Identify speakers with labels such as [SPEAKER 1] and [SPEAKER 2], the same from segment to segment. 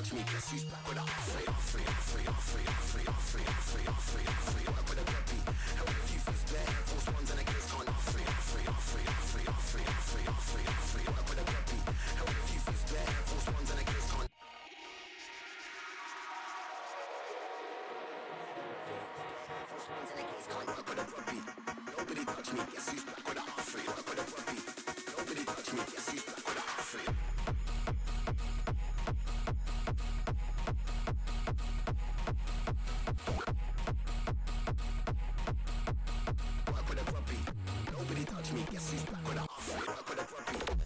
[SPEAKER 1] touch me, guess who's back with a free, free, free, free, free, free, free, free, free, with a rugby. How if you fist there, force ones and against con free, free, free, free, free, free, free, free, with a rugby. How if you fist there, force ones and against con. Force ones and against con with a rugby. Nobody touch me, guess who's back with a free, with a rugby. Nobody touch me, guess who's back with a free. Touch me, guess who's back with a free, with a rugby.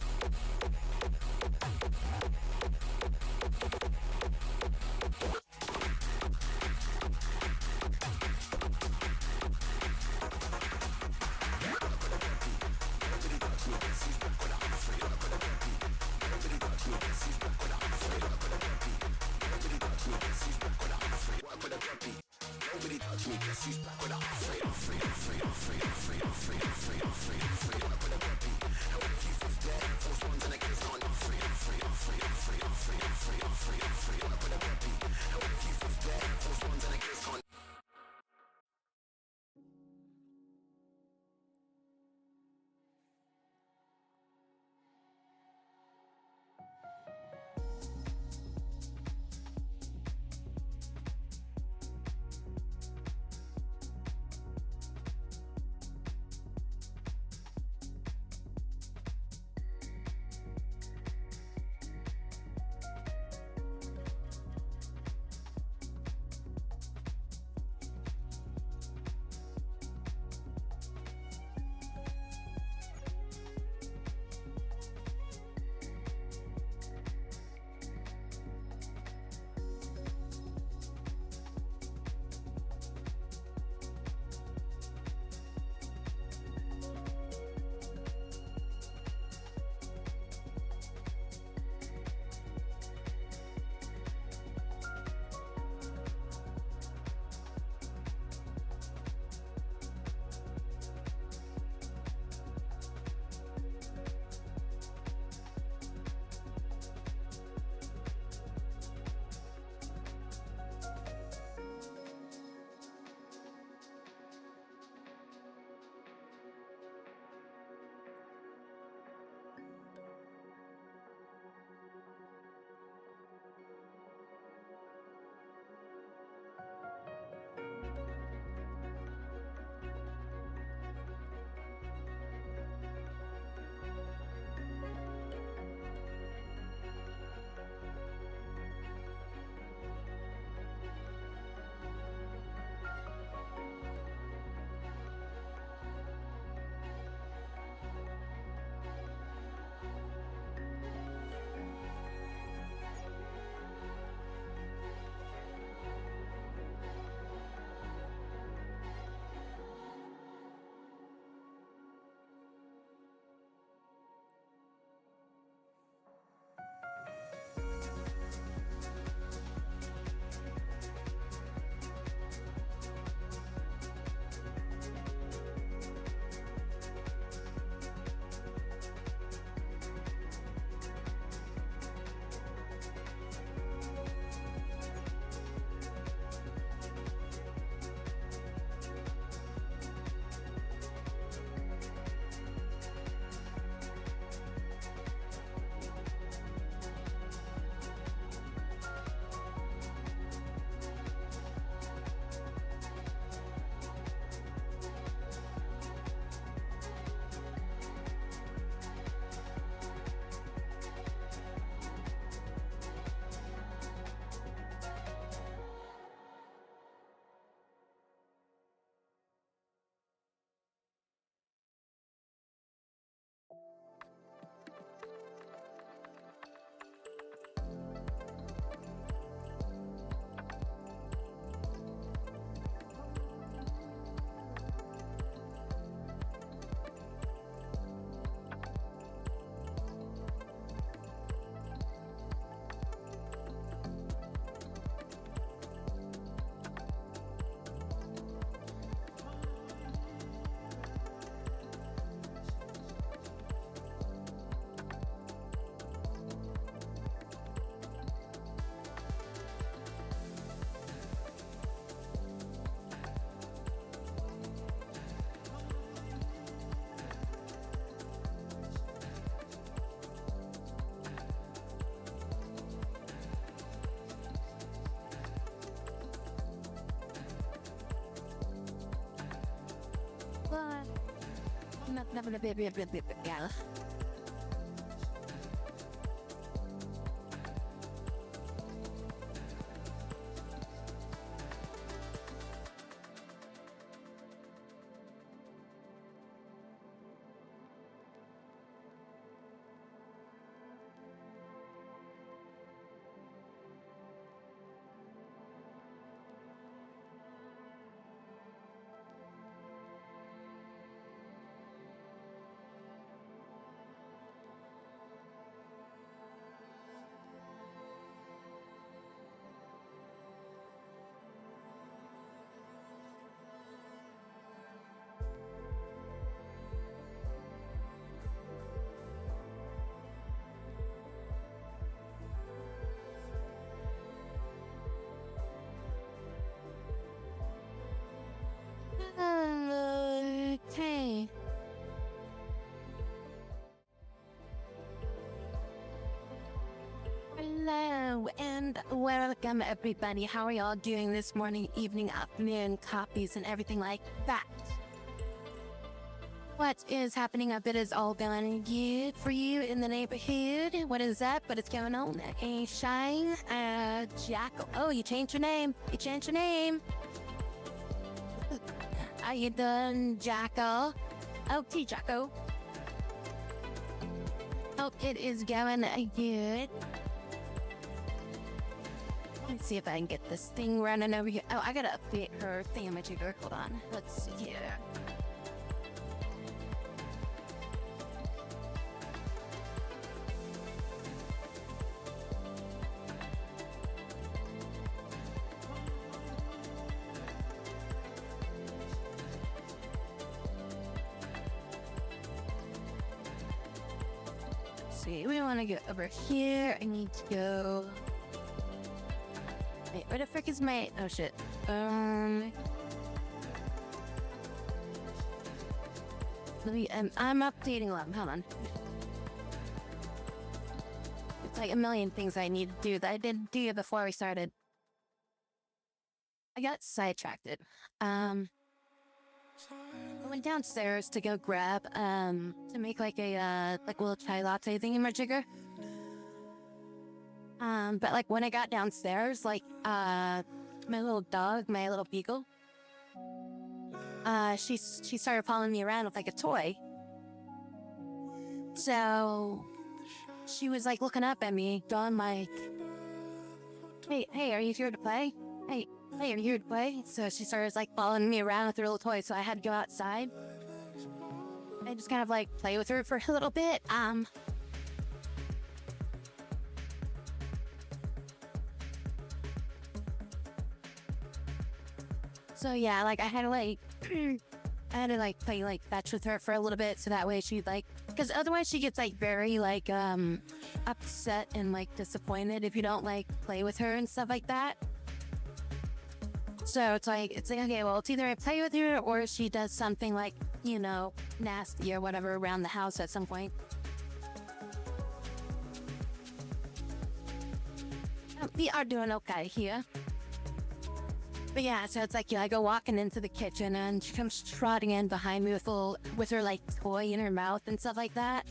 [SPEAKER 2] Yeah. Okay. Hello and welcome everybody. How are y'all doing this morning, evening, afternoon, copies, and everything like that? What is happening up? It is all going good for you in the neighborhood. What is up? What is going on? Hey, Shine, Jackal. Oh, you changed your name. You changed your name. How you doing, Jackal? Okay, Jacko. Hope it is going good. Let's see if I can get this thing running over here. Oh, I gotta update her thingamajigger. Hold on. Let's see here. See, we want to get over here. I need to go. Wait, where the frick is my? Oh shit. Let me. I'm updating them. Hold on. It's like a million things I need to do that I didn't do before we started. I got sidetracked. I went downstairs to go grab to make like a little chai latte thingamajigger. But like when I got downstairs, like my little dog, my little beagle, she started following me around with like a toy. So she was like looking up at me, going like, "Hey, are you here to play? Hey, are you here to play?" So she started like following me around with her little toy. So I had to go outside. I just kind of like play with her for a little bit. So yeah, like I had to like play like fetch with her for a little bit, so that way she'd like, because otherwise she gets like very like upset and like disappointed if you don't like play with her and stuff like that. So it's like okay, well it's either I play with her or she does something like, you know, nasty or whatever around the house at some point. We are doing okay here. But yeah, so it's like, I go walking into the kitchen and she comes trotting in behind me with her like toy in her mouth and stuff like that.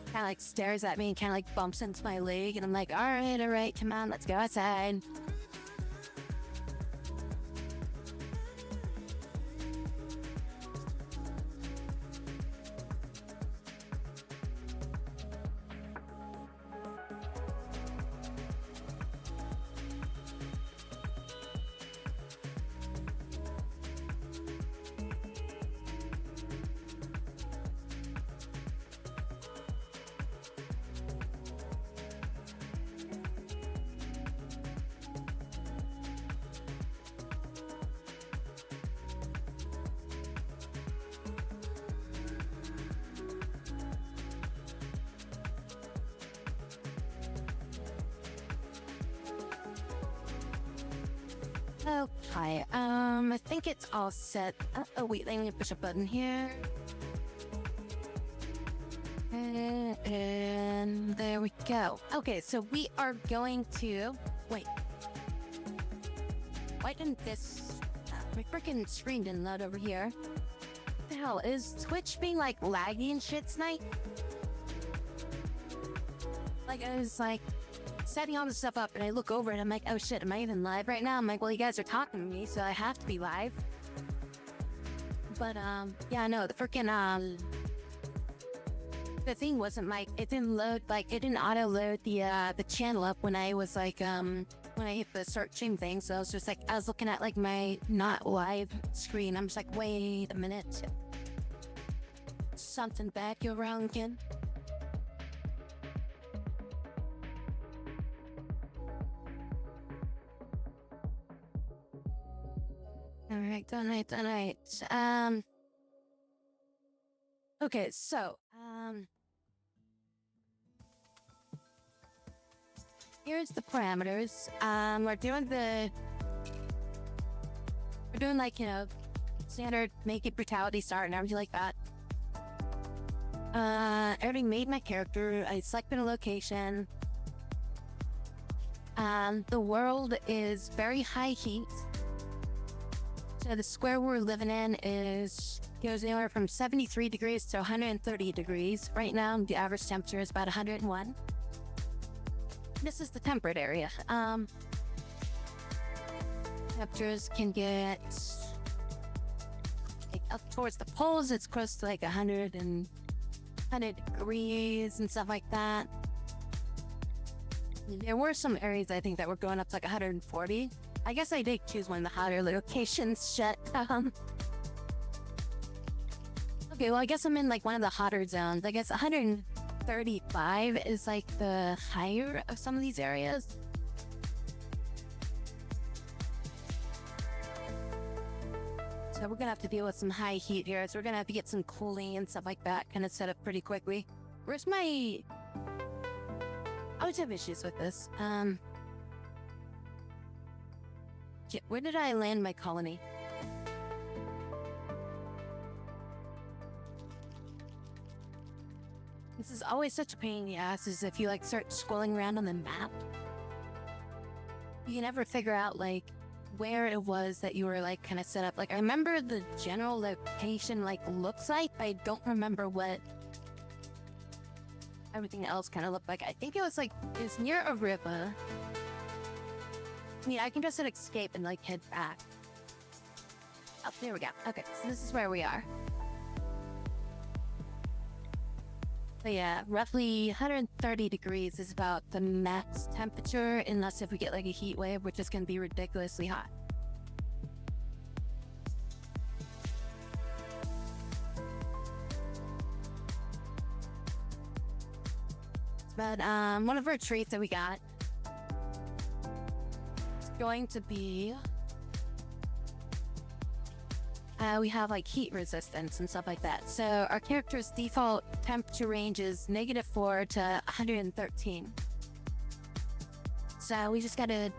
[SPEAKER 2] Kind of like stares at me and kind of like bumps into my leg, and I'm like, all right, come on, let's go outside. Okay, I think it's all set. Oh wait, let me push a button here. And there we go. Okay, so we are going to... Wait. Why didn't this... my freaking screen didn't load over here. the hell? Is Twitch being like laggy and shit tonight? Like I was like setting all this stuff up and I look over and I'm like, oh shit, am I even live right now? I'm like, well, you guys are talking to me, so I have to be live. But yeah, no, the freaking the thing wasn't like, it didn't load, like it didn't auto load the channel up when I was like when I hit the searching thing. So I was just like, I was looking at like my not live screen. I'm just like, wait a minute, something bad go wrong again. All right. Okay, so here's the parameters. We're doing like, you know, standard make it brutality start and everything like that. I already made my character. I selected a location. The world is very high heat. So the square we're living in goes anywhere from 73 degrees to 130 degrees. Right now, the average temperature is about 101. This is the temperate area. Temperatures can get like, up towards the poles. It's close to like 100 degrees and stuff like that. There were some areas I think that were going up to like 140. I guess I did choose one of the hotter locations. Shit. Okay, well, I guess I'm in like one of the hotter zones. I guess 135 is like the higher of some of these areas. So we're gonna have to deal with some high heat here. So we're gonna have to get some cooling and stuff like that kind of set up pretty quickly. Where's my... I always have issues with this. Shit, where did I land my colony? This is always such a pain in the ass, is if you like start scrolling around on the map. You can never figure out like where it was that you were like kind of set up. Like I remember the general location like looks like, but I don't remember what everything else kind of looked like. I think it was near a river. I mean, I can just hit escape and like head back. Oh, there we go. Okay, so this is where we are. But yeah, roughly 130 degrees is about the max temperature, unless if we get like a heat wave, which is going to be ridiculously hot. But one of our traits that we got is going to be we have like heat resistance and stuff like that. So our character's default temperature range is -4 to 113. So we just gotta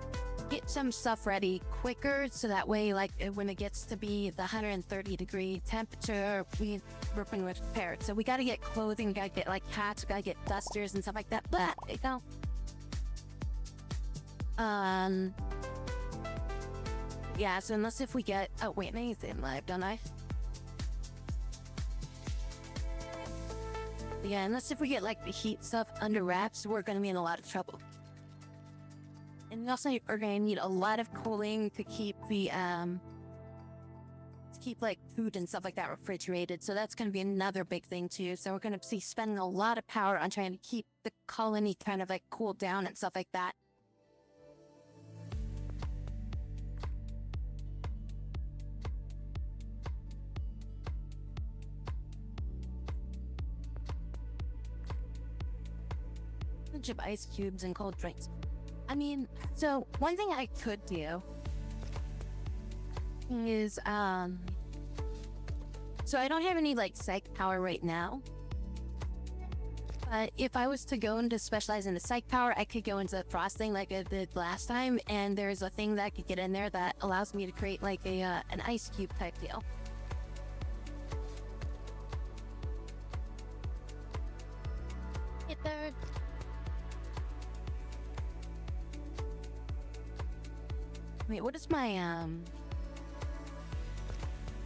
[SPEAKER 2] get some stuff ready quicker, so that way like when it gets to be the 130 degree temperature, we're pretty much prepared. So we gotta get clothing, gotta get like hats, gotta get dusters and stuff like that. But you know, yeah, so unless if we get... Oh, wait, I need to end live, don't I? Yeah, unless if we get, like, the heat stuff under wraps, we're gonna be in a lot of trouble. And we also are gonna need a lot of cooling to keep the, like, food and stuff like that refrigerated. So that's gonna be another big thing, too. So we're gonna be spending a lot of power on trying to keep the colony kind of, like, cooled down and stuff like that. Of ice cubes and cold drinks. I mean, so one thing I could do is so I don't have any like psych power right now, but if I was to go into specialize into psych power, I could go into frosting like I did last time, and there's a thing that I could get in there that allows me to create like a an ice cube type deal. Hit there. Wait, what is my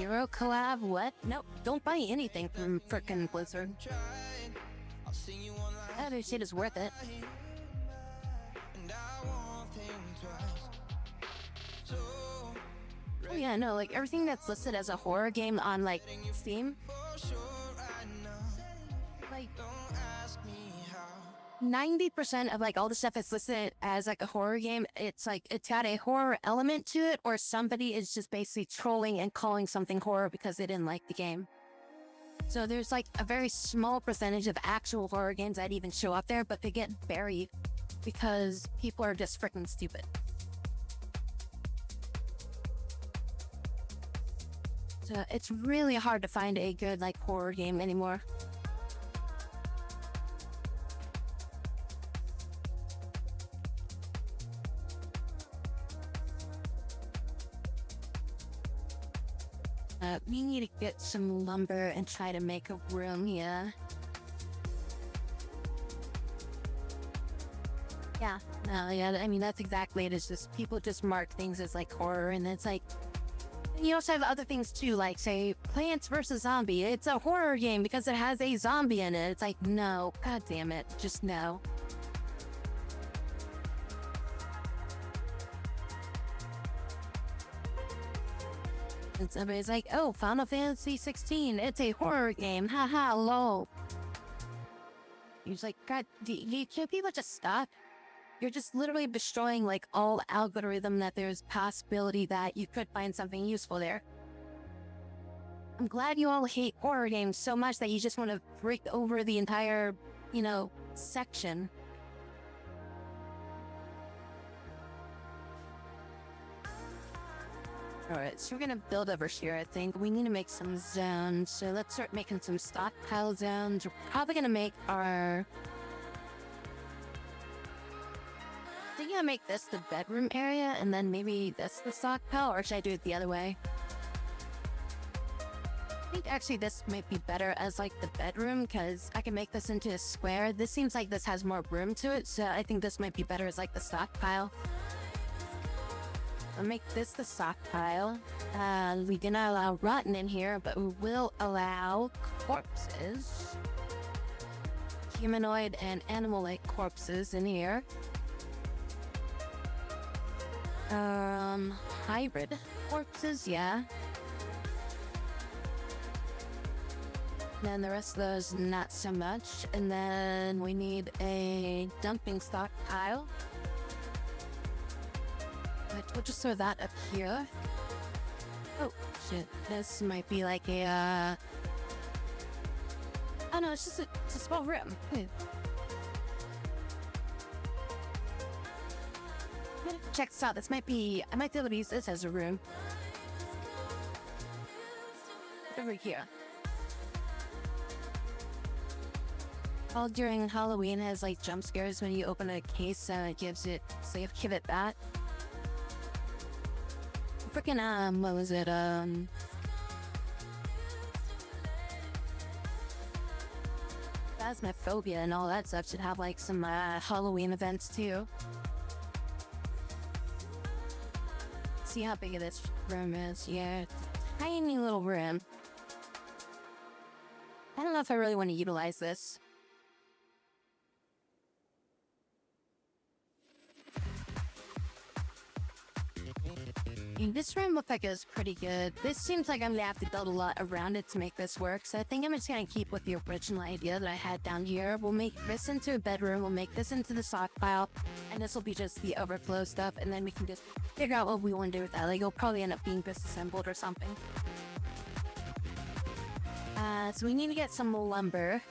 [SPEAKER 2] Hero collab? What? Nope, don't buy anything from frickin' Blizzard. That other shit is worth it. Oh yeah, no, like everything that's listed as a horror game on like Steam, like 90% of like all the stuff that's listed as like a horror game, it's like it's got a horror element to it, or somebody is just basically trolling and calling something horror because they didn't like the game. So there's like a very small percentage of actual horror games that even show up there, but they get buried because people are just freaking stupid. So it's really hard to find a good like horror game anymore. We need to get some lumber and try to make a room here. Yeah, no, yeah, I mean, that's exactly it. It's just people just mark things as like horror, and it's like, you also have other things too, like say Plants vs. Zombie. It's a horror game because it has a zombie in it. It's like, no, god damn it, just no. And somebody's like, oh, Final Fantasy 16, it's a horror game, haha, lol. He's like, god, can people just stop? You're just literally destroying like all algorithm that there's possibility that you could find something useful there. I'm glad you all hate horror games so much that you just want to break over the entire, you know, section. Alright, so we're gonna build over here, I think. We need to make some zones, so let's start making some stockpile zones. We're probably gonna make our... I think I'll make this the bedroom area, and then maybe this the stockpile, or should I do it the other way? I think actually this might be better as like the bedroom, because I can make this into a square. This seems like this has more room to it, so I think this might be better as like the stockpile. I'll make this the stockpile. We do not allow rotten in here, but we will allow corpses. Humanoid and animal-like corpses in here. Hybrid corpses, yeah. Then the rest of those, not so much. And then we need a dumping stockpile. We'll just throw that up here. Oh, shit. This might be like a, oh no, it's just it's a small room. Check this out. This might be, I might be able to use this as a room. Over here. All during Halloween has like jump scares when you open a case, so it gives it, so you have to give it that. Freaking, what was it, Phasmophobia and all that stuff should have, like, some, Halloween events, too. Let's see how big this room is. Yeah, tiny little room. I don't know if I really want to utilize this. This room looked like it was pretty good. This seems like I'm gonna have to build a lot around it to make this work, so I think I'm just gonna keep with the original idea that I had down here. We'll make this into a bedroom, we'll make this into the stockpile, and this will be just the overflow stuff, and then we can just figure out what we want to do with that. Like, it'll probably end up being disassembled or something. So we need to get some lumber.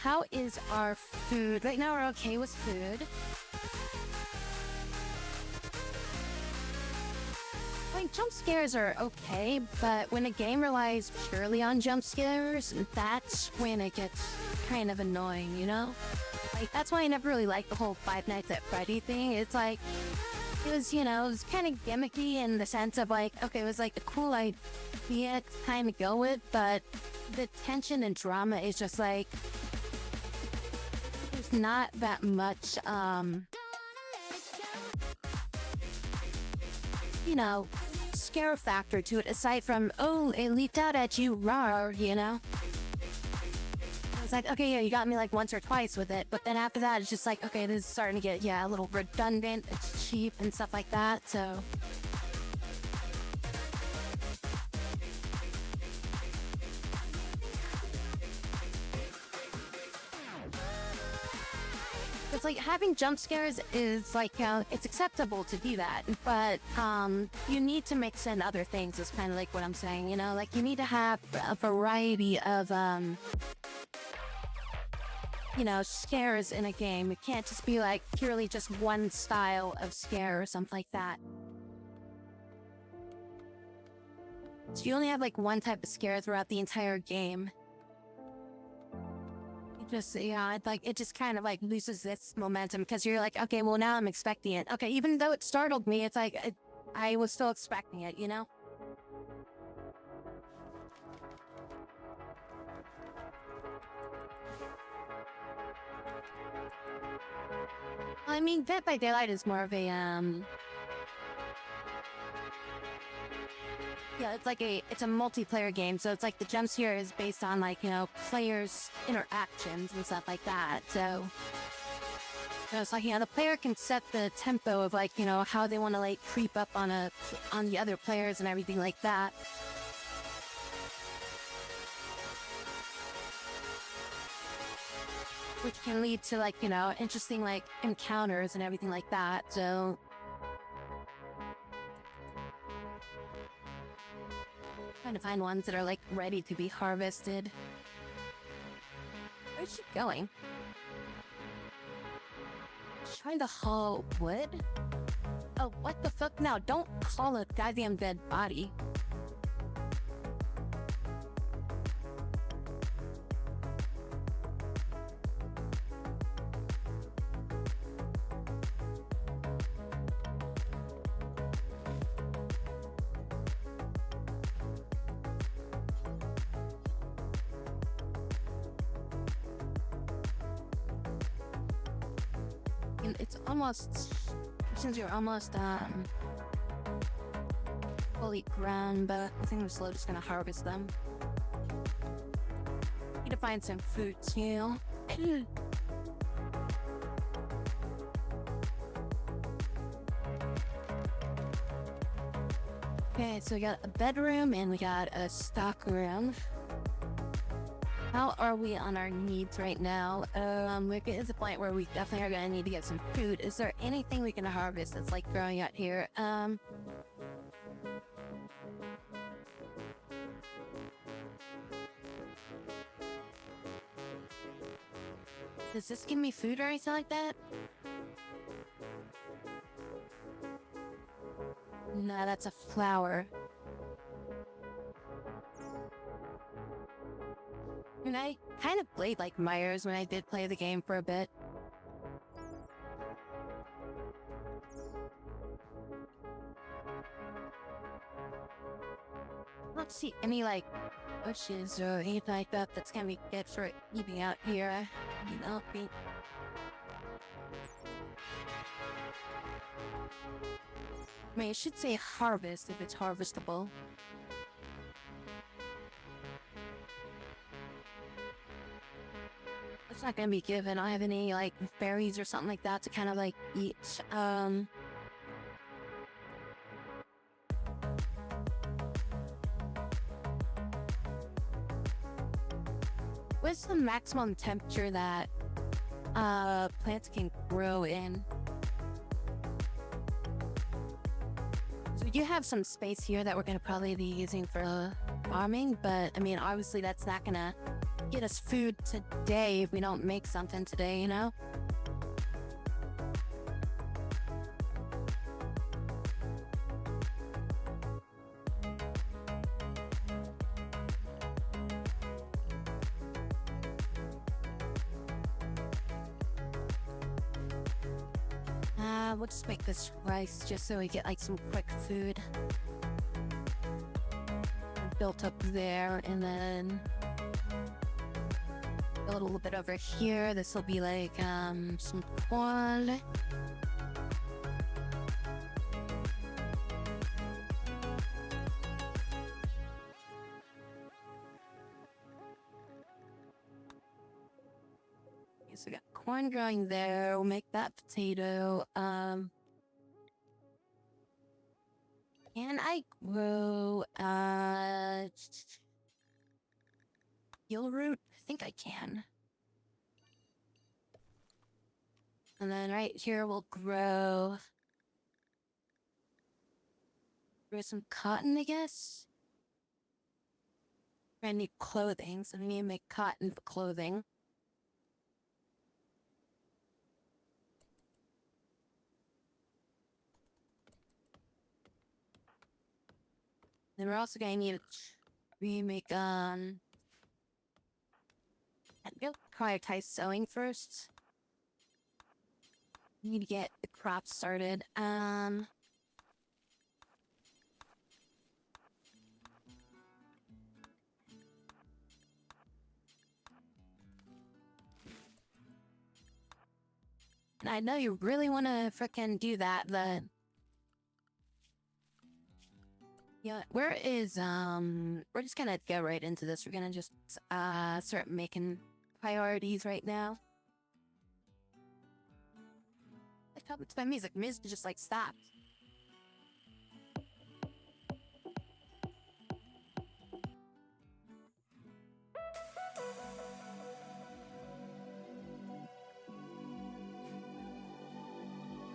[SPEAKER 2] How is our food? Right now we're okay with food. Like, jump scares are okay, but when a game relies purely on jump scares, that's when it gets kind of annoying, you know? Like, that's why I never really liked the whole Five Nights at Freddy thing. It's like, it was, you know, it was kind of gimmicky in the sense of like, okay, it was like a cool idea to kind of go with, but the tension and drama is just like, there's not that much, you know, scare factor to it aside from, oh, it leaped out at you, rawr, you know? It's like, okay, yeah, you got me like once or twice with it, but then after that, it's just like, okay, this is starting to get, yeah, a little redundant, it's cheap and stuff like that, so. It's like having jump scares is like, it's acceptable to do that, but you need to mix in other things is kind of like what I'm saying, you know, like you need to have a variety of, you know, scares in a game. It can't just be like purely just one style of scare or something like that. So you only have like one type of scare throughout the entire game. Just, yeah, it's like, it just kind of like loses its momentum because you're like, okay, well now I'm expecting it. Okay, even though it startled me, it's like, I was still expecting it, you know? I mean, Dead by Daylight is more of a, yeah, it's a multiplayer game, so it's like the jump scare is based on like, you know, players' interactions and stuff like that, so it's like, you know, the player can set the tempo of like, you know, how they want to like creep up on the other players and everything like that. Which can lead to like, you know, interesting like encounters and everything like that, so. Trying to find ones that are like ready to be harvested. Where's she going? She's trying to haul wood? Oh, what the fuck? Now, don't call a goddamn dead body. It's almost, since you're almost fully grown, but I think we're slowly just gonna harvest them. Need to find some food too. Okay, so we got a bedroom and we got a stock room. How are we on our needs right now? We're getting to the point where we definitely are gonna need to get some food. Is there anything we can harvest that's like growing out here? Does this give me food or anything like that? No, that's a flower. And I kind of played like Myers when I did play the game for a bit. I don't see any like bushes or anything like that that's gonna be good for eating out here. You know, I mean, it should say harvest if it's harvestable. It's not gonna be given. I don't have any like berries or something like that to kind of like eat. What's the maximum temperature that plants can grow in? So you have some space here that we're gonna probably be using for farming, but I mean, obviously that's not gonna get us food today if we don't make something today, you know? We'll just make this rice just so we get like some quick food built up there, and then build a little bit over here. This will be like some corn. so we got corn growing there. We'll make that potato. Can I grow eel root? I think I can. And then right here we'll grow some cotton, I guess. I need clothing, so we need to make cotton for clothing. Then we're also gonna need to remake we'll prioritize sowing first. We need to get the crop started. And I know you really want to frickin' do that, but yeah, we're just gonna go right into this. We're gonna just start making priorities right now. Like, how it's my music? Music just like stopped.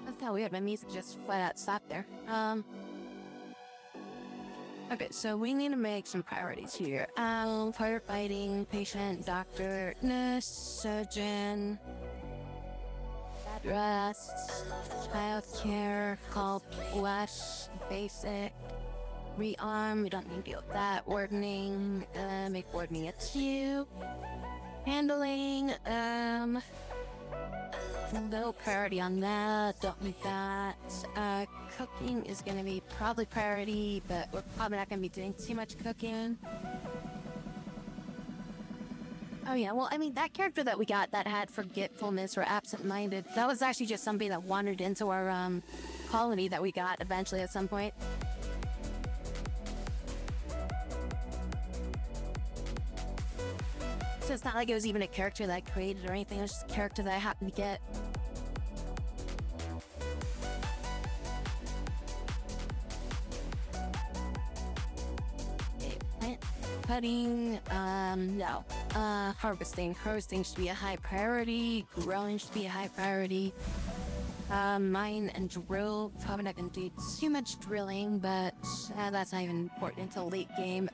[SPEAKER 2] That's how weird. My music just flat out stopped there. Okay, so we need to make some priorities here. Firefighting, patient, doctor, nurse, surgeon, bed rest, childcare, call flush, basic, rearm, we don't need to deal with that, wardening, make wardening a 2, handling, no priority on that, don't need that. Cooking is gonna be probably priority, but we're probably not gonna be doing too much cooking. Oh yeah, well, I mean, that character that we got that had forgetfulness or absent-minded, that was actually just somebody that wandered into our colony that we got eventually at some point. So it's not like it was even a character that I created or anything, it was just a character that I happened to get. Okay, plant cutting, no. Harvesting should be a high priority, growing should be a high priority. Mine and drill, probably not gonna do too much drilling, but that's not even important until late game.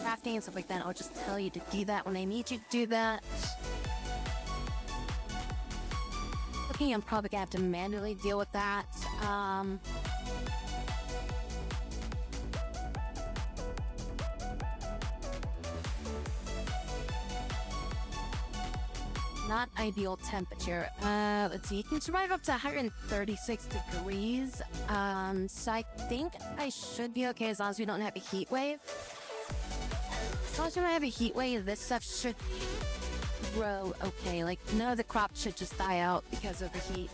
[SPEAKER 2] Crafting and stuff like that, I'll just tell you to do that when I need you to do that. Okay, I'm probably gonna have to manually deal with that. Not ideal temperature. Let's see, you can survive up to 136 degrees. So I think I should be okay as long as we don't have a heat wave. As long as we don't have a heat wave, this stuff should grow okay. Like, none of the crops should just die out because of the heat.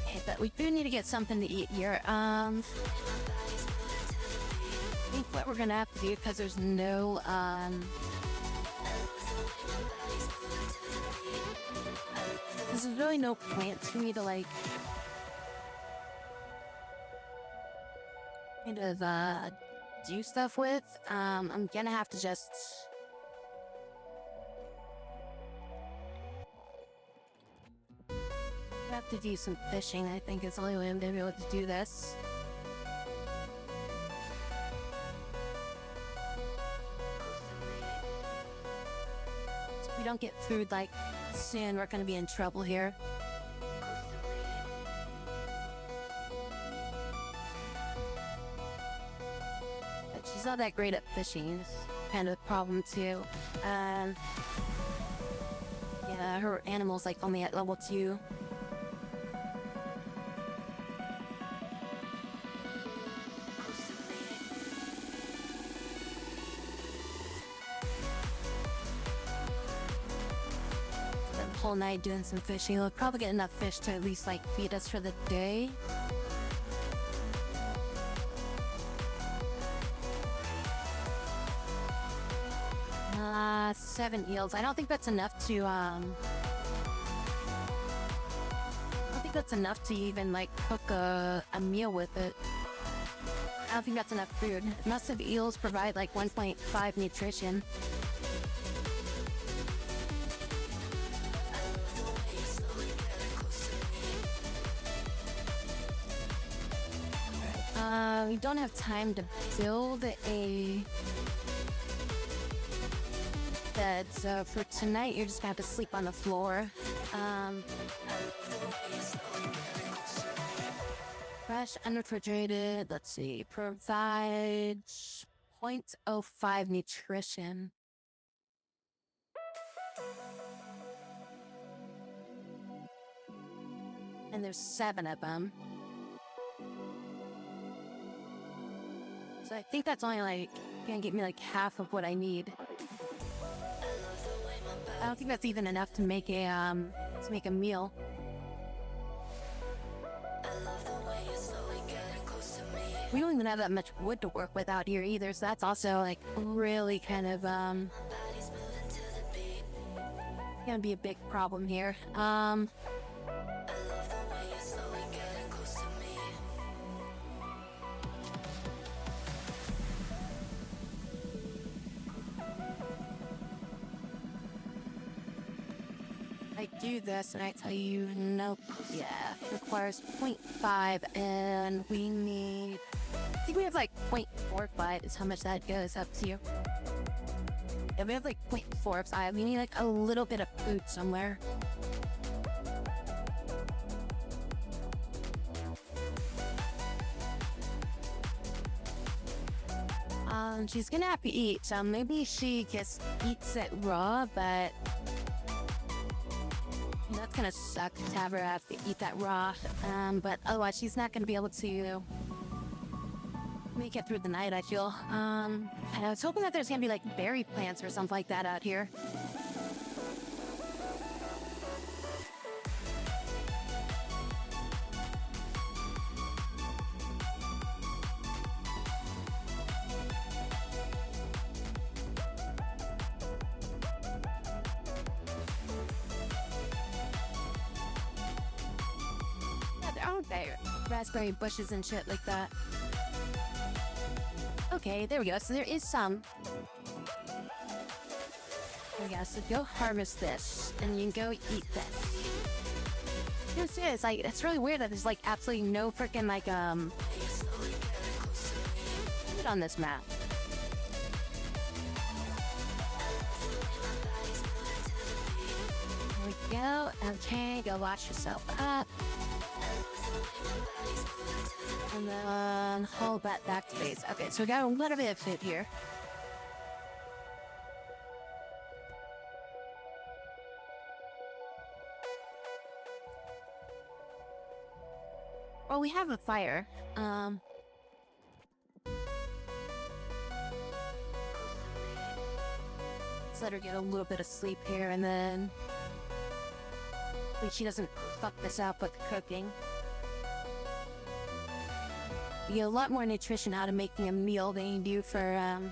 [SPEAKER 2] Okay, but we do need to get something to eat here. I think what we're gonna have to do, because there's no, there's really no plants for me to, like, kind of, do stuff with. I'm gonna have to just... I have to do some fishing, I think is the only way I'm gonna be able to do this. So if we don't get food, like, soon, we're gonna be in trouble here. But she's not that great at fishing, it's kind of a problem too. Yeah, her animal's like only at level 2. Whole night doing some fishing. We'll probably get enough fish to at least like feed us for the day. 7 eels. I don't think that's enough to, I don't think that's enough to even, like, cook a meal with it. I don't think that's enough food. Massive eels provide, like, 1.5 nutrition. We don't have time to build a bed, so for tonight you're just gonna have to sleep on the floor. Fresh, unrefrigerated, let's see, provides 0.05 nutrition. And there's 7 of them. So I think that's only like gonna get me like half of what I need. I don't think that's even enough to make a meal. We don't even have that much wood to work with out here either, so that's also like really kind of gonna be a big problem here. I do this and I tell you, nope, yeah, requires 0.5 and we need, I think we have like 0.45 is how much that goes up to. Yeah, we have like 0.45, we need like a little bit of food somewhere. She's gonna have to eat, so maybe she just eats it raw, but that's gonna suck to have her have to eat that raw, but otherwise she's not gonna be able to make it through the night, I feel. And I was hoping that there's gonna be like berry plants or something like that out here. Raspberry bushes and shit like that. Okay, there we go. So there is some. There we go. So go harvest this, and you can go eat this. This is like, it's really weird that there's like absolutely no freaking like food on this map. There we go. Okay, go wash yourself up. And then hold that back to base. Okay, so we got a little bit of food here. Well, we have a fire. Let's let her get a little bit of sleep here, and then at least she doesn't fuck this up with cooking. You get a lot more nutrition out of making a meal than you do for, And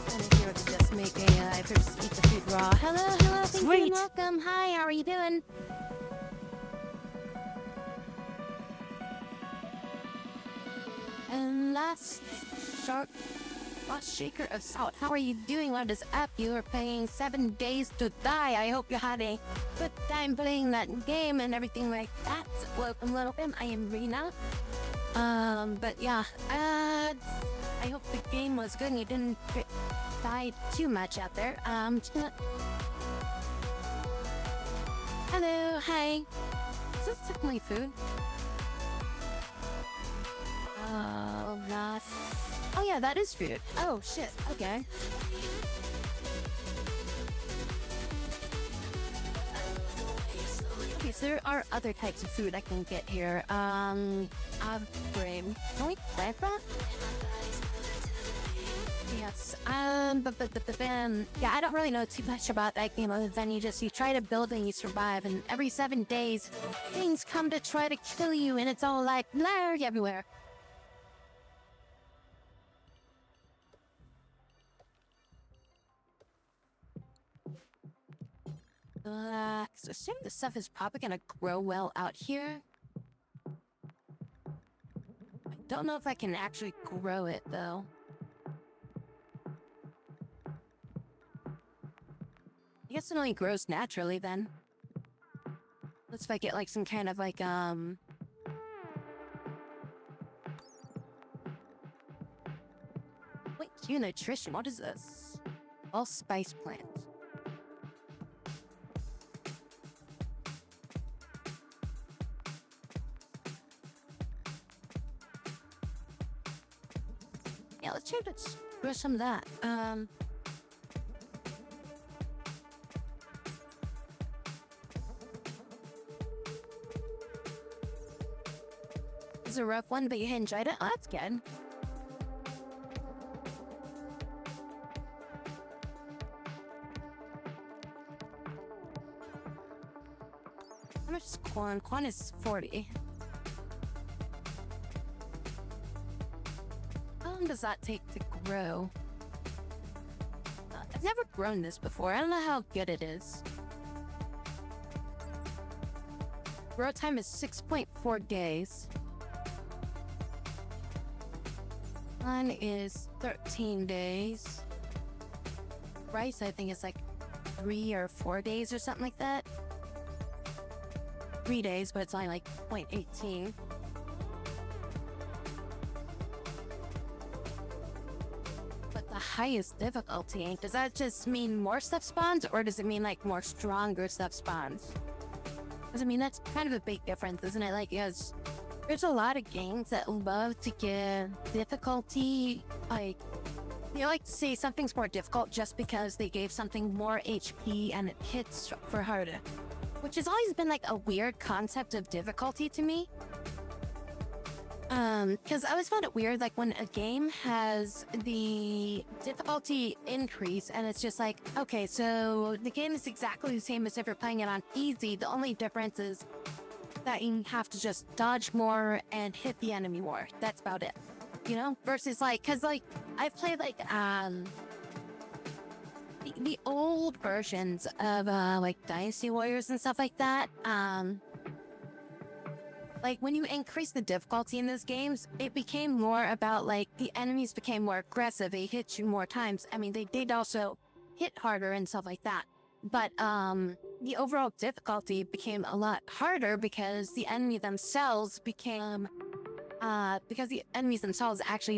[SPEAKER 2] if you were to just make if you just eat the food raw. Hello, thank you and welcome. Hi, how are you doing? And last shaker of salt. How are you doing? What is up? You are playing 7 Days to Die. I hope you had a good time playing that game and everything like that. Welcome, I am Rena. But yeah, I hope the game was good and you didn't die too much out there. Hello, hi. Is this technically food? Oh, not. Oh yeah, that is food. Oh shit, okay. Okay, so there are other types of food I can get here. Brain. Can we plant that? Yes. Yeah, I don't really know too much about that game other than you try to build and you survive, and every 7 days, things come to try to kill you, and it's all like, larg everywhere. So assume the stuff is probably gonna grow well out here. I don't know if I can actually grow it though. I guess it only grows naturally then. Let's if I get like some kind of like wait, Q nutrition, what is this? All spice plants. Yeah, let's try to grow some of that. It's a rough one, but you enjoyed it? Oh, that's good. How much is corn? Corn is 40. How long does that take to grow? I've never grown this before. I don't know how good it is. Grow time is 6.4 days. One is 13 days. Rice, I think, is like 3 or 4 days or something like that. 3 days, but it's only like 0.18. But the highest difficulty, does that just mean more stuff spawns, or does it mean like more stronger stuff spawns? Because I mean, that's kind of a big difference, isn't it? Like, yes, there's a lot of games that love to give difficulty, like, they like to say something's more difficult just because they gave something more HP and it hits for harder. Which has always been like a weird concept of difficulty to me. Because I always found it weird, like when a game has the difficulty increase and it's just like, okay, so the game is exactly the same as if you're playing it on easy. The only difference is that you have to just dodge more and hit the enemy more. That's about it, you know? Versus like, cause like I've played like the old versions of like Dynasty Warriors and stuff like that. Like when you increase the difficulty in those games, it became more about like the enemies became more aggressive. They hit you more times. I mean, they did also hit harder and stuff like that. But the overall difficulty became a lot harder because the enemy themselves became actually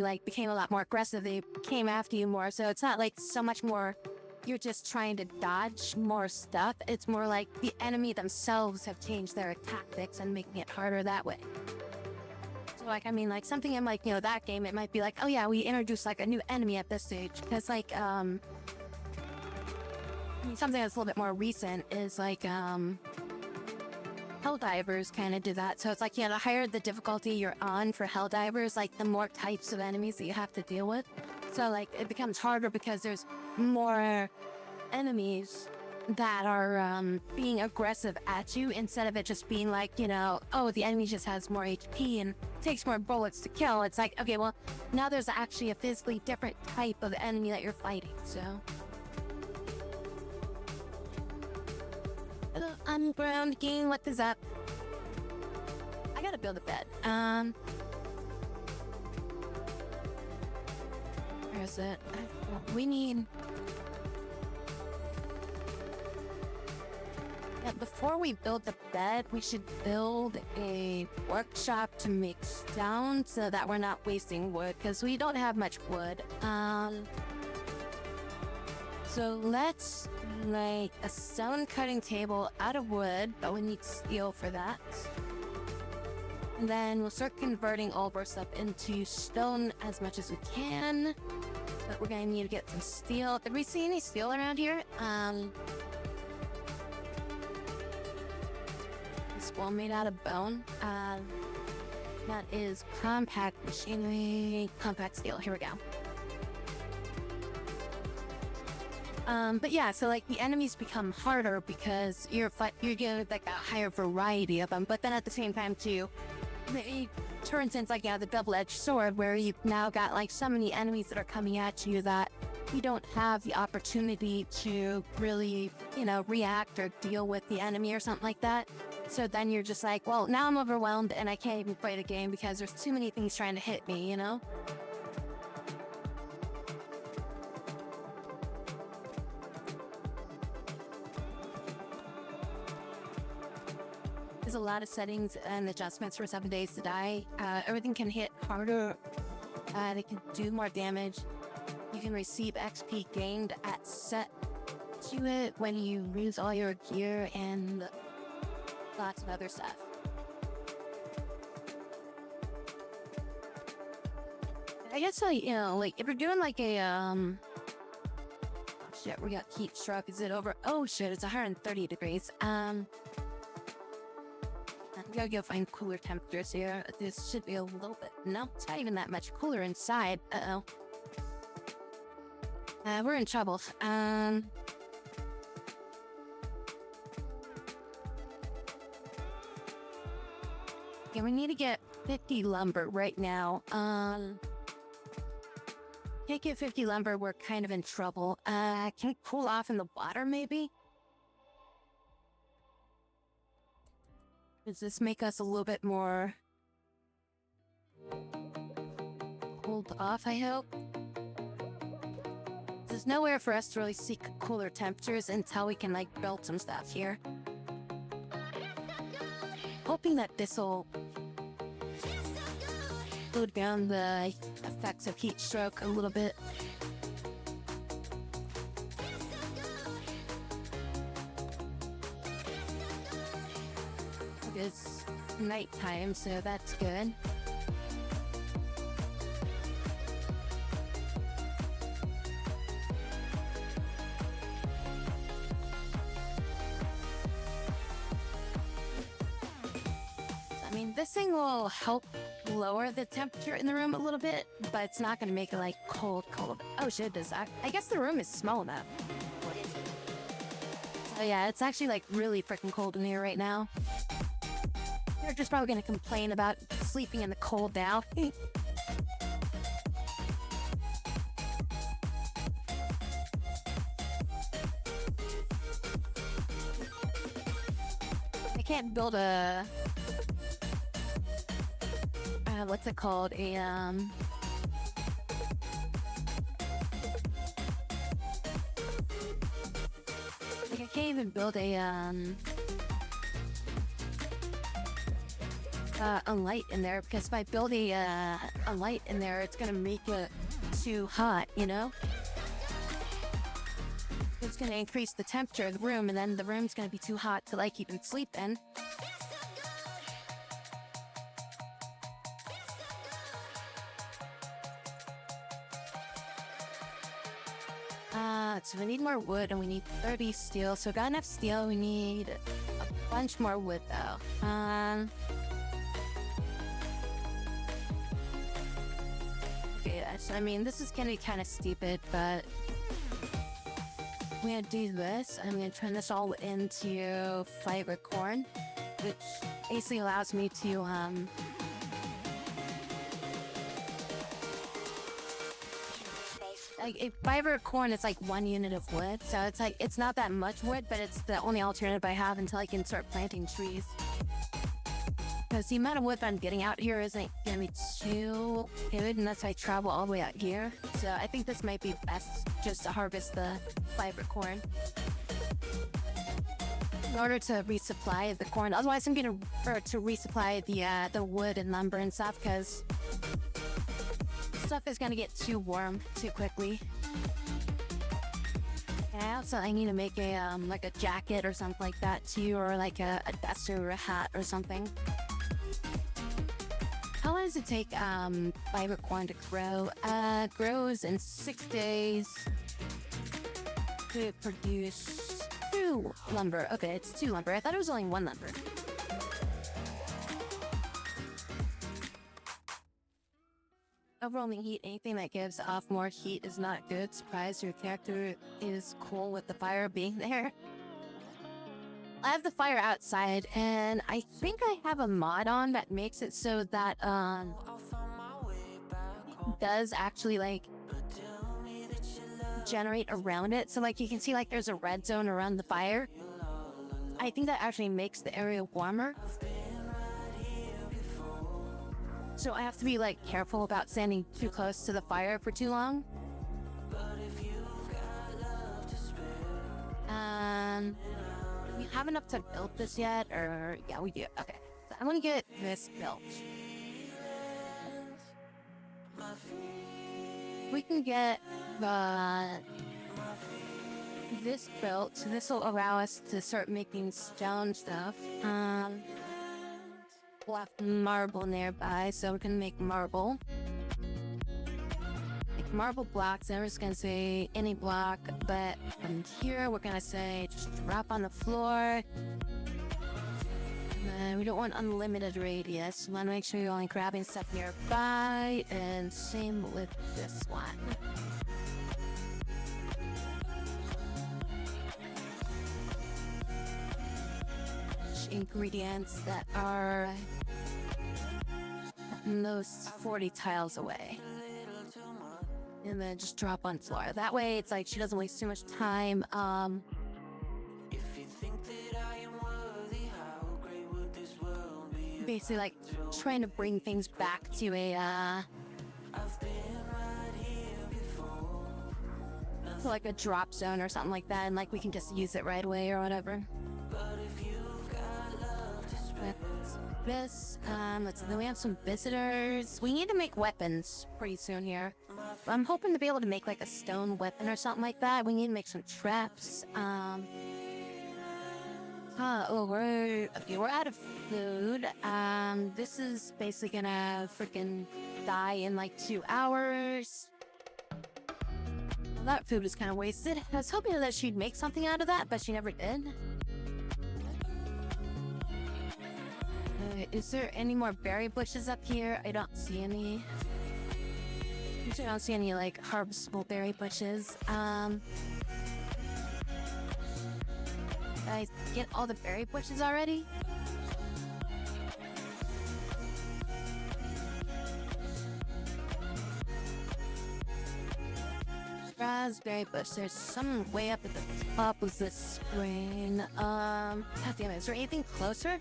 [SPEAKER 2] like became a lot more aggressive. They came after you more. So it's not like so much more you're just trying to dodge more stuff. It's more like the enemy themselves have changed their tactics and making it harder that way. So like, I mean, like something in like, you know, that game, it might be like, oh yeah, we introduced like a new enemy at this stage. Because like, something that's a little bit more recent is like, Helldivers kind of do that. So it's like, yeah, the higher the difficulty you're on for Helldivers, like the more types of enemies that you have to deal with. So like it becomes harder because there's more enemies that are being aggressive at you instead of it just being like, you know, oh, the enemy just has more HP and takes more bullets to kill. It's like, okay, well, now there's actually a physically different type of enemy that you're fighting, so. Hello, Unground Game, what is up? I gotta build a bed. Where is it? We need... Yeah, before we build the bed, we should build a workshop to make stone so that we're not wasting wood, because we don't have much wood. So let's make a stone cutting table out of wood, but we need steel for that. And then we'll start converting all of our stuff into stone as much as we can. But we're gonna need to get some steel. Did we see any steel around here? This wall made out of bone. That is compact machinery, compact steel. Here we go. But yeah, so like the enemies become harder because you're getting like a higher variety of them. But then at the same time too, it turns into like, yeah, the double-edged sword where you've now got like so many enemies that are coming at you that you don't have the opportunity to really, react or deal with the enemy or something like that. So then you're just like, well, now I'm overwhelmed and I can't even play the game because there's too many things trying to hit me, There's a lot of settings and adjustments for 7 Days to Die. Everything can hit harder. They can do more damage. You can receive XP gained at set to it when you lose all your gear and lots of other stuff. I guess if you're doing like a oh shit, we got heat stroke. Is it over? Oh shit, it's 130 degrees. We gotta go find cooler temperatures here. This should be a little bit. No, it's not even that much cooler inside. We're in trouble. Yeah, we need to get 50 lumber right now. Can't get 50 lumber, we're kind of in trouble. Can we cool off in the water, maybe? Does this make us a little bit more cooled off, I hope? There's nowhere for us to really seek cooler temperatures until we can, build some stuff here. Hoping that this'll slow down the effects of heat stroke a little bit. It's nighttime, so that's good. I mean, this thing will help lower the temperature in the room a little bit, but it's not going to make it cold. Oh shit, I guess the room is small enough. So yeah, it's actually really freaking cold in here right now. They're just probably going to complain about sleeping in the cold now. I can't build a... what's it called? I can't even build a light in there, because if I build a light in there, it's gonna make it too hot, It's gonna increase the temperature of the room, and then the room's gonna be too hot to even sleep in. So we need more wood, and we need 30 steel. So we got enough steel. We need a bunch more wood, though. Okay, so I mean, this is gonna be kind of stupid, but I'm gonna do this. I'm gonna turn this all into fiber corn, which basically allows me to a fiber corn is 1 unit of wood, so it's not that much wood, but it's the only alternative I have until I can start planting trees. Because the amount of wood I'm getting out here isn't gonna be too good unless I travel all the way out here. So I think this might be best just to harvest the fiber corn in order to resupply the corn. Otherwise, I'm gonna to resupply the wood and lumber and stuff, because stuff is gonna get too warm too quickly. And also, I need to make a a jacket or something like that too, or a vest or a hat or something. How long does it take fiber corn to grow? Grows in 6 days to produce 2 lumber. Okay, it's 2 lumber. I thought it was only 1 lumber. Overwhelming heat, anything that gives off more heat is not good. Surprise, your character is cool with the fire being there. I have the fire outside, and I think I have a mod on that makes it so that does actually generate around it. So like you can see like there's a red zone around the fire. I think that actually makes the area warmer. So I have to be like careful about standing too close to the fire for too long. We haven't up to build this yet, or yeah, we do. Okay, so I'm gonna get this built. We can get this built, so this will allow us to start making stone stuff. We'll have marble nearby, so we can make marble. Make marble blocks, and we're just gonna say any block, but from here we're gonna say just drop on the floor. And we don't want unlimited radius. We wanna make sure you're only grabbing stuff nearby, and same with this one. Ingredients that are those 40 tiles away, and then just drop on floor. That way it's like she doesn't waste too much time basically like trying to bring things back to a so like a drop zone or something like that, and like we can just use it right away or whatever. This, let's see, then we have some visitors. We need to make weapons pretty soon here. I'm hoping to be able to make like a stone weapon or something like that. We need to make some traps. We're out of food. This is basically gonna freaking die in like 2 hours. Well, that food was kind of wasted. I was hoping that she'd make something out of that, but she never did. Is there any more berry bushes up here? I don't see any. Usually I don't see any like harvestable berry bushes. Did I get all the berry bushes already? Raspberry bush. There's some way up at the top of this screen. God damn it, is there anything closer?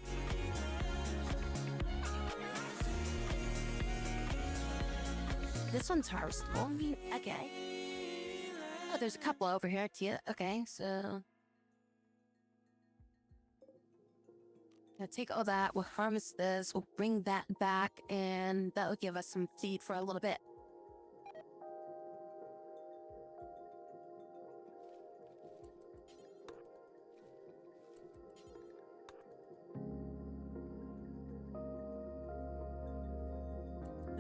[SPEAKER 2] This one's harvestable. Okay. Oh, there's a couple over here too. Okay, so now take all that. We'll harvest this. We'll bring that back, and that will give us some feed for a little bit.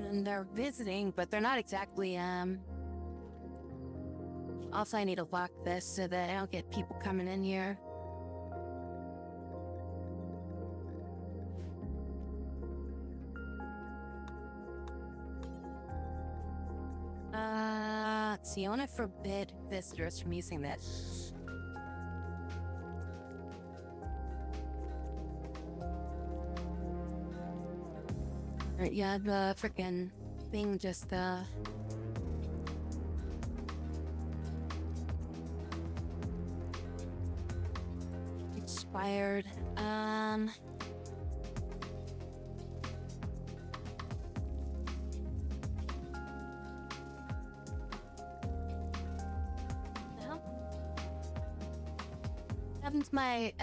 [SPEAKER 2] And they're visiting, but they're not exactly, Also, I need to lock this so that I don't get people coming in here. Let's see, I want to forbid visitors from using this. Alright, yeah, the frickin' thing just, expired. No? What happened to my,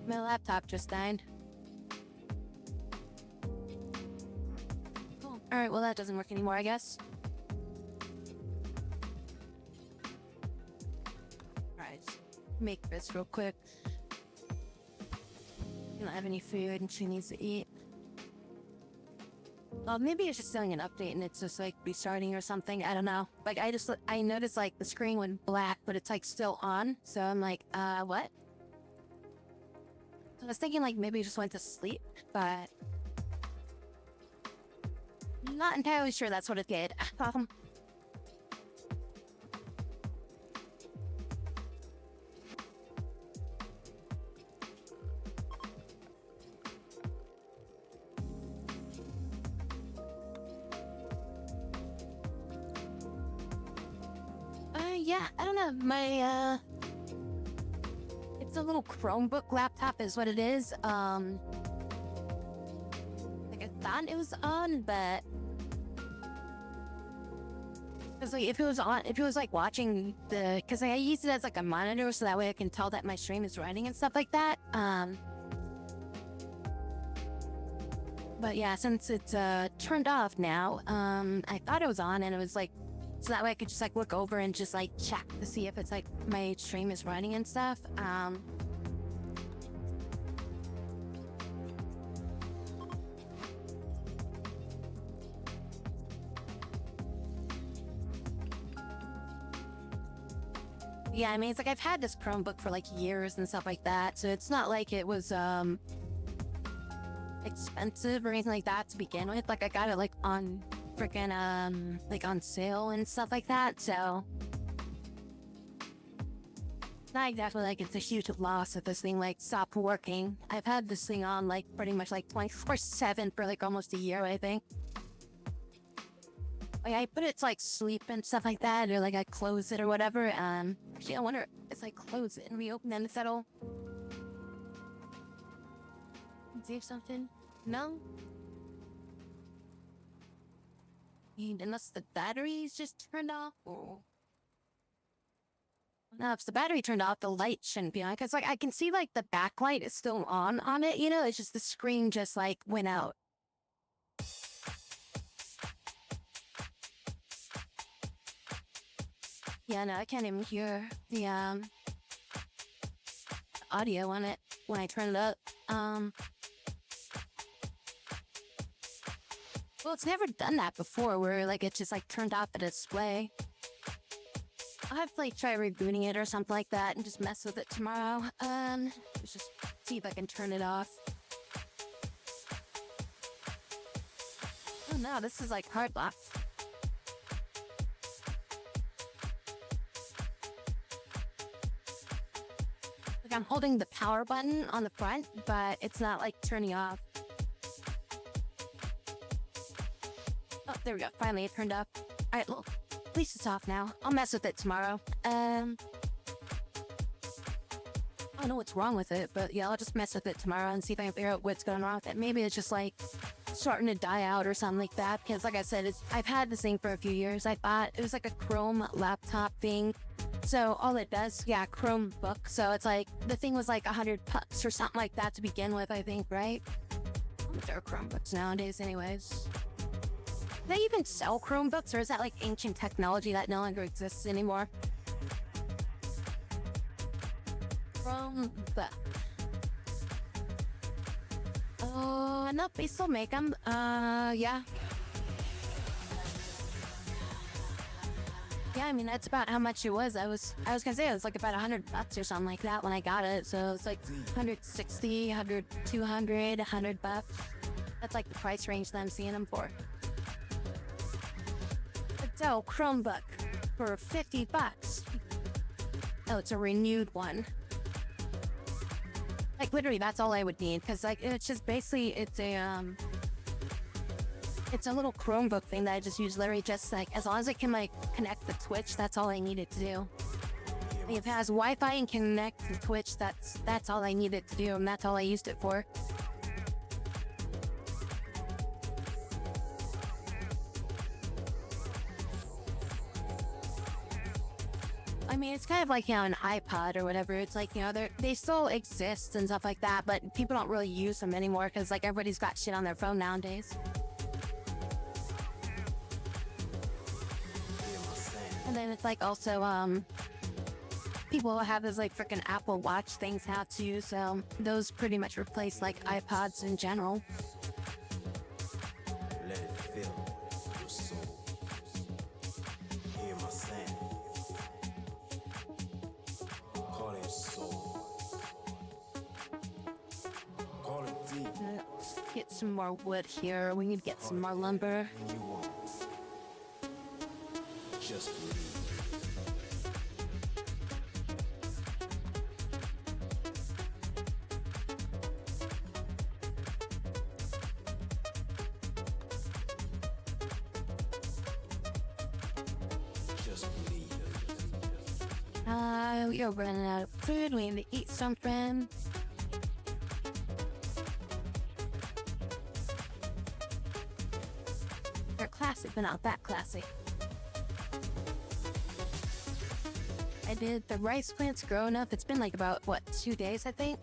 [SPEAKER 2] my laptop just died. Cool. Alright, well that doesn't work anymore, I guess. Alright, make this real quick. I don't have any food and she needs to eat. Maybe it's just doing an update and it's just like restarting or something. I don't know. Like I noticed like the screen went black, but it's like still on. So I'm like, what? I was thinking like maybe it just went to sleep, but I'm not entirely sure that's what it did. yeah, I don't know. My it's a little Chromebook laptop is what it is. Like I thought it was on, but because like if it was like watching because I use it as like a monitor, so that way I can tell that my stream is running and stuff like that. But yeah, since it's turned off now, I thought it was on, and it was like, so that way I could just like look over and just like check to see if it's like my stream is running and stuff. Yeah, I mean, it's like I've had this Chromebook for like years and stuff like that, so it's not like it was expensive or anything like that to begin with. Like I got it like on freaking like on sale and stuff like that, so not exactly like it's a huge loss if this thing like stopped working. I've had this thing on like pretty much like 24/7 for like almost a year, I think. Like I put it to like sleep and stuff like that, or like I close it or whatever. Actually, I wonder if I close it and reopen it, if that'll do something. No? Unless the battery's just turned off. Or... No, if the battery turned off, the light shouldn't be on. Because like I can see like the backlight is still on it, you know? It's just the screen just like went out. Yeah, no, I can't even hear the audio on it when I turn it up. Well, it's never done that before, where like it just like turned off the display. I'll have to like try rebooting it or something like that and just mess with it tomorrow. Let's just see if I can turn it off. Oh no, this is like hard lock. Like I'm holding the power button on the front, but it's not like turning off. Oh, there we go. Finally, it turned off. All right, well, at least it's off now. I'll mess with it tomorrow. I don't know what's wrong with it, but yeah, I'll just mess with it tomorrow and see if I can figure out what's going on with it. Maybe it's just like starting to die out or something like that. Because like I said, I've had this thing for a few years. I thought it was like a Chrome laptop thing. So all it does, yeah, Chromebook. So it's like the thing was like $100 or something like that to begin with, I think, right? How much are Chromebooks nowadays, anyways? Do they even sell Chromebooks, or is that like ancient technology that no longer exists anymore? Chromebook. No, they still make them. Yeah. Yeah, I mean, that's about how much it was. I was gonna say it was like about $100 or something like that when I got it. So it's like 160, 100, 200, $100. That's like the price range that I'm seeing them for. A Dell Chromebook for $50. Oh, it's a renewed one. Like literally, that's all I would need, because like it's just basically it's a little Chromebook thing that I just use literally just like, as long as it can like connect the Twitch, that's all I needed to do. If it has Wi-Fi and connect to Twitch, that's all I needed to do, and that's all I used it for. I mean, it's kind of like, you know, an iPod or whatever. It's like, you know, they still exist and stuff like that, but people don't really use them anymore because like everybody's got shit on their phone nowadays. And then it's like also, people have those like freaking Apple Watch things now too, so those pretty much replace like iPods in general.
[SPEAKER 1] Let it fill your soul. Hear my sound. Call it soul. Call it deep.
[SPEAKER 2] Let's get some more wood here. We need to get some more lumber.
[SPEAKER 1] And you won't. Just breathe. Just believe.
[SPEAKER 2] We are running out of food. We need to eat something. They're classy, but not that classy. I did the rice plants grow enough. It's been like about, what, 2 days, I think?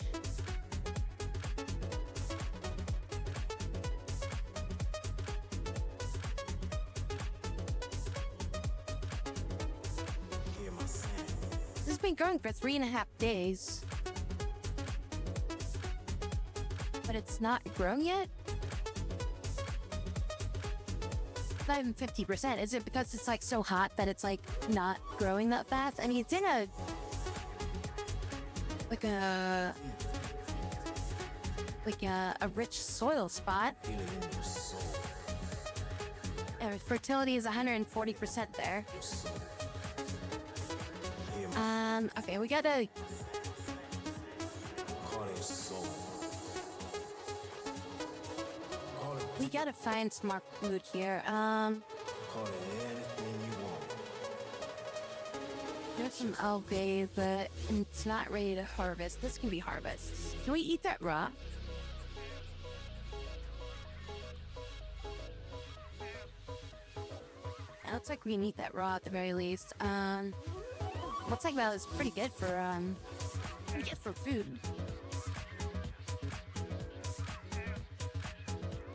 [SPEAKER 2] This has been growing for 3.5 days. But it's not grown yet? Not even 50%. Is it because it's like so hot that it's like not growing that fast? I mean, it's in a rich soil spot. And fertility is 140% there. Okay, we gotta find some more food here. There's some algae, but it's not ready to harvest. This can be harvested. Can we eat that raw? It looks like we can eat that raw at the very least. Looks like that is pretty good for food.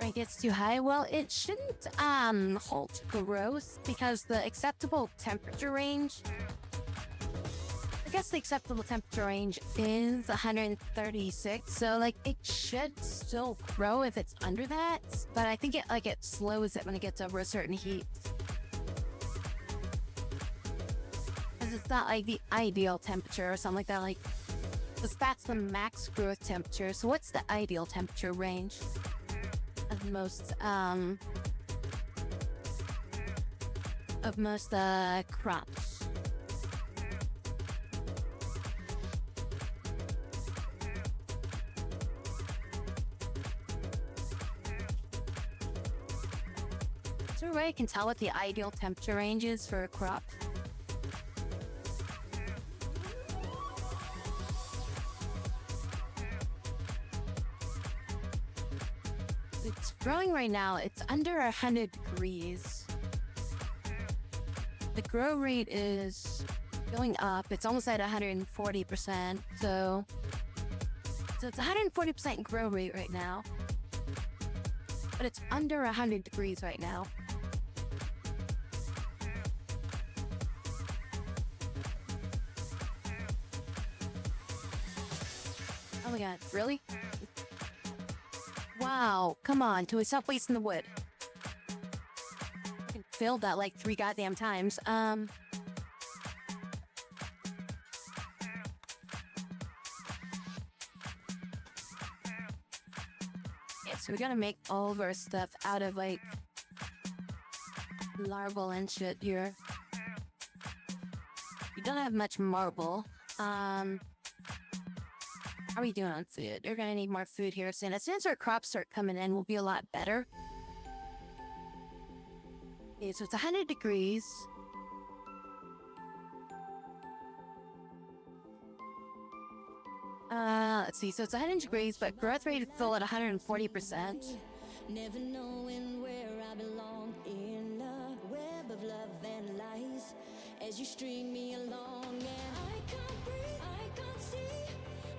[SPEAKER 2] It gets too high. Well, it shouldn't halt growth because the acceptable temperature range. I guess the acceptable temperature range is 136, so like it should still grow if it's under that. But I think it slows it when it gets over a certain heat. Because it's not like the ideal temperature or something like that. Like, because that's the max growth temperature. So what's the ideal temperature range? Of most crops. Is there a way I can tell what the ideal temperature range is for a crop? It's growing right now. It's under 100 degrees. The grow rate is going up. It's almost at 140%. So it's 140% grow rate right now. But it's under 100 degrees right now. Oh my god, really? Wow, come on, can we stop wasting the wood? I can fill that like 3 goddamn times. Yeah, so we gotta make all of our stuff out of like larval and shit here. We don't have much marble. How are we doing on food? We're gonna need more food here soon. As soon as our crops start coming in, we'll be a lot better. Okay, so it's 100 degrees. Let's see. So it's 100 degrees, but growth rate is still at 140%.
[SPEAKER 3] Never knowing where I belong in a web of love and lies as you string me along, and I can't breathe, I can't see.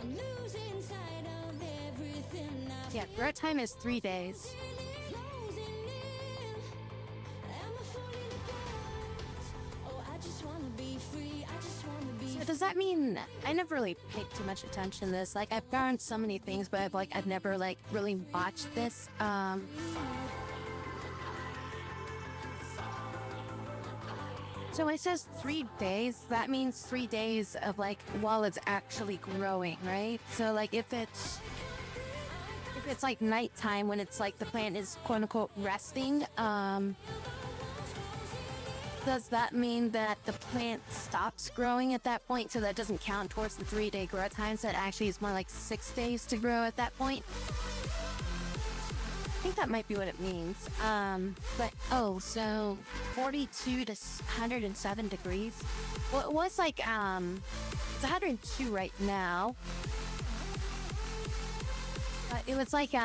[SPEAKER 3] I'm losing sight of everything I
[SPEAKER 2] Yeah, growth time is 3 days.
[SPEAKER 3] closing in. Am I falling apart? Oh, I just wanna be free. I just wanna be
[SPEAKER 2] So does that mean I never really paid too much attention to this? Like I've found so many things, but I've never like really watched this. So it says 3 days. That means 3 days of like while it's actually growing, right? So like if it's like nighttime when it's like the plant is quote unquote resting, does that mean that the plant stops growing at that point? So that doesn't count towards the 3-day growth time. So it actually is more like 6 days to grow at that point. think that might be what it means. But oh, so 42 to 107 degrees. Well, it was like it's 102 right now. But it was like it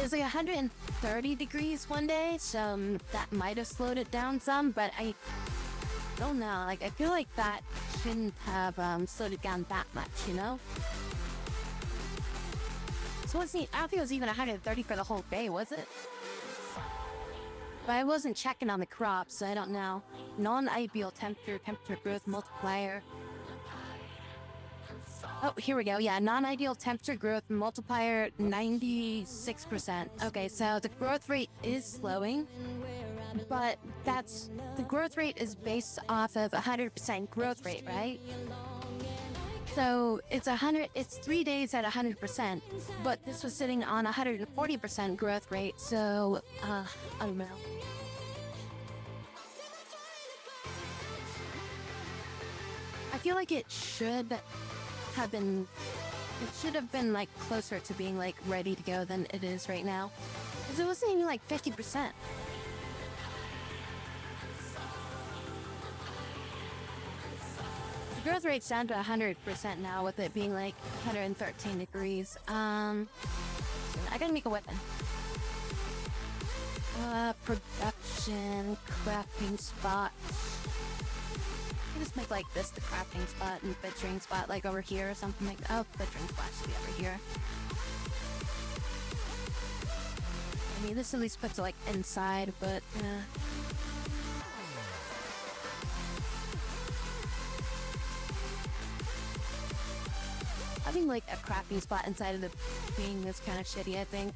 [SPEAKER 2] was like 130 degrees one day, so that might have slowed it down some, but I don't know. Like, I feel like that shouldn't have slowed it down that much, you know? So I don't think it was even 130 for the whole day, was it? But I wasn't checking on the crops, so I don't know. Non-ideal temperature growth multiplier. Oh, here we go. Yeah, non-ideal temperature growth multiplier 96%. Okay, so the growth rate is slowing, but the growth rate is based off of 100% growth rate, right? So it's 3 days at 100%, but this was sitting on 140% growth rate, so I don't know. I feel like it should have been like closer to being like ready to go than it is right now, because it wasn't even like 50%. The growth rate's down to 100% now, with it being like 113 degrees. I gotta make a weapon. Production, crafting spot. I just make like this the crafting spot and butchering spot like over here or something like that. Oh, butchering spot should be over here. I mean, this at least puts it like inside, but having like a crafting spot inside of the thing is kind of shitty, I think.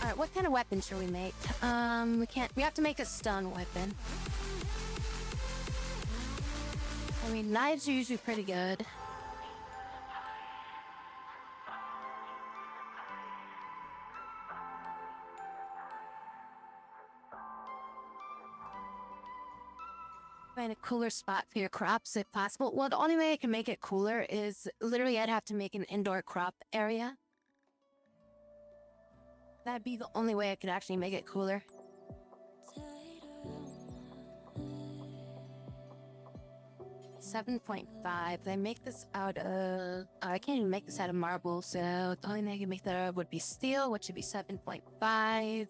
[SPEAKER 2] Alright, what kind of weapon should we make? We have to make a stun weapon. I mean, knives are usually pretty good. Find a cooler spot for your crops if possible. Well, the only way I can make it cooler is literally I'd have to make an indoor crop area. That'd be the only way I could actually make it cooler. 7.5. They make this out of... I can't even make this out of marble, so the only thing I can make that out of would be steel, which would be 7.5.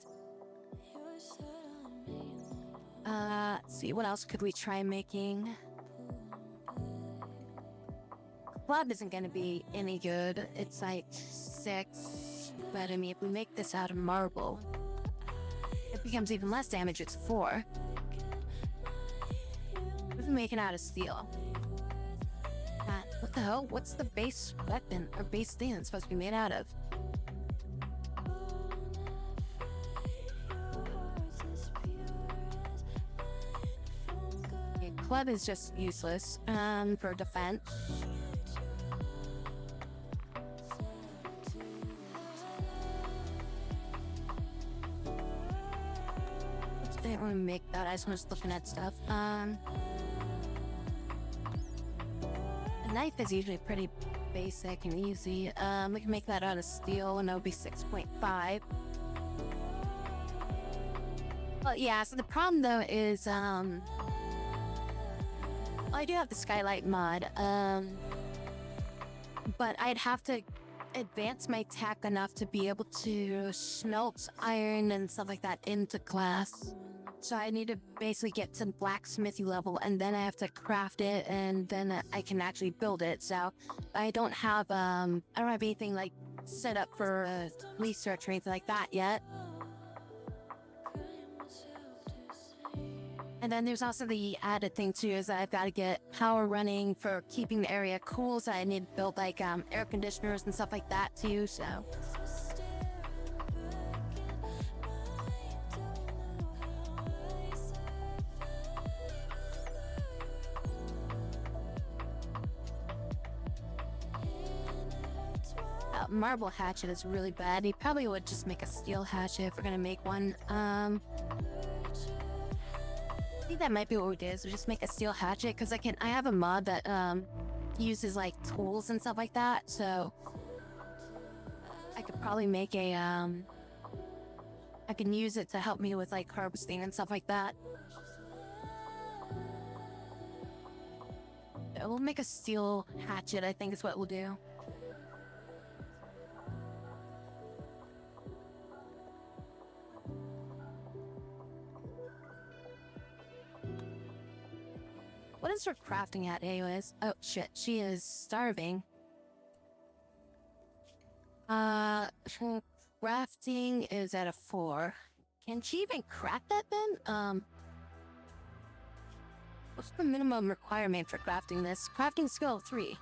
[SPEAKER 2] Let's see, what else could we try making? Club isn't gonna be any good. It's like 6. But I mean, if we make this out of marble, it becomes even less damage. It's 4. If we make it out of steel. What the hell? What's the base weapon or base thing it's supposed to be made out of? Okay, club is just useless for defense. I didn't want to make that. I just was looking at stuff. A knife is usually pretty basic and easy. We can make that out of steel, and that would be 6.5. Well, yeah. So the problem though is, I do have the skylight mod. But I'd have to advance my tech enough to be able to smelt iron and stuff like that into glass. So I need to basically get to the blacksmithy level, and then I have to craft it, and then I can actually build it. So I don't have anything like set up for research or anything like that yet. And then there's also the added thing too, is that I've got to get power running for keeping the area cool. So I need to build like air conditioners and stuff like that too. So. Marble hatchet is really bad. He probably would just make a steel hatchet if we're gonna make one. think that might be what we did, is we just make a steel hatchet, because I have a mod that uses like tools and stuff like that, so I could probably make a I can use it to help me with like harvesting and stuff like that. Yeah, we'll make a steel hatchet, I think is what we'll do. What is her crafting at anyways? Oh shit, she is starving. Her crafting is at a 4. Can she even craft that then? What's the minimum requirement for crafting this? Crafting skill 3.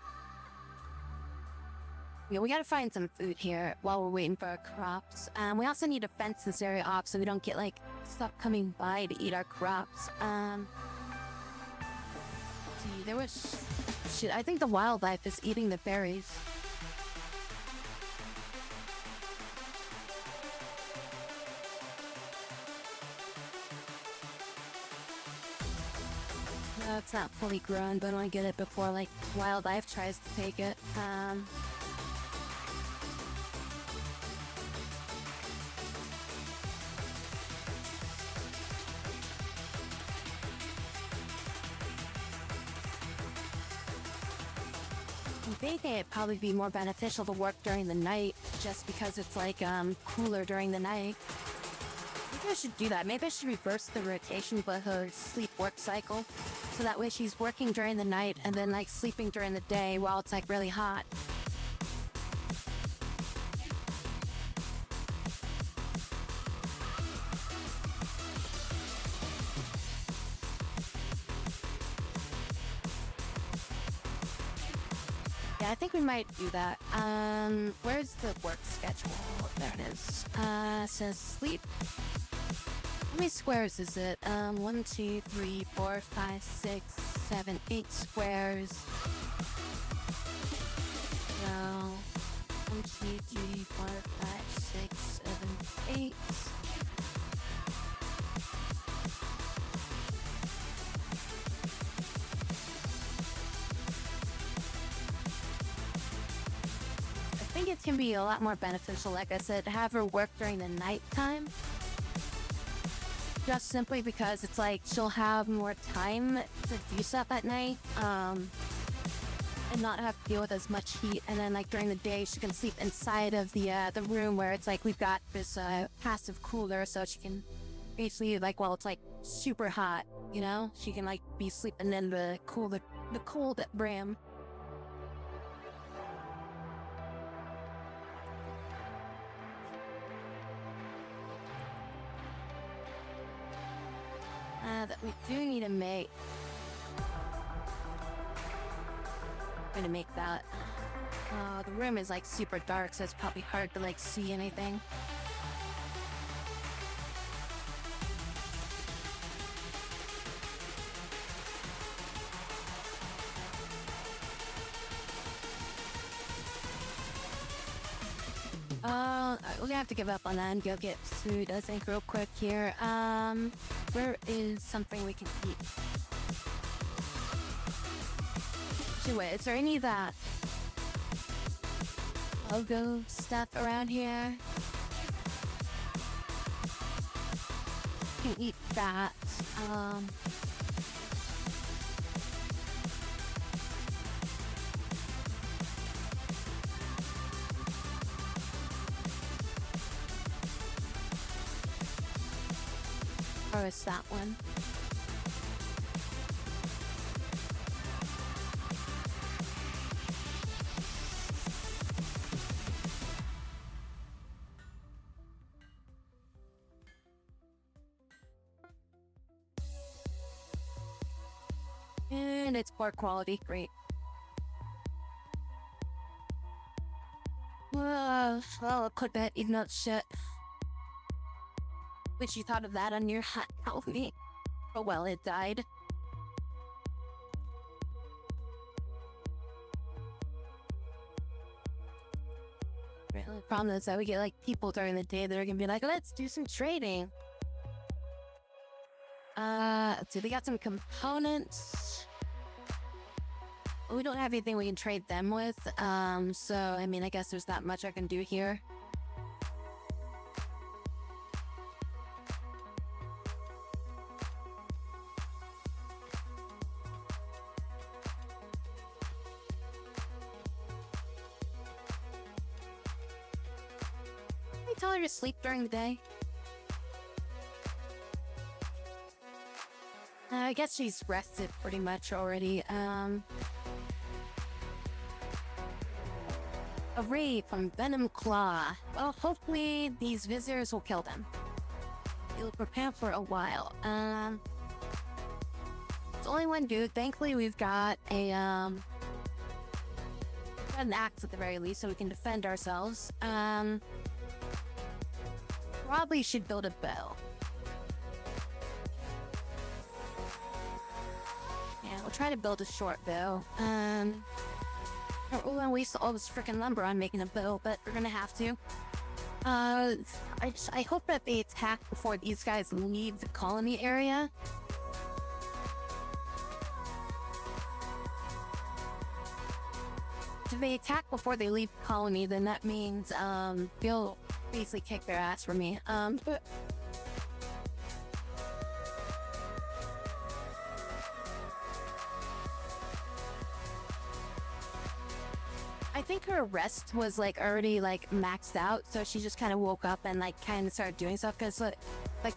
[SPEAKER 2] Yeah, we gotta find some food here while we're waiting for our crops. We also need to fence this area off so we don't get like stuff coming by to eat our crops. See, there was shit. I think the wildlife is eating the berries. No, it's not fully grown, but I want to get it before like wildlife tries to take it. I'm thinking it'd probably be more beneficial to work during the night, just because it's like cooler during the night. Maybe I should do that. Maybe I should reverse the rotation of her sleep-work cycle, so that way she's working during the night and then like sleeping during the day while it's like really hot. Yeah, I think we might do that. Where's the work schedule? There it is. Says sleep. How many squares is it? 1, 2, 3, 4, 5, 6, 7, 8 squares. So, 1, 2, 3, 4, 5, 6, 7, 8. I think it can be a lot more beneficial, like I said, to have her work during the nighttime. Just simply because it's like she'll have more time to do stuff at night, and not have to deal with as much heat. And then like during the day, she can sleep inside of the room where it's like we've got this passive cooler, so she can basically like while it's like super hot, you know, she can like be sleeping in the cold brim. That we do need to make. I'm gonna make that. The room is like super dark, so it's probably hard to like see anything. We're gonna have to give up on that and go get food, I think, real quick here. Where is something we can eat? Actually, wait, is there any of that logo stuff around here? You can eat that. Or is that one? And it's poor quality, great. Well, I'll put that in that shit. Wish you thought of that on your hot coffee. Oh well, it died. Really, the problem is that we get like people during the day that are gonna be like, let's do some trading. Let's see, they got some components. We don't have anything we can trade them with. So, I mean, I guess there's not much I can do here. Can I tell her to sleep during the day? I guess she's rested pretty much already. A ray from Venom Claw. Well, hopefully these visitors will kill them. You'll prepare for a while. It's only one dude. Thankfully, we've got an axe at the very least, so we can defend ourselves. Probably should build a bow. Yeah, we'll try to build a short bow. I don't really want to waste all this freaking lumber on making a bow, but we're gonna have to. I hope that they attack before these guys leave the colony area. If they attack before they leave the colony, then that means they'll basically kick their ass for me. But I think her rest was like already like maxed out, so she just kind of woke up and like kind of started doing stuff. Cause like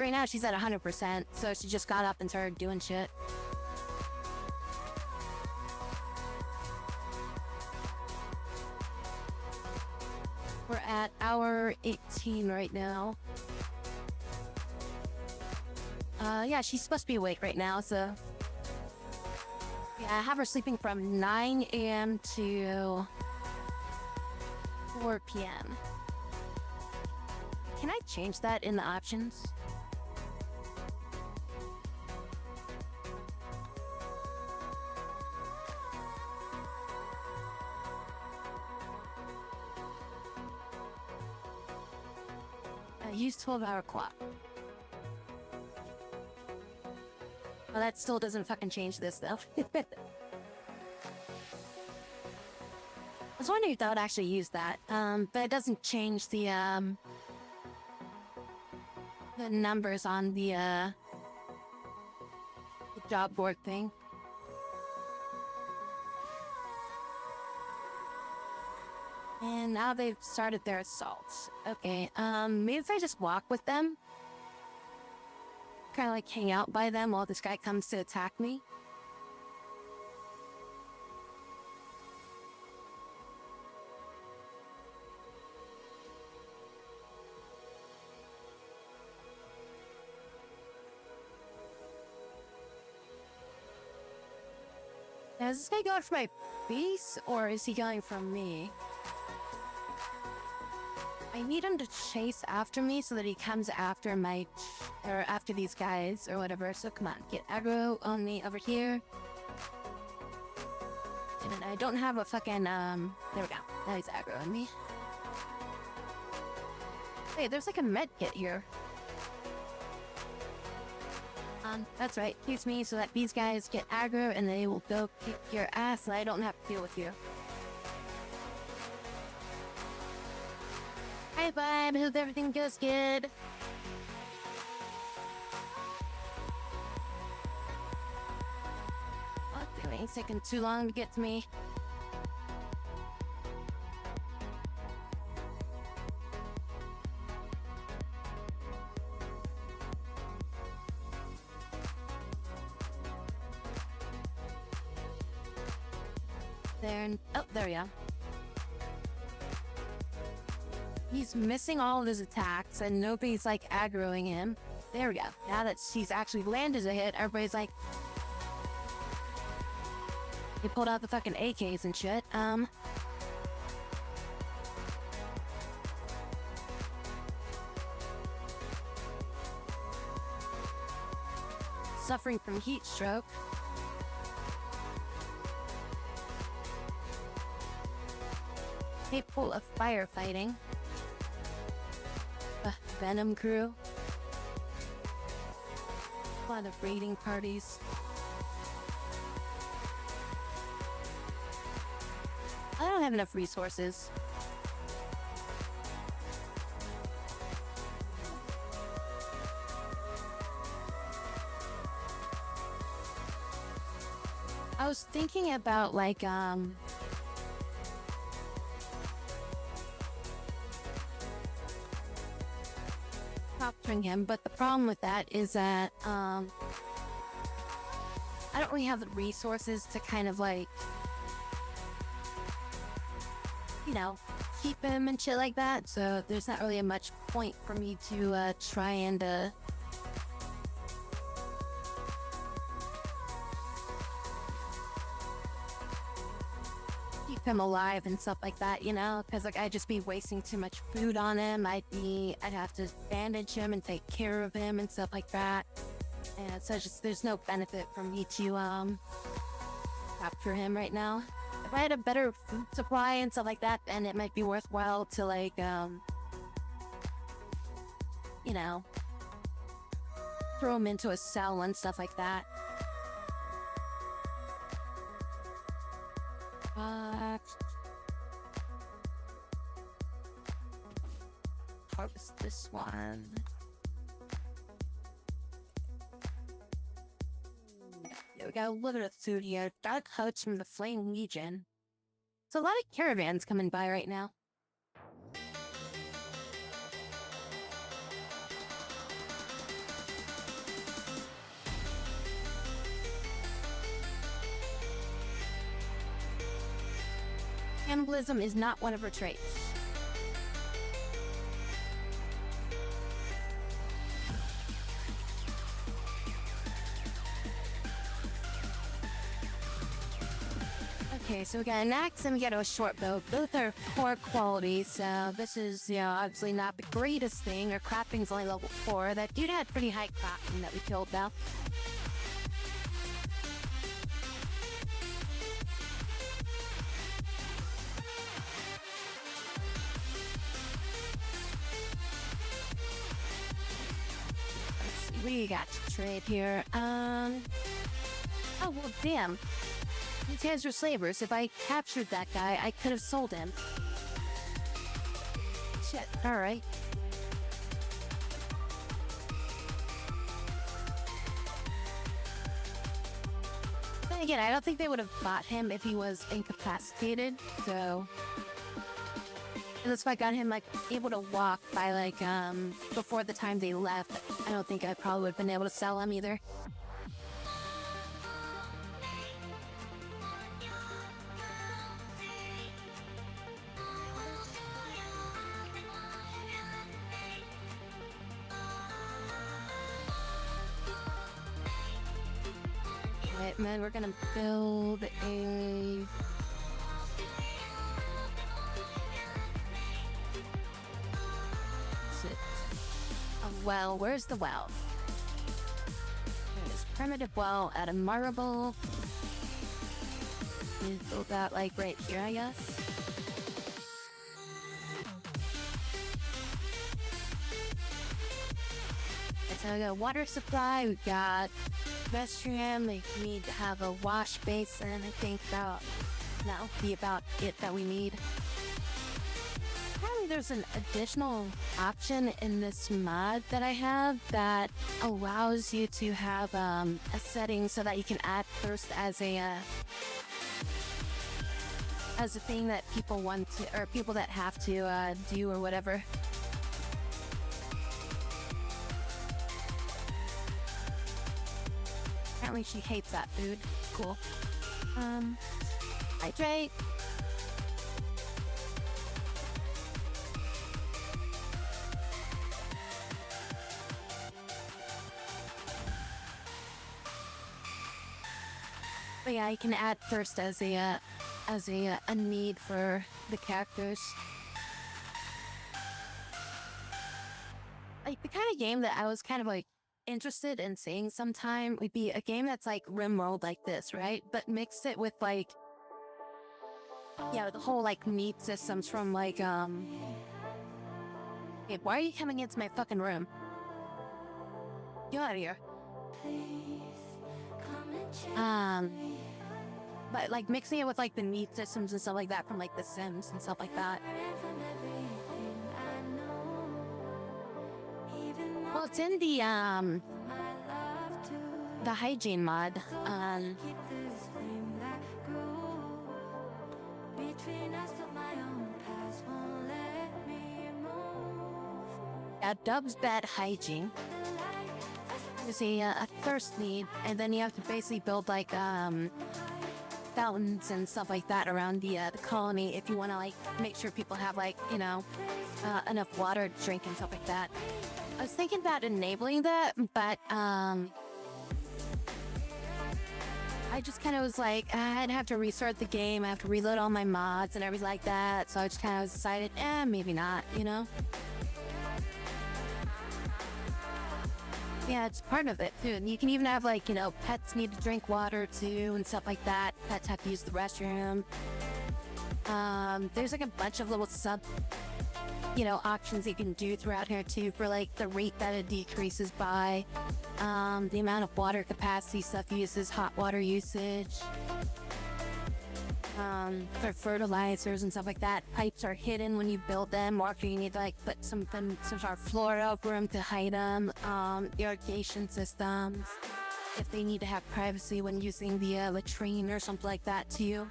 [SPEAKER 2] right now she's at 100%, so she just got up and started doing shit. We're at hour 18 right now. Yeah, she's supposed to be awake right now, so yeah, I have her sleeping from 9 a.m. to 4 p.m. Can I change that in the options? Use 12-hour clock. Well, that still doesn't fucking change this though. I was wondering if that would actually use that, but it doesn't change the numbers on the job board thing. And now they've started their assault. Okay, maybe if I just walk with them, kind of like hang out by them while this guy comes to attack me. Now, is this guy going for my base, or is he going for me? I need him to chase after me so that he comes after or after these guys or whatever. So come on, get aggro on me over here. And I don't have a fucking, there we go. Now he's aggro on me. Hey, there's like a med kit here. That's right. Use me so that these guys get aggro and they will go kick your ass and I don't have to deal with you. Hi, Bob. Hope everything goes good. Oh, it ain't taking too long to get to me. There. Oh, there we go. He's missing all of his attacks and nobody's like aggroing him. There we go. Now that she's actually landed a hit, everybody's like... They pulled out the fucking AKs and shit. Suffering from heat stroke. Capable of firefighting. Venom crew. A lot of raiding parties. I don't have enough resources. I was thinking about like capturing him, but the problem with that is that I don't really have the resources to kind of like, you know, keep him and shit like that. So there's not really much point for me to try and keep him alive and stuff like that, you know, because like I'd just be wasting too much food on him. I'd have to bandage him and take care of him and stuff like that. And so just there's no benefit for me to capture him right now. If I had a better food supply and stuff like that, then it might be worthwhile to like you know, throw him into a cell and stuff like that. Harvest this one. Yeah, we got a little bit of food here. Dark Huts from the Flame Legion. It's a lot of caravans coming by right now. Cannibalism is not one of her traits. Okay, so we got an axe and we got a short bow. Both are poor quality, so this is, you know, obviously not the greatest thing. Our crafting's only level 4. That dude had pretty high crafting that we killed though. We got to trade here. Oh, well, damn. These guys are slavers. If I captured that guy, I could have sold him. Shit, alright. Then again, I don't think they would have bought him if he was incapacitated, so... That's why I got him, like, able to walk by, like, before the time they left. I don't think I probably would have been able to sell him either. Alright, and then we're gonna build a... well. Where's the well? There's primitive well at a marble. Build that like right here, I guess. Okay, so we got a water supply. We got restroom. We need to have a wash basin. I think that'll be about it that we need. There's an additional option in this mod that I have that allows you to have a setting so that you can add thirst as a thing that people want to, or people that have to do or whatever. Apparently she hates that food. Cool. Hydrate. But yeah, you can add thirst as a need for the characters. Like the kind of game that I was kind of like interested in seeing sometime would be a game that's like Rimworld like this, right? But mixed it with like, yeah, the whole like meat systems from like Hey, why are you coming into my fucking room? Get out of here. But like mixing it with like the meat systems and stuff like that from like The Sims and stuff like that. Well, it's in the hygiene mod. Yeah, Dub's bed hygiene. There's a thirst need, and then you have to basically build like fountains and stuff like that around the colony if you want to like make sure people have like enough water to drink and stuff like that. I was thinking about enabling that, but I just kind of was like, I'd have to restart the game, I have to reload all my mods and everything like that, so I just kind of decided, maybe not, you know? Yeah, it's part of it too. And you can even have like, pets need to drink water too and stuff like that. Pets have to use the restroom. There's like a bunch of little options you can do throughout here too for like the rate that it decreases by, the amount of water capacity stuff uses, hot water usage, for fertilizers and stuff like that. Pipes are hidden when you build them, or after you need to like put some sort of floor over them to hide them. Irrigation systems, if they need to have privacy when using the latrine or something like that too.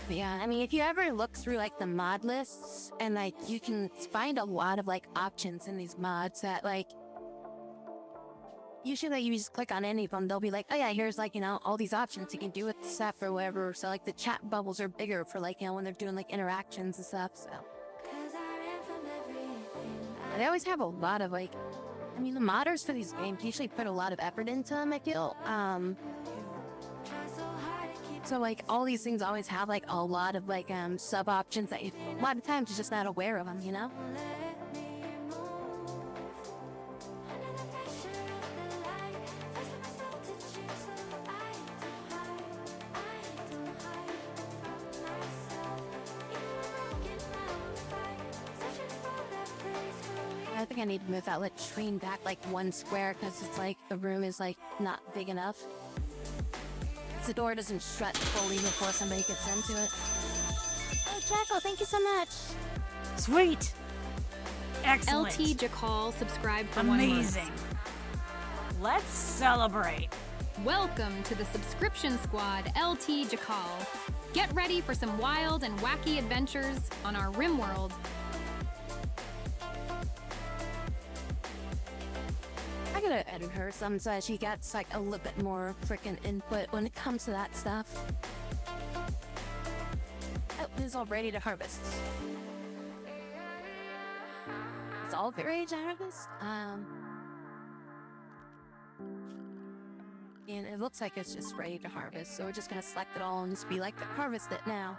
[SPEAKER 2] But yeah, I mean, if you ever look through like the mod lists, and like you can find a lot of like options in these mods that like usually like, you just click on any of them, they'll be like, oh yeah, here's like, all these options you can do with the stuff or whatever. So like the chat bubbles are bigger for like, when they're doing like interactions and stuff. So they always have a lot of like, I mean, the modders for these games usually put a lot of effort into them, I feel. So like all these things always have like a lot of like sub options that a lot of times you're just not aware of them, I think I need to move that latrine back like 1 square because it's like the room is like not big enough. The door doesn't shut fully before somebody gets into it. Oh, Jacko, thank you so much.
[SPEAKER 4] Sweet. Excellent.
[SPEAKER 5] LT Jacal subscribed for 1 month.
[SPEAKER 4] Amazing. Let's celebrate.
[SPEAKER 5] Welcome to the subscription squad, LT Jacal. Get ready for some wild and wacky adventures on our Rimworld.
[SPEAKER 2] I gotta edit her some so she gets like a little bit more freaking input when it comes to that stuff. Oh, this is all ready to harvest. It's all ready to harvest. And it looks like it's just ready to harvest, so we're just gonna select it all and just be like, harvest it now.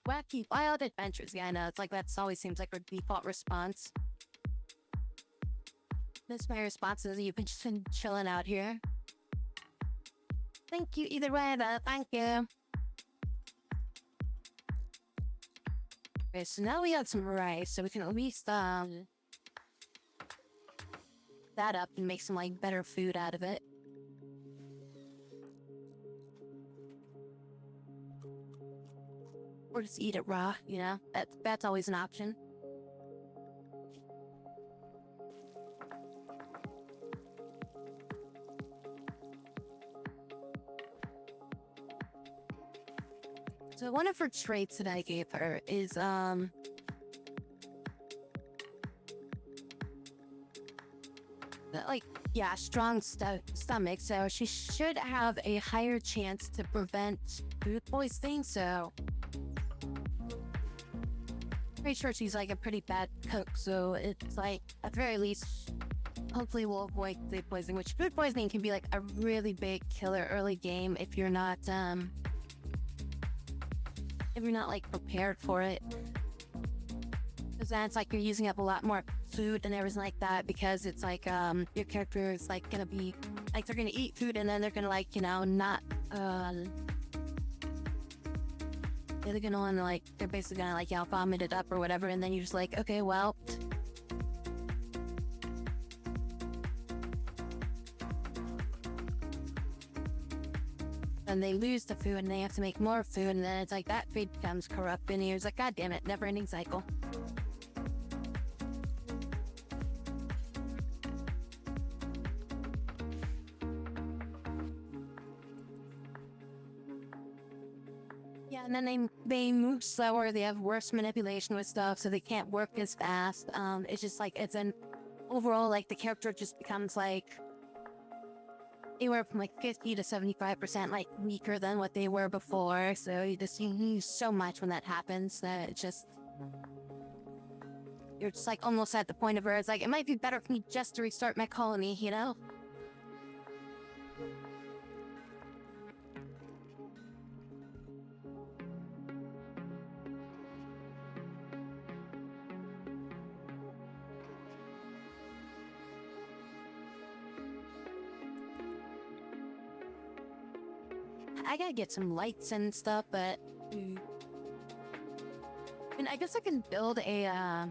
[SPEAKER 2] Wacky wild adventures. Yeah, I know. It's like that's always seems like our default response. This my response is you've just been chilling out here. Thank you either way though. Thank you. Okay, so now we got some rice, so we can at least that up and make some like better food out of it. Or just eat it raw, that's always an option. So one of her traits that I gave her is strong stomach, so she should have a higher chance to prevent food poisoning. So pretty sure she's like a pretty bad cook, so it's like at the very least hopefully we'll avoid food poisoning, which food poisoning can be like a really big killer early game if you're not like prepared for it. Because then it's like you're using up a lot more food and everything like that, because it's like your character is like gonna be like, they're gonna eat food and then they're gonna like, you know, not they're gonna wanna, like, they're basically gonna like, you know, vomit it up or whatever, and then you're just like, okay, well, and they lose the food and they have to make more food, and then it's like that food becomes corrupt and you're just like, god damn it, never ending cycle. Yeah, and then they move slower, they have worse manipulation with stuff, so they can't work as fast. It's just like, it's an overall, like, the character just becomes like anywhere from like 50 to 75% like weaker than what they were before. So you lose so much when that happens that it just, you're just like almost at the point of where it's like, it might be better for me just to restart my colony, you know? I gotta get some lights and stuff, but and I guess I can build a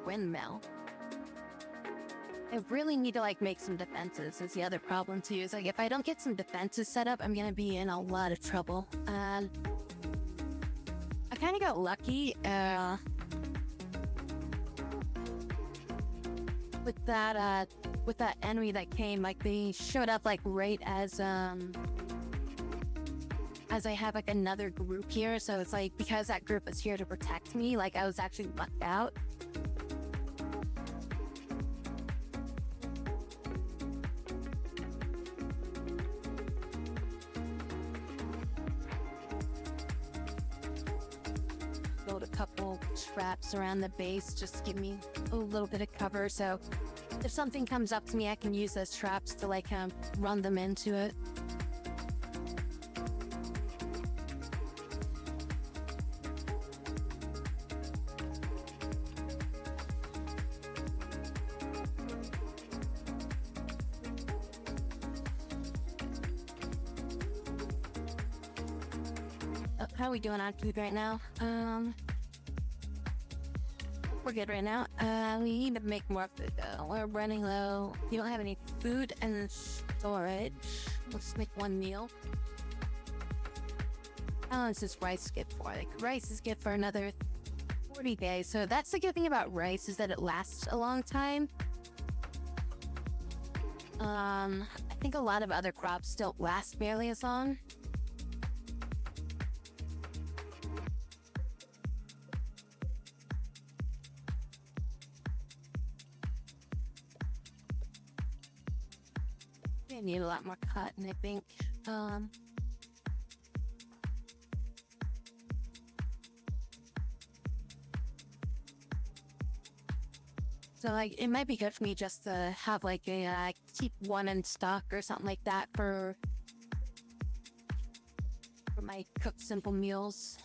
[SPEAKER 2] windmill. I really need to like make some defenses. Is the other problem too. Is like, if I don't get some defenses set up, I'm gonna be in a lot of trouble. I kind of got lucky with that enemy that came. Like, they showed up like right as I have like another group here, so it's like, because that group is here to protect me, like I was actually lucked out. Build a couple traps around the base just to give me a little bit of cover, so if something comes up to me, I can use those traps to like run them into it. How are we doing on food right now? We're good right now. We need to make more food though. We're running low. You don't have any food and storage. Let's make one meal. How long does this rice get for? Like, rice is good for another 40 days. So that's the good thing about rice, is that it lasts a long time. I think a lot of other crops don't last barely as long. I need a lot more cotton, I think. So like, it might be good for me just to have like a keep one in stock or something like that for my cooked simple meals.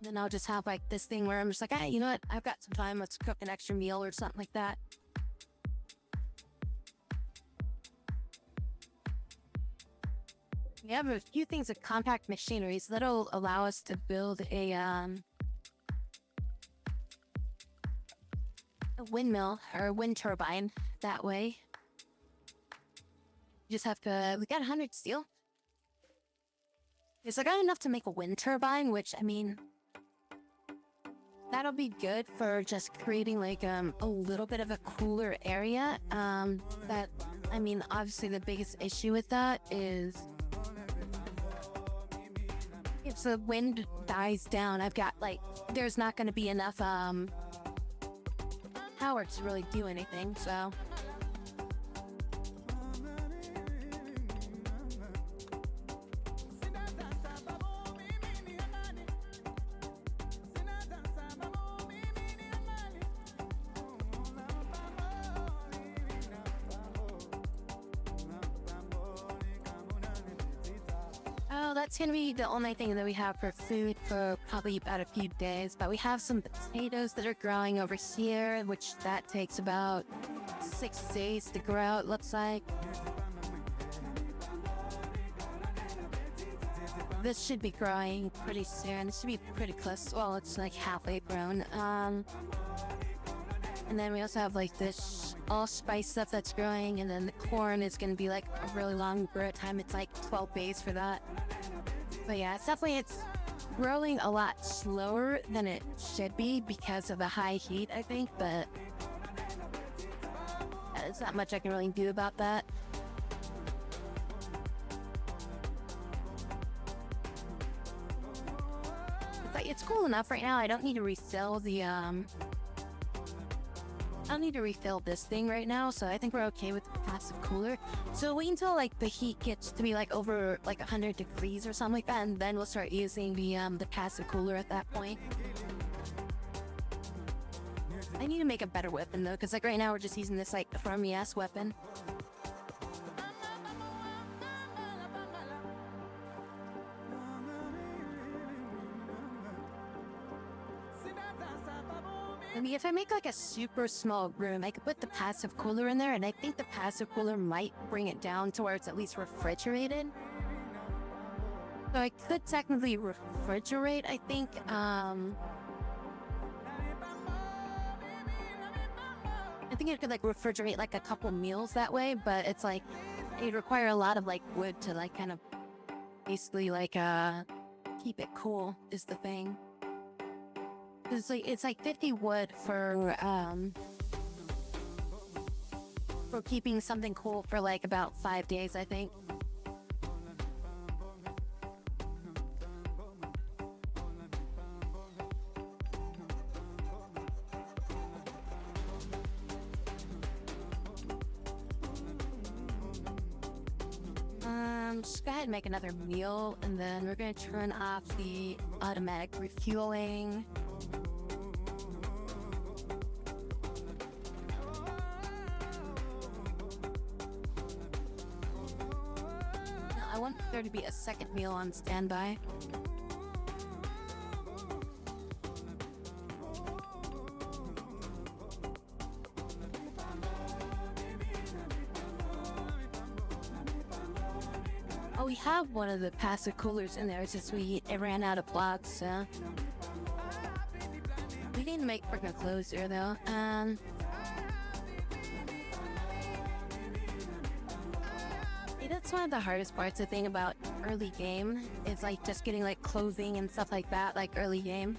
[SPEAKER 2] Then I'll just have like this thing where I'm just like, hey, you know what? I've got some time. Let's cook an extra meal or something like that. We have a few things of compact machineries that'll allow us to build a windmill or a wind turbine that way. You just have to, we got 100 steel. Because I got enough to make a wind turbine, which, I mean, that'll be good for just creating like a little bit of a cooler area. That, I mean, obviously the biggest issue with that is if the wind dies down, I've got like, there's not going to be enough power to really do anything, so. Oh, that's gonna be the only thing that we have for food for probably about a few days. But we have some potatoes that are growing over here, which that takes about 6 days to grow, it looks like. This should be growing pretty soon. This should be pretty close. Well, it's like halfway grown. And then we also have like this allspice stuff that's growing, and then the corn is gonna be like a really long grow time. It's like 12 days for that. But yeah, it's growing a lot slower than it should be because of the high heat, I think, but there's not much I can really do about that. It's cool enough right now. I don't need to refill this thing right now, so I think we're okay with the passive cooler. So wait until like the heat gets to be like over like 100 degrees or something like that, and then we'll start using the passive cooler at that point. I need to make a better weapon though, because like right now we're just using this like farmy ass weapon. I mean, if I make like a super small room, I could put the passive cooler in there, and I think the passive cooler might bring it down to where it's at least refrigerated. So I could technically refrigerate, I think. I think I could like refrigerate like a couple meals that way, but it's like it'd require a lot of like wood to like kind of basically like keep it cool is the thing. It's like 50 wood for keeping something cool for like about 5 days, I think. Just go ahead and make another meal, and then we're gonna turn off the automatic refueling. I want there to be a second meal on standby. Oh, we have one of the passive coolers in there. It's just it ran out of blocks, so we need to make freaking closer though. That's one of the hardest parts, I think, about early game. It's like just getting like clothing and stuff like that, like early game.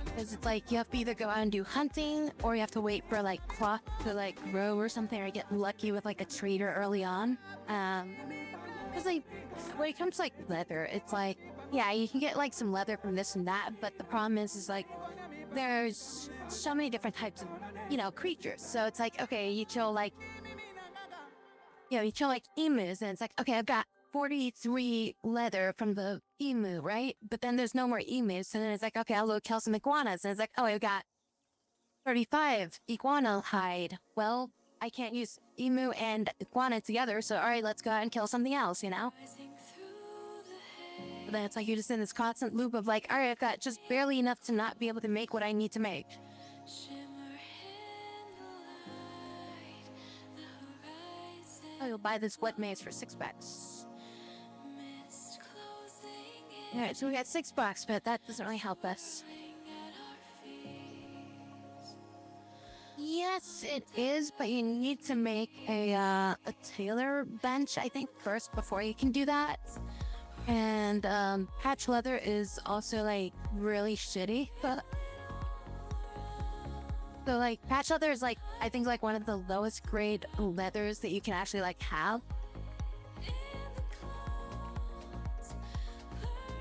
[SPEAKER 2] Because it's like you have to either go out and do hunting, or you have to wait for like cloth to like grow or something, or get lucky with like a trader early on. Because like when it comes to like leather, it's like, yeah, you can get like some leather from this and that, but the problem is like there's so many different types of, creatures. So it's like, okay, you kill like emus, and it's like, okay, I've got 43 leather from the emu, right? But then there's no more emus, and then it's like, okay, I'll go kill some iguanas, and it's like, oh, I've got 35 iguana hide. Well, I can't use emu and iguana together, so all right, let's go out and kill something else, But then it's like you're just in this constant loop of like, all right, I've got just barely enough to not be able to make what I need to make. Oh, you'll buy this wet maze for $6. Alright, so we got $6, but that doesn't really help us. Yes, it is, but you need to make a tailor bench, I think, first before you can do that. And patch leather is also like really shitty, but so like patch leather is like, I think, like one of the lowest grade leathers that you can actually like have.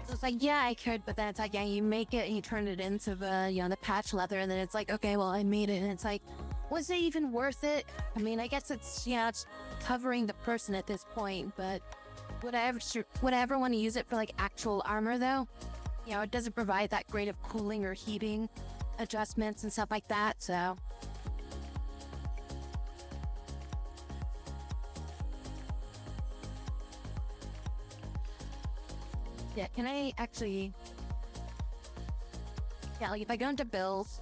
[SPEAKER 2] So it's like, yeah, I could, but then it's like, yeah, you make it and you turn it into the, the patch leather, and then it's like, okay, well, I made it, and it's like, was it even worth it? I mean, I guess it's, it's covering the person at this point, but would I ever want to use it for like actual armor though? It doesn't provide that great of cooling or heating adjustments and stuff like that, so Yeah, can I actually... Yeah, like if I go into bills,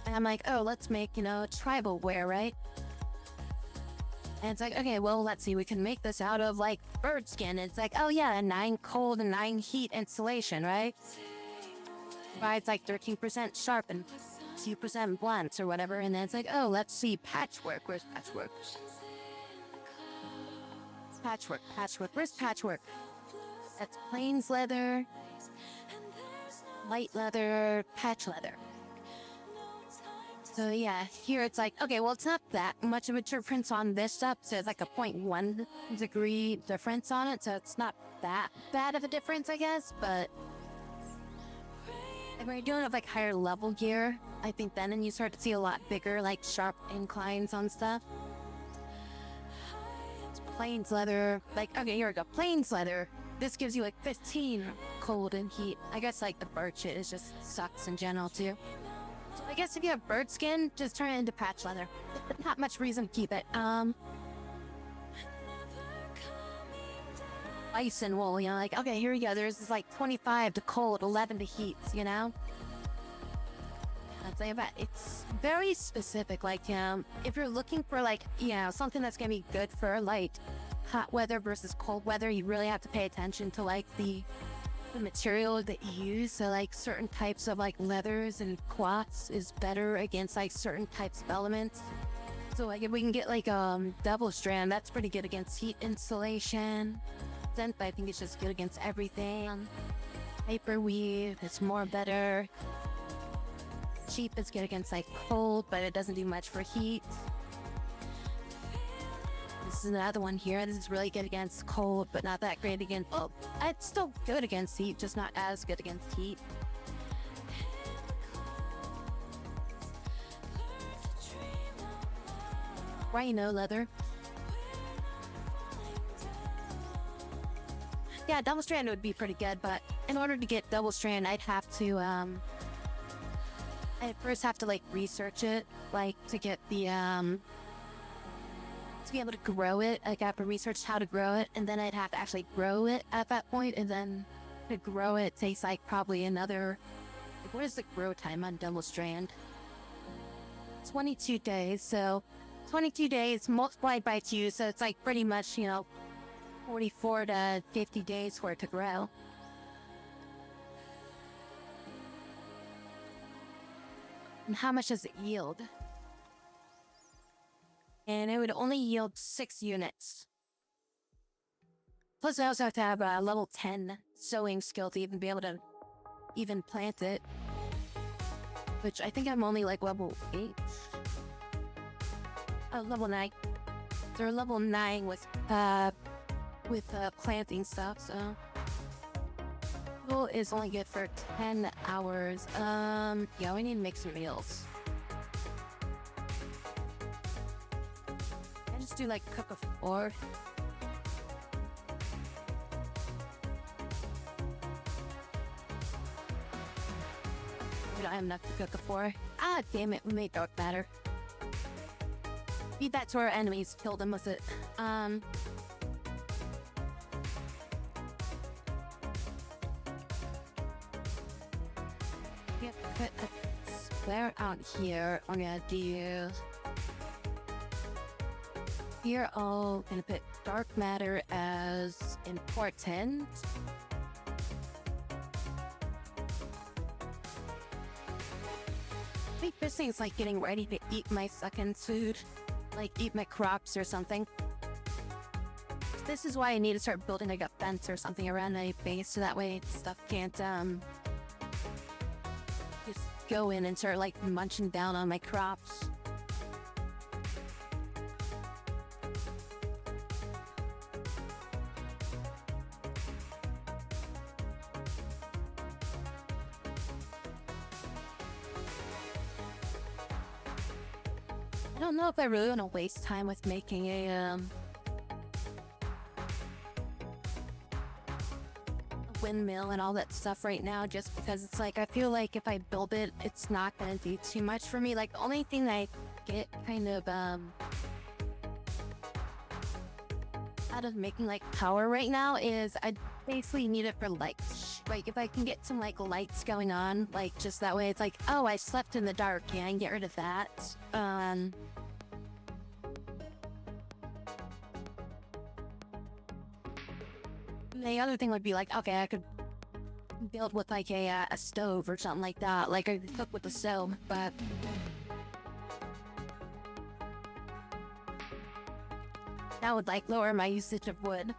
[SPEAKER 2] and I'm like, oh, let's make, tribal wear, right? And it's like, okay, well, let's see, we can make this out of, like, bird skin. It's like, oh, yeah, 9 cold and 9 heat insulation, right? Provides, like, 13% sharp and 2% blunt or whatever. And then it's like, oh, let's see, patchwork. Where's patchwork? Patchwork. Where's patchwork? That's plains leather, light leather, patch leather. So yeah, here it's like, okay, well, it's not that much of a difference on this stuff, so it's like a 0.1 degree difference on it, so it's not that bad of a difference, I guess, but if we're doing it with like higher level gear, I think then you start to see a lot bigger, like sharp inclines on stuff. It's plains leather, like, okay, here we go, plains leather. This gives you like 15 cold and heat. I guess like the bird shit is just sucks in general too. So I guess if you have bird skin, just turn it into patch leather. Not much reason to keep it. Bison wool, like, okay, here we go. There's this like 25 to cold, 11 to heat, I'd say about it's very specific. Like, if you're looking for like, something that's gonna be good for like hot weather versus cold weather, you really have to pay attention to like the material that you use. So like certain types of like leathers and cloths is better against like certain types of elements. So like if we can get like double strand, that's pretty good against heat insulation. Synth, I think it's just good against everything. Hyperweave, it's more better. Cheap is good against like cold, but it doesn't do much for heat. This is another one here. This is really good against cold, but not that great against... Oh, it's still good against heat, just not as good against heat. Rhino leather. Yeah, double strand would be pretty good, but in order to get double strand, I'd have to, I'd first have to, like, research it, like, to get the, to be able to grow it. Like, I have to research how to grow it, and then I'd have to actually grow it at that point, and then to grow it takes, like, probably another, like, what is the grow time on double strand? 22 days, so 22 days multiplied by 2, so it's, like, pretty much, 44 to 50 days for it to grow. And how much does it yield? And it would only yield 6 units. Plus I also have to have a level 10 sewing skill to even be able to even plant it. Which I think I'm only like level 8. Oh, level 9. So we're level 9 with planting stuff, so fuel is only good for 10 hours. Yeah, we need to make some meals. I just do like cook a 4. We don't have enough to cook a 4. Ah, damn it, we made dark matter. Feed that to our enemies, kill them with it. Put a square out here. I'm gonna do here. I'm gonna put dark matter as important. I think this thing's like getting ready to eat my second food, like eat my crops or something. This is why I need to start building like a fence or something around my base, so that way stuff can't just go in and start like munching down on my crops. I don't know if I really want to waste time with making a windmill and all that stuff right now, just because it's like I feel like if I build it, it's not gonna do too much for me. Like the only thing that I get kind of out of making like power right now is I basically need it for lights. Like if I can get some like lights going on, like just that way it's like, oh, I slept in the dark. Yeah, I can get rid of that. The other thing would be like, okay, I could build with like a stove or something like that. Like I could cook with the stove, but that would like lower my usage of wood.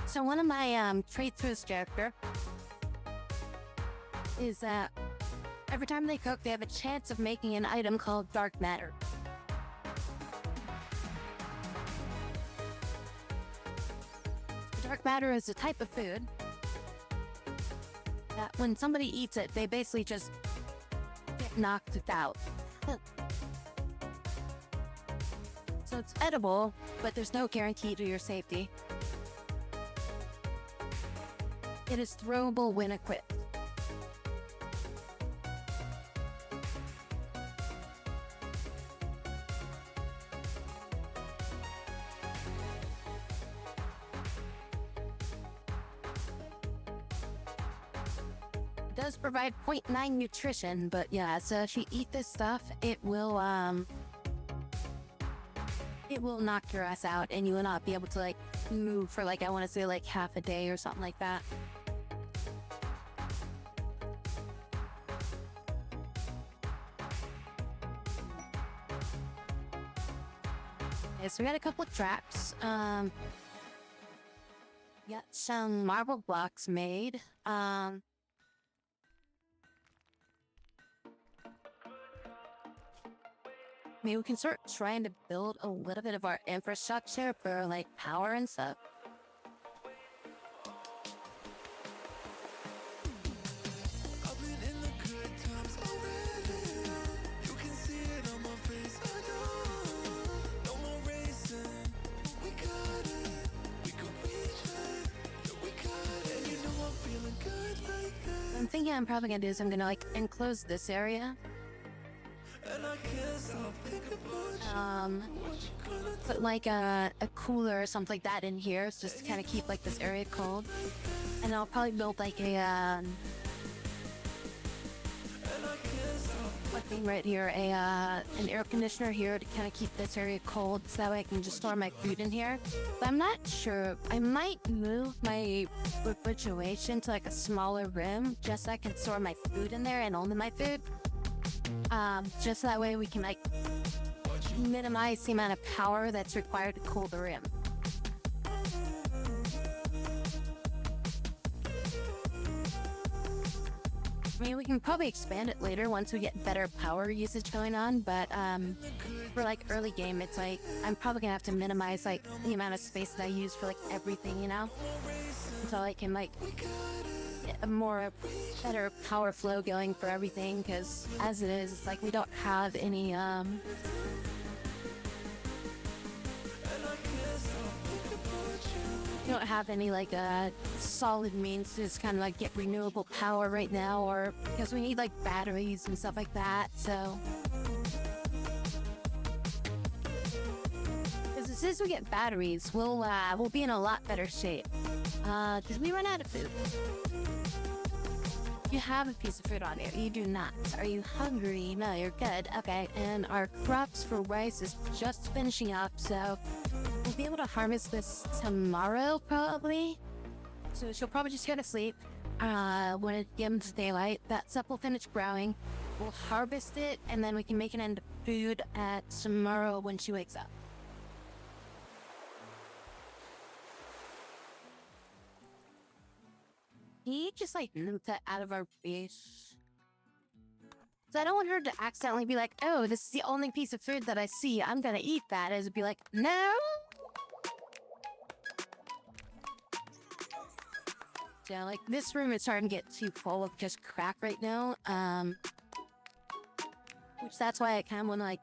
[SPEAKER 2] So one of my traits for this character is that every time they cook, they have a chance of making an item called dark matter. Dark matter is a type of food that when somebody eats it, they basically just get knocked out. So it's edible, but there's no guarantee to your safety. It is throwable when equipped. It does provide 0.9 nutrition, but yeah, so if you eat this stuff, it will knock your ass out and you will not be able to like move for like, I want to say like half a day or something like that. Okay, so we got a couple of traps. Got some marble blocks made. Maybe we can start trying to build a little bit of our infrastructure for like power and stuff.
[SPEAKER 1] I've been in the good times already. You can see it on my face. I know. No more racing. We got it. We can reach it. Yeah, we got it. And you know I'm feeling good like that.
[SPEAKER 2] I'm thinking I'm probably gonna do is I'm gonna like enclose this area.
[SPEAKER 1] And I can't stop thinking about you. What you gonna do?
[SPEAKER 2] Put like a cooler or something like that in here, so just to kind of keep like this area cold. And I'll probably build like a
[SPEAKER 1] And I can't stop.
[SPEAKER 2] one thing right here, an air conditioner here to kind of keep this area cold, so that way I can just store my food in here. But I'm not sure. I might move my refrigeration to like a smaller room, just so I can store my food in there and only my food. Just so that way we can like minimize the amount of power that's required to cool the room. I mean, we can probably expand it later once we get better power usage going on, but for like early game, it's like I'm probably gonna have to minimize like the amount of space that I use for like everything, you know, until I can like get a more better power flow going for everything. Because as it is, it's like we don't have any we don't have any like solid means to just kind of like get renewable power right now, or because we need like batteries and stuff like that. So because as soon as we get batteries, we'll be in a lot better shape. Because we run out of food. You have a piece of fruit on you. You do not. Are you hungry? No, you're good. Okay, and our crops for rice is just finishing up, so we'll be able to harvest this tomorrow, probably. So she'll probably just go to sleep when it comes daylight. That stuff will finish growing. We'll harvest it, and then we can make it into food at tomorrow when she wakes up. Can you just like move that out of our base? So I don't want her to accidentally be like, oh, this is the only piece of food that I see, I'm gonna eat that. As be like, no. down. Like, this room is starting to get too full of just crap right now. Which that's why I kind of want to, like,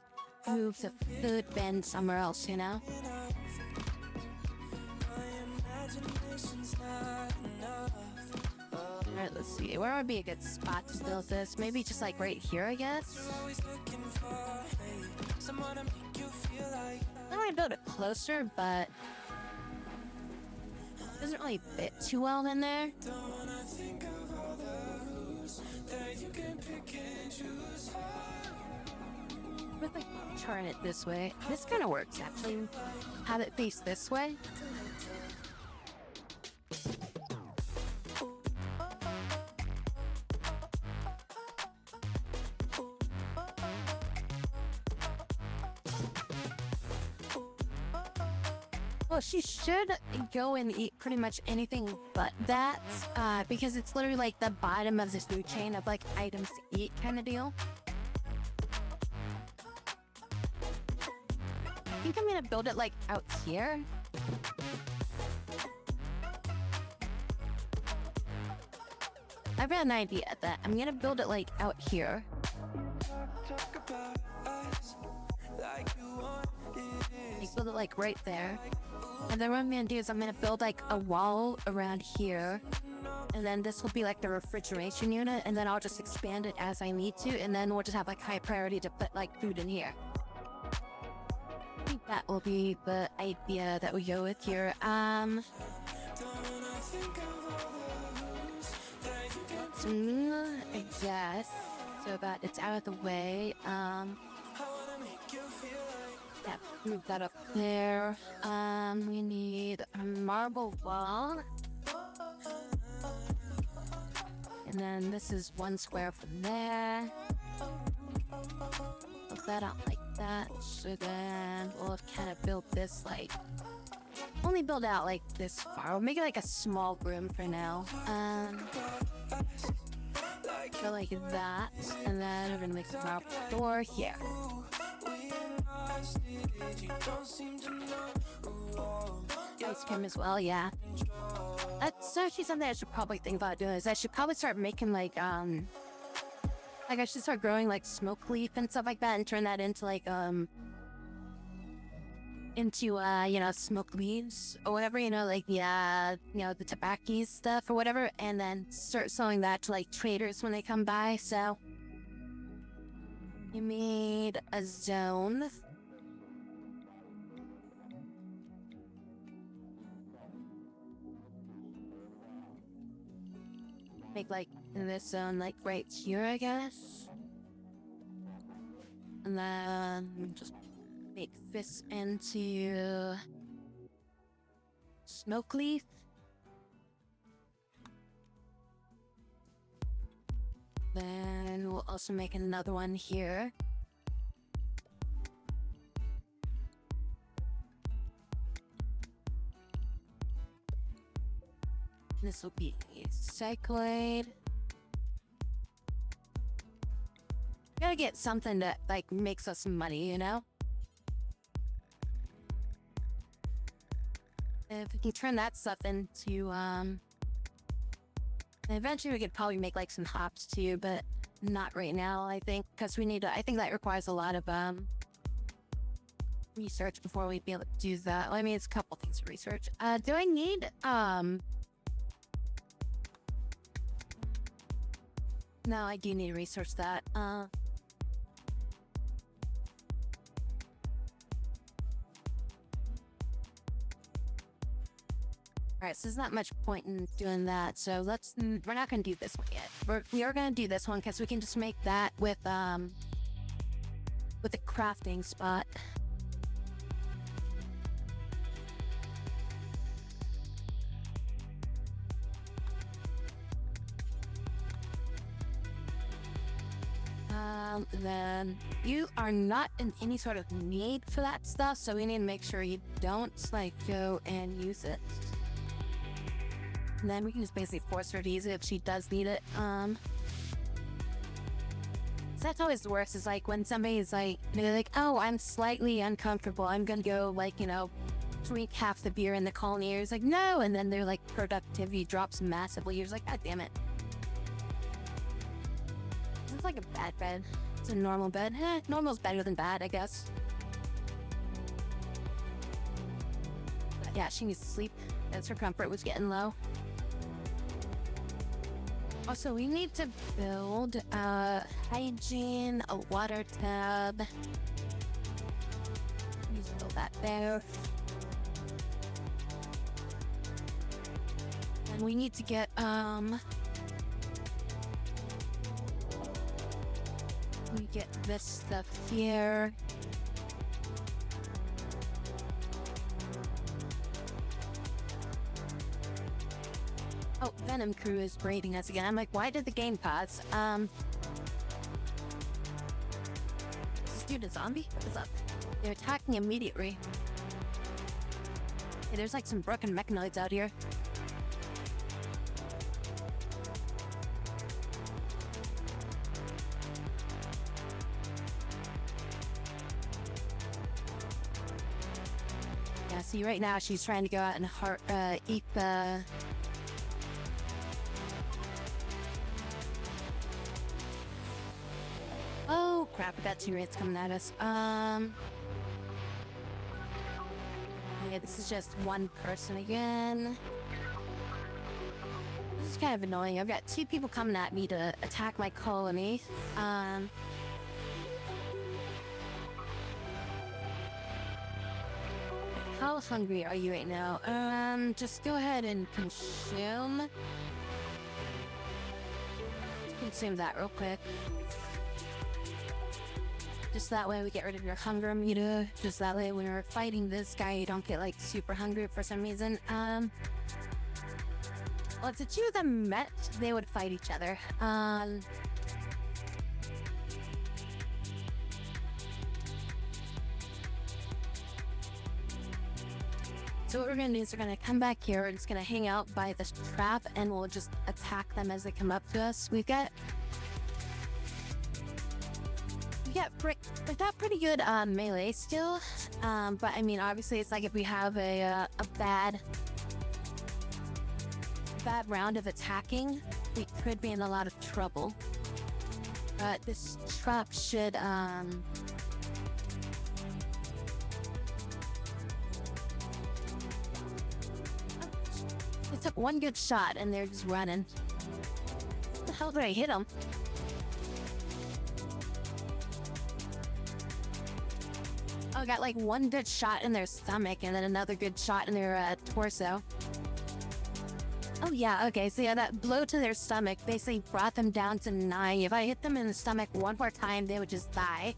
[SPEAKER 2] move the food bin somewhere else, you know? Alright, let's see. Where would be a good spot to build this? Maybe just, like, right here, I guess? I want to build it closer, but it doesn't really fit too well in there. With like turn it this way. This kind of works actually. Have it face this way. Well, she should go and eat pretty much anything but that, because it's literally like the bottom of this food chain of like items to eat kind of deal. I think I'm gonna build it like out here. I've got an idea that I'm gonna build it like out here. Like build it like right there. And then what I'm gonna do is I'm gonna build like a wall around here. And then this will be like the refrigeration unit, and then I'll just expand it as I need to, and then we'll just have like high priority to put like food in here. I think that will be the idea that we go with here. I guess, so that it's out of the way. Yeah, move that up there. We need a marble wall. And then this is 1 square from there. Put that out like that. So then we'll kind of build this like, only build out like this far. We'll make it like a small room for now. Go like that. And then we're gonna make a marble door here. Ice cream as well, yeah. That's actually something I should probably think about doing. Is I should probably start making like I should start growing like smoke leaf and stuff like that, and turn that into like you know, smoke leaves or whatever, you know, like the tobacco stuff or whatever, and then start selling that to like traders when they come by. So you made a zone. Make like this zone like right here, I guess. And then just make this into smoke leaf. Then we'll also make another one here. This will be cycloid. Gotta get something that like makes us some money, you know? If we can turn that stuff into eventually we could probably make like some hops too, but not right now, I think, because we need to, I think that requires a lot of research before we'd be able to do that. Well, I mean, it's a couple things to research. Do I need no, I do need to research that. Alright, so there's not much point in doing that, so we're not gonna do this one yet. We are gonna do this one because we can just make that with a crafting spot. Then you are not in any sort of need for that stuff, so we need to make sure you don't like go and use it. And then we can just basically force her to use it if she does need it. So that's always the worst, is like when somebody's like, they're like, oh, I'm slightly uncomfortable, I'm gonna go like, you know, drink half the beer in the colony. You're just like, no, and then their like productivity drops massively. You're just like, God damn it. It's like a bad bed. It's a normal bed. Normal's better than bad, I guess. But yeah, she needs to sleep. That's her comfort was getting low. Also, we need to build hygiene, a water tub. Need to build that there. And we need to get we get this stuff here. Oh, Venom Crew is raiding us again. I'm like, why did the game pause? Is this dude a zombie? What is up? They're attacking immediately. Hey, there's like some broken mechanoids out here. Yeah, see, right now she's trying to go out and eat the... Oh, crap, we got 2 raids coming at us. Yeah, this is just one person again. This is kind of annoying. I've got 2 people coming at me to attack my colony. How hungry are you right now? Just go ahead and consume. Consume that real quick. Just that way we get rid of your hunger meter. Just that way when you're fighting this guy, you don't get like super hungry for some reason. Well, if the 2 of them met, they would fight each other. So what we're gonna do is we're gonna come back here. We're just gonna hang out by this trap, and we'll just attack them as they come up to us. We've got pretty good melee skill, but I mean, obviously, it's like if we have a bad round of attacking, we could be in a lot of trouble. But this trap should It took one good shot and they're just running. What the hell did I hit them? Oh, I got like one good shot in their stomach and then another good shot in their torso. Oh yeah, okay, so yeah, that blow to their stomach basically brought them down to 9. If I hit them in the stomach one more time, they would just die.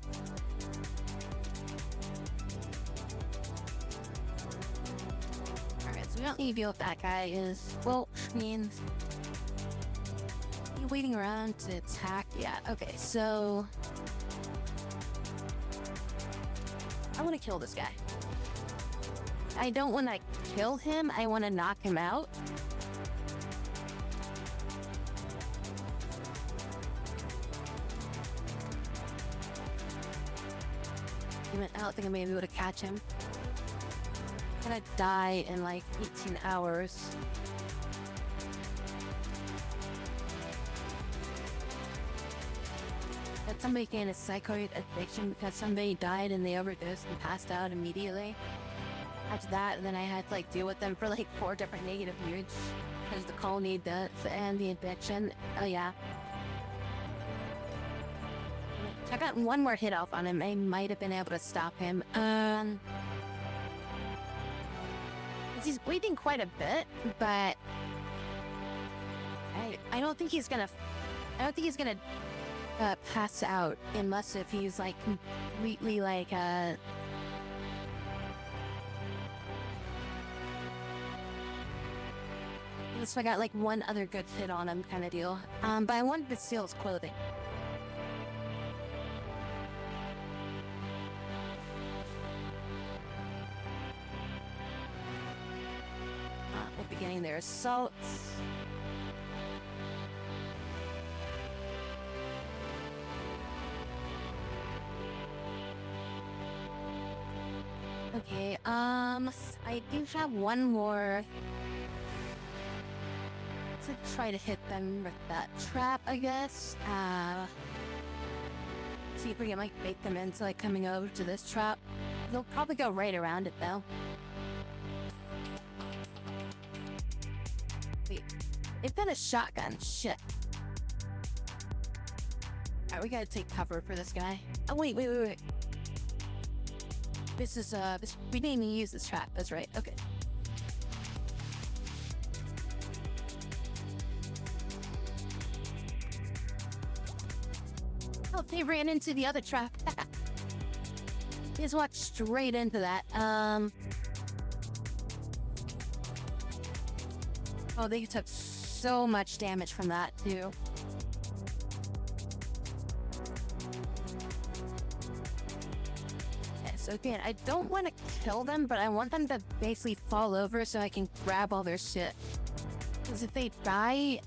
[SPEAKER 2] Alright, so we don't need to deal with that guy is... Well, I mean... You waiting around to attack? Yeah, okay, so... I want to kill this guy. I don't want to kill him, I want to knock him out. I don't think I'm gonna be able to catch him. I'm gonna die in like 18 hours. That somebody gained a psychoid addiction because somebody died and they overdosed and passed out immediately. After that, then I had to like deal with them for like 4 different negative moods. There's the colony death and the addiction. Oh yeah. I got one more hit off on him. I might have been able to stop him. He's bleeding quite a bit, but I don't think he's gonna. I don't think he's gonna pass out unless if he's like completely like So I got like one other good hit on him, kind of deal. But I wanted to steal his clothing. Beginning their assaults. Okay, I do have one more. Let's try to hit them with that trap, I guess. See if we can like bait them into like coming over to this trap. They'll probably go right around it though. Wait, they've got a shotgun. Shit. Alright, we gotta take cover for this guy. Oh wait. This is we didn't even use this trap. That's right. Okay. Oh, they ran into the other trap. They just walked straight into that. Oh, they took so much damage from that too. So again, I don't want to kill them, but I want them to basically fall over so I can grab all their shit. Because if they die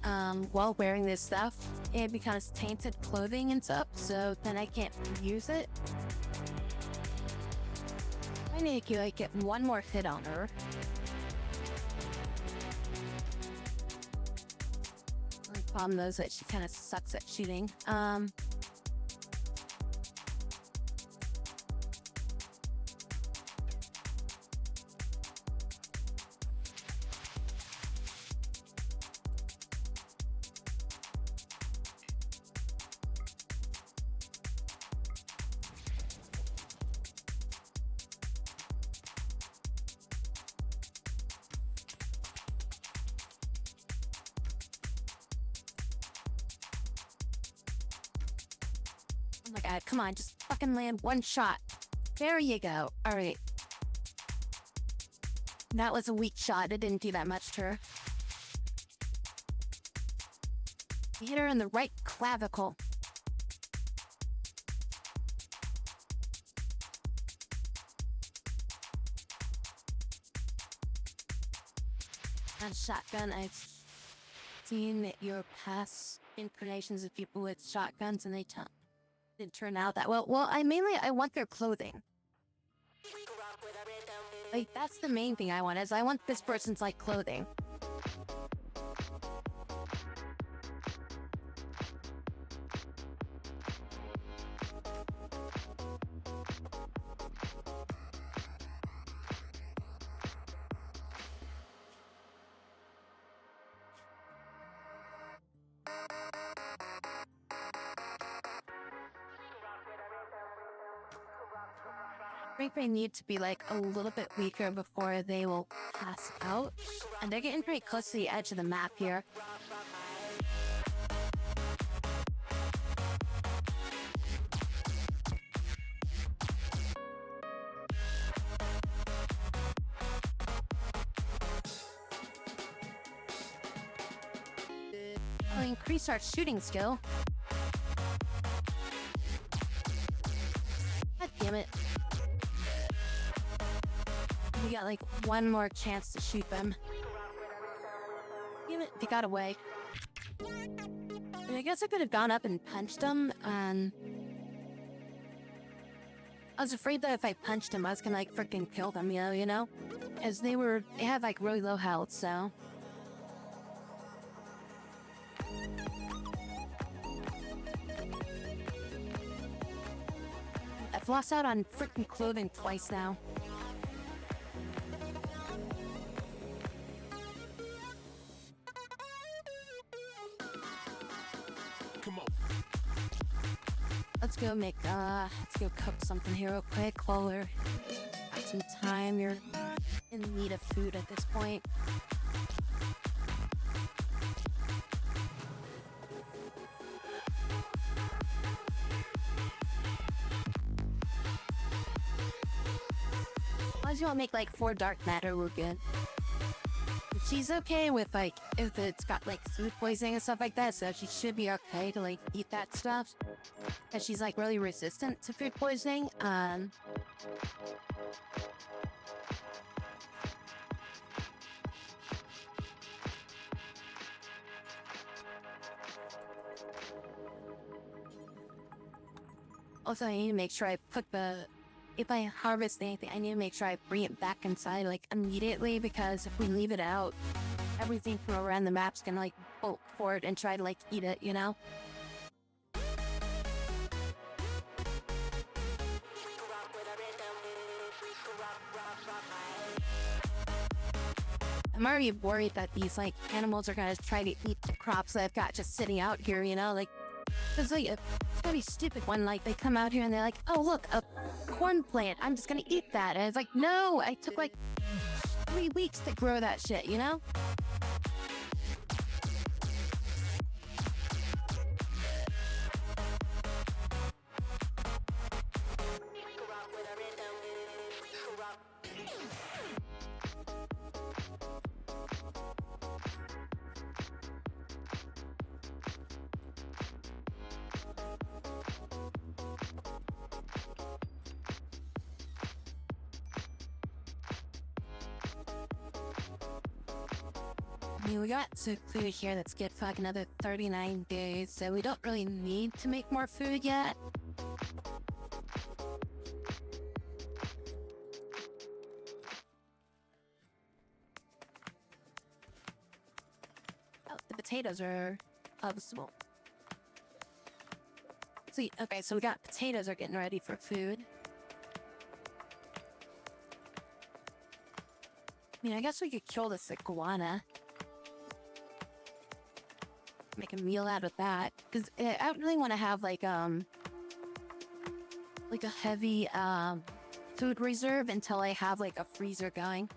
[SPEAKER 2] while wearing this stuff, it becomes tainted clothing and stuff, so then I can't use it. I need to like get one more hit on her. The problem though is that she kind of sucks at shooting. Oh my god, come on, just fucking land one shot. There you go. Alright. That was a weak shot. It didn't do that much to her. We hit her in the right clavicle. On shotgun, I've seen your past incarnations of people with shotguns and they didn't turn out that well. Well, I want their clothing. Like, that's the main thing I want, is I want this person's, like, clothing. I think they need to be like a little bit weaker before they will pass out. And they're getting pretty close to the edge of the map here. I'll increase our shooting skill. God damn it. We got like one more chance to shoot them. Damn it, they got away. I mean, I guess I could have gone up and punched them, and I was afraid that if I punched them, I was gonna like freaking kill them, you know? As they had like really low health, so. I've lost out on freaking clothing twice now.
[SPEAKER 1] Come on.
[SPEAKER 2] Let's go cook something here real quick while we're got some time. You're in need of food at this point. As long as you won't make like 4 dark matter, we're good. She's okay with like if it's got like food poisoning and stuff like that, so she should be okay to like eat that stuff. Cause she's like really resistant to food poisoning. Also, I need to make sure I put the if I harvest anything, I need to make sure I bring it back inside like immediately, because if we leave it out, everything from around the map's gonna like bolt for it and try to like eat it, you know? I'm already worried that these like animals are gonna try to eat the crops that I've got just sitting out here, you know? Like, it's like it's gonna be stupid when like they come out here and they're like, oh look, a corn plant, I'm just gonna eat that. And it's like, no, I took like 3 weeks to grow that shit, you know? I mean, we got some food here that's good for like another 39 days, so we don't really need to make more food yet. Oh, the potatoes are harvestable. Sweet. Okay, so we got potatoes are getting ready for food. I mean, I guess we could kill this iguana. Make a meal out of that, because I don't really want to have like a heavy food reserve until I have like a freezer going.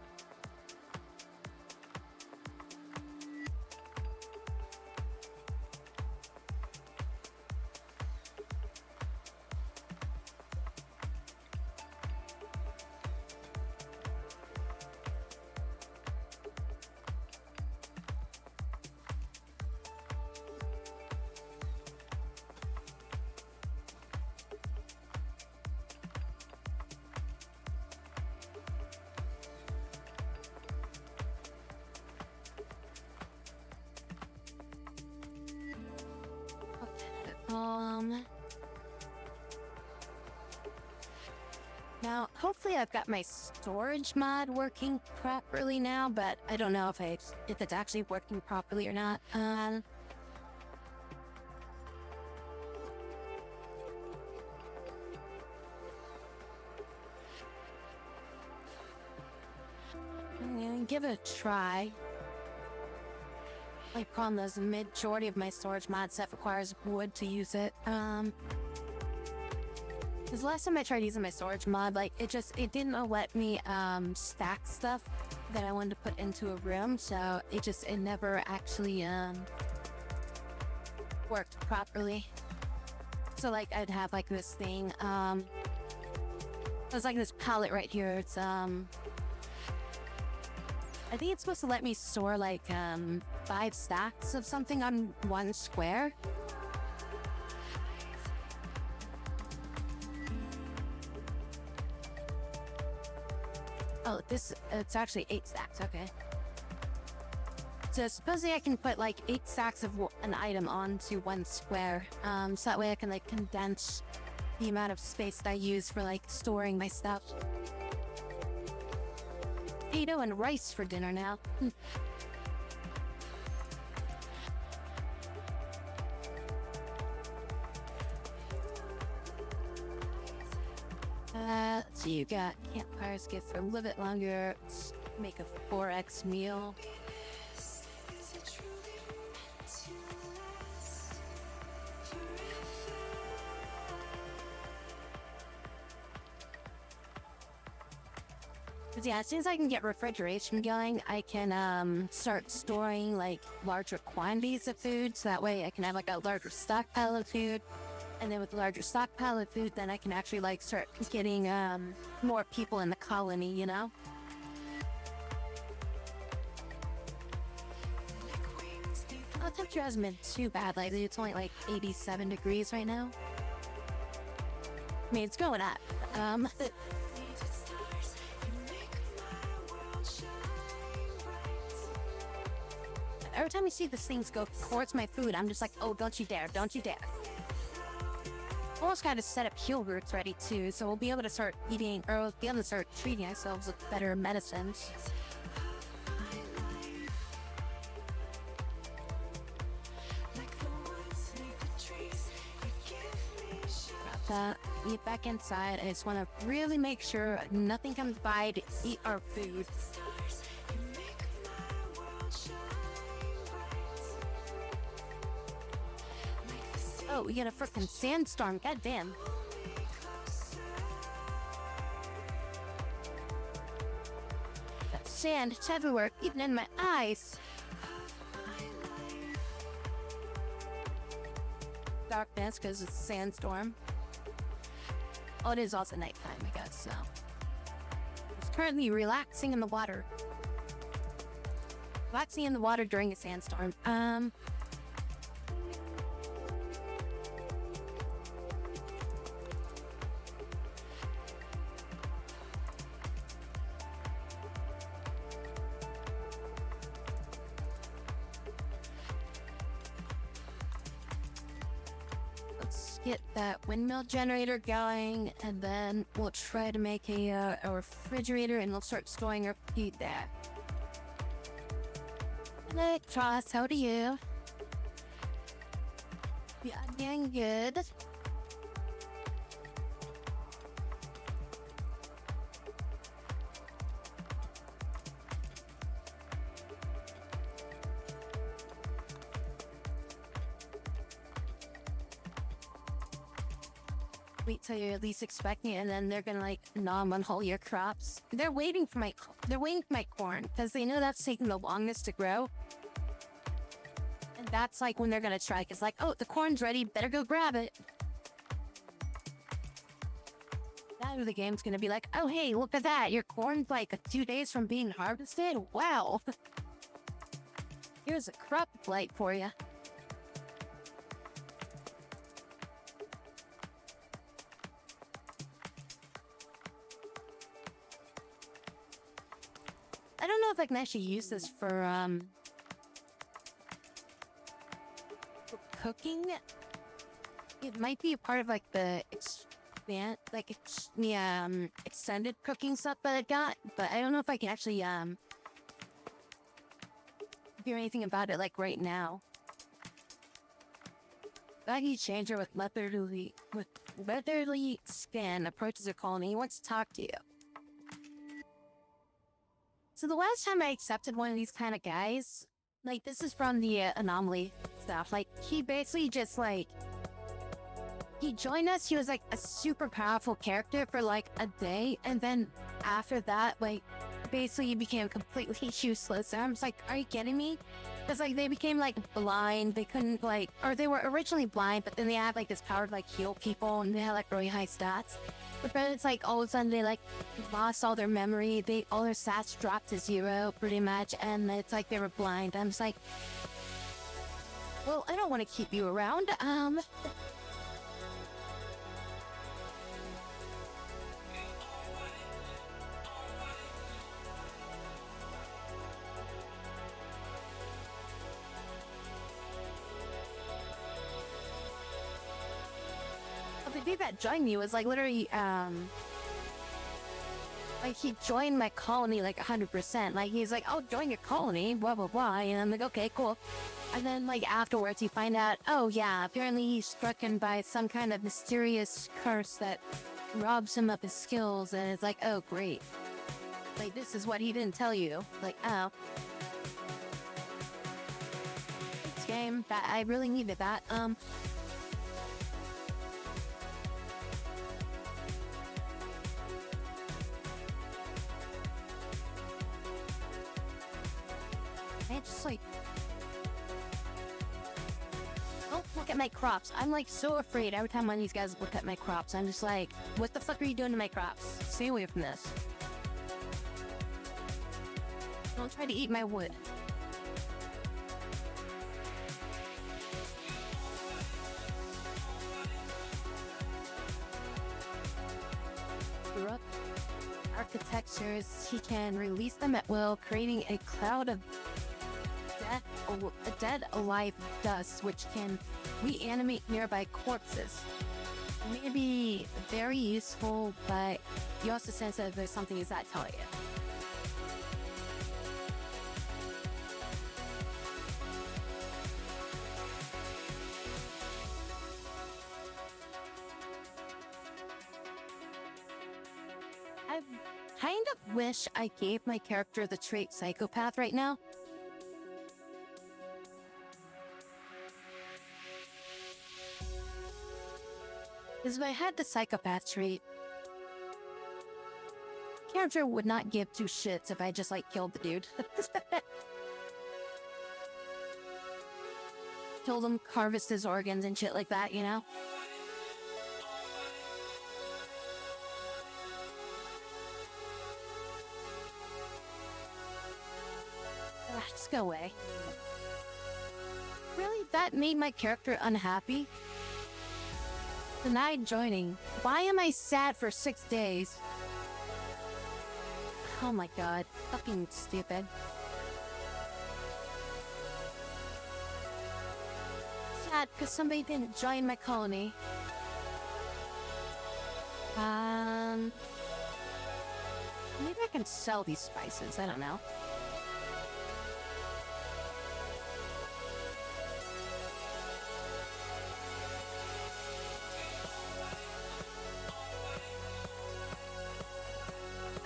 [SPEAKER 2] Now, hopefully I've got my storage mod working properly now, but I don't know if it's actually working properly or not. I'm gonna give it a try. Like, problem is the majority of my storage mod stuff requires wood to use it. Because last time I tried using my storage mod, like, it didn't let me stack stuff that I wanted to put into a room, so it never actually worked properly. So like I'd have like this thing, there's like this pallet right here. It's I think it's supposed to let me store like 5 stacks of something on 1 square. Oh, it's actually 8 stacks, okay. So supposedly I can put like 8 stacks of an item onto 1 square. So that way I can like condense the amount of space that I use for like storing my stuff. Potato and rice for dinner now. So you got campfires good for a little bit longer. Let's make a 4x meal. But yeah, as soon as I can get refrigeration going, I can start storing like larger quantities of food, so that way I can have like a larger stockpile of food. And then with a larger stockpile of food, then I can actually like start getting more people in the colony, you know? Oh, the temperature hasn't been too bad lately. It's only like 87 degrees right now. I mean, it's going up. Every time you see these things go towards my food, I'm just like, oh, don't you dare, don't you dare. almost got to set up heal roots ready too, so we'll be able to start eating, or we'll be able to start treating ourselves with better medicines. That, get back inside. I just want to really make sure nothing comes by to eat our food. Oh, we got a freaking sandstorm. God damn. That sand, it's everywhere, even in my eyes. Darkness because it's a sandstorm. Oh, it is also nighttime, I guess, so. It's currently relaxing in the water. Relaxing in the water during a sandstorm. Let's get that windmill generator going, and then we'll try to make a refrigerator, and we'll start storing our food there. Hey, Tross, how do you? Yeah, I'm doing good. Wait till you're at least expecting it, and then they're gonna like nom on all your crops. They're waiting for my corn because they know that's taking the longest to grow. And that's like when they're gonna strike. It's like, oh, the corn's ready, better go grab it. Now the game's gonna be like, oh hey, look at that, your corn's like 2 days from being harvested. Wow. Here's a crop blight for you. I don't know if I can actually use this for cooking. It might be a part of like the extended cooking stuff that I got, but I don't know if I can actually do anything about it like right now. Baggy changer with leatherly skin approaches a colony. He wants to talk to you. So the last time I accepted one of these kind of guys, like this is from the anomaly stuff, like he basically just like, he joined us, he was like a super powerful character for like a day, and then after that, like basically he became completely useless. And I'm just like, are you kidding me? Because like they became like blind, they couldn't like, or they were originally blind, but then they had like this power to like heal people, and they had like really high stats. But then it's like all of a sudden they like lost all their memory, all their stats dropped to 0 pretty much, and it's like they were blind. I'm just like, well, I don't want to keep you around. The dude that joined me was like literally like he joined my colony like 100%. Like he's like, I'll join your colony, blah blah blah, and I'm like, okay, cool. And then like afterwards you find out, oh yeah, apparently he's stricken by some kind of mysterious curse that robs him of his skills, and it's like, oh great, like this is what he didn't tell you. Like, oh, this game, that I really needed that. I just like, don't look at my crops. I'm like so afraid every time one of these guys look at my crops. I'm just like, what the fuck are you doing to my crops? Stay away from this. Don't try to eat my wood. Corrupt architectures, he can release them at will, creating a cloud of dead alive dust which can reanimate nearby corpses. may be very useful, but you also sense that there's something is not telling you. I kind of wish I gave my character the trait psychopath right now. Because if I had the psychopath trait, character would not give two shits if I just like killed the dude. Killed him, harvest his organs and shit like that, you know? Just go away. Really? That made my character unhappy? Denied joining. Why am I sad for 6 days? Oh my god. Fucking stupid. Sad because somebody didn't join my colony. Maybe I can sell these spices. I don't know.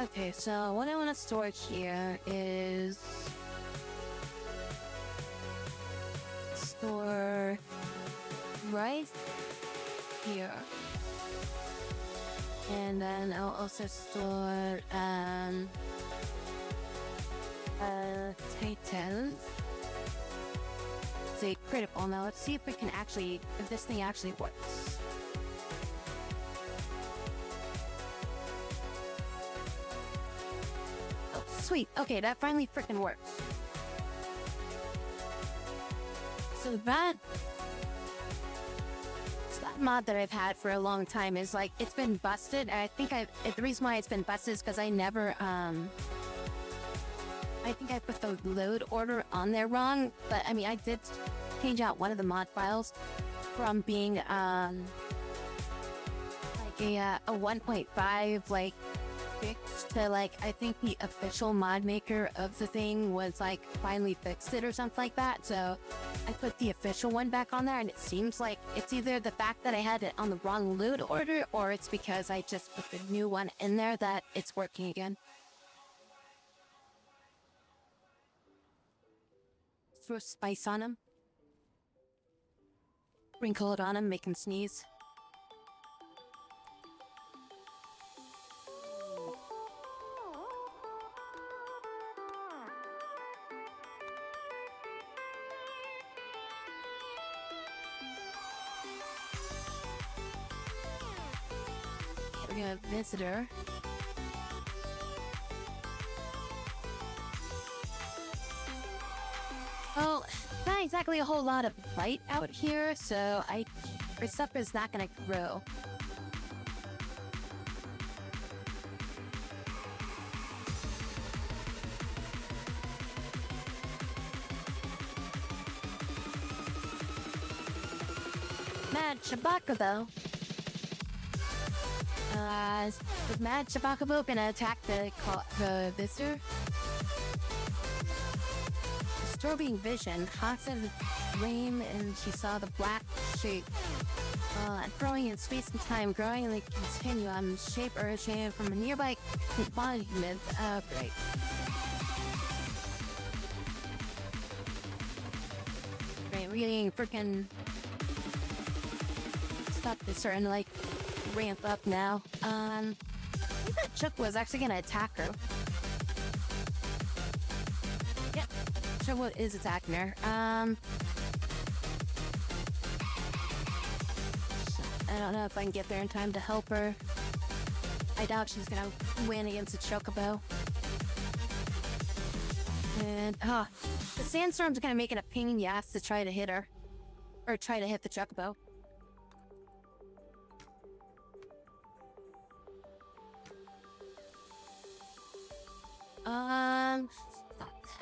[SPEAKER 2] Okay, so what I want to store here is store right here, and then I'll also store Titan. It's a critical. Now let's see if we can actually, if this thing actually works. Sweet. Okay, that finally freaking works. So that mod that I've had for a long time is like, it's been busted. I think the reason why it's been busted is because I never, I think I put the load order on there wrong. But I mean, I did change out one of the mod files from being, like a 1.5, like, fixed to like, I think the official mod maker of the thing was like finally fixed it or something like that. So I put the official one back on there, and it seems like it's either the fact that I had it on the wrong load order, or it's because I just put the new one in there that it's working again. Throw spice on him. Sprinkle it on him, make him sneeze. We have visitor. Well, not exactly a whole lot of light out here, so our stuff is not gonna grow. Mad Chewbacca though. Is Mad Chewbacca gonna attack the visitor? Disturbing vision, constant flame, and she saw the black shape. Growing in space and time, growing in the continuum, shape originated from a nearby embodiment. Great. Right, we're getting freaking stuff that's starting to like ramp up now. I think that Chuck was actually gonna attack her. Yep, Chuck is attacking her. I don't know if I can get there in time to help her. I doubt she's gonna win against the Chocobo. And the sandstorm's gonna make it a pain in the ass to try to hit her, or try to hit the Chocobo.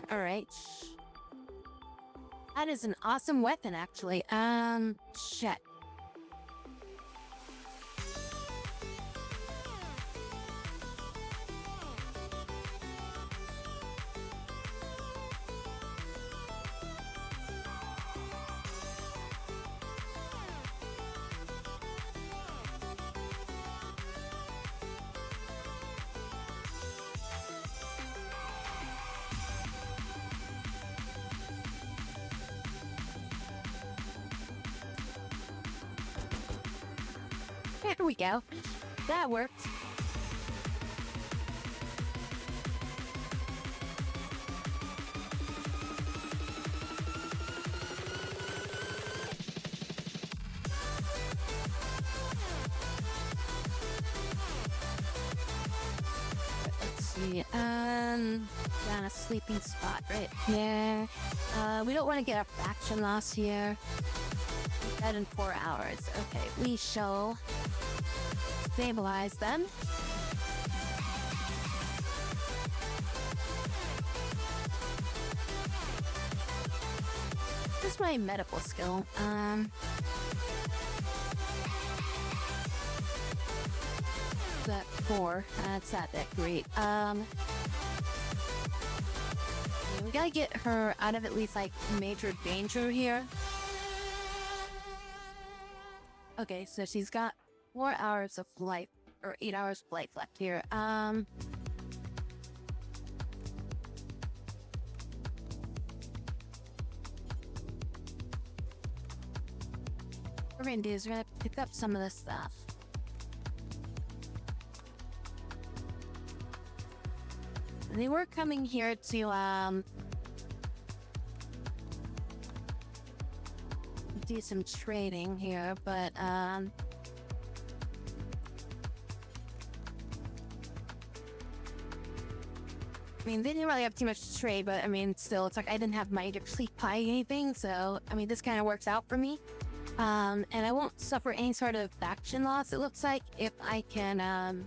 [SPEAKER 2] Alright. That is an awesome weapon, actually. Shit. There we go. That worked. Let's see. Down a sleeping spot right here. We don't want to get our faction loss here. Dead in 4 hours. Okay, we shall stabilize them. This is my medical skill. That 4. That's not that great. We gotta get her out of at least like major danger here. Okay, so she's got 4 hours of life, or 8 hours of life left here. What we're gonna do is we're gonna pick up some of this stuff. And they were coming here to do some trading here, but I mean, they didn't really have too much to trade, but I mean, still, it's like I didn't have money to actually buy anything, so I mean, this kind of works out for me. And I won't suffer any sort of faction loss, it looks like, if I can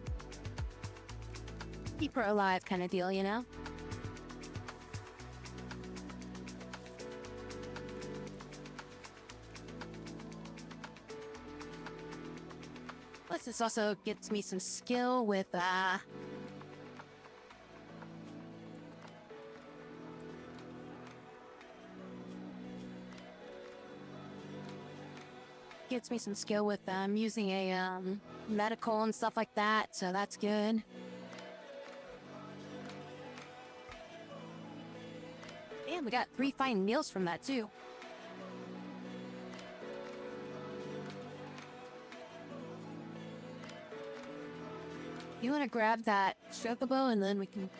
[SPEAKER 2] keep her alive kind of deal, you know? Plus, this also gets me some skill with, gets me some skill with, using a, medical and stuff like that, so that's good. And we got 3 fine meals from that, too. You want to grab that chocobo and then we can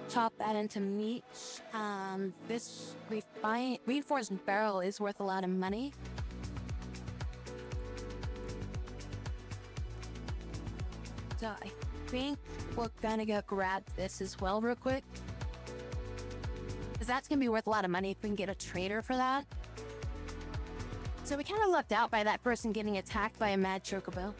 [SPEAKER 2] chop that into meat. This reinforced barrel is worth a lot of money. So I think we're gonna go grab this as well real quick. Because that's gonna be worth a lot of money if we can get a trader for that. So we kind of lucked out by that person getting attacked by a mad chocobo.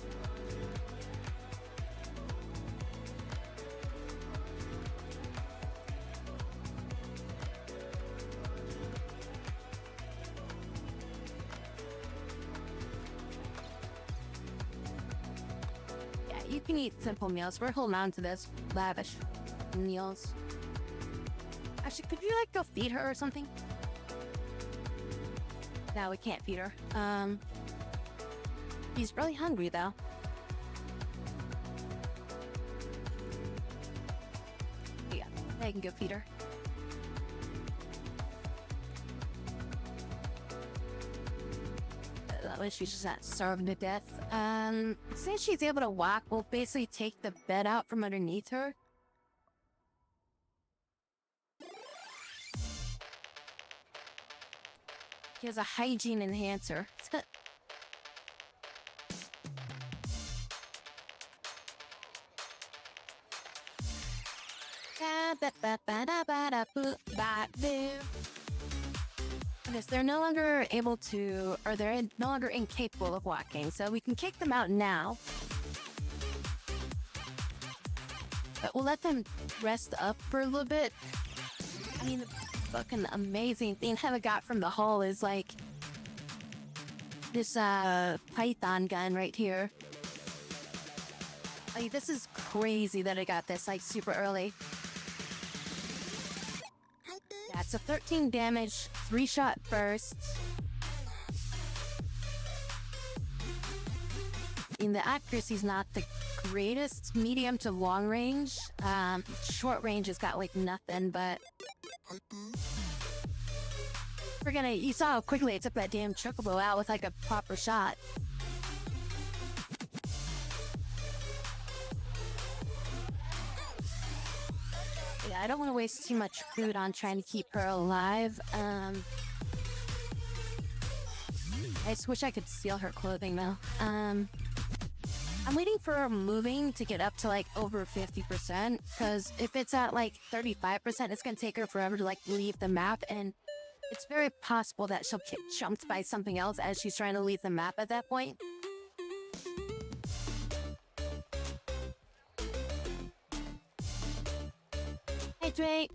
[SPEAKER 2] You can eat simple meals. We're holding on to this lavish meals. Actually, could you like go feed her or something? No, we can't feed her. He's really hungry though. Yeah, I can go feed her. She's just not starving to death. Since she's able to walk, we'll basically take the bed out from underneath her. He has a hygiene enhancer. Because they're no longer able to, or they're no longer incapable of walking, so we can kick them out now. But we'll let them rest up for a little bit. I mean, the fucking amazing thing I got from the haul is like this python gun right here. Like, this is crazy that I got this like super early. Yeah, it's a 13 damage, 3-shot burst. And the accuracy's not the greatest, medium to long range. Short range has got like nothing, but you saw how quickly I took that damn chocobo out with like a proper shot. Yeah, I don't want to waste too much food on trying to keep her alive. I just wish I could steal her clothing though. I'm waiting for her moving to get up to like over 50%, because if it's at like 35%, it's gonna take her forever to like leave the map, and it's very possible that she'll get jumped by something else as she's trying to leave the map at that point. Hey, Drake.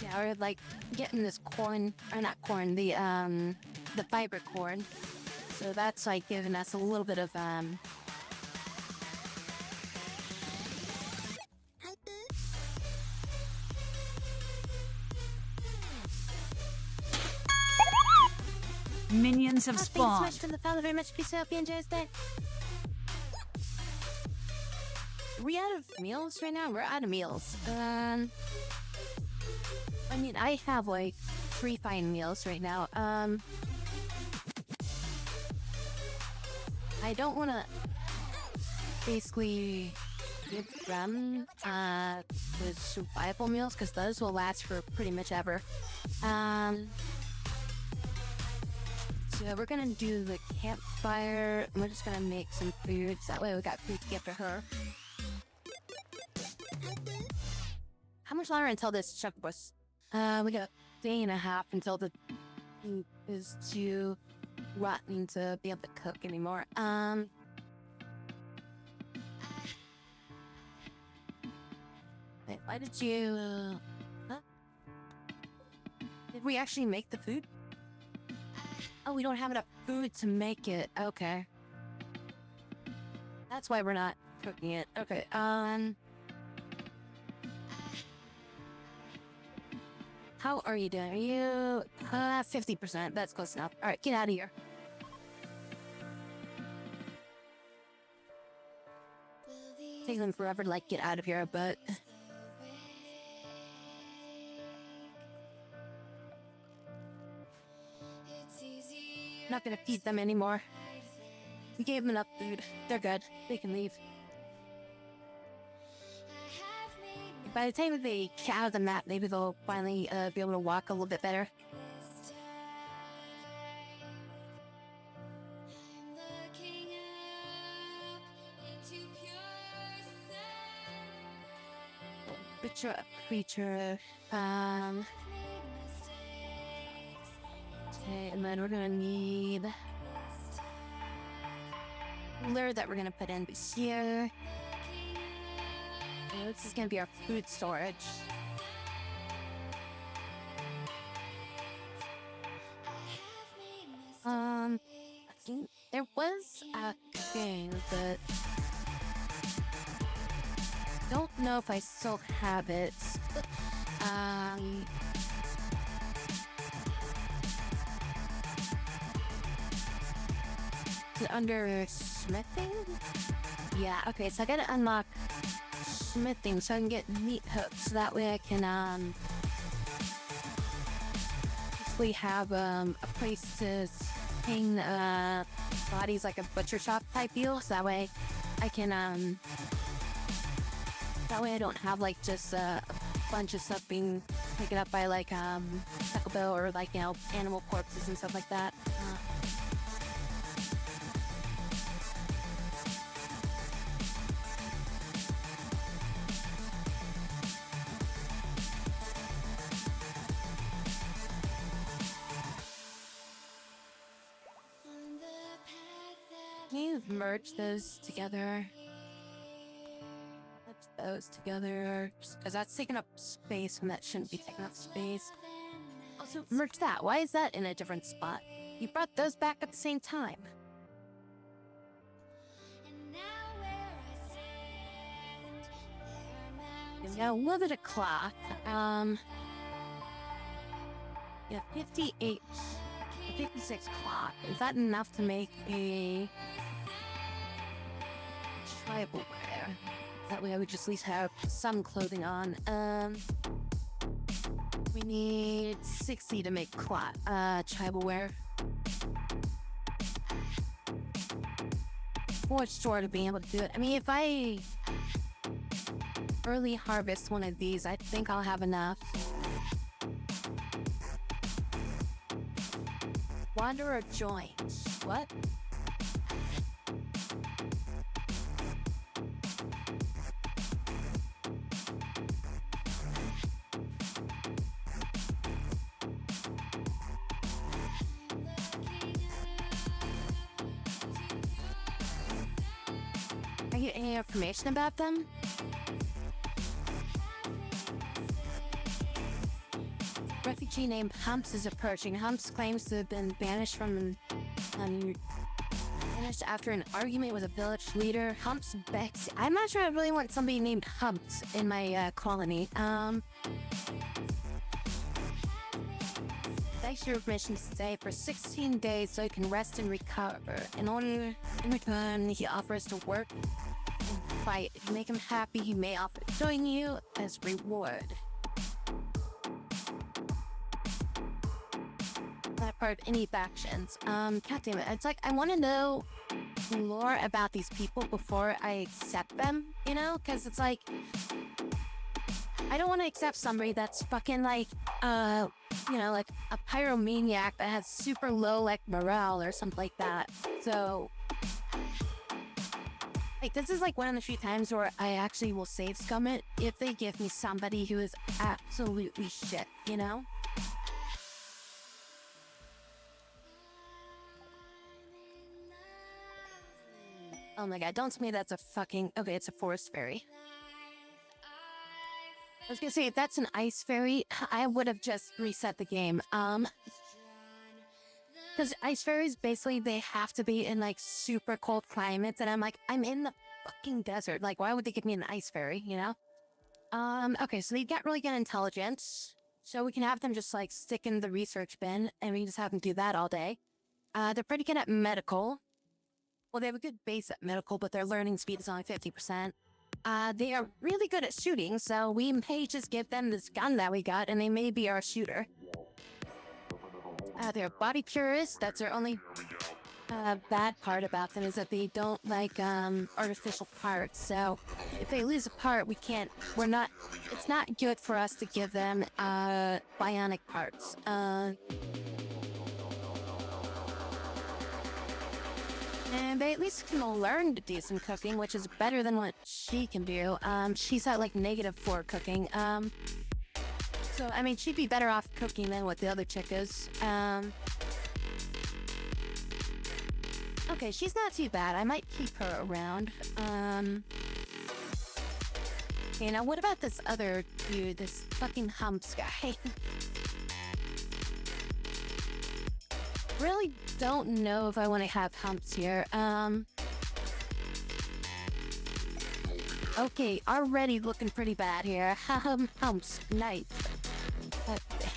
[SPEAKER 2] Yeah, we're like getting this corn, or not corn, the fiber corn. So that's like giving us a little bit of
[SPEAKER 4] Minions have
[SPEAKER 2] Thanks so
[SPEAKER 4] spawned.
[SPEAKER 2] much for the follow. Very much appreciate you enjoys that. Are we out of meals right now? We're out of meals. I mean, I have like 3 fine meals right now. I don't want to basically give them the survival meals, because those will last for pretty much ever. So we're gonna do the campfire. We're just gonna make some food, so that way we got food to give to her. How much longer until this chuck bus? We got a day and a half until the food is too rotten to be able to cook anymore. Wait, why did you? Huh? Did we actually make the food? Oh, we don't have enough food to make it. Okay. That's why we're not cooking it. Okay, how are you doing? Are you, 50%. That's close enough. Alright, get out of here. Takes them forever to, like, get out of here, but... not gonna feed them anymore. We gave them enough food. They're good. They can leave. By the time they get out of the map, maybe they'll finally be able to walk a little bit better. Creature. Okay, and then we're gonna need cooler that we're gonna put in here. And this is gonna be our food storage. I think there was a thing, but don't know if I still have it. Under smithing? Yeah, okay, so I gotta unlock smithing so I can get meat hooks, so that way I can basically have a place to hang bodies, like a butcher shop type deal, so that way I can that way I don't have like just a bunch of stuff being taken up by like Taco Bell or like, you know, animal corpses and stuff like that. Can you merge those together? Merge those together, because that's taking up space when that shouldn't be taking up space. Also, merge that. Why is that in a different spot? You brought those back at the same time. We've got a little bit of cloth. Yeah, 58, 56 cloth. Is that enough to make a tribal wear? That way I would just at least have some clothing on. We need 60 to make tribal wear. For sure to be able to do it. I mean, if I early harvest one of these, I think I'll have enough. Wanderer joins. What? Are you any information about them? Refugee named Humps is approaching. Humps claims to have been banished banished after an argument with a village leader. Humps begs. I'm not sure I really want somebody named Humps in my colony. Begs your permission to stay for 16 days so he can rest and recover. In return, he offers to work and fight. If you make him happy, he may offer to join you as reward. That part of any factions. God damn it. It's like, I want to know more about these people before I accept them, you know? Because it's like, I don't want to accept somebody that's fucking like, you know, like a pyromaniac that has super low, like, morale or something like that. So, like, this is like one of the few times where I actually will save scum it if they give me somebody who is absolutely shit, you know? Oh my god, don't tell me that's a fucking... Okay, it's a forest fairy. I was gonna say, if that's an ice fairy, I would have just reset the game. Because ice fairies, basically, they have to be in, like, super cold climates, and I'm like, I'm in the fucking desert. Like, why would they give me an ice fairy, you know? Okay, so they got really good intelligence, so we can have them just, like, stick in the research bin, and we can just have them do that all day. They're pretty good at medical. Well, they have a good base at medical, but their learning speed is only 50%. They are really good at shooting, so we may just give them this gun that we got, and they may be our shooter. They're body purists. That's their only bad part about them, is that they don't like artificial parts. So if they lose a part, it's not good for us to give them bionic parts. And they at least can learn to do some cooking, which is better than what she can do. She's at like -4 cooking. So, I mean, she'd be better off cooking than what the other chick is. Okay, she's not too bad. I might keep her around. Okay, now what about this other dude, this fucking Humps guy? Really don't know if I want to have Humps here. Okay, already looking pretty bad here. Humps, nice.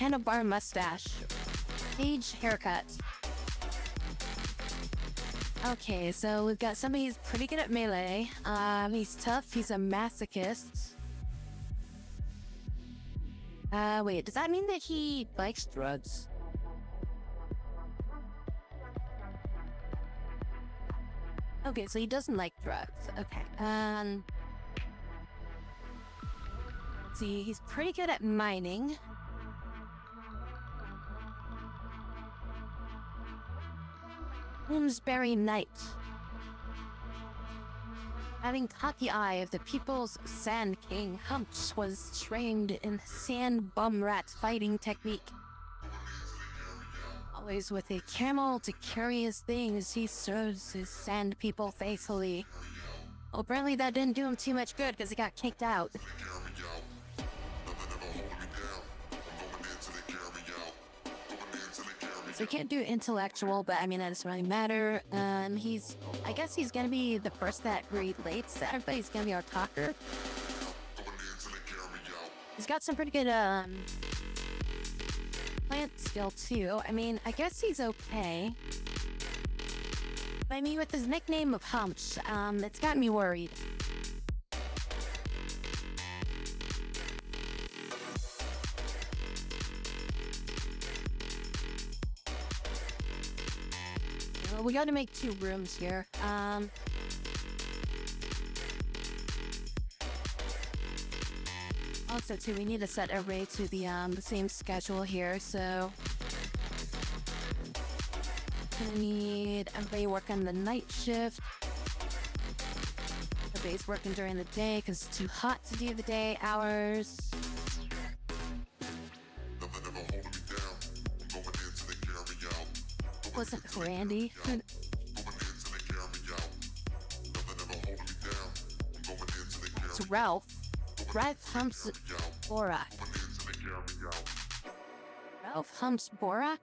[SPEAKER 2] Handlebar mustache. Page haircut. Okay, so we've got somebody who's pretty good at melee. He's tough, he's a masochist. Wait, does that mean that he likes drugs? Okay, so he doesn't like drugs. Okay. Let's see, he's pretty good at mining. Bloomsbury Knight. Having caught the eye of the people's Sand King, Humps was trained in sand bum rat fighting technique. Always with a camel to carry his things, he serves his sand people faithfully. Well, apparently that didn't do him too much good because he got kicked out. So he can't do intellectual, but I mean, that doesn't really matter. I guess he's gonna be the person that relates to everybody. He's gonna be our talker. He's got some pretty good, plant skill too. I mean, I guess he's okay. But I mean, with his nickname of Humps, it's got me worried. we gotta make 2 rooms here. Also, too, we need to set everybody to the same schedule here, so gonna need everybody working the night shift. Everybody's working during the day because it's too hot to do the day hours. Wasn't Randy? It's Ralph. Ralph humps Borak. Ralph humps Borak?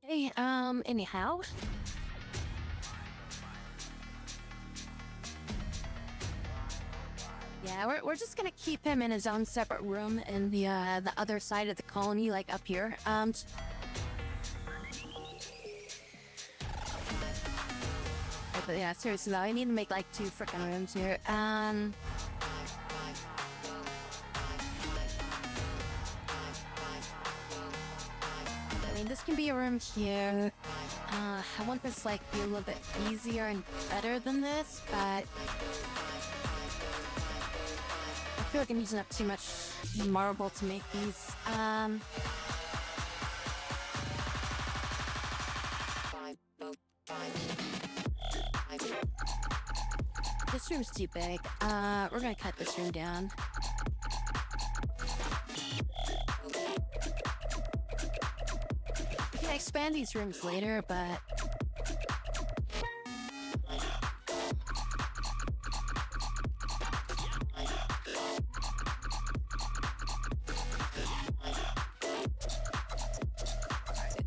[SPEAKER 2] Hey, anyhow. Yeah, we're just gonna keep him in his own separate room in the other side of the colony, like up here. But yeah, seriously though, I need to make like 2 freaking rooms here. I mean, this can be a room here. I want this like be a little bit easier and better than this, but I feel like I'm using up too much marble to make these. This room's too big. We're gonna cut this room down. We can expand these rooms later, but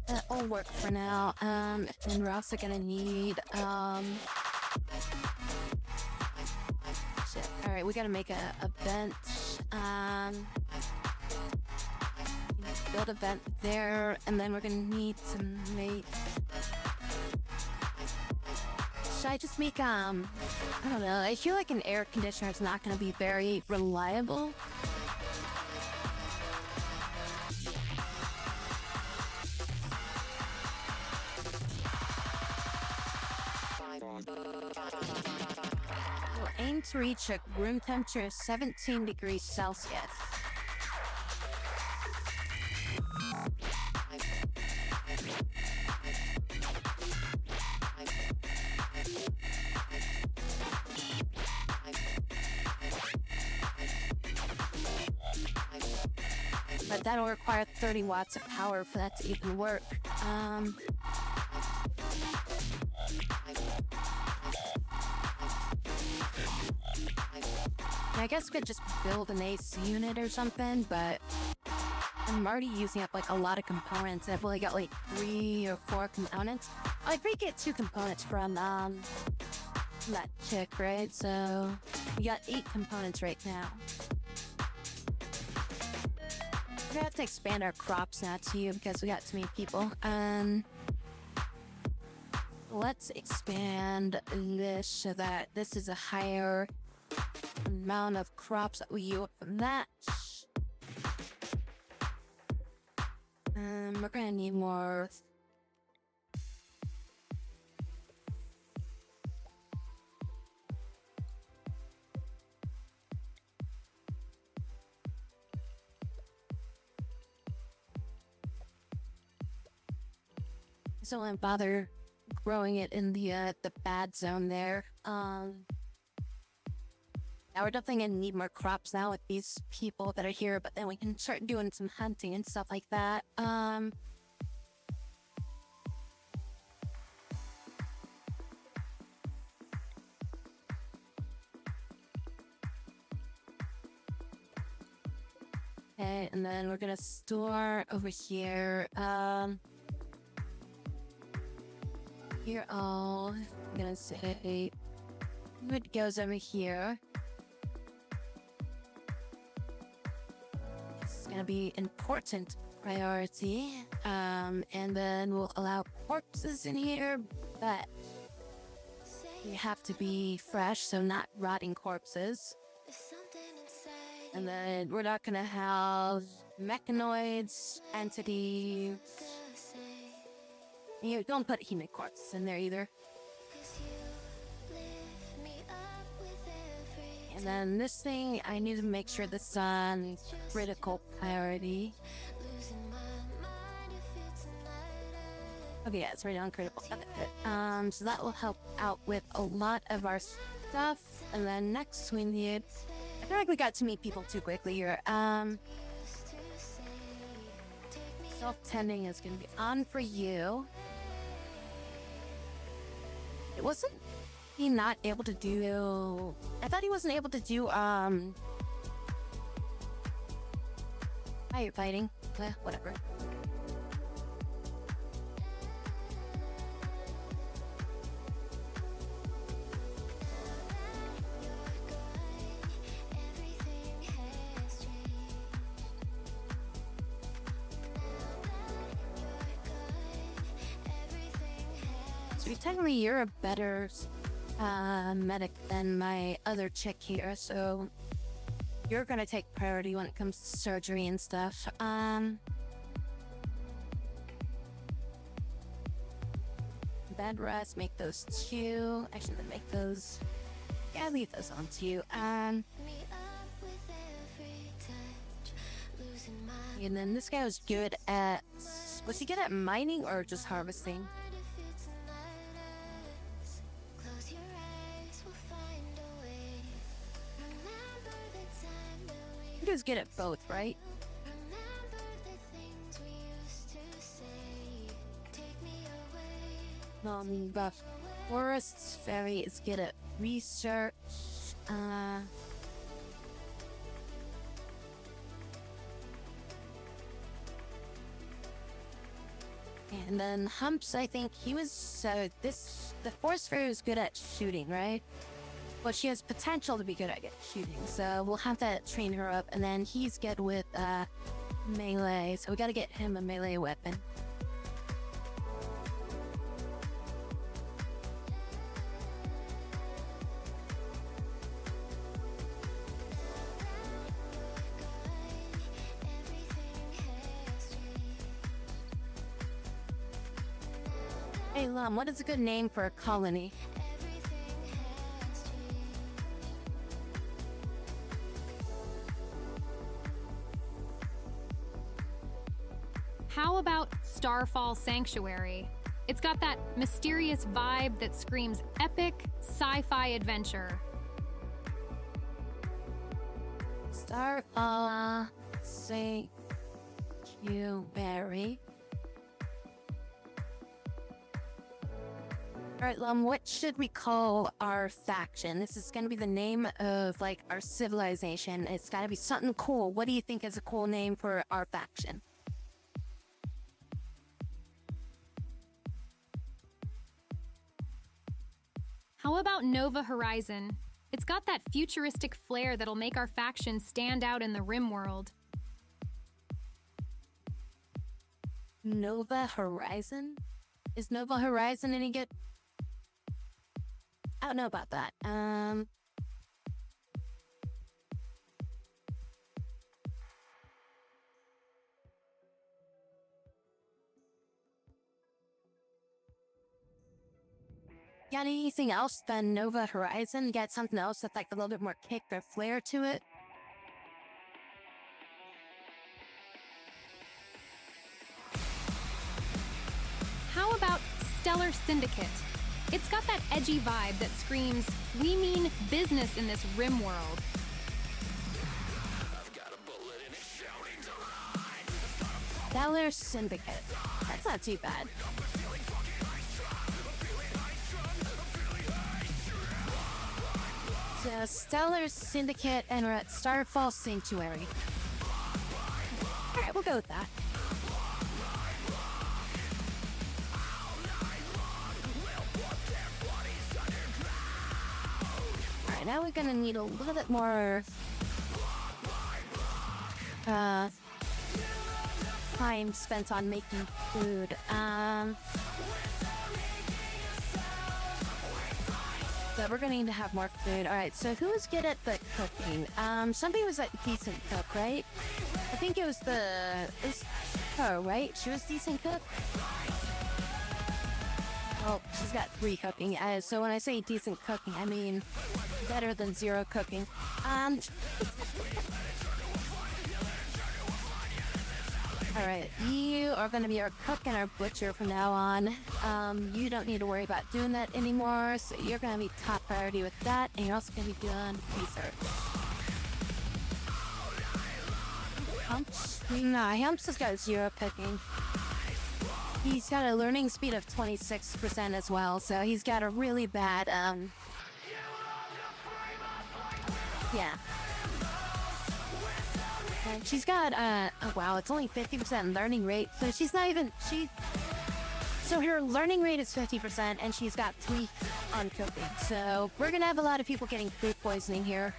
[SPEAKER 2] that'll work for now. And we're also gonna need shit. Alright, we gotta make a bench. Build a vent there, and then we're gonna need to make... Should I just make, I don't know, I feel like an air conditioner is not gonna be very reliable. We'll aim to reach a room temperature of 17 degrees Celsius. But that'll require 30 watts of power for that to even work. I guess we could just build an AC unit or something, but I'm already using up like a lot of components. I've only got like 3 or 4 components. I could get 2 components from that chick, right? So we got 8 components right now. We're gonna have to expand our crops now too because we got too many people. Let's expand this so that this is a higher amount of crops that we use from that. We're gonna need more. So I won't bother growing it in the bad zone there. Now we're definitely gonna need more crops now with these people that are here, but then we can start doing some hunting and stuff like that. Okay, and then we're gonna store over here. Here, I'm gonna say food goes over here. It's gonna be important priority. And then we'll allow corpses in here, but you have to be fresh, so not rotting corpses. And then we're not gonna have mechanoids, entities. You don't put human corpses in there either. And then this thing, I need to make sure this is on critical priority. Okay, yeah, it's right on critical. Okay, good. So that will help out with a lot of our stuff. And then next we need... I feel like we got to meet people too quickly here. Self-tending is going to be on for you. It wasn't he not able to do... I thought he wasn't able to do, firefighting. Whatever. So technically you're a better medic than my other chick here, so you're gonna take priority when it comes to surgery and stuff. Bed rest, make those 2. Actually, then make those... Yeah, leave those on 2. And then this guy was good at... Was he good at mining or just harvesting? He was good at both, right? But Forest Fairy is good at research. And then Humps, I think he was the Forest Fairy was good at shooting, right? Well, she has potential to be good at shooting, so we'll have to train her up. And then he's good with melee, so we gotta get him a melee weapon. Hey Lum, what is a good name for a colony?
[SPEAKER 5] How about Starfall Sanctuary? It's got that mysterious vibe that screams epic sci-fi adventure.
[SPEAKER 2] Starfall Sanctuary. Alright, Lum, what should we call our faction? This is gonna be the name of, like, our civilization. It's gotta be something cool. What do you think is a cool name for our faction?
[SPEAKER 5] How about Nova Horizon? It's got that futuristic flair that'll make our faction stand out in the Rimworld.
[SPEAKER 2] Nova Horizon? Is Nova Horizon any good? I don't know about that. Got anything else than Nova Horizon? Get something else that's like a little bit more kick or flair to it?
[SPEAKER 5] How about Stellar Syndicate? It's got that edgy vibe that screams, we mean business in this Rimworld.
[SPEAKER 2] Stellar Syndicate. That's not too bad. So, Stellar Syndicate, and we're at Starfall Sanctuary. Alright, we'll go with that. Alright, now we're gonna need a little bit more time spent on making food. So we're gonna need to have more food. Alright, so who was good at the cooking? Somebody was a decent cook, right? I think it was her, right? She was decent cook. Well, she's got 3 cooking. So when I say decent cooking, I mean better than 0 cooking. Alright, you are going to be our cook and our butcher from now on. You don't need to worry about doing that anymore, so you're going to be top priority with that, and you're also going to be doing research. Humps? Nah, Humps has got 0 cooking. He's got a learning speed of 26% as well, so he's got a really bad, yeah. And she's got, oh wow, it's only 50% learning rate, so she's not even, so her learning rate is 50%, and she's got 3 on cooking, so we're gonna have a lot of people getting food poisoning here.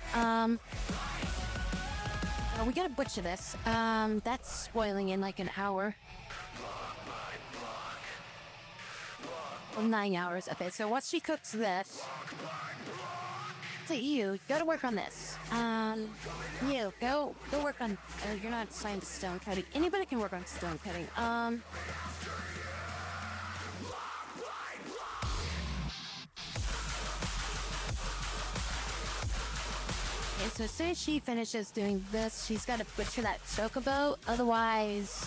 [SPEAKER 2] We gotta butcher this. That's spoiling in like an hour. Well, 9 hours. Okay, so once she cooks this, so you go to work on this. You go work on. You're not assigned to stone cutting. Anybody can work on stone cutting. Okay, so as soon as she finishes doing this, she's got to butcher that chocobo. Otherwise,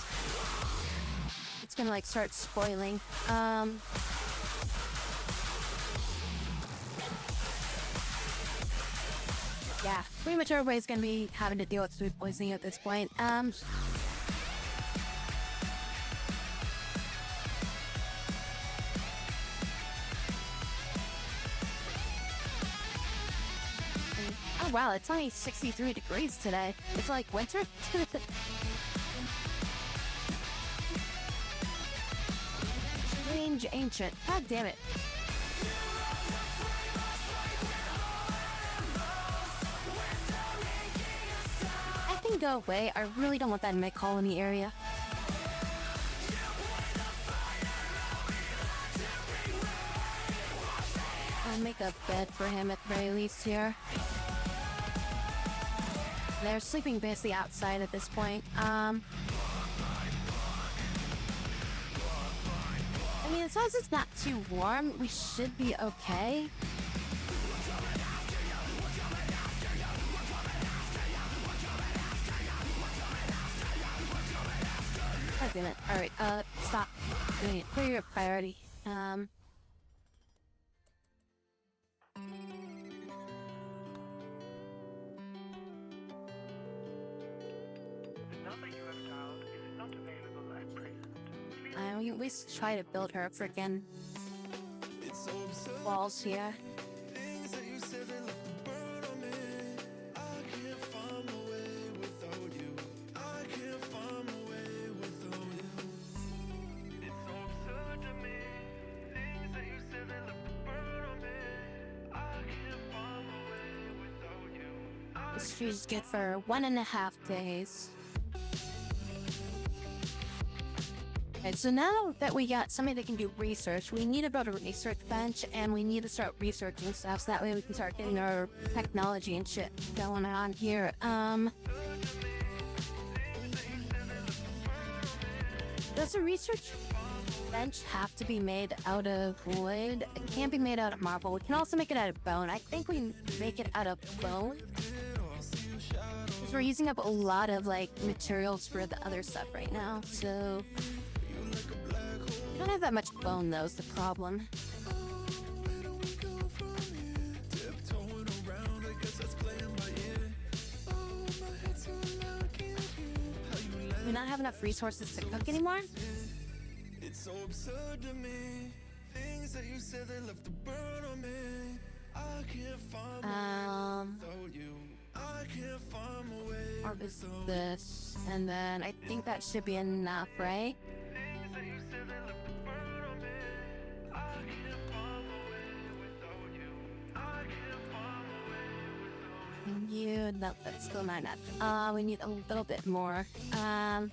[SPEAKER 2] it's gonna like start spoiling. Yeah, pretty much everybody's gonna be having to deal with food poisoning at this point. Oh wow, it's only 63 degrees today. It's like winter. Strange ancient. God damn it. I can go away. I really don't want that in my colony area. I'll make a bed for him at the very least here. They're sleeping basically outside at this point. I mean, as long as it's not too warm, we should be okay. God damn it. Alright, stop doing it. Clear your priority. We at least try to build her freaking walls here. This tree's good for 1.5 days. So now that we got somebody that can do research, we need to build a research bench, and we need to start researching stuff so that way we can start getting our technology and shit going on here. Does a research bench have to be made out of wood? It can't be made out of marble. We can also make it out of bone. I think we make it out of bone, because we're using up a lot of like materials for the other stuff right now, so we don't have that much bone though, is the problem. We not have enough resources to cook anymore?
[SPEAKER 1] It's so absurd to me. Things that you said they left to burn on me. I can't find my way without you. I can't find my way.
[SPEAKER 2] Or is this? And then I think that should be enough, right?
[SPEAKER 1] Things that you said they left to burn on me. I can't find my way without you. I can't find my way without you.
[SPEAKER 2] No, that's still not enough. We need a little bit more. I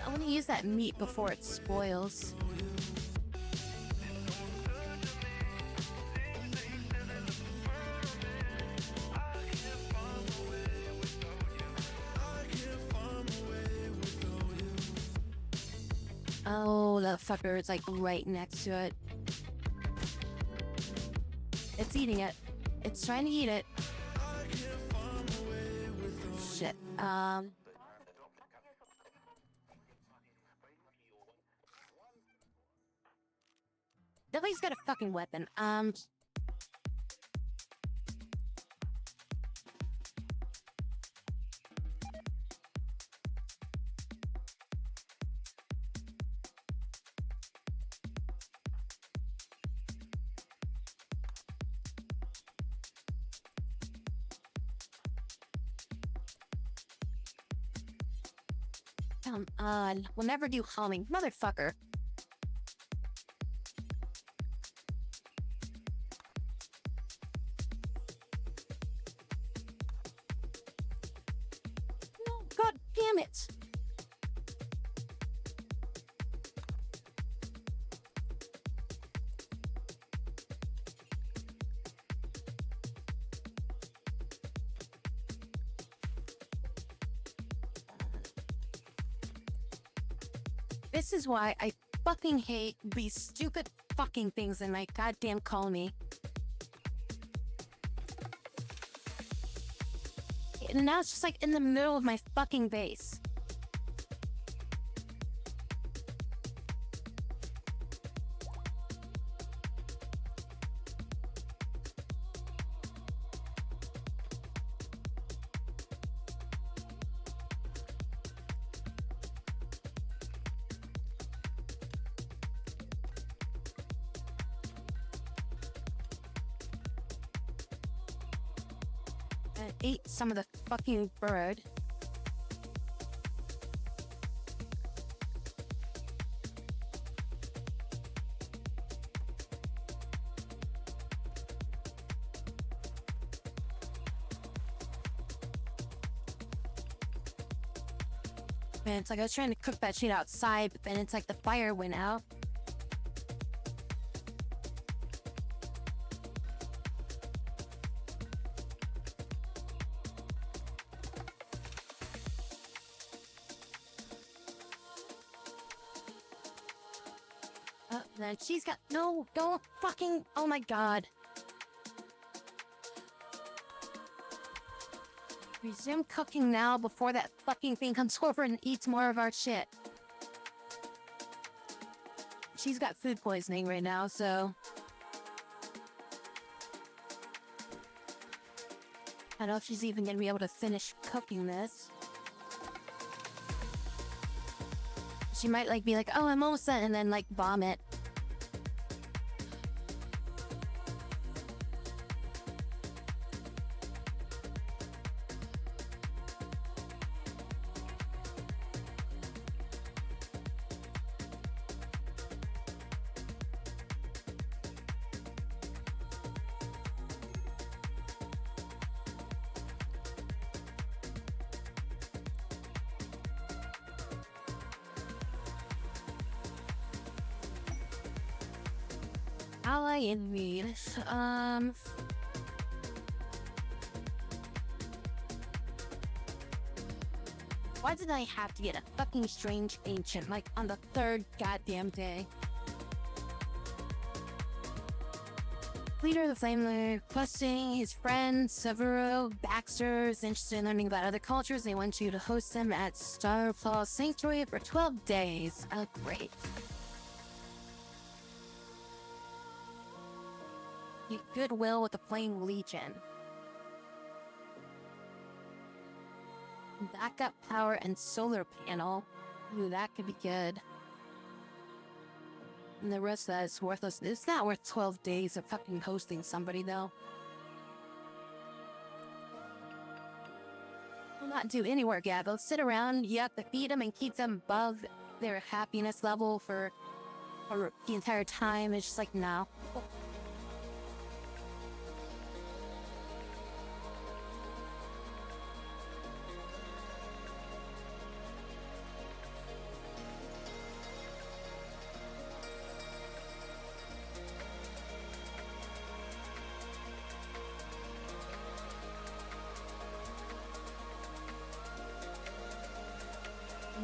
[SPEAKER 2] want to use that meat before it spoils. Oh, that fucker is like right next to it. It's eating it. It's trying to eat it. Shit. Nobody's got a fucking weapon. Come on. We'll never do homing. Motherfucker. No, god damn it. This is why I fucking hate these stupid fucking things in my goddamn colony. And now it's just like in the middle of my fucking base. And ate some of the fucking bird. Man, it's like I was trying to cook that shit outside, but then it's like the fire went out. Then she's got no, don't fucking, oh my god. Resume cooking now before that fucking thing comes over and eats more of our shit. She's got food poisoning right now, so. I don't know if she's even gonna be able to finish cooking this. She might like be like, oh, I'm almost done, and then like vomit. Ally in need. Why did I have to get a fucking strange ancient, like, on the third goddamn day? Leader of the Flame requesting his friend Severo Baxter is interested in learning about other cultures. They want you to host them at Starfall Sanctuary for 12 days. Oh, great. Goodwill with the Flame Legion. Backup power and solar panel. Ooh, that could be good. And the rest of that is worthless. It's not worth 12 days of fucking hosting somebody, though. Will not do any work, yeah. They'll sit around, you have to feed them and keep them above their happiness level for the entire time. It's just like, no.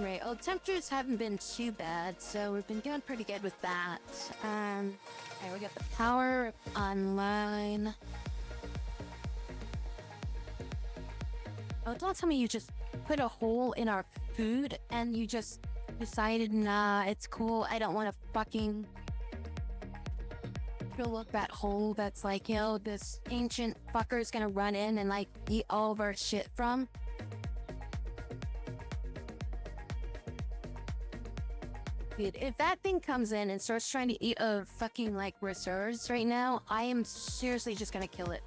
[SPEAKER 2] Right, well, temperatures haven't been too bad, so we've been doing pretty good with that. Okay, we got the power online. Oh, don't tell me you just put a hole in our food and you just decided, nah, it's cool, I don't want to fucking fill up that hole that's like, you know, this ancient fucker's gonna run in and like eat all of our shit from. Dude, if that thing comes in and starts trying to eat a fucking like reserves right now, I am seriously just gonna kill it.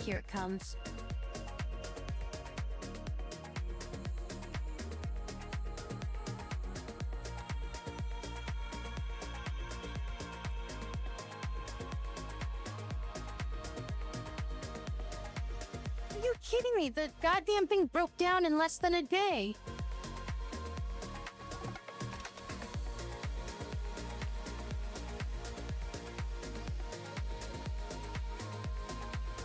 [SPEAKER 2] Here it comes. Are you kidding me? The goddamn thing broke down in less than a day.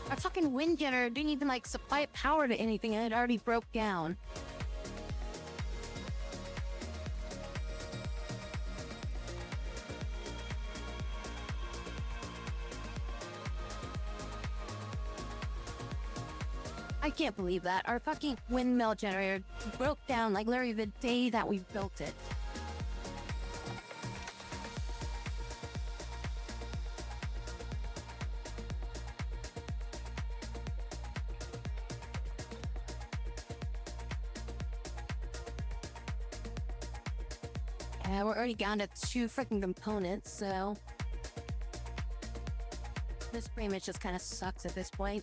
[SPEAKER 2] Our fucking wind generator didn't even like supply power to anything and it already broke down. I can't believe that. Our fucking windmill generator broke down like literally the day that we built it. Yeah, we're already down to 2 freaking components, so this pretty much just kind of sucks at this point.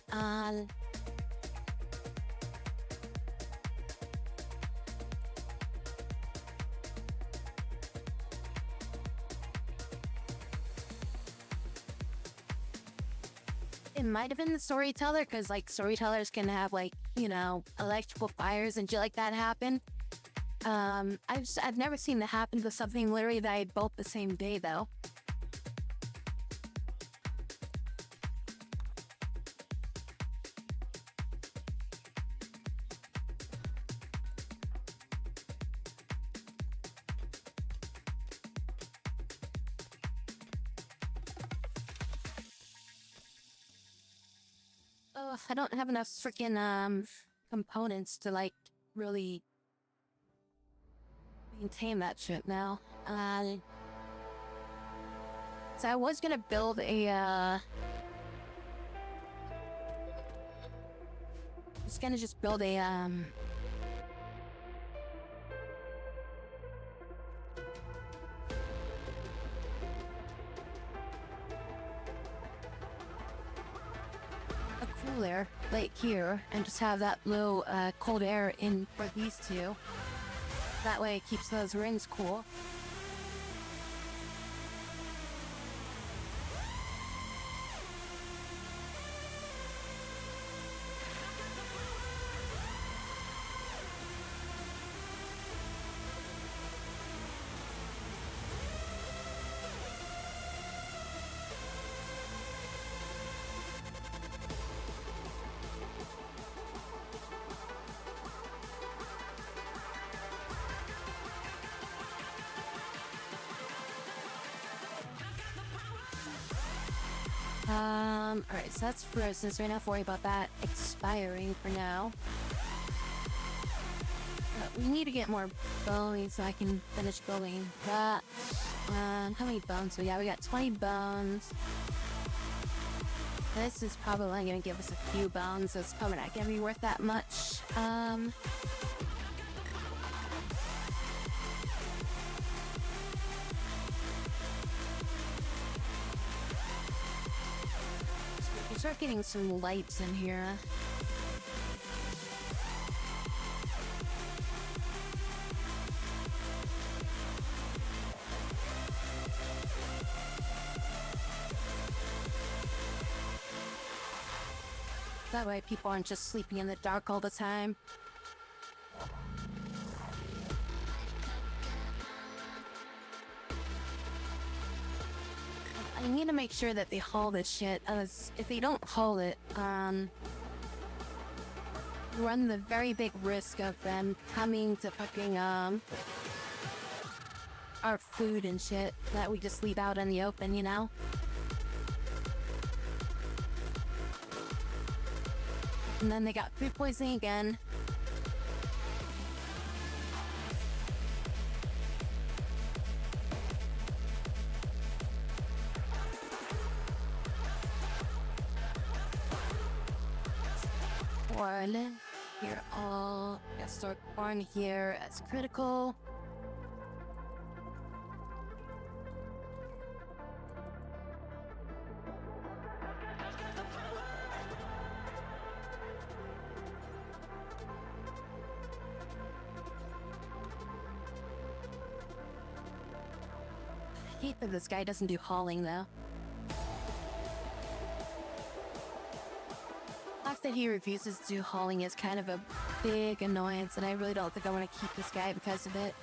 [SPEAKER 2] It might have been the storyteller, because like storytellers can have like, you know, electrical fires and shit like that happen. I've never seen that happen to something literally that I built the same day though. Oh, I don't have enough freaking components to like really maintain that shit now. So I was gonna build a just gonna just build a cooler like here and just have that low cold air in for these two. That way it keeps those rings cool. Alright, so that's frozen, so we don't have to worry about that expiring for now. But we need to get more bones so I can finish building that. How many bones? So yeah, we got 20 bones. This is probably only gonna give us a few bones, so it's probably not gonna be worth that much. Start getting some lights in here. That way people aren't just sleeping in the dark all the time. I We need to make sure that they haul this shit, as if they don't haul it, run the very big risk of them coming to fucking, our food and shit that we just leave out in the open, you know? And then they got food poisoning again. Corn. Here all. Gotta store corn here as critical. I hate that this guy doesn't do hauling though. The fact that he refuses to do hauling is kind of a big annoyance, and I really don't think I want to keep this guy because of it.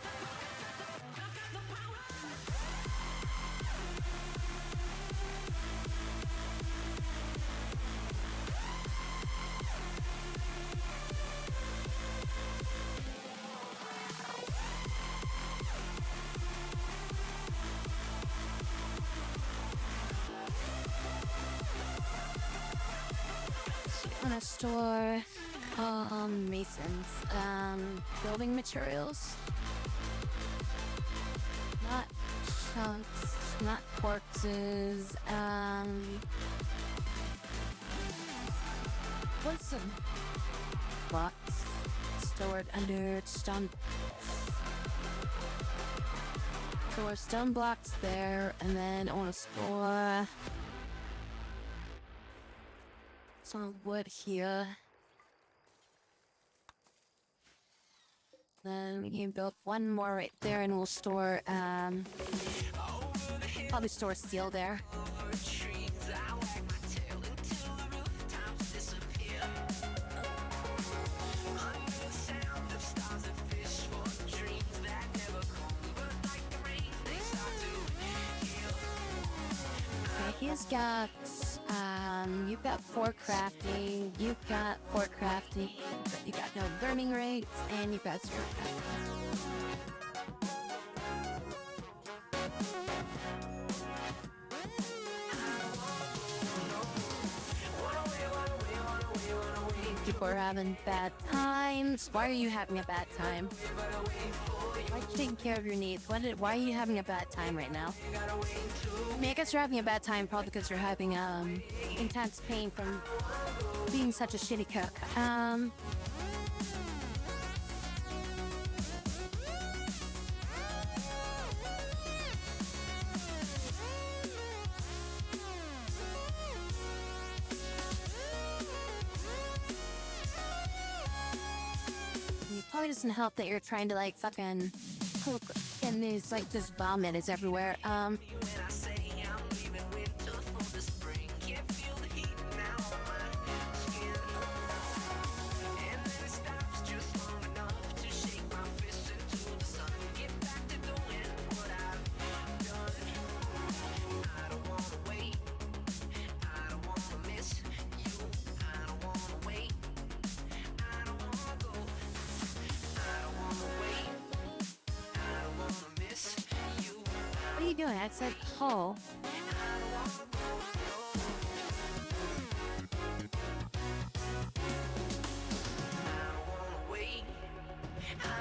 [SPEAKER 2] I'm gonna store masons, building materials, not chunks, not corpses, what's some blocks stored under stone? Store stone blocks there, and then I want to store some wood here. Then we can build one more right there, and we'll store, probably store steel there. Okay, he's got, you've got 4 crafting, you've got 4 crafting, but you got no learning rates, and you've got 0 crafting. People are having bad times. Why are you having a bad time? Why are you taking care of your needs? Why are you having a bad time right now? I mean, I guess you're having a bad time probably because you're having intense pain from being such a shitty cook. It probably doesn't help that you're trying to like fucking cook and there's like this vomit is everywhere. What are you doing? I said pull.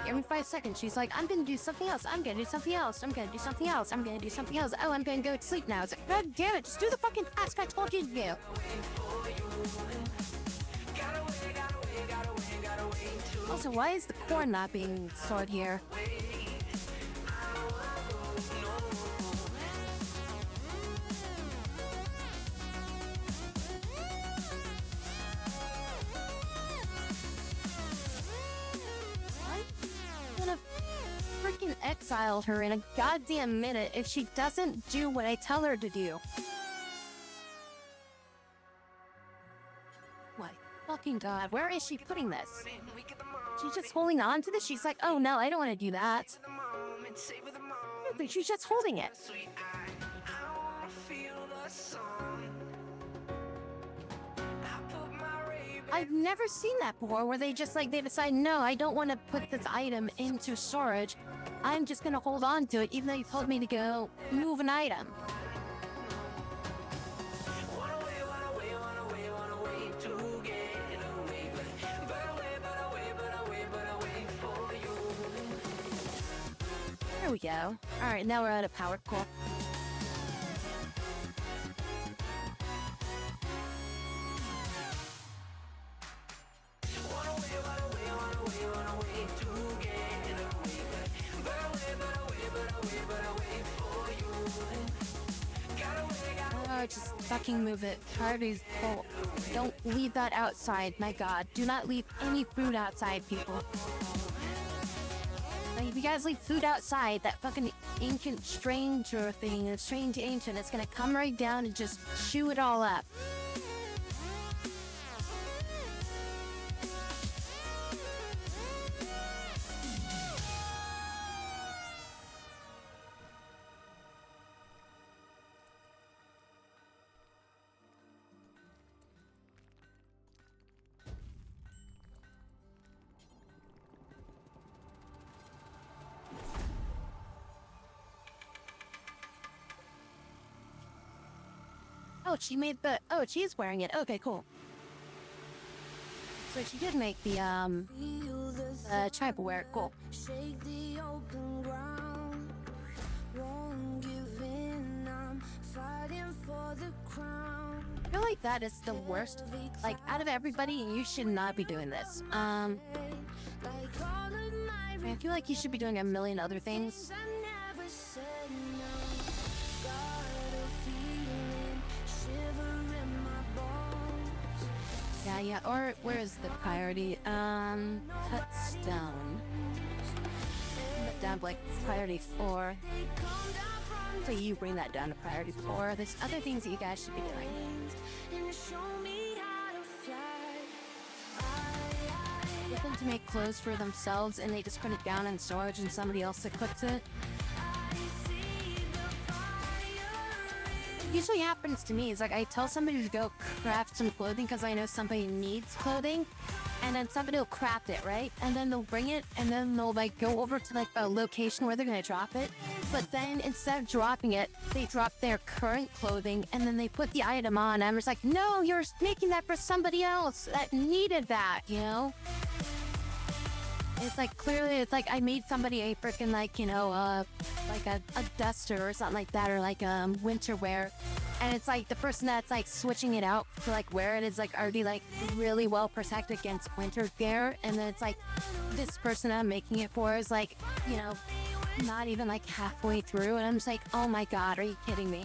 [SPEAKER 2] Every 5 seconds, she's like, I'm gonna do something else. I'm gonna do something else. I'm gonna do something else. I'm gonna do something else. Oh, I'm gonna go to sleep now. It's like, God damn it, just do the fucking task I told you to do. Also, why is the corn not being stored here? I'm gonna freaking exile her in a goddamn minute if she doesn't do what I tell her to do. My fucking god, where is she putting this? She's just holding on to this? She's like, oh no, I don't want to do that. She's just holding it. I've never seen that before, where they just like, they decide, no, I don't want to put this item into storage. I'm just going to hold on to it, even though you told me to go move an item. There we go. Alright, now we're at a power core. Oh, just fucking move it. Priorities full. Don't leave that outside, my god. Do not leave any food outside, people. Like, if you guys leave food outside, that fucking ancient stranger thing, the strange ancient, it's gonna come right down and just chew it all up. Oh, she made the... Oh, she's wearing it. Okay, cool. So she did make the, tribal wear. Cool.
[SPEAKER 3] Shake the open ground. Won't give in. I'm fighting for the crown.
[SPEAKER 2] I feel like that is the worst. Like, out of everybody, you should not be doing this.
[SPEAKER 3] Like all of my
[SPEAKER 2] I feel like you should be doing a million other things.
[SPEAKER 3] I never said no. Got a feeling, shiver in my bones.
[SPEAKER 2] Yeah. Or, where is the priority? Touchstone. Put down, like, priority 4. So you bring that down to priority 4. There's other things that you guys should be doing.
[SPEAKER 3] And show me how to fly.
[SPEAKER 2] Get them to make clothes for themselves, and they just put it down in storage, and somebody else equips it. Usually happens to me is like I tell somebody to go craft some clothing because I know somebody needs clothing, and then somebody will craft it, right? And then they'll bring it, and then they'll like go over to like a location where they're gonna drop it. But then instead of dropping it, they drop their current clothing, and then they put the item on. I'm just like, no, you're making that for somebody else that needed that, you know? It's like, clearly, it's like I made somebody a freaking, like, you know, like a duster or something like that, or like winter wear. And it's like the person that's like switching it out to like wear it is like already like really well protected against winter gear. And then it's like this person I'm making it for is like, you know, not even like halfway through. And I'm just like, oh my god, are you kidding me?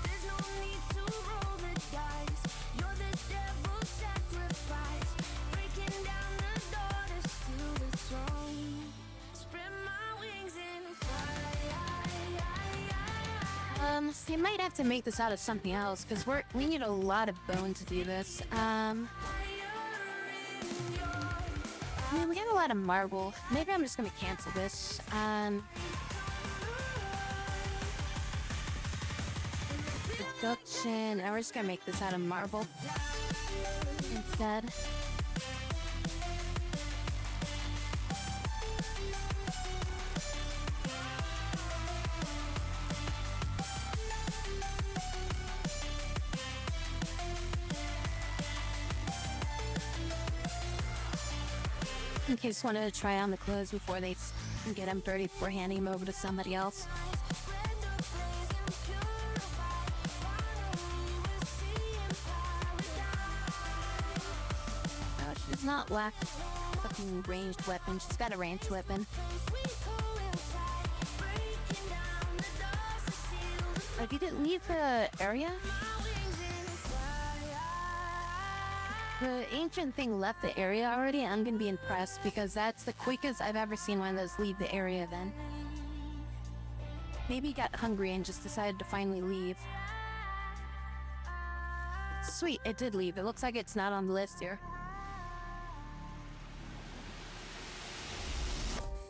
[SPEAKER 3] There's no need to roll the dice. You're the devil's sacrifice. Breaking down the door to steal the throne. Spread my wings and fly.
[SPEAKER 2] You might have to make this out of something else because we need a lot of bone to do this. I mean, we got a lot of marble. Maybe I'm just gonna cancel this. Production, and we're just gonna make this out of marble instead. In case wanted to try on the clothes before they get them dirty before handing them over to somebody else. Oh, she's not lack fucking ranged weapon. She's got a ranged weapon. Like, you didn't leave the area? The ancient thing left the area already. I'm gonna be impressed because that's the quickest I've ever seen one of those leave the area then. Maybe he got hungry and just decided to finally leave. Sweet, it did leave. It looks like it's not on the list here.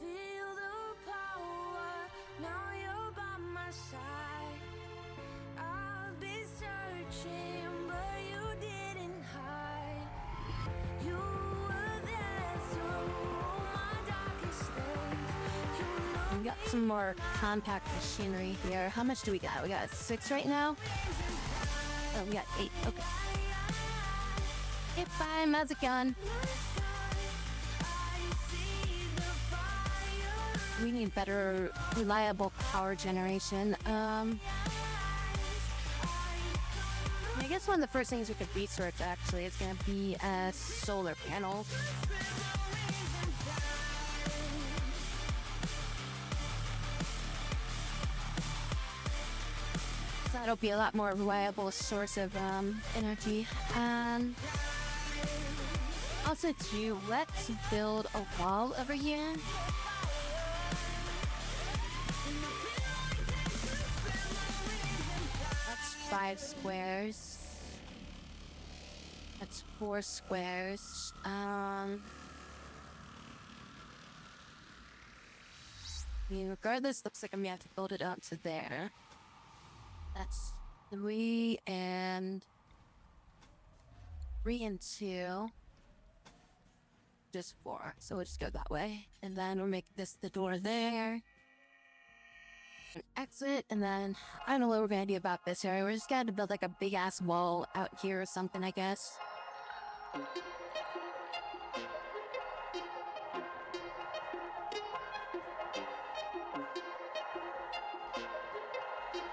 [SPEAKER 3] Feel the power. Now you're by my side. I've been
[SPEAKER 2] got some more compact machinery here. How much do we got? We got 6 right now? Oh, we got 8. Okay. If I'm as a gun. We need better, reliable power generation. I guess one of the first things we could research actually is going to be solar panels. So that'll be a lot more reliable source of energy. And also too, let's build a wall over here. That's 5 squares. That's 4 squares. Regardless, looks like I'm gonna have to build it up to there. That's 3 and 2. Just 4. So we'll just go that way. And then we'll make this the door there. An exit, and then I don't know what we're gonna do about this area. We're just gonna build like a big ass wall out here or something, I guess.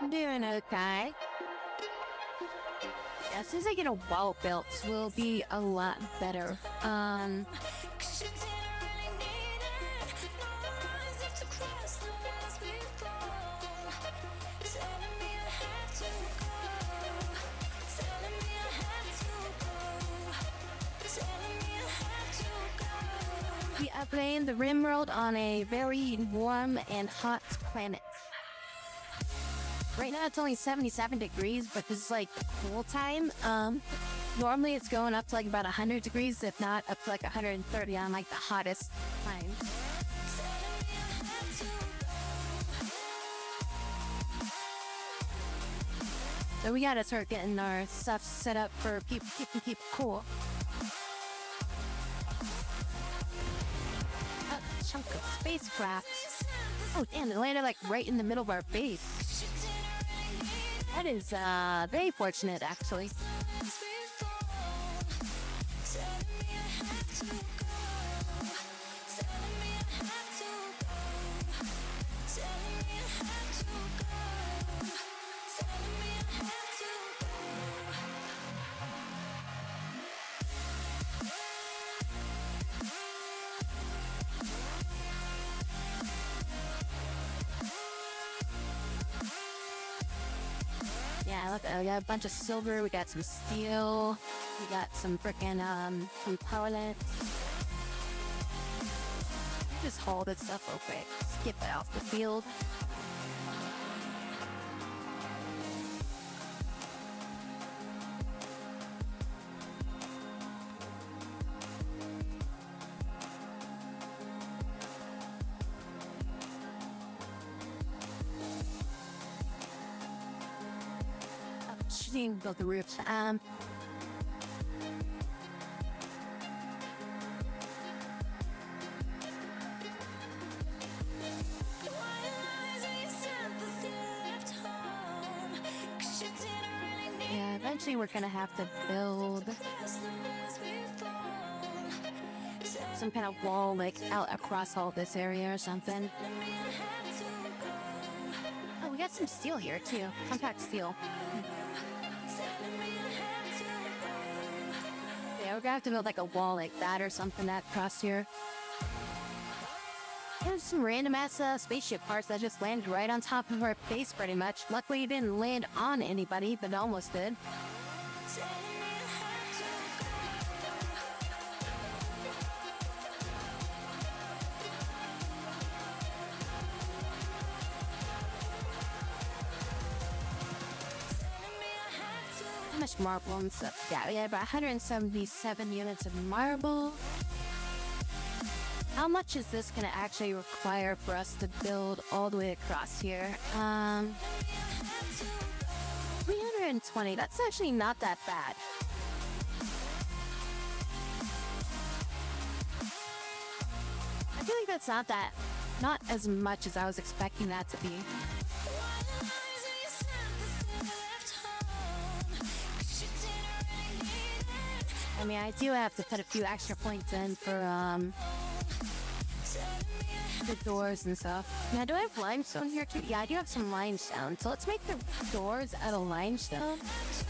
[SPEAKER 2] I'm doing okay. Yeah, as soon as I get a wall built, we'll be a lot better. We are playing the Rimworld on a very warm and hot planet. Right now it's only 77 degrees, but this is like cool time. Normally it's going up to like about 100 degrees, if not up to like 130 on like the hottest times. So we gotta start getting our stuff set up for keeping people cool. A chunk of spacecraft. Oh damn, it landed like right in the middle of our base. That is very fortunate, actually. Yeah, look, we got a bunch of silver, we got some steel, we got some frickin' propellant. Just haul this stuff real quick. Skip it off the field. Build the roofs. Yeah, eventually we're gonna have to build some kind of wall like out across all this area or something. Oh, we got some steel here too. Compact steel. Yeah, we're gonna have to build like a wall like that or something across here. There's some random ass spaceship parts that just landed right on top of our base pretty much. Luckily it didn't land on anybody, but it almost did. How much marble and stuff? Yeah, we have about 177 units of marble. How much is this gonna actually require for us to build all the way across here? 320, that's actually not that bad. I feel like that's not that Not as much as I was expecting that to be. I mean, I do have to put a few extra points in for the doors and stuff. Now, do I have limestone here too? Yeah, I do have some limestone. So let's make the doors out of limestone. So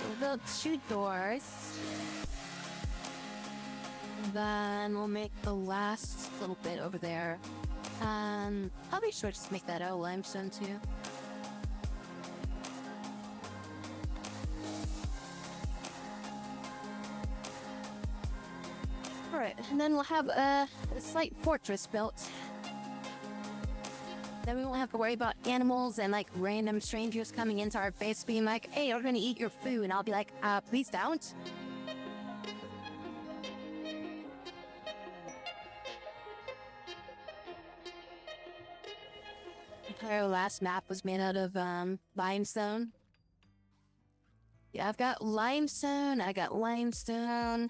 [SPEAKER 2] we'll build 2 doors. Then we'll make the last little bit over there. And probably should just make that out of limestone too. Alright, and then we'll have a slight fortress built. Then we won't have to worry about animals and like random strangers coming into our base being like, hey, we're gonna eat your food. And I'll be like, please don't. Our last map was made out of limestone. Yeah, I've got limestone. I got limestone.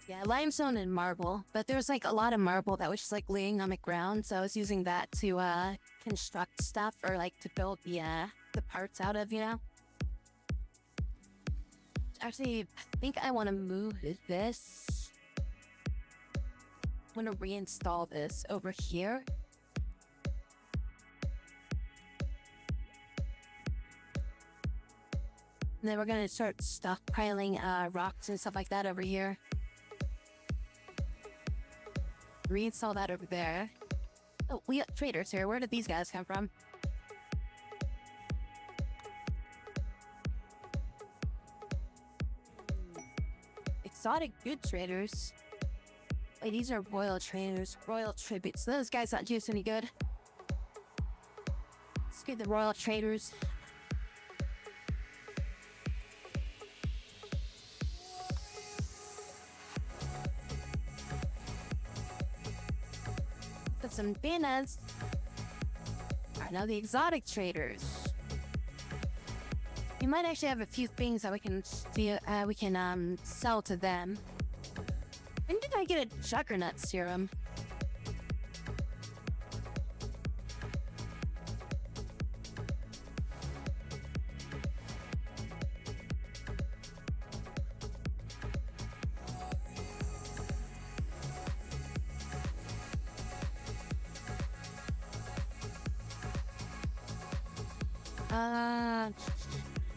[SPEAKER 2] Yeah, limestone and marble. But there's like a lot of marble that was just like laying on the ground, so I was using that to construct stuff or like to build the parts out of, you know. Actually, I think I want to move this. I want to reinstall this over here. And then we're gonna start stockpiling rocks and stuff like that over here. Reinstall that over there. Oh, we got traders here. Where did these guys come from? Exotic good traders. Wait, these are royal traders. Royal tributes. Those guys not just any good. Let's get the royal traders. Some bananas. Alright, now the exotic traders. We might actually have a few things that we can sell to them. When did I get a juggernaut serum?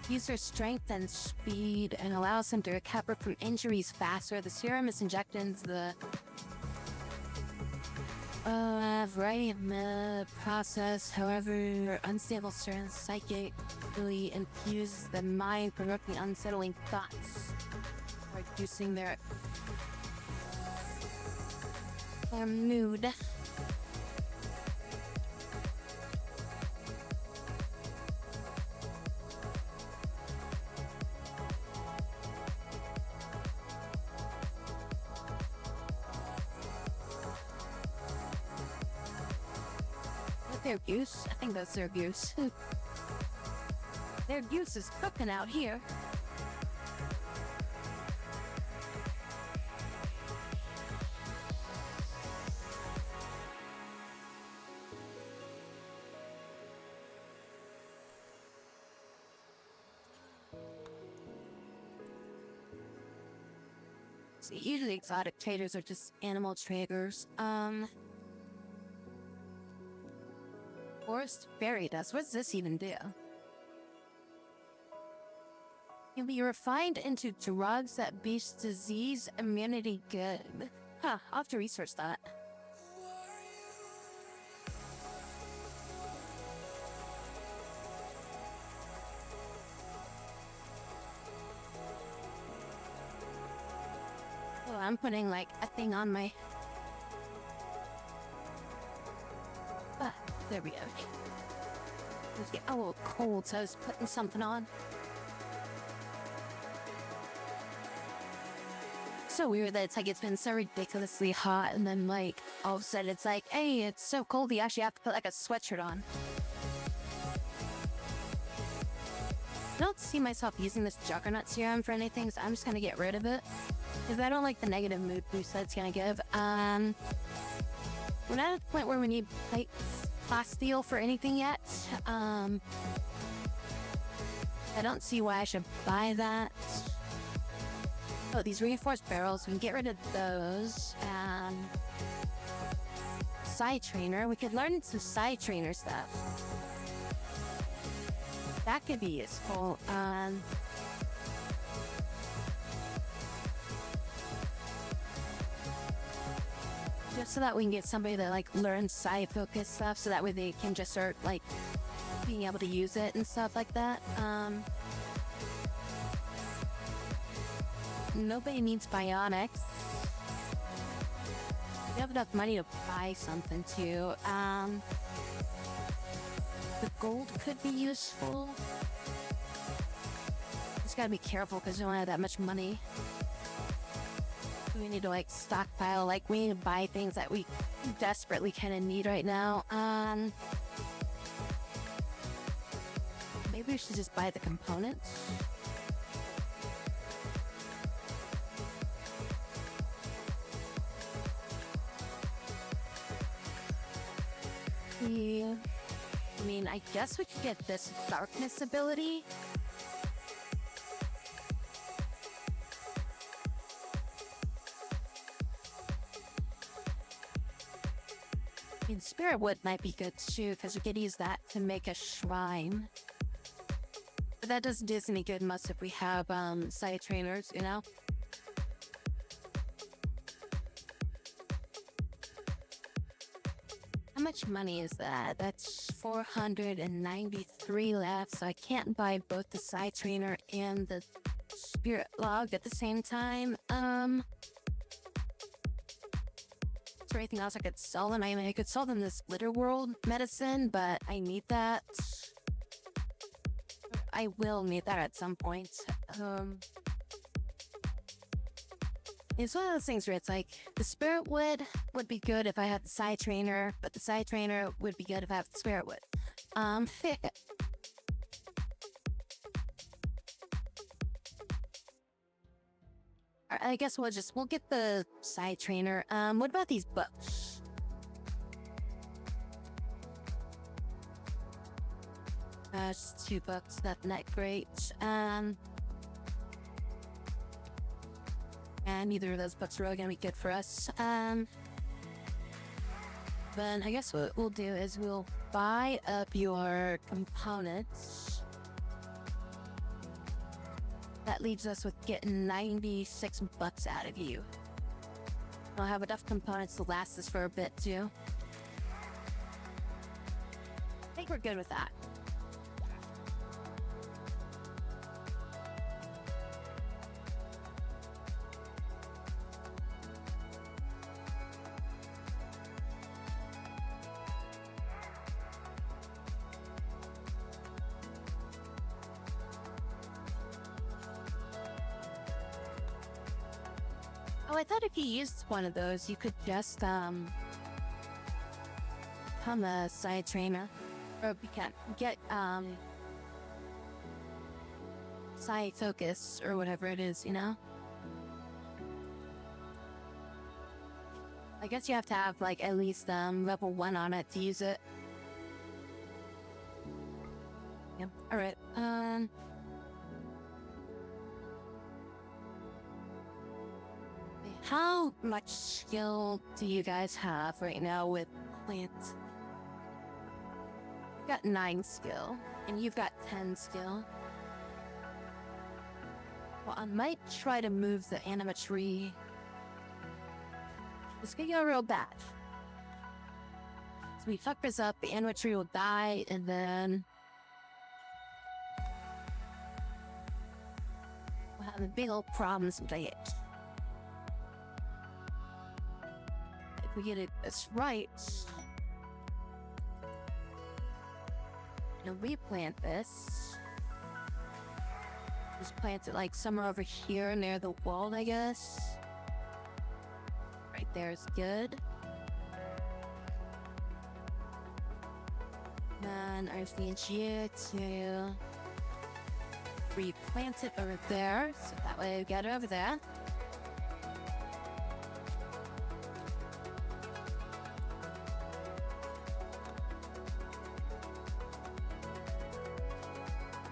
[SPEAKER 2] Use their strength and speed and allows them to recover from injuries faster. The serum is injected into the variety of process. However, unstable strength psychically infuses the mind, provoking unsettling thoughts, reducing their mood. Their goose? I think that's their goose. Their goose is cooking out here. So usually exotic traders are just animal traders. Forest berry dust. What does this even do? Can be refined into drugs that boost disease immunity good. Huh, I'll have to research that. Oh, I'm putting like a thing on my... There we go. It's getting a little cold, so I was putting something on. So weird that it's been so ridiculously hot, and then like all of a sudden it's like, hey, it's so cold you actually have to put like a sweatshirt on. don't see myself using this Juggernaut serum for anything, so I'm just gonna get rid of it. Because I don't like the negative mood boost that's gonna give. We're not at the point where we need class steel for anything yet. I don't see why I should buy that. Oh, these reinforced barrels, we can get rid of those. Side trainer, we could learn some side trainer stuff. That could be useful. Just so that we can get somebody that like learns side focus stuff, so that way they can just start like being able to use it and stuff like that. Nobody needs bionics. We have enough money to buy something too. The gold could be useful. Just gotta be careful because we don't have that much money. We need to like stockpile, like we need to buy things that we desperately kind of need right now. Maybe we should just buy the components. Yeah. I mean, I guess we could get this darkness ability. I mean, Spirit Wood might be good too, because we could use that to make a shrine. But that doesn't do us any good unless if we have side trainers, you know? How much money is that? That's 493 left, so I can't buy both the side trainer and the spirit log at the same time. Is there anything else I could sell them? I mean, I could sell them this Rimworld medicine, but I need that. I will need that at some point. It's one of those things where it's like, the Spirit Wood would be good if I had the side trainer, but the side trainer would be good if I have the Spirit Wood. I guess we'll get the side trainer. What about these books? Just 2 books, not that great. And neither of those books are really gonna be good for us. But I guess what we'll do is we'll buy up your components. That leaves us with getting 96 bucks out of you. I'll have enough components to last us for a bit too. I think we're good with that. Oh, I thought if you used one of those, you could just, become a side trainer. Or get, side focus, or whatever it is, you know? I guess you have to have, like, at least, level 1 on it to use it. Yep, alright, how much skill do you guys have right now with plants? I've got 9 skill, and you've got 10 skill. Well, I might try to move the anima tree. It's gonna go real bad. So we fuck this up, the anima tree will die, and then we'll have big old problems with it. If we get it this right, and replant this. Just plant it like somewhere over here near the wall, I guess. Right there is good. Then I just need you to replant it over there, so that way we get it over there.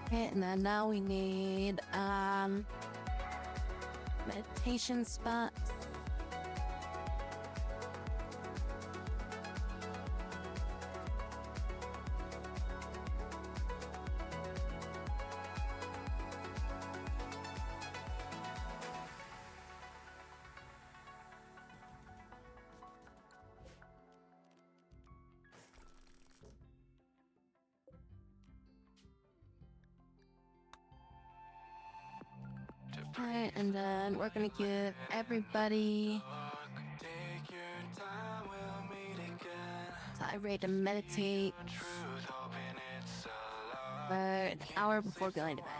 [SPEAKER 2] Okay, and then now we need meditation spot. Alright, and then we're gonna give everybody time to meditate for an hour before going to bed.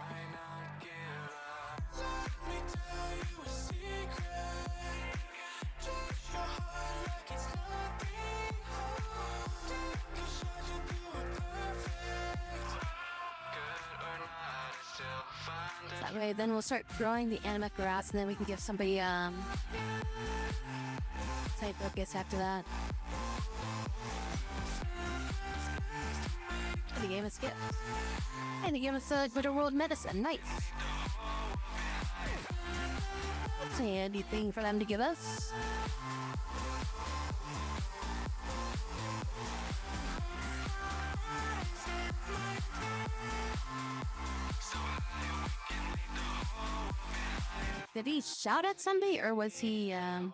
[SPEAKER 2] That way, then we'll start growing the anima grass, and then we can give somebody type focus after that. And the game is skipped. And the game is Rimworld medicine. Nice. That's a handy thing for them to give us. Did he shout at somebody, or was he, got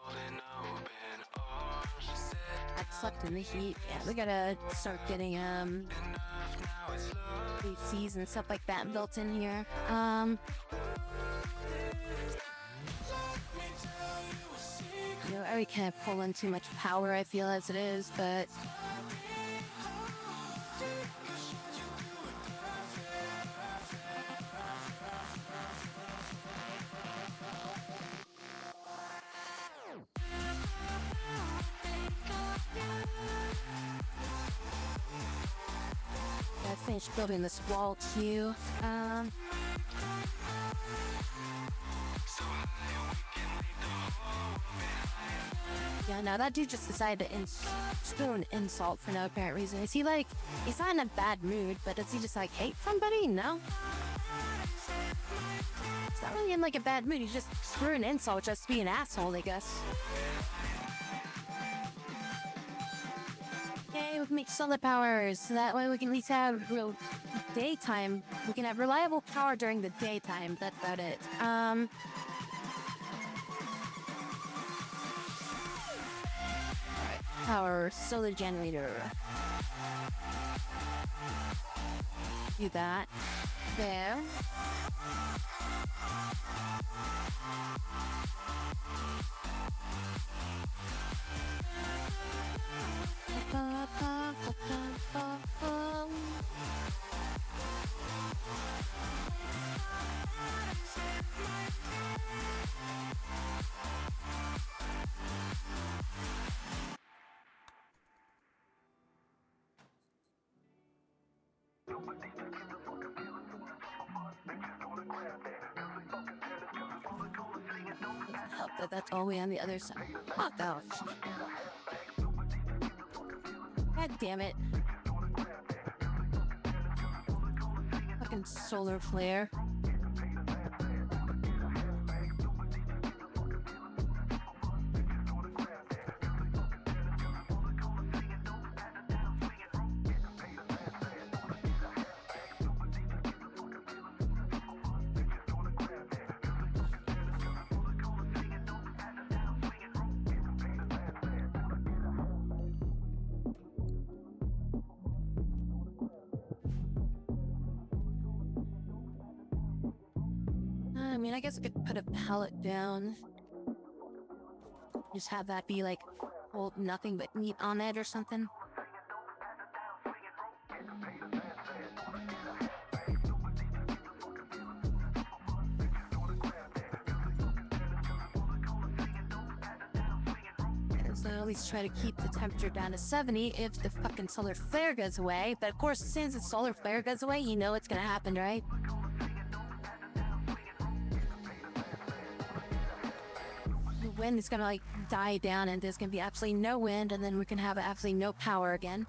[SPEAKER 2] sucked in the heat? Yeah, we gotta start getting, ACs and stuff like that built in here. You know, I can't pull in too much power, I feel, as it is, but... I finished building this wall too. Yeah, no, that dude just decided to spoon insult for no apparent reason. Is he like, he's not in a bad mood, but does he just like hate somebody? No. He's not really in like a bad mood. He's just threw an insult just to be an asshole, I guess. Yay, we can make solar powers, so that way we can at least have real daytime. We can have reliable power during the daytime. That's about it. Alright, power solar generator. Do that. There. Hope that that's all the way on the other side. Oh, gosh. God damn it. Fucking solar flare. I mean, I guess I could put a pallet down. Just have that be like, hold nothing but meat on it or something. So at least try to keep the temperature down to 70 if the fucking solar flare goes away. But of course, as soon as the solar flare goes away, you know it's gonna happen, right? wind is gonna like die down and there's gonna be absolutely no wind, and then we can have absolutely no power again.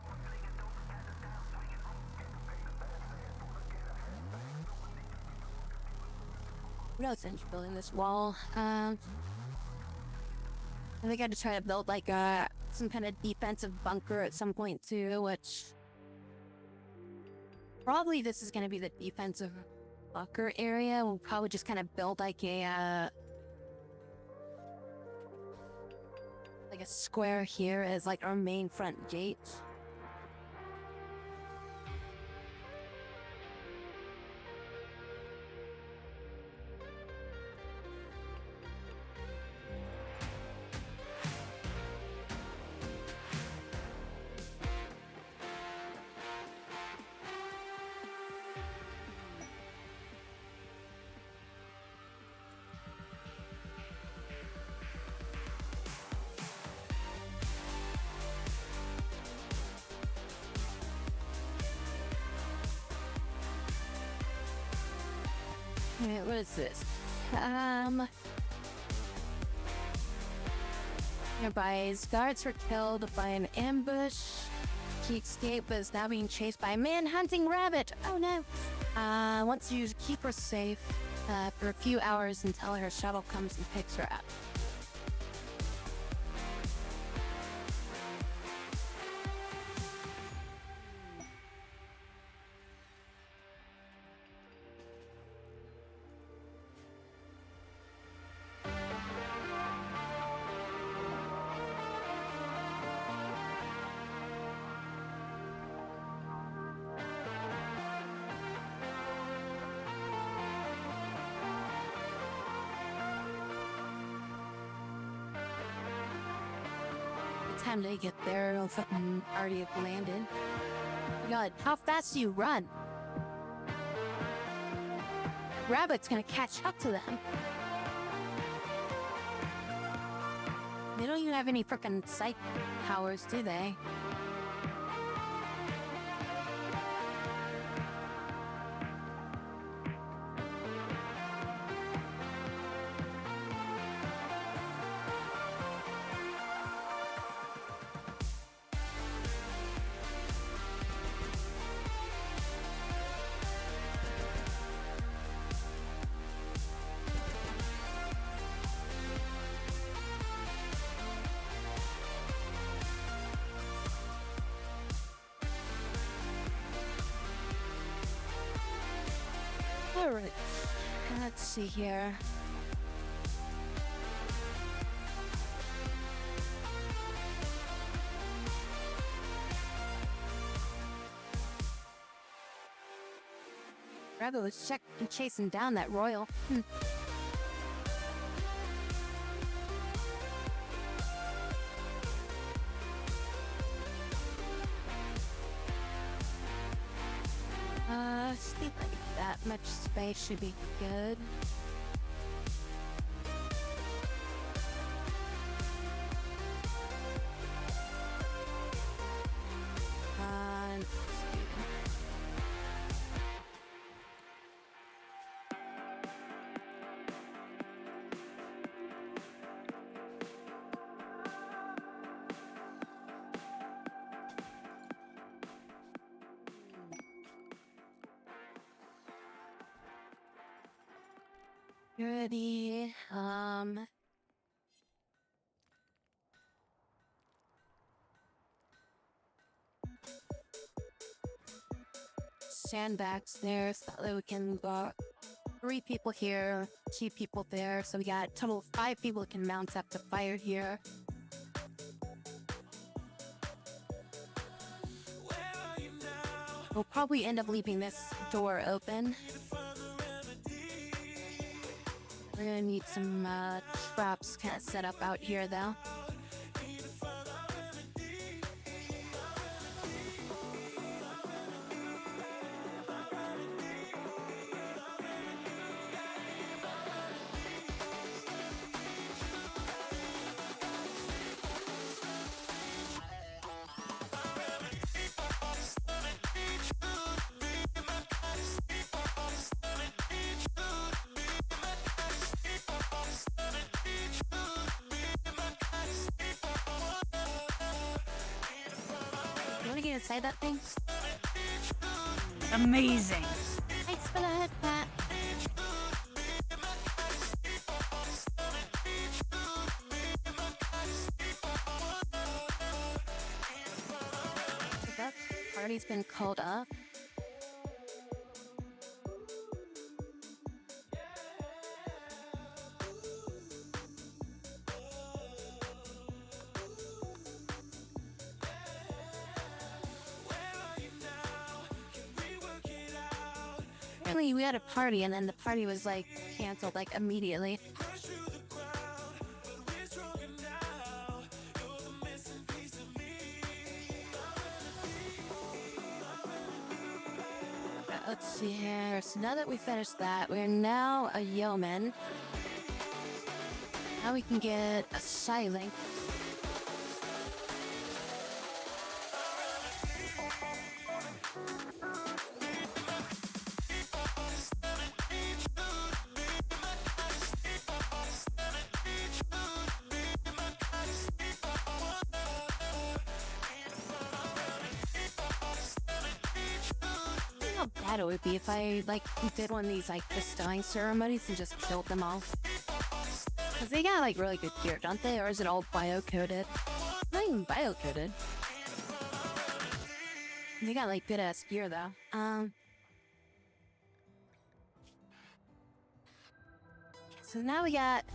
[SPEAKER 2] What else is building this wall? I think I had to try to build like some kind of defensive bunker at some point too, which probably this is gonna be the defensive bunker area. We'll probably just kind of build like a square here as like our main front gate. Wait, what is this? Nearby guards were killed by an ambush. He escaped but is now being chased by a man-hunting rabbit. Oh no. Wants you to keep her safe for a few hours until her shuttle comes and picks her up. Time they get there, I'll fucking already have landed. God, how fast do you run? Rabbit's gonna catch up to them. They don't even have any frickin' sight powers, do they? Alright, let's see here. Rabbit was chasing down that royal. I think like that much space should be good. Ready, sandbags there so that we can got 3 people here, 2 people there, so we got a total of 5 people that can mount up to fire here. We'll probably end up leaving this door open. We're gonna need some traps kind of set up out here though. you to say that thing?
[SPEAKER 4] Amazing.
[SPEAKER 2] Thanks for the head pat. That party's been called up. Apparently we had a party and then the party was like canceled like immediately. Let's see here. So now that we finished that, we're now a yeoman. Now we can get a silent. How bad it would be if I like did one of these like bestowing ceremonies and just killed them all. Cause they got like really good gear, don't they? Or is it all bio-coded? Not even bio-coded. They got like good ass gear though. So now we got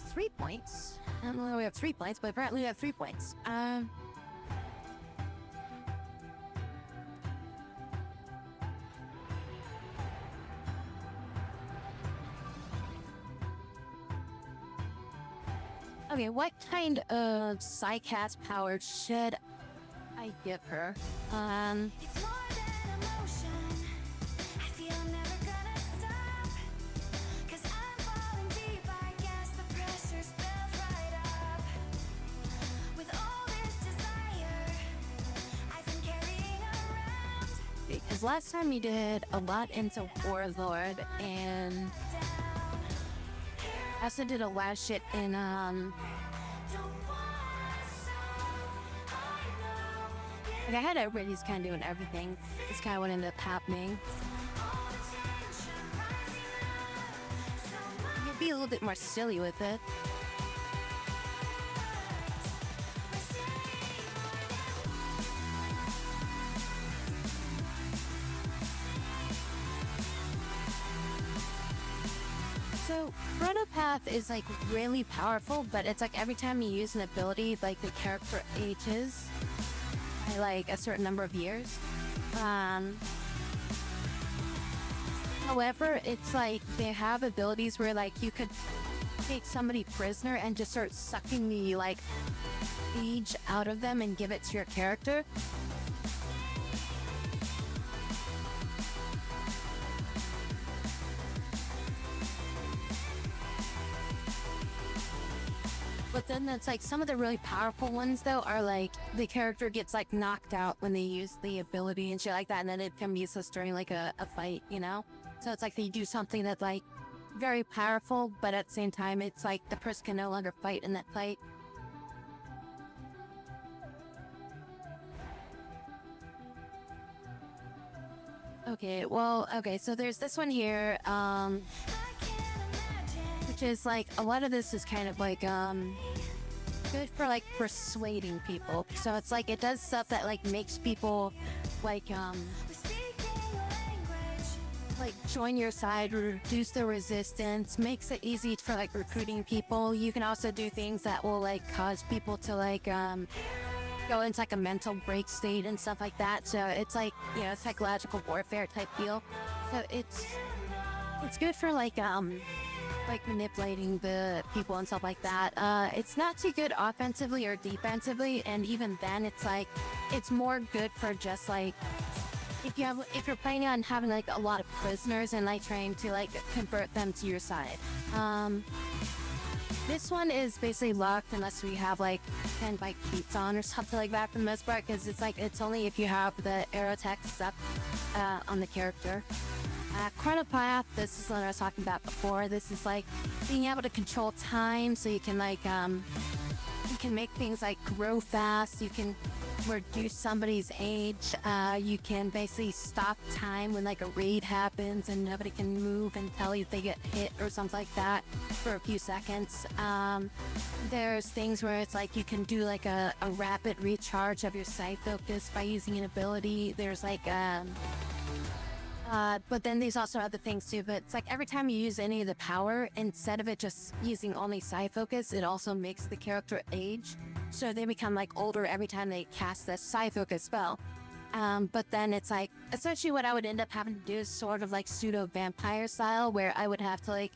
[SPEAKER 2] 3 points. I don't know why we have 3 points, but apparently we have 3 points. Okay, what kind of psycast power should I give her?
[SPEAKER 3] It's more than emotion. I feel I'm never gonna stop. 'Cause I'm falling deep, I guess the pressure's built right up. With all this desire, I've been carrying around.
[SPEAKER 2] Because last time we did a lot into Warlord, and I also did a lot of shit in
[SPEAKER 3] Don't wanna stop. I know
[SPEAKER 2] like I had everybody's kind of doing everything. This kind of what ended up happening.
[SPEAKER 3] all the tension rising up. So much.
[SPEAKER 2] You could be a little bit more silly with it. So Chronopath is like really powerful, but it's like every time you use an ability, like the character ages by like a certain number of years. However, it's like they have abilities where like you could take somebody prisoner and just start sucking the like age out of them and give it to your character. But then that's like some of the really powerful ones though are like the character gets like knocked out when they use the ability and shit like that, and then it can be useless during like a fight, you know? So it's like they do something that's like very powerful, but at the same time it's like the person can no longer fight in that fight. Okay, well, okay, so there's this one here,
[SPEAKER 3] I can't imagine.
[SPEAKER 2] which is like a lot of this is kind of like good for like persuading people. So it's like it does stuff that like makes people like
[SPEAKER 3] We're speaking a language.
[SPEAKER 2] like join your side, reduce the resistance, makes it easy for like recruiting people. You can also do things that will like cause people to like go into like a mental break state and stuff like that. So it's like, you know, psychological warfare type deal. So it's good for like manipulating the people and stuff like that. It's not too good offensively or defensively, and even then it's like it's more good for just like if you're planning on having like a lot of prisoners and like trying to like convert them to your side. This one is basically locked unless we have like 10 bike beats on or something like that for the most part, because it's like it's only if you have the arrow text up on the character. Chronopath, this is what I was talking about before. This is like being able to control time, so you can like you can make things like grow fast. You can reduce somebody's age. You can basically stop time when like a raid happens and nobody can move until they get hit or something like that for a few seconds. There's things where it's like you can do like a rapid recharge of your sight focus by using an ability. There's like but then there's also other things too, but it's like every time you use any of the power, instead of it just using only side focus, it also makes the character age. So they become like older every time they cast the side focus spell. But then it's like, essentially what I would end up having to do is sort of like pseudo vampire style, where I would have to like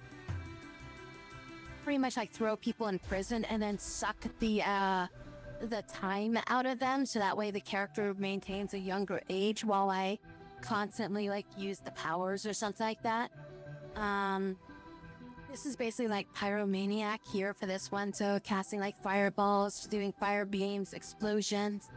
[SPEAKER 2] pretty much like throw people in prison and then suck the time out of them. So that way the character maintains a younger age while I constantly like use the powers or something like that. This is basically like pyromaniac here for this one, so casting like fireballs, doing fire beams, explosions,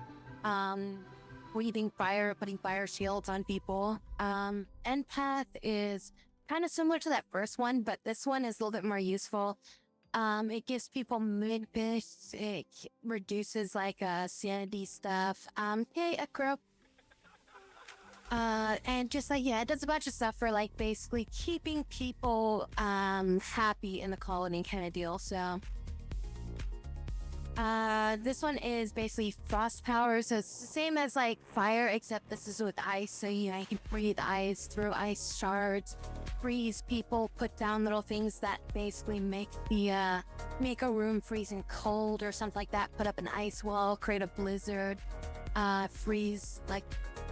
[SPEAKER 2] breathing fire, putting fire shields on people. Empath is kind of similar to that first one, but this one is a little bit more useful. It gives people mid boosts, it reduces like sanity stuff. Hey Ekro. And just like, yeah, it does a bunch of stuff for like basically keeping people happy in the colony kind of deal. So this one is basically frost power, so it's the same as like fire, except this is with ice. So you know, you can breathe ice through ice shards, freeze people, put down little things that basically make the make a room freezing cold or something like that. Put up an ice wall, create a blizzard, freeze, like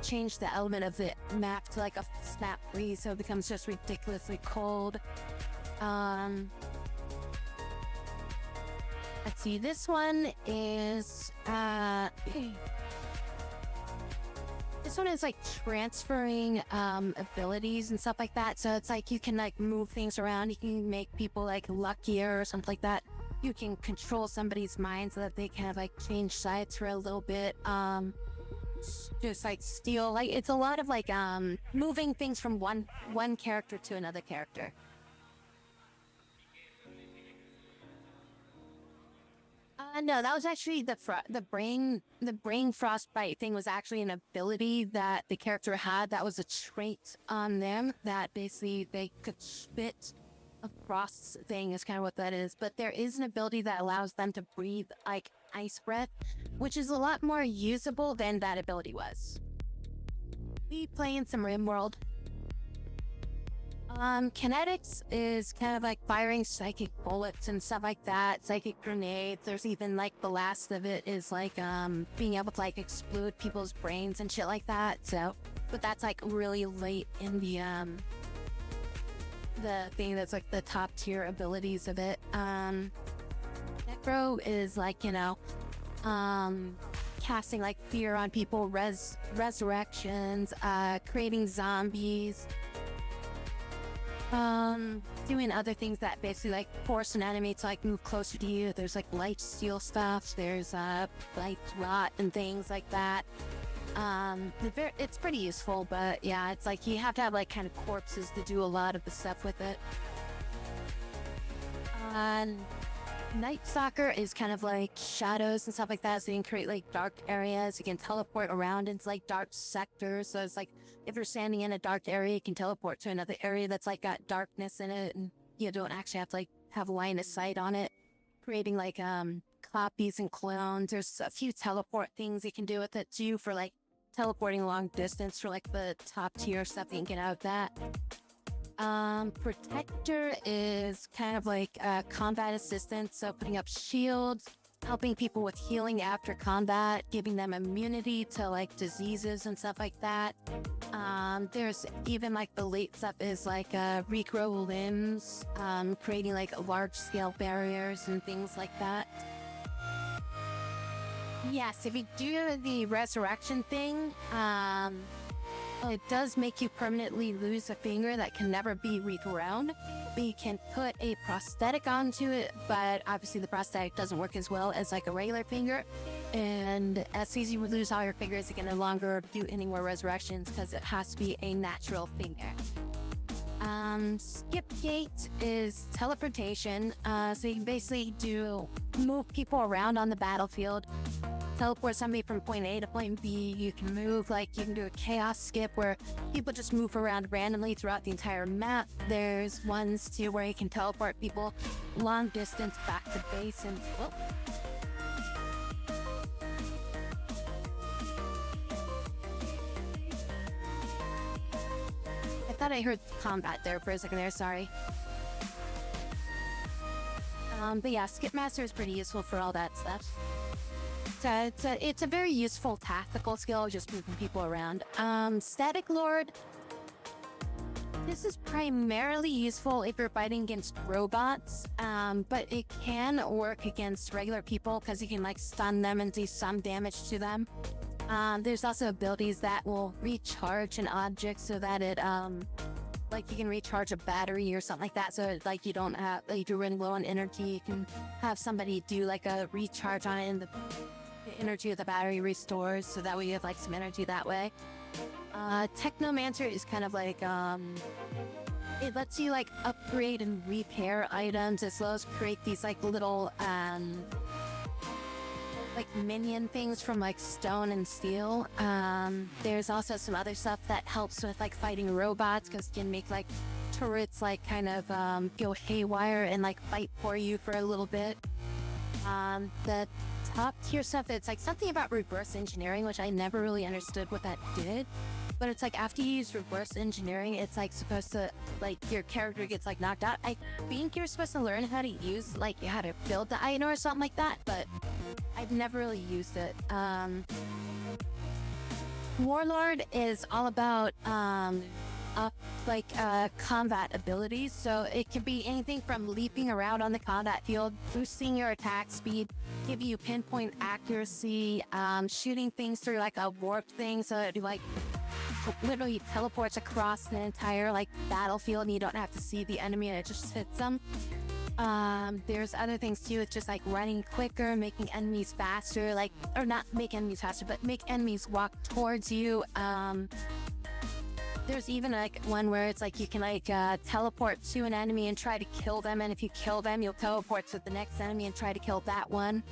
[SPEAKER 2] change the element of the map to like a snap freeze, so it becomes just ridiculously cold. Let's see, this one is this one is like transferring abilities and stuff like that. So it's like you can like move things around, you can make people like luckier or something like that. You can control somebody's mind so that they can have like change sides for a little bit. Just like steal, like it's a lot of like moving things from one character to another character. No, that was actually the brain frostbite thing was actually an ability that the character had. That was a trait on them that basically they could spit a frost thing is kind of what that is. But there is an ability that allows them to breathe like ice breath, which is a lot more usable than that ability was. We play in some Rimworld. Kinetics is kind of like firing psychic bullets and stuff like that, psychic grenades. There's even like the last of it is like being able to like explode people's brains and shit like that. So, but that's like really late in the thing that's like the top tier abilities of it. Necro is like, you know, casting like fear on people, resurrections, creating zombies, doing other things that basically like force an enemy to like move closer to you. There's like light steal stuff, there's light rot and things like that. It's pretty useful, but yeah, it's like you have to have like kind of corpses to do a lot of the stuff with it. Night Stalker is kind of like shadows and stuff like that, so you can create like dark areas. You can teleport around into like dark sectors, so it's like if you're standing in a dark area, you can teleport to another area that's like got darkness in it, and you don't actually have to like have line of sight on it. Creating like copies and clones. There's a few teleport things you can do with it too, for like teleporting long distance for like the top tier stuff you can get out of that. Protector is kind of like combat assistance, so putting up shields, helping people with healing after combat, giving them immunity to like diseases and stuff like that. There's even like the late stuff is like regrow limbs, creating like large scale barriers and things like that. Yes, if you do the resurrection thing, it does make you permanently lose a finger that can never be regrown. We can put a prosthetic onto it, but obviously the prosthetic doesn't work as well as like a regular finger. And as soon as you lose all your fingers, you can no longer do any more resurrections because it has to be a natural finger. Skip gate is teleportation. So you can basically move people around on the battlefield. teleport somebody from point A to point B. You can move, like, you can do a chaos skip where people just move around randomly throughout the entire map. There's ones, too, where you can teleport people long distance back to base and, whoop. I thought I heard combat there for a second there, sorry. But yeah, Skip Master is pretty useful for all that stuff. It's a very useful tactical skill, just moving people around. Static Lord. This is primarily useful if you're fighting against robots, but it can work against regular people because you can like stun them and do some damage to them. There's also abilities that will recharge an object so that it like you can recharge a battery or something like that, so like you don't have, like you're running low on energy, you can have somebody do like a recharge on it and the energy of the battery restores, so that way you have like some energy that way. Technomancer is kind of like it lets you like upgrade and repair items as well as create these like little like minion things from like stone and steel. There's also some other stuff that helps with like fighting robots, because you can make like turrets like kind of go haywire and like fight for you for a little bit. The top tier stuff, it's like something about reverse engineering, which I never really understood what that did. But it's like after you use reverse engineering, it's like supposed to, like your character gets like knocked out. I think you're supposed to learn how to use, like how to build the item or something like that, but I've never really used it. Warlord is all about combat abilities, so it can be anything from leaping around on the combat field, boosting your attack speed, give you pinpoint accuracy, shooting things through like a warp thing, so it like literally teleports across the entire like battlefield and you don't have to see the enemy and it just hits them. There's other things too, it's just like running quicker, making enemies faster, like, or not make enemies faster, but make enemies walk towards you. There's even like one where it's like you can like teleport to an enemy and try to kill them, and if you kill them, you'll teleport to the next enemy and try to kill that one.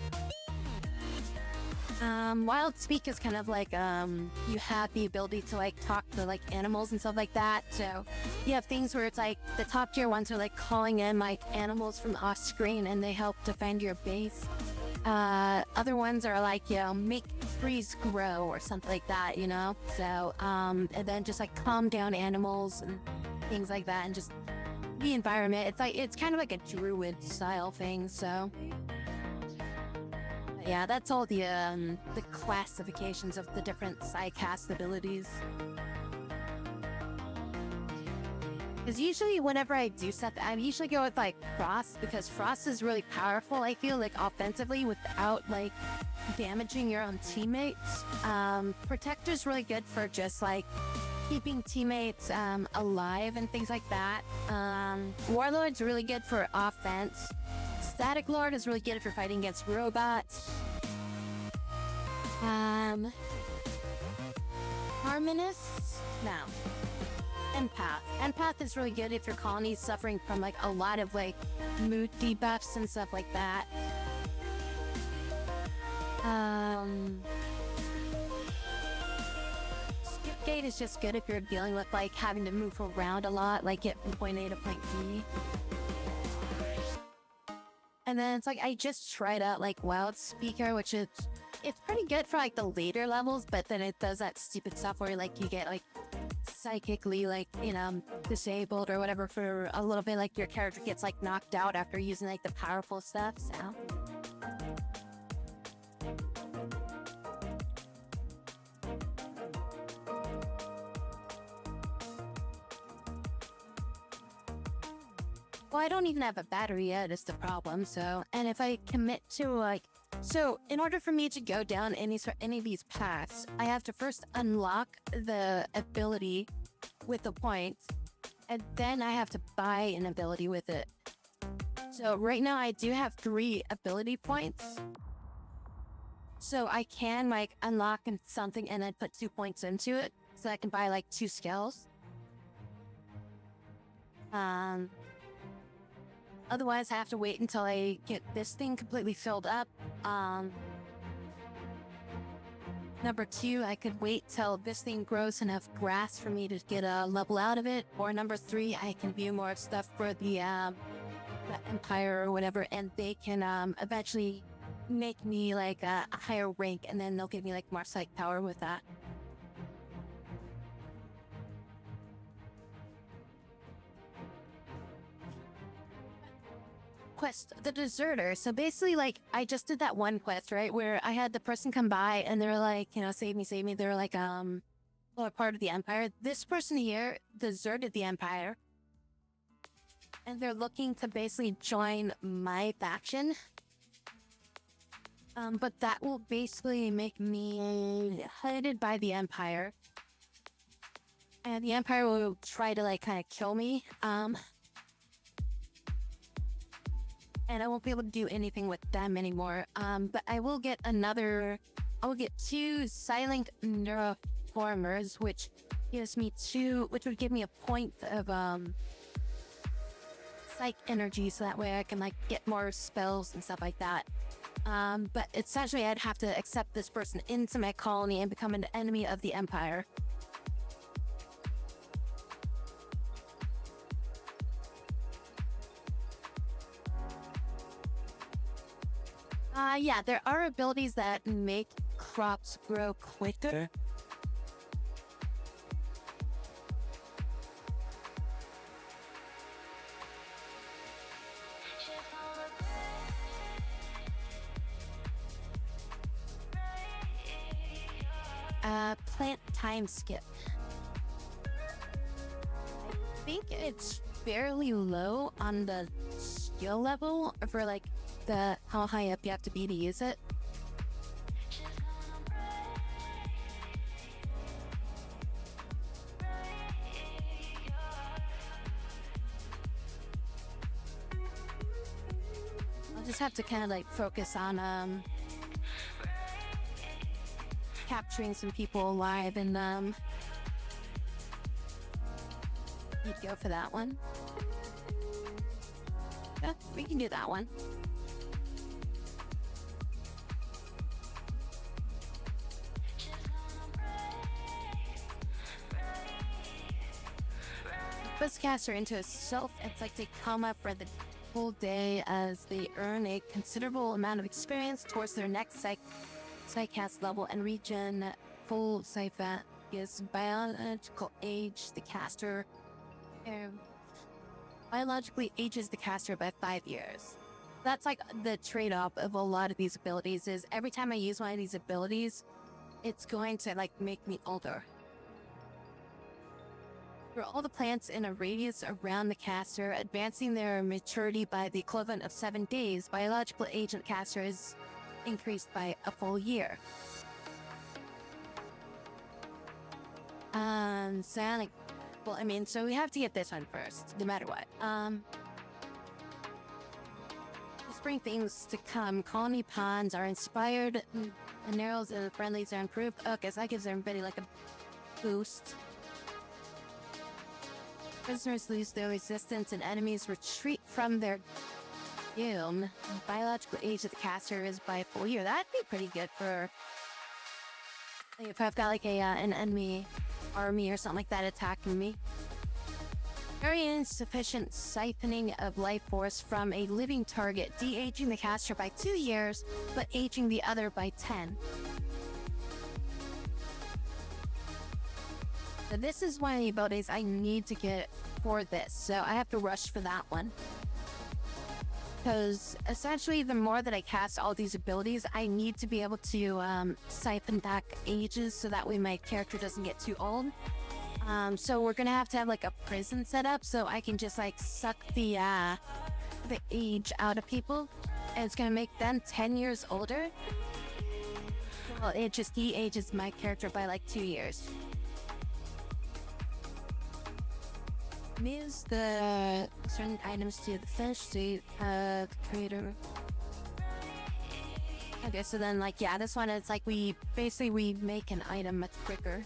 [SPEAKER 2] Wild Speak is kind of like, you have the ability to like talk to like animals and stuff like that. So you have things where it's like the top tier ones are like calling in like animals from off screen and they help defend your base. Other ones are like, you know, make trees grow or something like that, you know? So, and then just like calm down animals and things like that, and just the environment. It's like, it's kind of like a druid style thing, so. Yeah, that's all the classifications of the different psycast abilities. Because usually whenever I do stuff, I usually go with like Frost, because Frost is really powerful, I feel like offensively without like damaging your own teammates. Protector's really good for just like keeping teammates alive and things like that. Warlord's really good for offense. Static Lord is really good if you're fighting against robots. Harmonist? No. Empath. Empath is really good if your colony's suffering from like a lot of like mood debuffs and stuff like that. Skipgate is just good if you're dealing with like having to move around a lot, like get from point A to point B. And then it's like, I just tried out like Wild Speaker, which is, it's pretty good for like the later levels, but then it does that stupid stuff where like you get like psychically like, you know, disabled or whatever for a little bit, like your character gets like knocked out after using like the powerful stuff, so. Well, I don't even have a battery yet, is the problem, so, and if I commit to like, so in order for me to go down any of these paths, I have to first unlock the ability with the points, and then I have to buy an ability with it. So right now I do have 3 ability points. So I can like unlock something and then put 2 points into it, so I can buy like 2 skills. Otherwise, I have to wait until I get this thing completely filled up. Number 2, I could wait till this thing grows enough grass for me to get a level out of it. Or number 3, I can view more stuff for the Empire or whatever, and they can eventually make me like a higher rank, and then they'll give me like more psych power with that. Quest, the deserter. So basically, like, I just did that one quest, right, where I had the person come by and they're like, you know, save me, save me. They're like, well, a part of the Empire. This person here deserted the Empire, and they're looking to basically join my faction. But that will basically make me hated by the Empire, and the Empire will try to like kind of kill me. And I won't be able to do anything with them anymore. But I will get I will get 2 silent neuroformers, which gives me 2, which would give me a point of psych energy, so that way I can like get more spells and stuff like that. But essentially I'd have to accept this person into my colony and become an enemy of the Empire. Yeah, there are abilities that make crops grow quicker. Plant time skip. I think it's fairly low on the skill level for like how high up you have to be to use it. I'll just have to kind of like focus on capturing some people alive, and you'd go for that one. Yeah, we can do that one. Puts caster into a self-inflicted coma for the full day as they earn a considerable amount of experience towards their next psychcast level, and regen full psyphat is biological age. The caster biologically ages the caster by 5 years. That's like the trade-off of a lot of these abilities, is every time I use one of these abilities, it's going to like make me older. For all the plants in a radius around the caster, advancing their maturity by the equivalent of 7 days, biological age of the caster is increased by a full year. Sonic. Well, I mean, so we have to get this one first, no matter what. The spring things to come. Colony ponds are inspired, and arrows and the friendlies are improved. Okay, so that gives everybody like a boost. Prisoners lose their resistance and enemies retreat from their doom. Biological age of the caster is by a full year. That'd be pretty good for like, if I've got like an enemy army or something like that attacking me. Very insufficient siphoning of life force from a living target, de-aging the caster by 2 years, but aging the other by 10. So this is one of the abilities I need to get for this, so I have to rush for that one. Because essentially, the more that I cast all these abilities, I need to be able to siphon back ages so that way my character doesn't get too old. So we're gonna have to have like a prison set up so I can just like suck the age out of people, and it's gonna make them 10 years older. Well, it just de-ages my character by like 2 years. Use the certain items to the finish state of the creator. Okay, so then like, yeah, this one, it's like we make an item much quicker.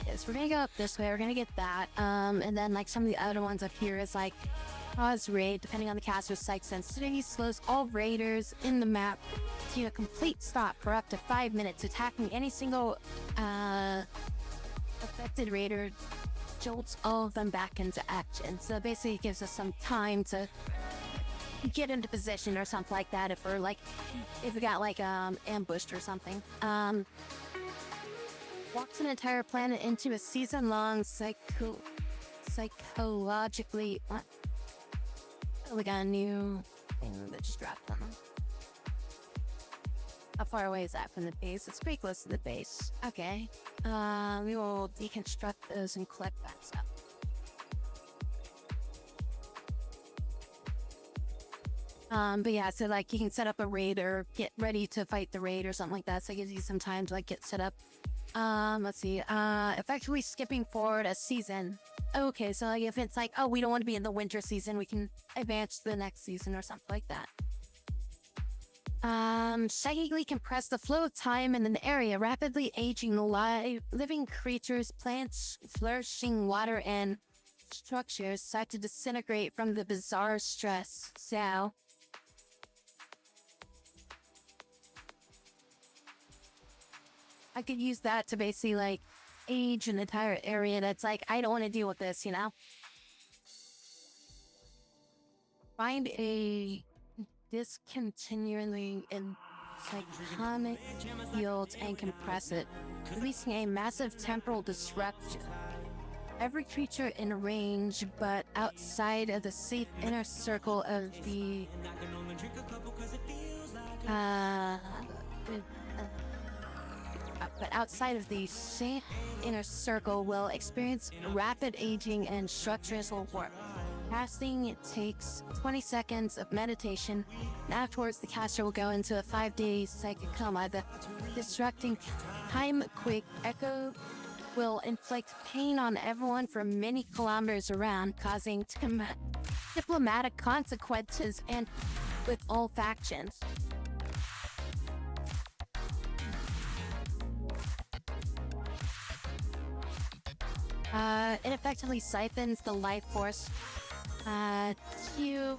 [SPEAKER 2] Yes, we're gonna go up this way, we're gonna get that. And then like some of the other ones up here is like cause raid, depending on the caster's psych sensitivity, slows all raiders in the map to a complete stop for up to 5 minutes, attacking any single affected raider jolts all of them back into action. So basically it gives us some time to get into position or something like that if we got ambushed or something. Walks an entire planet into a season-long psychologically... What? Oh, we got a new thing that just dropped on them. How far away is that from the base? It's pretty close to the base. Okay. We will deconstruct those and collect that stuff. But yeah, so you can set up a raid or get ready to fight the raid or something like that. So it gives you some time to get set up. Let's see. Effectively skipping forward a season. Okay, so if it's oh, we don't want to be in the winter season, we can advance to the next season or something like that. Psychically compress the flow of time in an area, rapidly aging living creatures, plants, flourishing water, and structures start to disintegrate from the bizarre stress. So, I could use that to basically age an entire area that's I don't want to deal with this, you know? Find a discontinuing in psychotic fields and compress it, releasing a massive temporal disruption. Every creature in range but outside of the safe inner circle of the safe inner circle will experience rapid aging and structural warp. Casting takes 20 seconds of meditation, and afterwards the caster will go into a 5-day psychic coma. The distracting time-quake echo will inflict pain on everyone for many kilometers around, causing diplomatic consequences and with all factions. It effectively siphons the life force to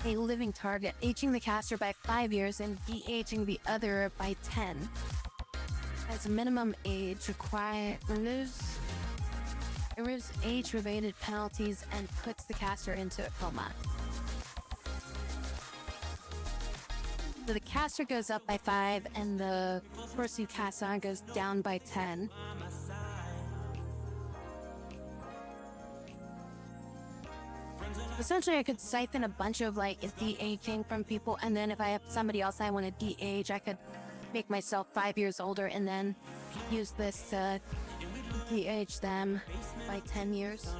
[SPEAKER 2] a living target, aging the caster by 5 years and de-aging the other by 10. As a minimum age removes age-related penalties and puts the caster into a coma. So the caster goes up by 5 and the person who casts on goes down by 10. Essentially, I could siphon a bunch of de-aging from people, and then if I have somebody else I want to de-age, I could make myself 5 years older and then use this to de-age them by 10 years.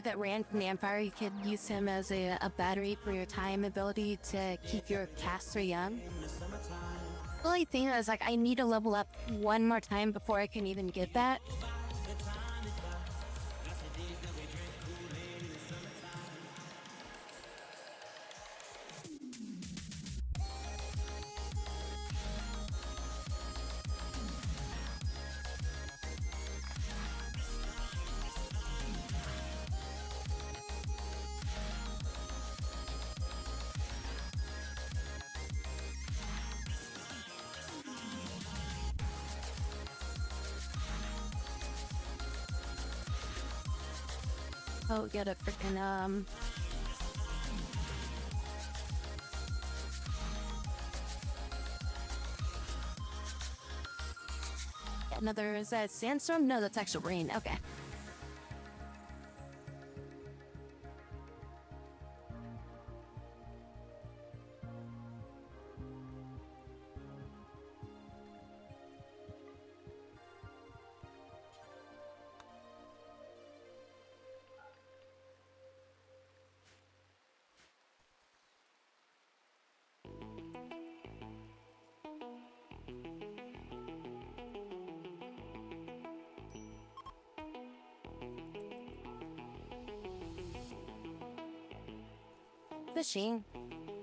[SPEAKER 2] That ran from the Empire, you could use him as a battery for your time ability to keep your caster young. The only thing is I need to level up one more time before I can even get that. Oh, get a freaking another, is that sandstorm? No, that's actual rain. Okay. Fishing.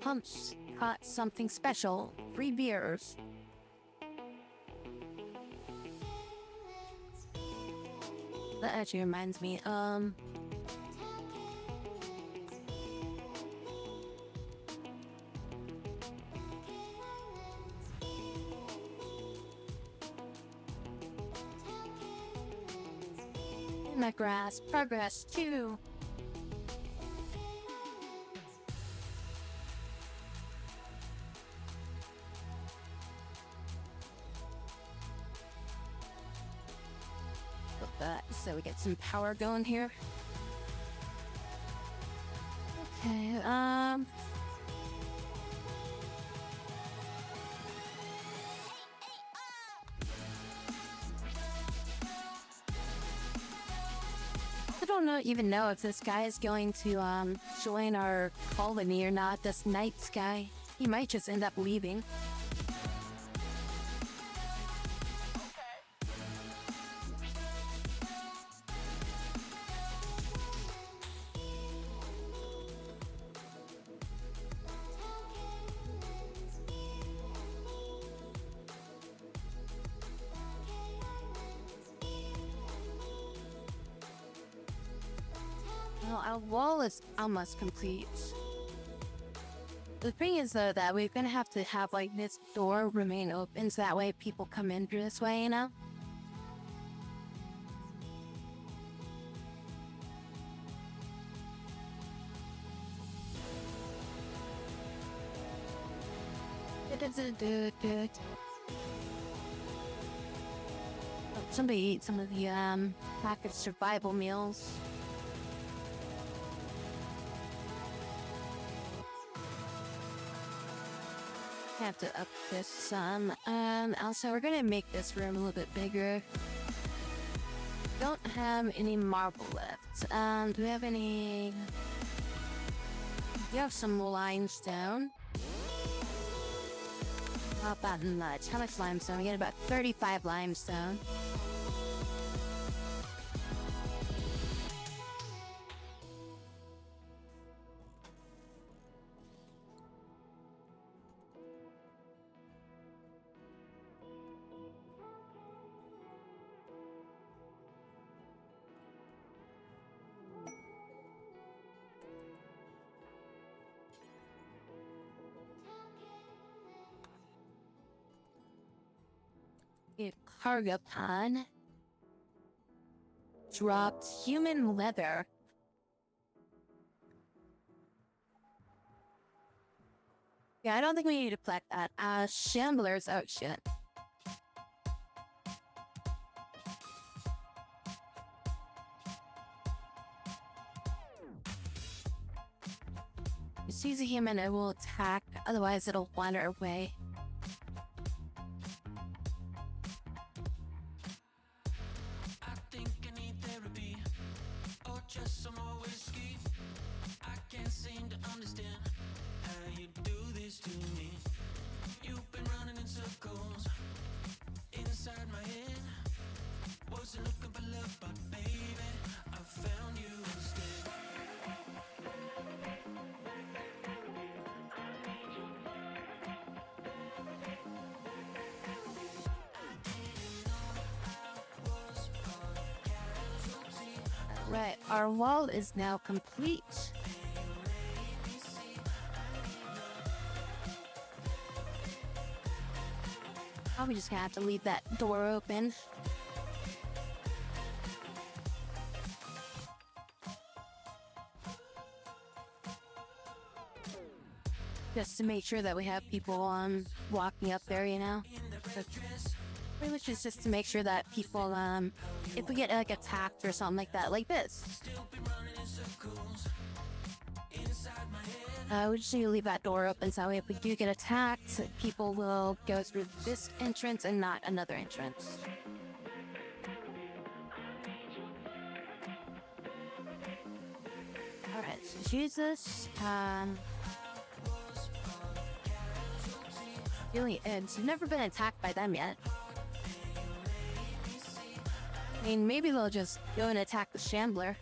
[SPEAKER 2] Humps caught something special. 3 beers. That actually reminds me, in the grass, progress 2. Put that so we get some power going here. Okay, I don't even know if this guy is going to join our colony or not. This night guy, he might just end up leaving. Well, our wall is almost complete. The thing is, though, that we're gonna have to have, like, this door remain open so that way people come in through this way, you know? Oh, somebody eat some of the, packaged survival meals. Have to up this some. Also, we're gonna make this room a little bit bigger. Don't have any marble left. Do we have any? We have some limestone. Not that much. How much limestone? We get about 35 limestone. A cargo pod. Dropped human leather. Yeah, I don't think we need to collect that. Shamblers. Oh, shit. It sees a human, it will attack. Otherwise, it'll wander away.
[SPEAKER 1] I think I need therapy or just some more whiskey. I can't seem to understand how you do this to me. You've been running in circles inside my head. Wasn't looking for love, but baby, I found you instead.
[SPEAKER 2] Right, our wall is now complete. Probably just gonna have to leave that door open. Just to make sure that we have people walking up there, you know? Pretty much is just to make sure that people, if we get like attacked or something like this. We just need to leave that door open so if we do get attacked, people will go through this entrance and not another entrance. Alright, so Jesus, Really, you've never been attacked by them yet. I mean, maybe they'll just go and attack the Shambler.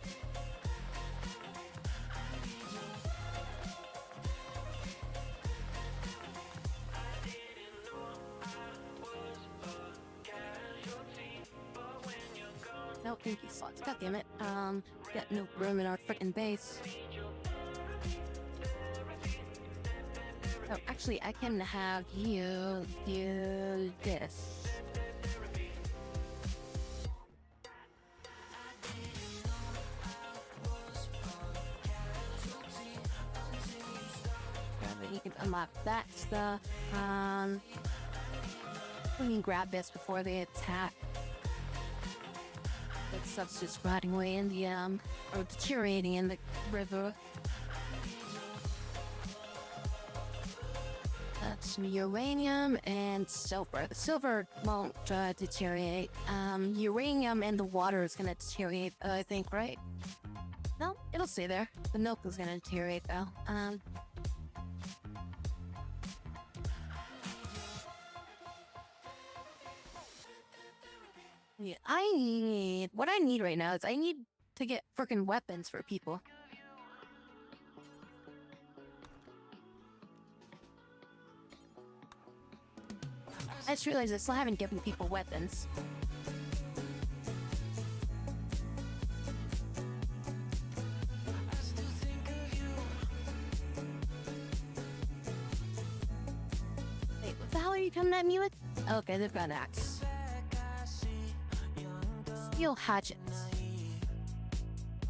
[SPEAKER 2] No, thank you, slots. God damn it. Got no room in our frickin' base. Oh, actually, I can have you do this. And then you can unlock that stuff. We can grab this before they attack. That stuff's just rotting away in the, or deteriorating in the river. That's uranium and silver. The silver won't deteriorate. Uranium and the water is gonna deteriorate, I think, right? No, it'll stay there. The milk is gonna deteriorate, though. Yeah, what I need right now is I need to get freaking weapons for people. I just realized I still haven't given people weapons. Wait, what the hell are you coming at me with? Okay, they've got an axe. Steel hatchets.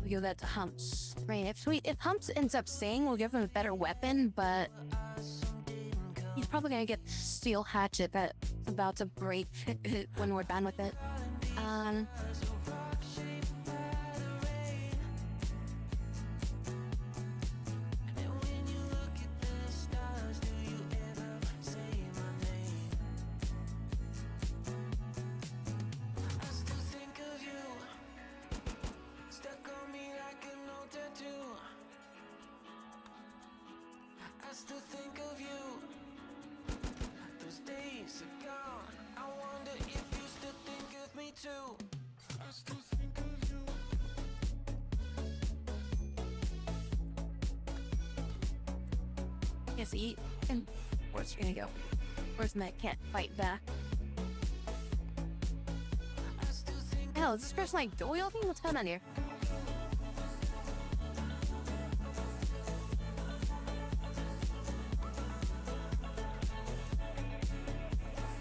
[SPEAKER 2] We'll give that to Humps. Right, if Humps ends up staying, we'll give him a better weapon, but he's probably gonna get steel hatchet that's about to break when we're done with it. Yes, eat. And where's she gonna go? Where's Matt? Can't fight back. Hell, is this person like Doyle thing? What's going on here?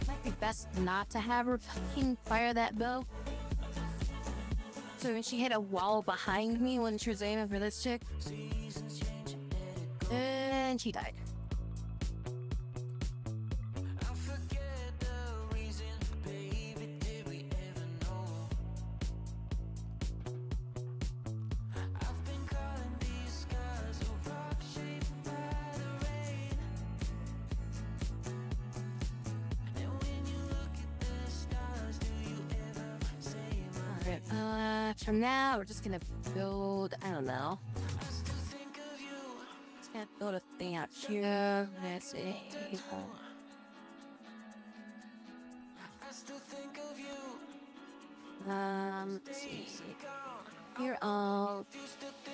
[SPEAKER 2] Might be best not to have her fucking fire that bow. So when she hit a wall behind me when she was aiming for this chick. And she died. From now, we're just gonna build, I don't know. Just gonna build a thing out here. Let's see. Let's see. Here are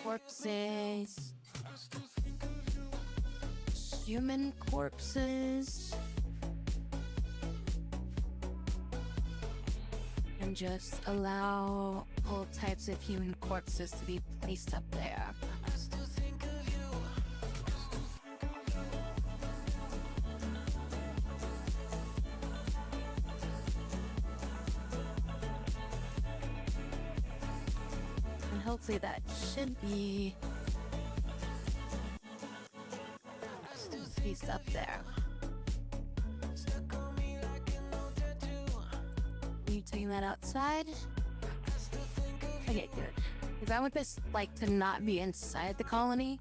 [SPEAKER 2] corpses. Human corpses. And just allow all types of human corpses to be placed up there. And hopefully that should be placed up there. You taking that outside? Okay, good. Because I want this, like, to not be inside the colony.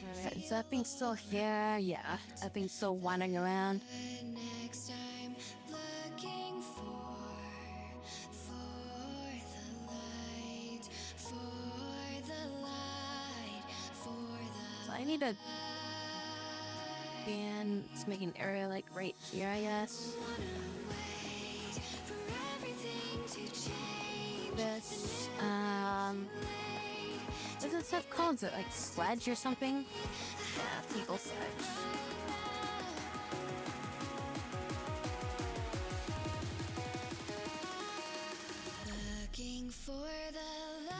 [SPEAKER 2] Alright, is that thing still here? Yeah, that thing's still wandering around. I need a ban. Let's make an area like right here, I guess. This, one's a, like, sledge or something? Yeah, it's Eagle Sledge.
[SPEAKER 3] Looking for the light.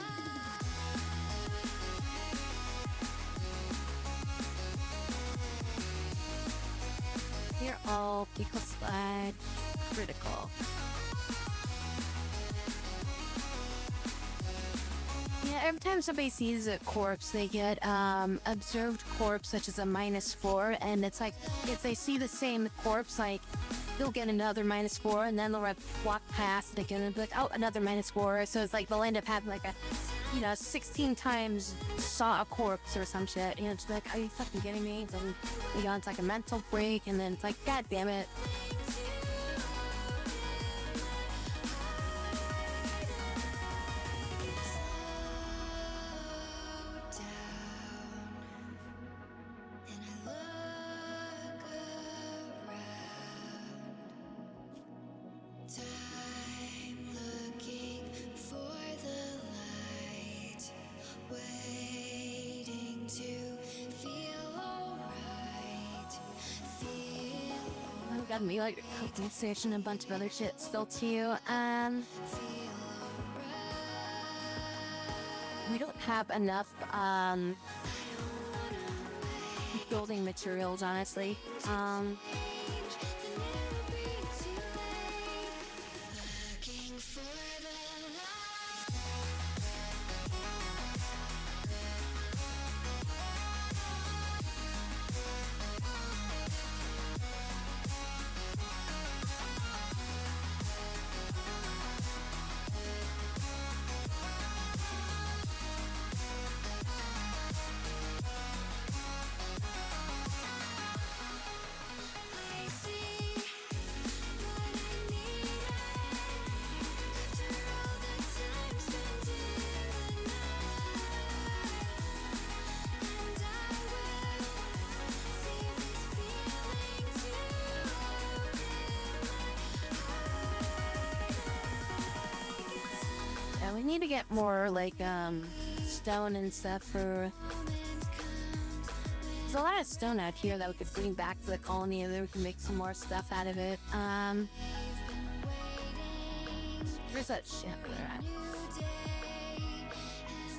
[SPEAKER 2] Here, all Eagle Sledge. Critical. Yeah, every time somebody sees a corpse, they get observed corpse, such as a -4, and it's like if they see the same corpse, like they'll get another -4, and then they'll walk past it again and be like, oh, another -4. So it's like they'll end up having like a, 16 times saw a corpse or some shit. It's like, are you fucking kidding me? Then it's like a mental break, and then it's like, god damn it. Got me like a cooking station and a bunch of other shit still too. We don't have enough building materials, honestly. We need to get more like stone and stuff for. There's a lot of stone out here that we could bring back to the colony, and then we can make some more stuff out of it. Where's that ship we're at?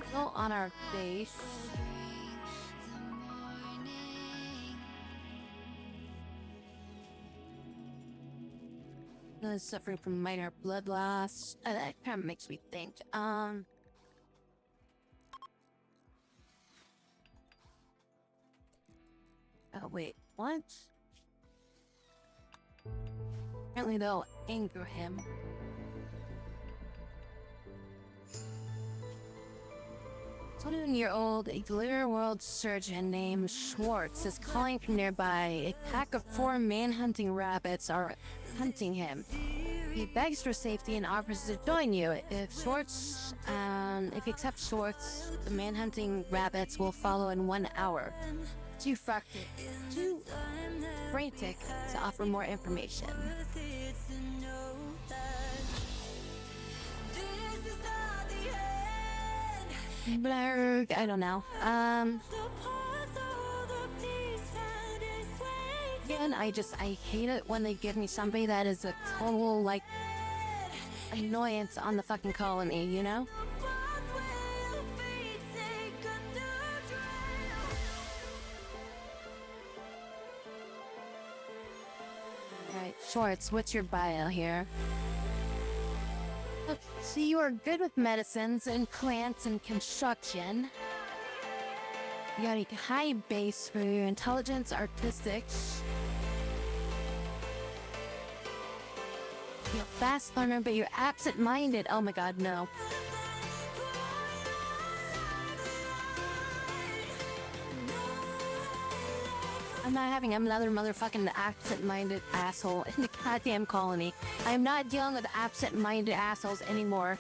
[SPEAKER 2] Still on our base. Suffering from minor blood loss. That kind of makes me think. Oh wait, what? Apparently they'll anger him. 21-year-old Rimworld surgeon named Schwartz is calling from nearby. A pack of 4 manhunting rabbits are hunting him. He begs for safety and offers to join you. If you accept Schwartz, the manhunting rabbits will follow in 1 hour. Too frantic to offer more information. Blurg, I don't know. Again, I hate it when they give me somebody that is a total, like, annoyance on the fucking colony, you know? Alright, Schwartz, what's your bio here? So you are good with medicines and plants and construction. You got a high base for your intelligence, artistics. You're a fast learner, but you're absent-minded. Oh my god, no. I'm not having another motherfucking absent-minded asshole in the goddamn colony. I'm not dealing with absent-minded assholes anymore.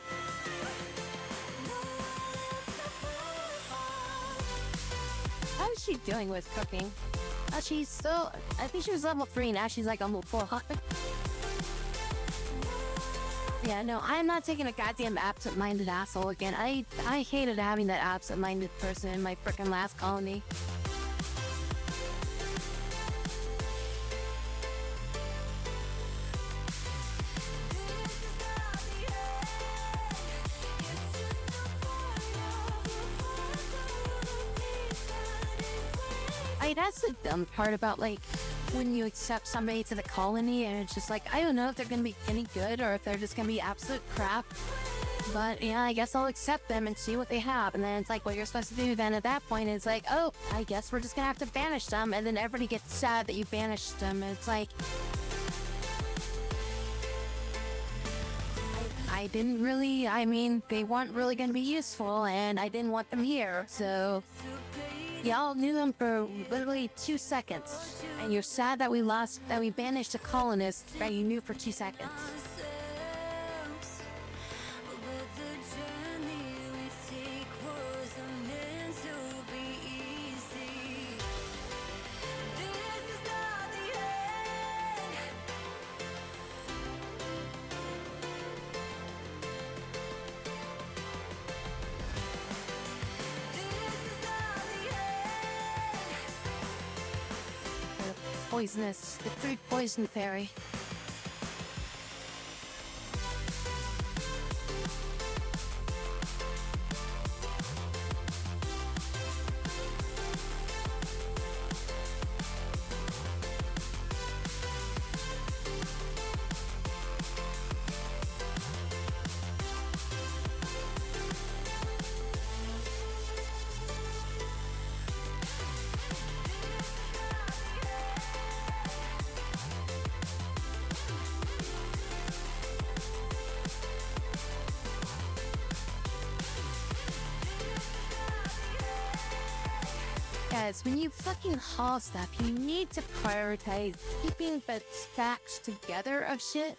[SPEAKER 2] How is she doing with cooking? She's still... I think she was level 3, now she's like level 4. Yeah, no, I'm not taking a goddamn absent-minded asshole again. I hated having that absent-minded person in my frickin' last colony. That's the dumb part about, like, when you accept somebody to the colony and it's just like, I don't know if they're gonna be any good or if they're just gonna be absolute crap. But yeah, I guess I'll accept them and see what they have. And then it's like, what you're supposed to do then at that point is like, oh, I guess we're just gonna have to banish them. And then everybody gets sad that you banished them. And it's like, I didn't really, I mean, they weren't really gonna be useful and I didn't want them here. So y'all knew them for literally 2 seconds. And you're sad that we banished a colonist that you knew for 2 seconds. Poisonous, the food poison fairy. Guys, when you fucking haul stuff, you need to prioritize keeping the stacks together of shit.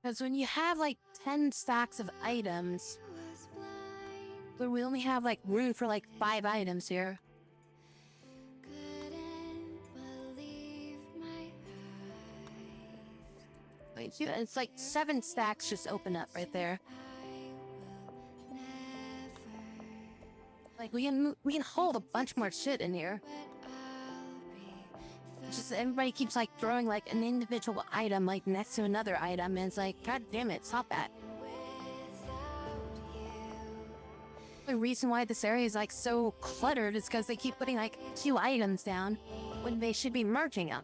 [SPEAKER 2] Because when you have like 10 stacks of items, but we only have like room for like 5 items here. Wait, it's like 7 stacks just open up right there. Like we can hold a bunch more shit in here. Just everybody keeps like throwing like an individual item like next to another item, and it's like, god damn it, stop that. The reason why this area is like so cluttered is because they keep putting like 2 items down when they should be merging them.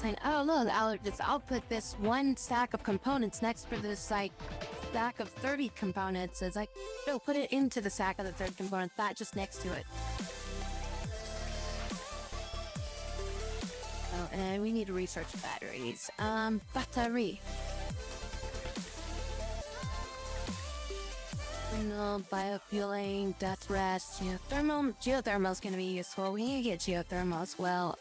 [SPEAKER 2] Saying, oh look, I'll put this 1 stack of components next to this like stack of 30 components. It's like, no, put it into the stack of the 3rd component, not just next to it. Oh, and we need to research batteries. Battery. No, biofueling, death rest, geothermal. Geothermal's gonna be useful. We need to get geothermal as well.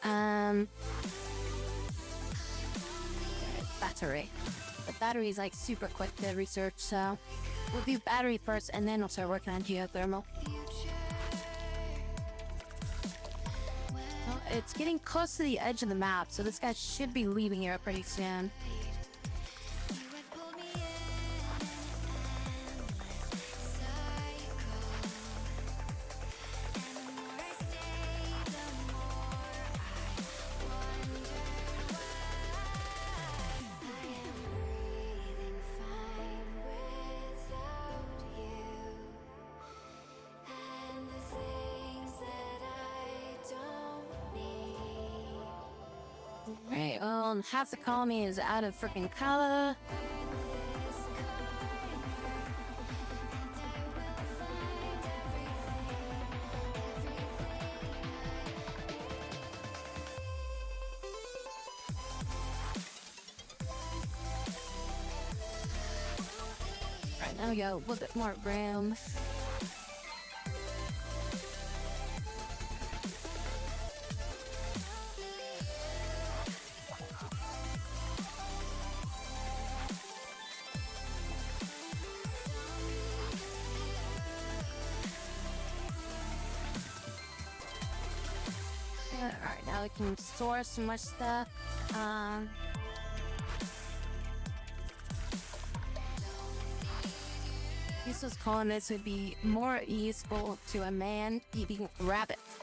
[SPEAKER 2] Battery. The battery is like super quick to research, so we'll do battery first and then we'll start working on geothermal. Well, it's getting close to the edge of the map, so this guy should be leaving here pretty soon. Right, well, half the colony is out of freaking color. Right, now we got a little bit more room. we can store so much stuff. Useless colonists would be more useful to a man eating rabbits.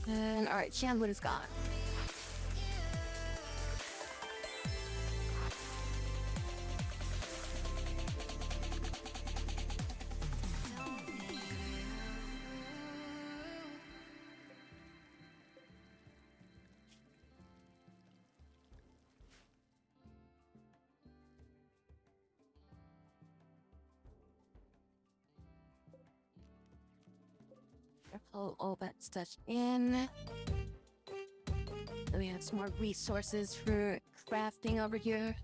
[SPEAKER 2] And alright, Chandwood is gone. Pull all that stuff in. So we have some more resources for crafting over here.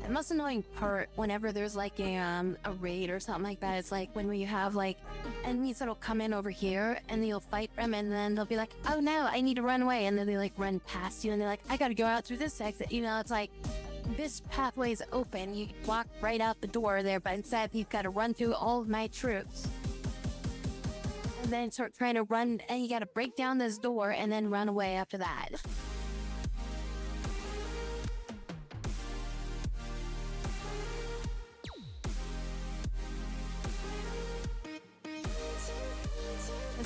[SPEAKER 2] The most annoying part whenever there's like a raid or something like that is like when you have like enemies that'll come in over here and you'll fight them and then they'll be like, oh no, I need to run away, and then they like run past you and they're like, I gotta go out through this exit. You know, it's like this pathway is open, you walk right out the door there, but instead you've got to run through all of my troops and then start trying to run, and you gotta break down this door and then run away after that.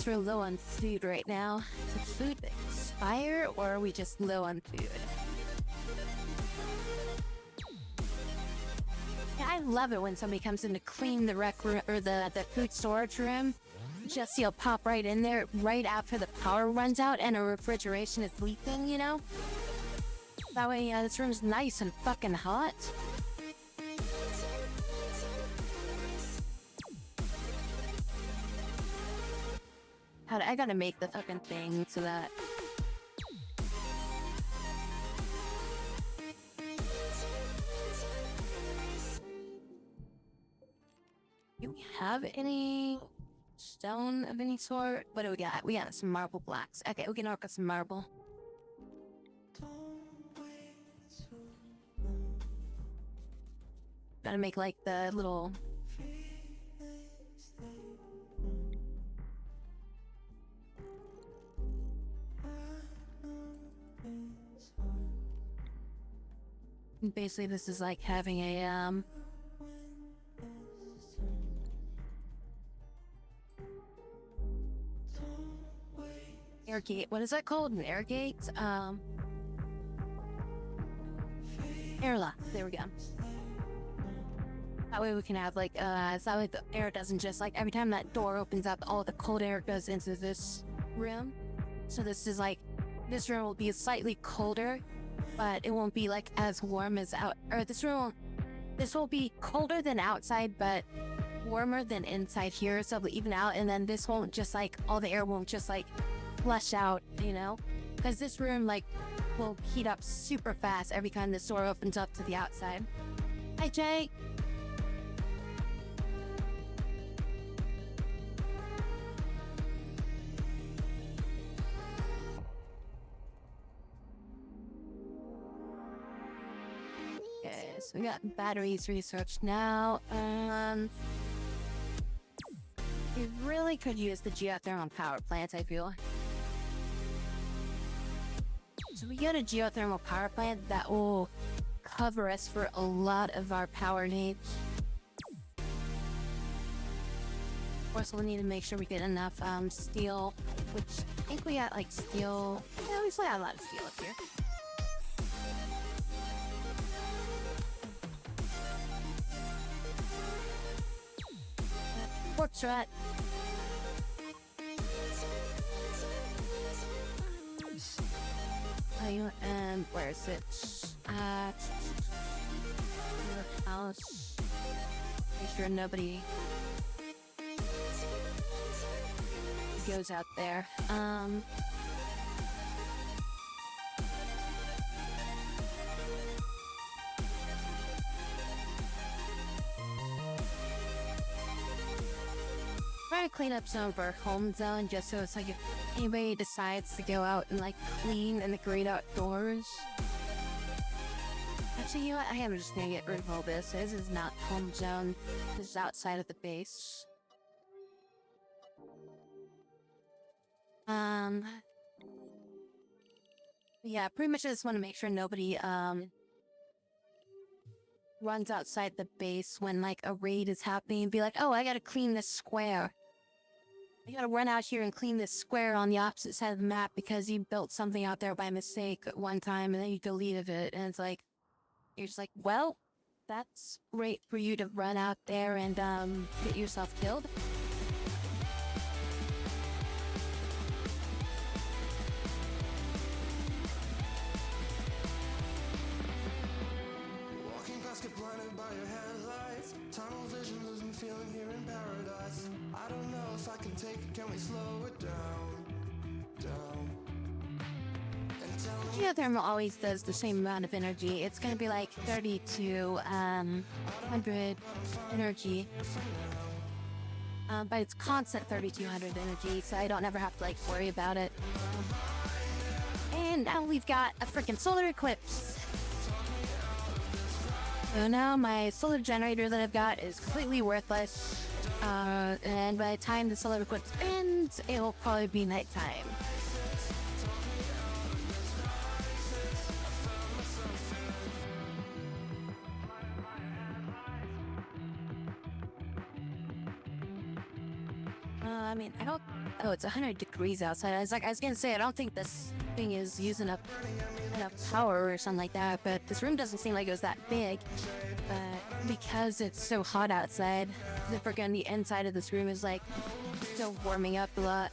[SPEAKER 2] We're low on food right now. Did food expire, or are we just low on food? Yeah, I love it when somebody comes in to clean the rec room or the food storage room. Just you'll pop right in there right after the power runs out and a refrigeration is leaking, you know? That way this room's nice and fucking hot. I gotta make the fucking thing so that... Do we have any stone of any sort? What do we got? We got some marble blocks. Okay, we can knock out some marble. Gotta make like the little... Basically, this is like having a, air gate. What is that called? An air gate? Airlock. There we go. That way we can have like, so that way the air doesn't just like, every time that door opens up, all the cold air goes into this room. So this is like, this room will be slightly colder, but it won't be like as warm as out, or this will be colder than outside, but warmer than inside here, so it'll even out, and then this won't just like, all the air won't just like flush out, you know? Because this room like will heat up super fast every time this door opens up to the outside. Hi, Jay. So we got batteries researched now. We really could use the geothermal power plant, I feel. So we get a geothermal power plant that will cover us for a lot of our power needs. Of course, we'll need to make sure we get enough steel, which I think we got like steel. Yeah, we still got a lot of steel up here. Portrait. Where is it? Your house. Make sure nobody goes out there. a cleanup zone for home zone, just so it's like if anybody decides to go out and like clean in the great outdoors. Actually, you know what? I am just gonna get rid of all this. This is not home zone. This is outside of the base. Yeah, pretty much I just want to make sure nobody runs outside the base when like a raid is happening and be like, oh, I gotta clean this square. I gotta run out here and clean this square on the opposite side of the map because you built something out there by mistake at one time and then you deleted it, and it's like, you're just like, well, that's great for you to run out there and get yourself killed.
[SPEAKER 1] Walking past, get blinded by your headlights. Tunnel vision, losing feeling here in paradise. I don't know if I can take it, can we slow it down? And tell me
[SPEAKER 2] Geothermal always does the same amount of energy. It's gonna be like 30 to 100 energy. But it's constant 3200 energy, so I don't ever have to like worry about it. And now we've got a freaking solar eclipse. So now my solar generator that I've got is completely worthless. And by the time the solar eclipse ends, it will probably be nighttime. I mean, I don't. Oh, it's 100 degrees outside. I was gonna say, I don't think this thing is using up enough power or something like that. But this room doesn't seem like it was that big. But because it's so hot outside, the freaking the inside of this room is like still warming up a lot.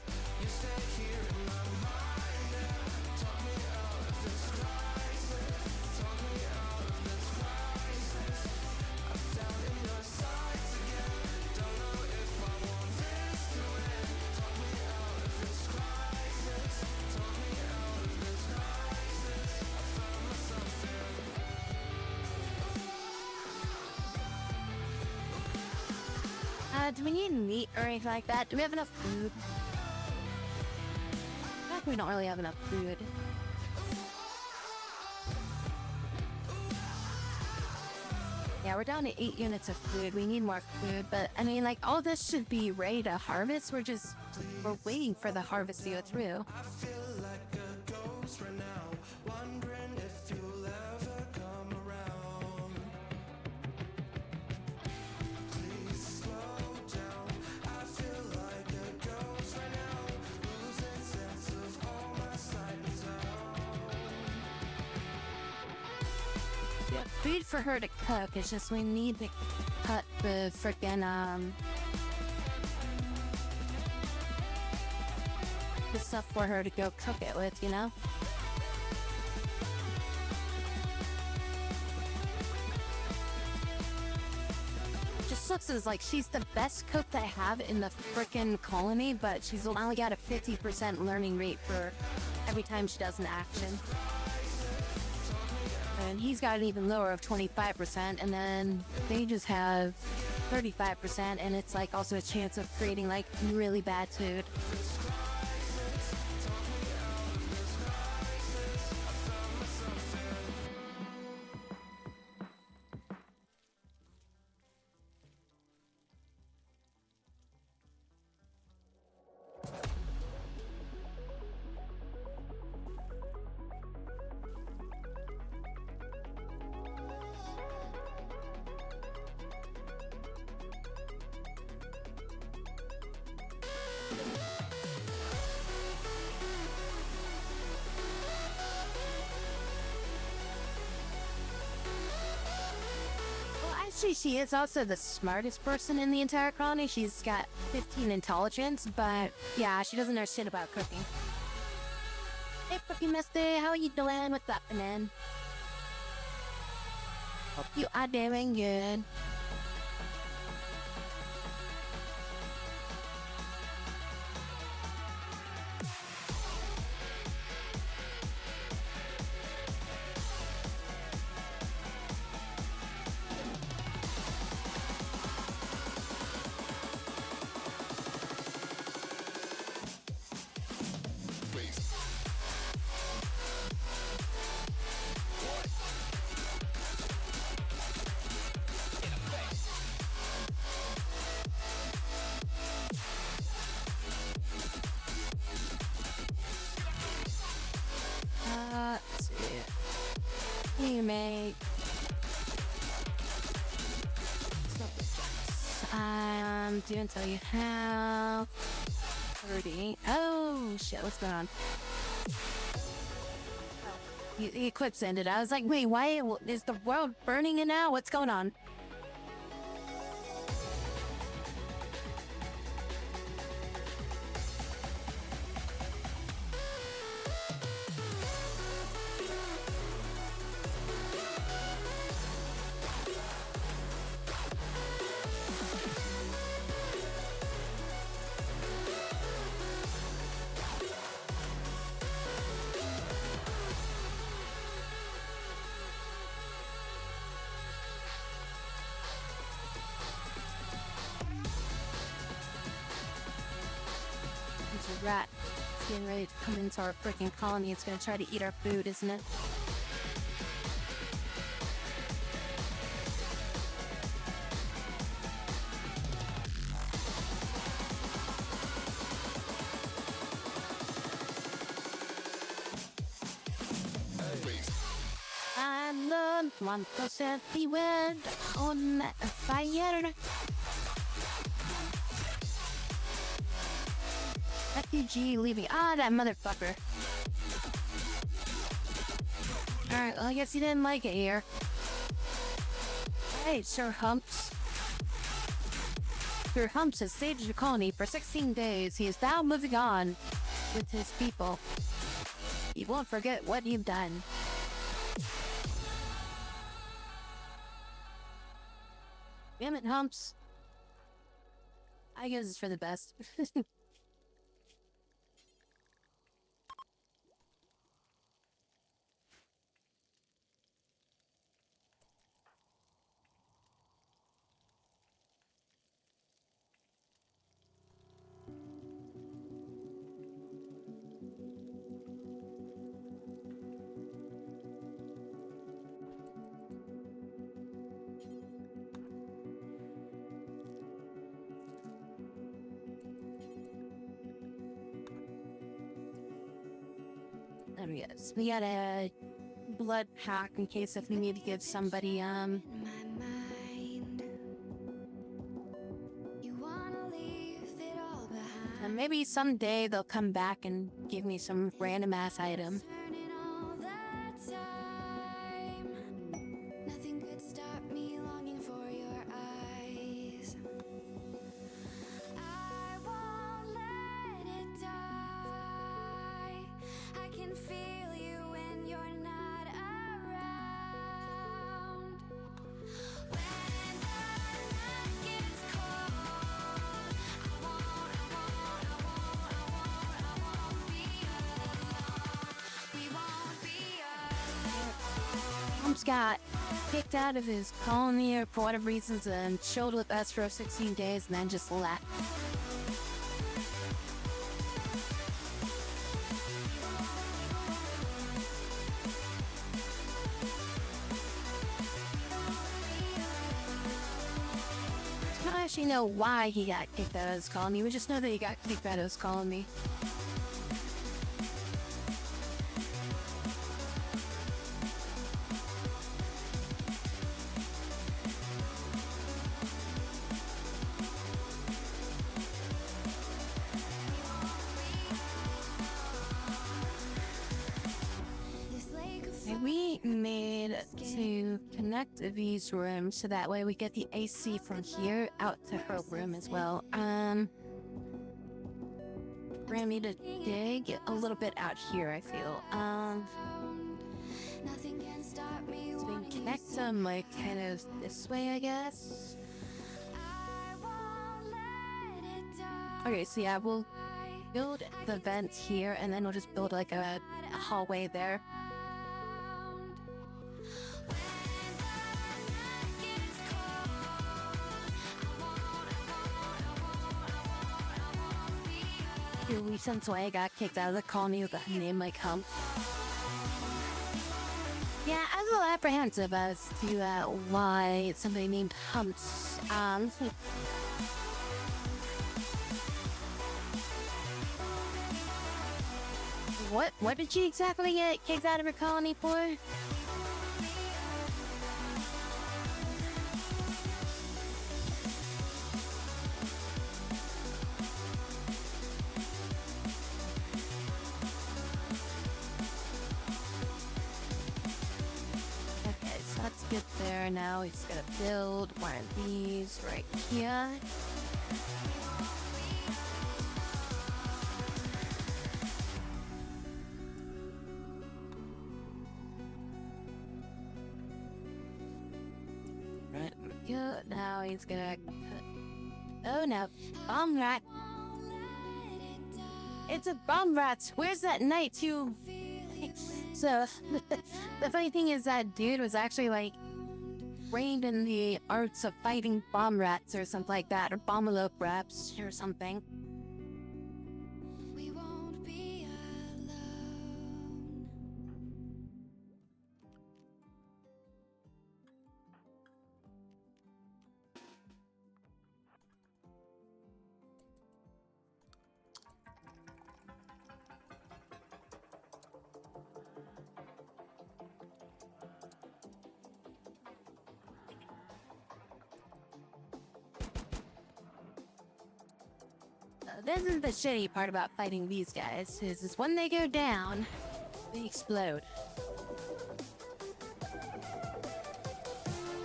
[SPEAKER 2] Do we need meat or anything like that? Do we have enough food? I feel like we don't really have enough food. Yeah, we're down to 8 units of food. We need more food, but I mean, like, all this should be ready to harvest. We're waiting for the harvest to go through.
[SPEAKER 1] I feel like a ghost right now, wondering if you'll ever come around. Please slow down. I feel like a ghost right now, losing sense of all my sight and sound.
[SPEAKER 2] Yeah, food for her to cook. It's just we need to cut the frickin' the stuff for her to go cook it with, you know? Just sucks is like she's the best cook I have in the frickin' colony, but she's only got a 50% learning rate for every time she does an action. And he's got an even lower of 25%, and then they just have 35%, and it's like also a chance of creating like really bad food. Actually, she is also the smartest person in the entire colony. She's got 15 intelligence, but yeah, she doesn't know shit about cooking. Hey, Cookie Mister, how are you doing? What's up, man? Hope you are doing good. roommate. Didn't tell you how. 30. Oh shit, what's going on? The eclipse ended. I was like, wait, why is the world burning in now? What's going on? It's a rat. It's getting ready to come into our freaking colony. It's gonna try to eat our food, isn't it? I don't want to set the world on fire. Refugee leaving. Ah, that motherfucker. Alright, well, I guess he didn't like it here. Hey, Sir Humps. Sir Humps has staged the colony for 16 days. He is now moving on with his people. He won't forget what you've done. Damn it, Humps. I guess it's for the best. There we go. So we got a blood pack in case if we need to give somebody
[SPEAKER 3] my mind. You wanna leave it all behind.
[SPEAKER 2] and maybe someday they'll come back and give me some random ass item.
[SPEAKER 3] Turning all the time. Nothing could stop me longing for your eyes. I won't let it die. I can feel you when you're not around. When the night gets cold, I won't be alone. We won't be alone.
[SPEAKER 2] Humps got kicked out of his colony or for whatever reasons and chilled with us for 16 days and then just left. I don't actually know why he got kicked out of his colony. We just know that he got kicked out of his colony.
[SPEAKER 3] This lake of
[SPEAKER 2] And we made to connect these rooms so that way we get the AC from here out to her room as well. We're gonna need to dig a little bit out here, I feel.
[SPEAKER 3] nothing can stop me
[SPEAKER 2] So we
[SPEAKER 3] wanting
[SPEAKER 2] can
[SPEAKER 3] you
[SPEAKER 2] connect
[SPEAKER 3] so
[SPEAKER 2] them like kind of this way, I guess.
[SPEAKER 3] I won't let it die.
[SPEAKER 2] Okay, so yeah, we'll build the vents here and then we'll just build like a hallway there. Your reasons why I got kicked out of the colony with a name like Hump. Yeah, I was a little apprehensive as to why somebody named Humps. What did she exactly get kicked out of her colony for? get there now. He's gonna build one of these right here. Right, yeah, now he's gonna oh no, bomb rat. It's a bomb rat. Where's that knight who? So the funny thing is that dude was actually like trained in the arts of fighting bomb rats or something like that, or bomb-elope rats or something.
[SPEAKER 3] We won't be alone.
[SPEAKER 2] This is the shitty part about fighting these guys, is when they go down, they explode.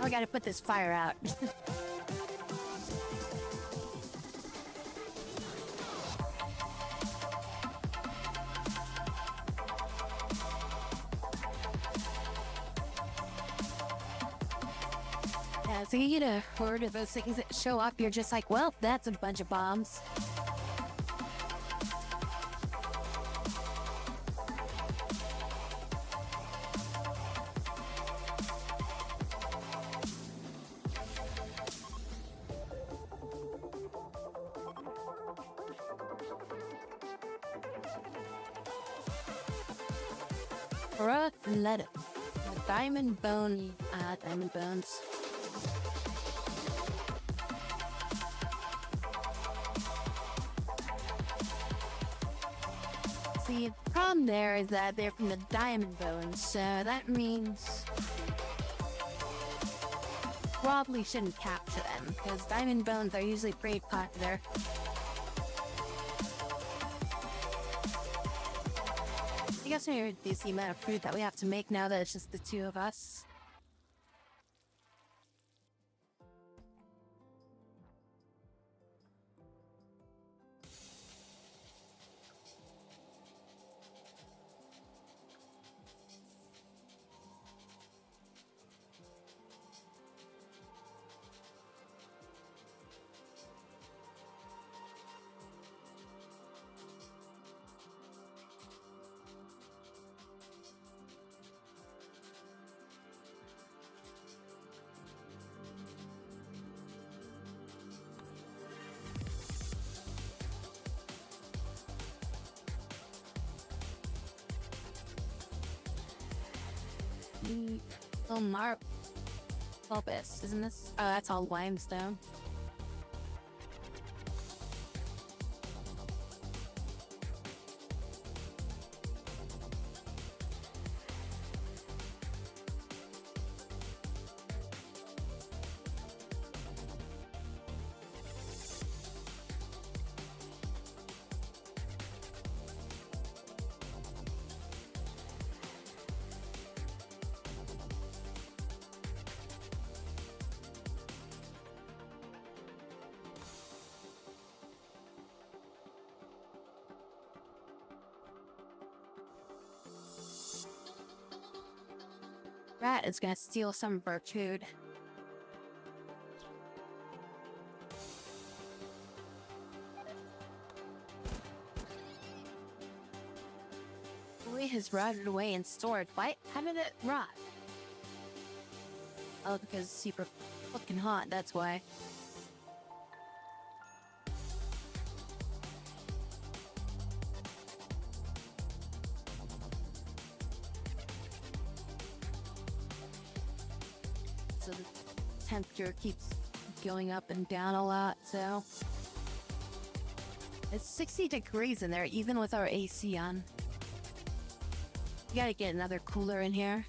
[SPEAKER 2] Oh, I gotta put this fire out. Yeah, so you get a horde of those things that show up, you're just like, well, that's a bunch of bombs. Rough letter. Diamond bones. See, the problem there is that they're from the diamond bones, so that means probably shouldn't capture them, because diamond bones are usually pretty popular. I guess we reduce the amount of food that we have to make now that it's just the two of us. Oh, Marble-Bulbous, isn't this? Oh, that's all limestone. Rat is gonna steal some of our food. Boy has rotted away and stored. Why? How did it rot? Oh, because it's super fucking hot, that's why. So the temperature keeps going up and down a lot, so it's 60 degrees in there even with our AC on. You gotta get another cooler in here.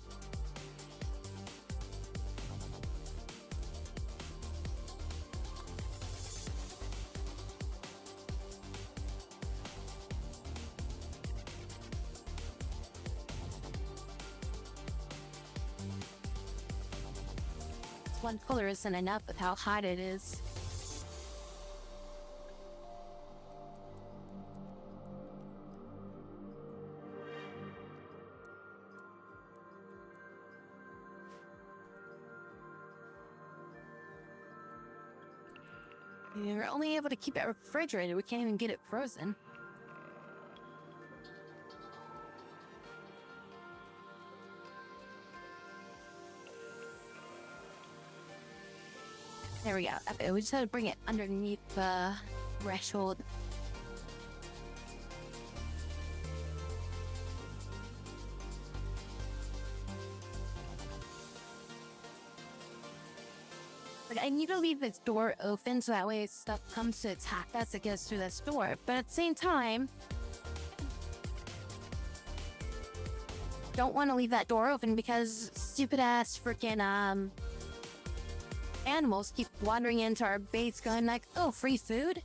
[SPEAKER 2] one color isn't enough with how hot it is. We're only able to keep it refrigerated. We can't even get it frozen. There we go. Okay, we just had to bring it underneath the threshold. Like, I need to leave this door open so that way stuff comes to attack us that goes through this door. But at the same time, don't want to leave that door open because stupid ass freaking animals keep wandering into our base going like, oh, free food?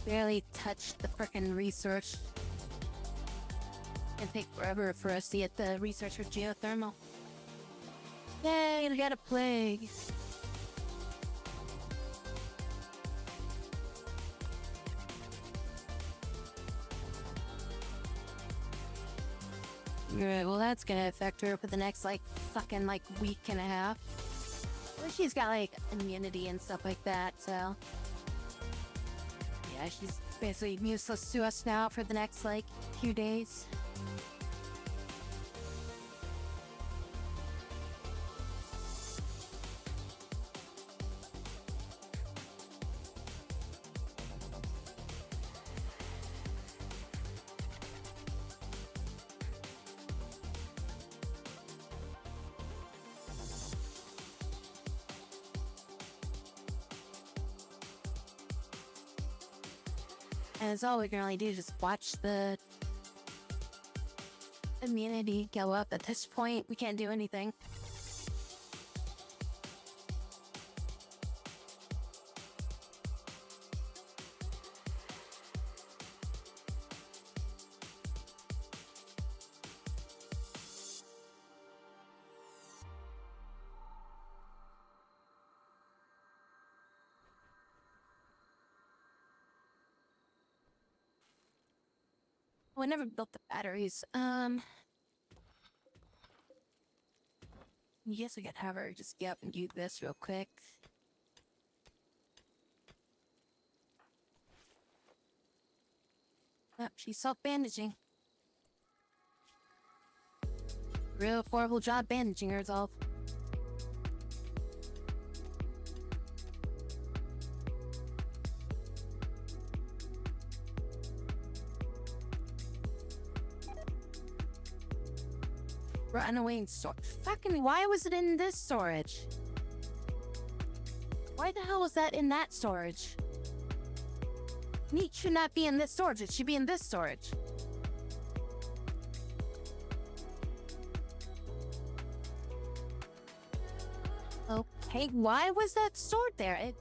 [SPEAKER 2] Barely touched the frickin' research. It'll take forever for us to get the research for geothermal. Yay, we got a plague. Alright, well that's gonna affect her for the next fucking week and a half. Well, she's got immunity and stuff like that, so yeah, she's basically useless to us now for the next few days. And it's all we can really do is just watch the immunity go up. At this point, we can't do anything. Oh, I never built the batteries. Yes, I could have her just get up and do this real quick. Yep, she's self-bandaging. Real horrible job bandaging herself. Run away in storage. Fucking, why was it in this storage? Why the hell was that in that storage? Meat should not be in this storage. It should be in this storage. Okay, why was that stored there?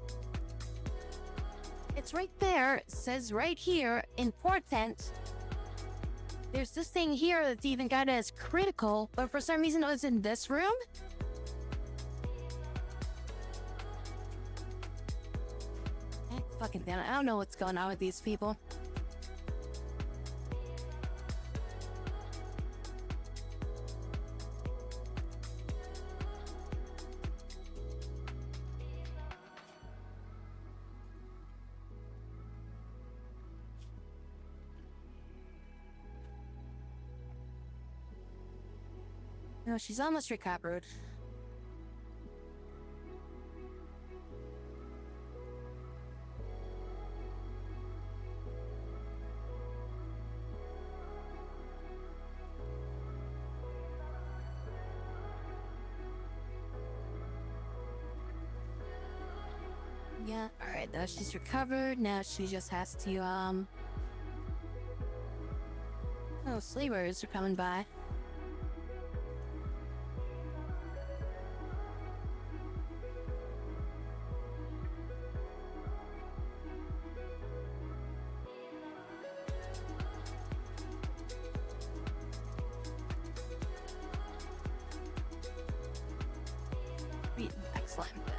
[SPEAKER 2] It's right there. It says right here, important. There's this thing here that's even got it as critical, but for some reason it was in this room? Fucking damn it. I don't know what's going on with these people. No, she's almost recovered. Yeah, alright, now she's recovered. Now she just has to, Oh, slavers are coming by. Excellent bed.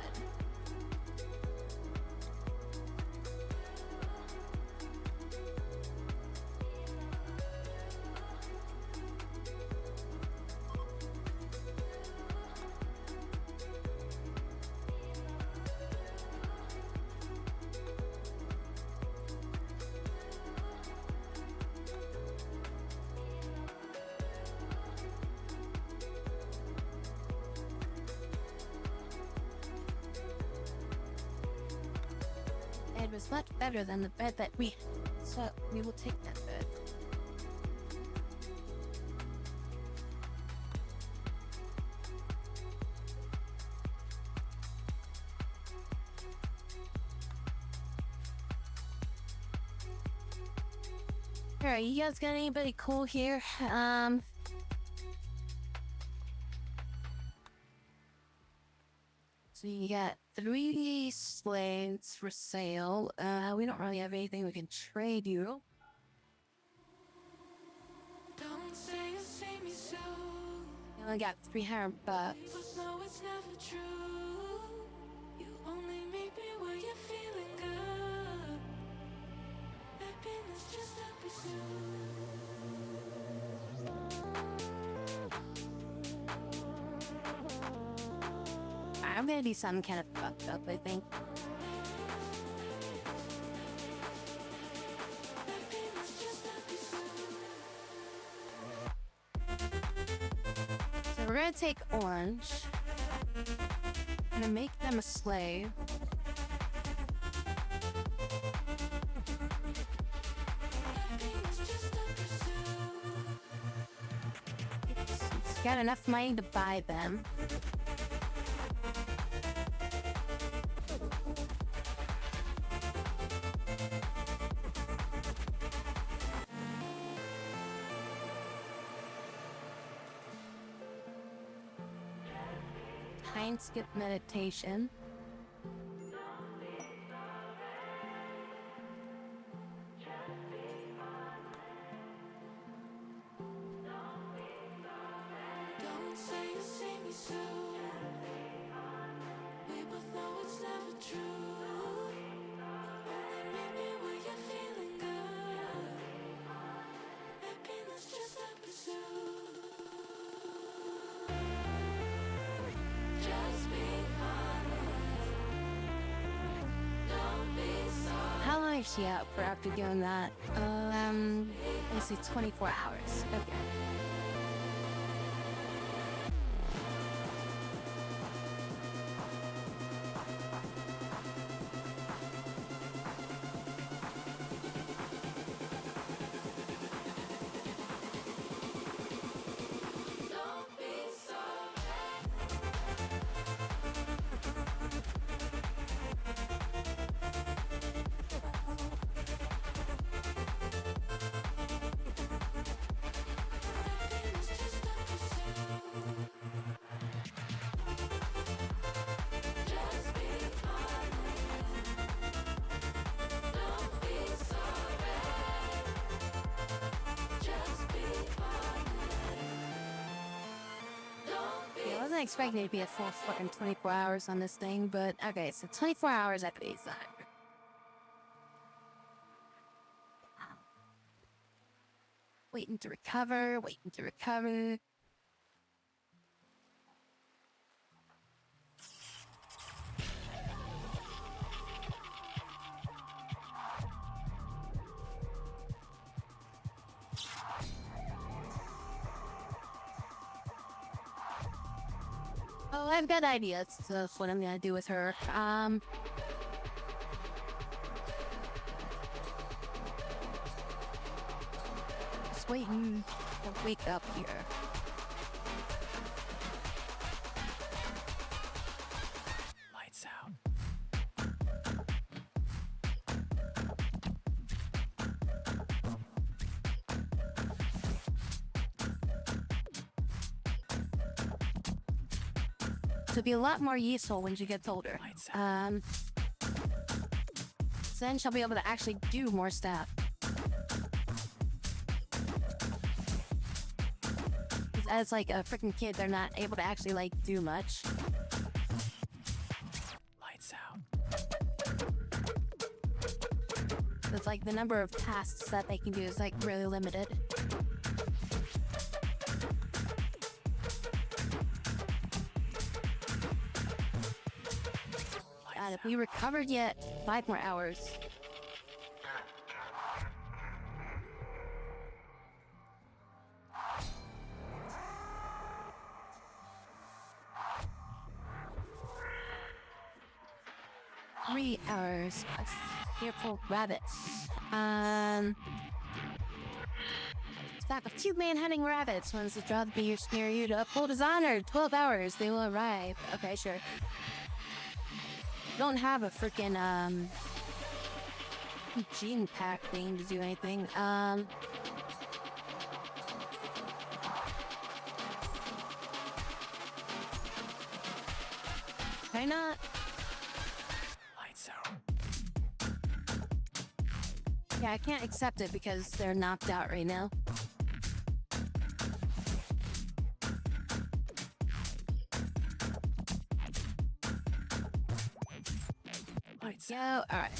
[SPEAKER 2] It was much better than the bed that we had, so we will take that bed. Alright, you guys got anybody cool here? So you got 3 slaves for sale. We don't really have anything we can trade you.
[SPEAKER 3] Don't say you see me so.
[SPEAKER 2] You only got 300 bucks.
[SPEAKER 3] People know it's never true. You only meet me when you're feeling good. Happiness just a pursuit.
[SPEAKER 2] I'm gonna do something kind of fucked up, I think.
[SPEAKER 3] Happiness just a pursuit.
[SPEAKER 2] So we're gonna take Orange. I'm gonna make them a slave.
[SPEAKER 3] Happiness just a pursuit.
[SPEAKER 2] It's got enough money to buy them. Time skip meditation.
[SPEAKER 3] Don't say you see me soon. We both know it's never true. Only meet me when you're feeling good. Happiness just a pursuit. Just be honest. Don't be sorry.
[SPEAKER 2] How long is she out for after doing that? Let's see, 24 hours. Okay.
[SPEAKER 3] Don't be sorry. Happiness just a pursuit. Just be honest. Don't be sorry. Just be honest. Don't be
[SPEAKER 2] Yeah, I wasn't expecting it to be a full fucking 24 hours on this thing, but okay, so 24 hours at the baseline. Waiting to recover, waiting to recover. Oh, I've got ideas of what I'm gonna do with her. Just waiting to wake up here.
[SPEAKER 6] Lights out.
[SPEAKER 2] She'll be a lot more useful when she gets older. So then she'll be able to actually do more stuff. As like a freaking kid, they're not able to actually like do much.
[SPEAKER 1] Lights out.
[SPEAKER 2] It's like the number of tasks that they can do is like really limited. God, if we recovered yet, 5 more hours. Three hours. Fearful rabbit. Stack of 2 manhunting rabbits. Once the job beers near you to uphold his honor. 12 hours. They will arrive. Okay, sure. Don't have a freaking gene pack thing to do anything. Why not?
[SPEAKER 1] Lights out.
[SPEAKER 2] Yeah, I can't accept it because they're knocked out right now.
[SPEAKER 1] Lights
[SPEAKER 2] Go. All right.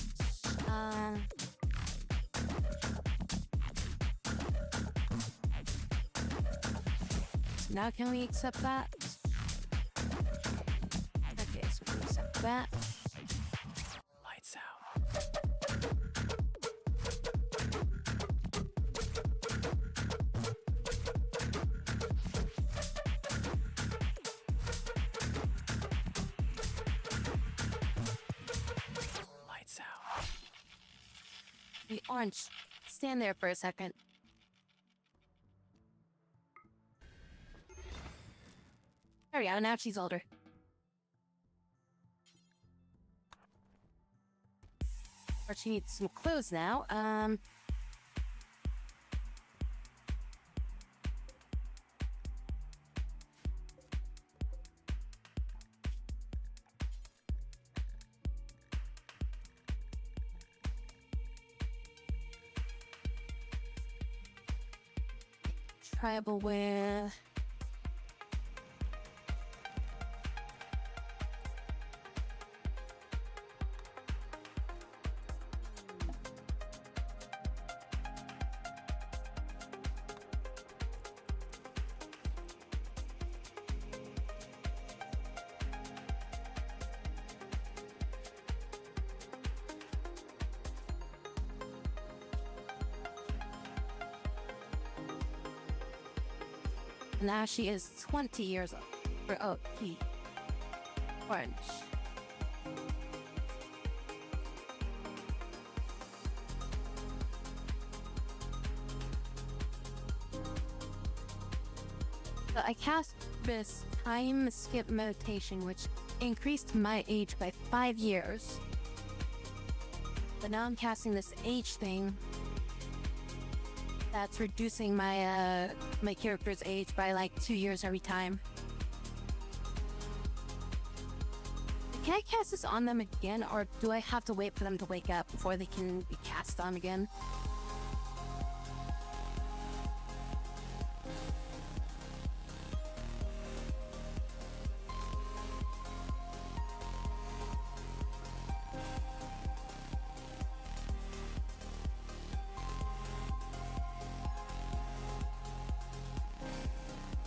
[SPEAKER 2] Now can we accept that? Okay, so we accept that.
[SPEAKER 1] Lights out. Lights out.
[SPEAKER 2] The orange. Stand there for a second. There we go, now she's older. Or she needs some clothes now. Tribal wear. Now she is 20 years old. Oh, he. Orange. So I cast this time skip meditation, which increased my age by 5 years. But now I'm casting this age thing. That's reducing my my character's age by like 2 years every time. Can I cast this on them again, or do I have to wait for them to wake up before they can be cast on again?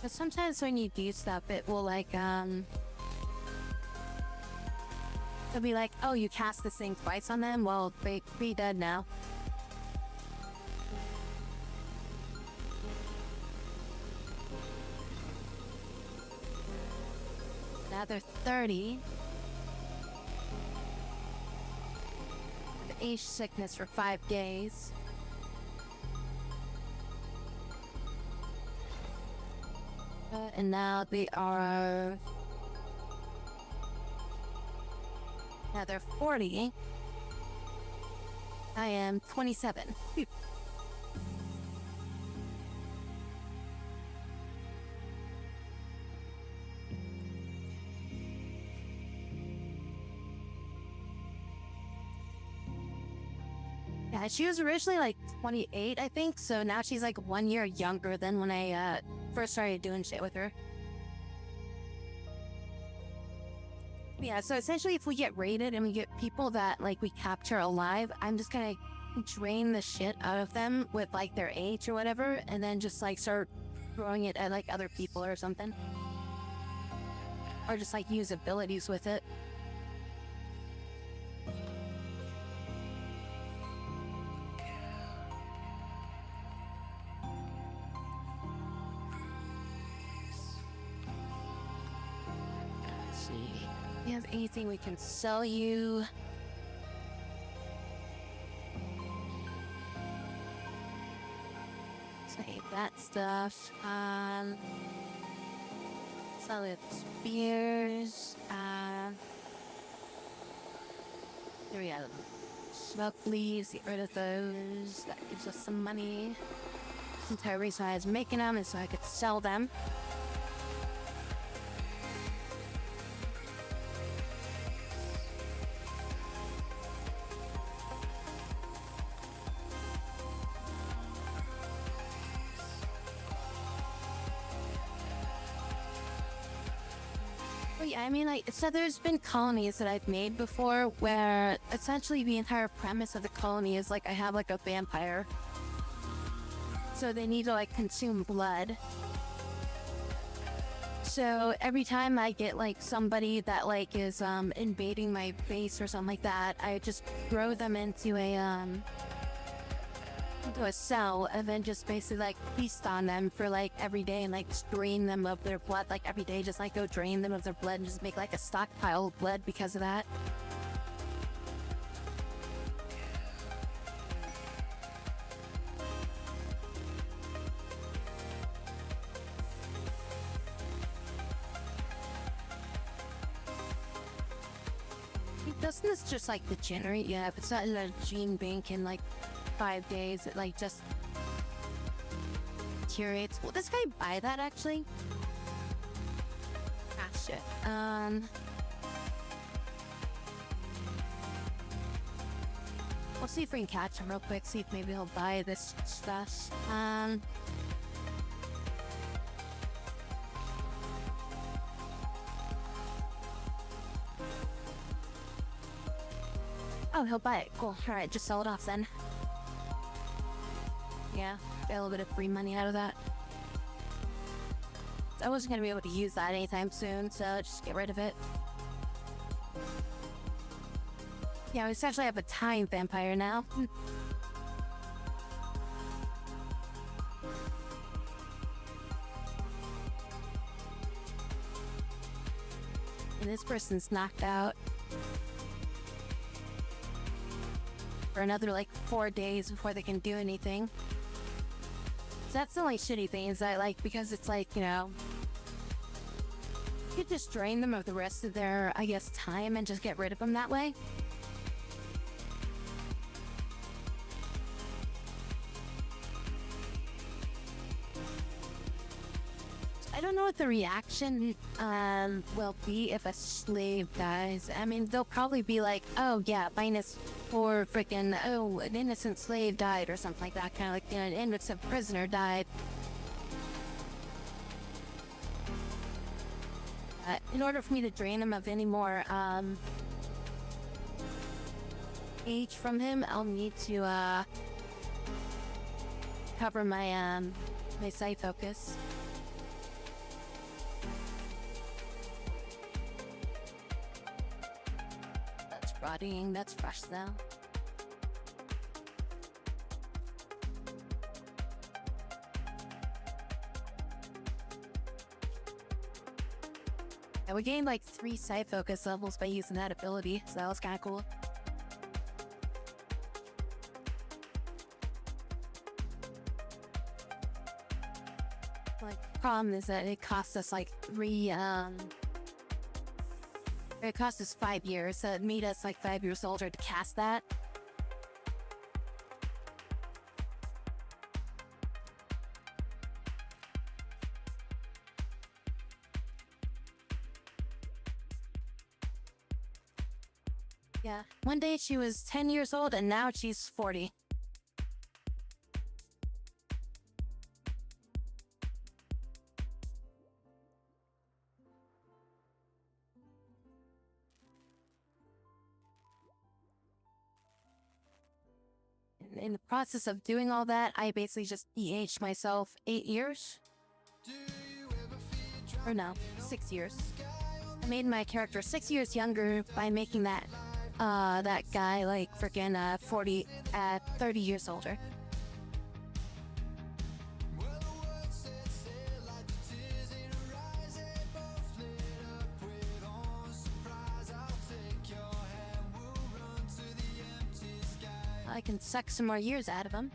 [SPEAKER 2] But sometimes when you do stuff, it will like, it'll be like, oh, you cast this thing twice on them? Well, they be dead now. Now they're 30. The age sickness for 5 days. And now they are... Now they're 40. I am 27. Yeah, she was originally like 28, I think. So now she's like 1 year younger than when I first started doing shit with her. Yeah, so essentially if we get raided and we get people that like we capture alive, I'm just gonna drain the shit out of them with like their age or whatever, and then just like start throwing it at like other people or something. Or just like use abilities with it. Let's see. Do we have anything we can sell you? Save that stuff. Sell it spears. Here we go. Smoke leaves, get rid of those. That gives us some money. The entire reason I was making them is so I could sell them. But yeah, I mean, like, so there's been colonies that I've made before where essentially the entire premise of the colony is like I have like a vampire. So they need to like consume blood. So every time I get like somebody that like is invading my base or something like that, I just throw them into a cell and then just basically like feast on them for like every day and like drain them of their blood like every day, just like go drain them of their blood and just make like a stockpile of blood because of that. Doesn't this just like degenerate? Yeah, if it's not in a gene bank in like 5 days, it like just curates. Will this guy buy that actually? Ah shit. We'll see if we can catch him real quick, see if maybe he'll buy this stuff. Oh, he'll buy it. Cool. Alright, just sell it off then. Yeah, get a little bit of free money out of that. I wasn't gonna be able to use that anytime soon, so just get rid of it. Yeah, we essentially have a time vampire now. And this person's knocked out for another like 4 days before they can do anything. So that's the only shitty thing is that like, because it's like, you know, you could just drain them of the rest of their, I guess, time and just get rid of them that way. I don't know what the reaction will be if a slave dies. I mean, they'll probably be like, oh yeah, minus 4 freaking, oh, an innocent slave died or something like that, kind of like, you know, an innocent prisoner died. In order for me to drain him of any more age from him, I'll need to cover my my sight focus. That's rotting. That's fresh though. Yeah, we gained like 3 sight focus levels by using that ability, so that was kind of cool. Like, the problem is that it costs us like 3, it cost us 5 years, so it made us like 5 years older to cast that. Yeah, one day she was 10 years old and now she's 40. in the process of doing all that, I basically just de-aged myself 8 years. Or no, 6 years. I made my character 6 years younger by making that guy like freaking 30 years older. I can suck some more years out of him.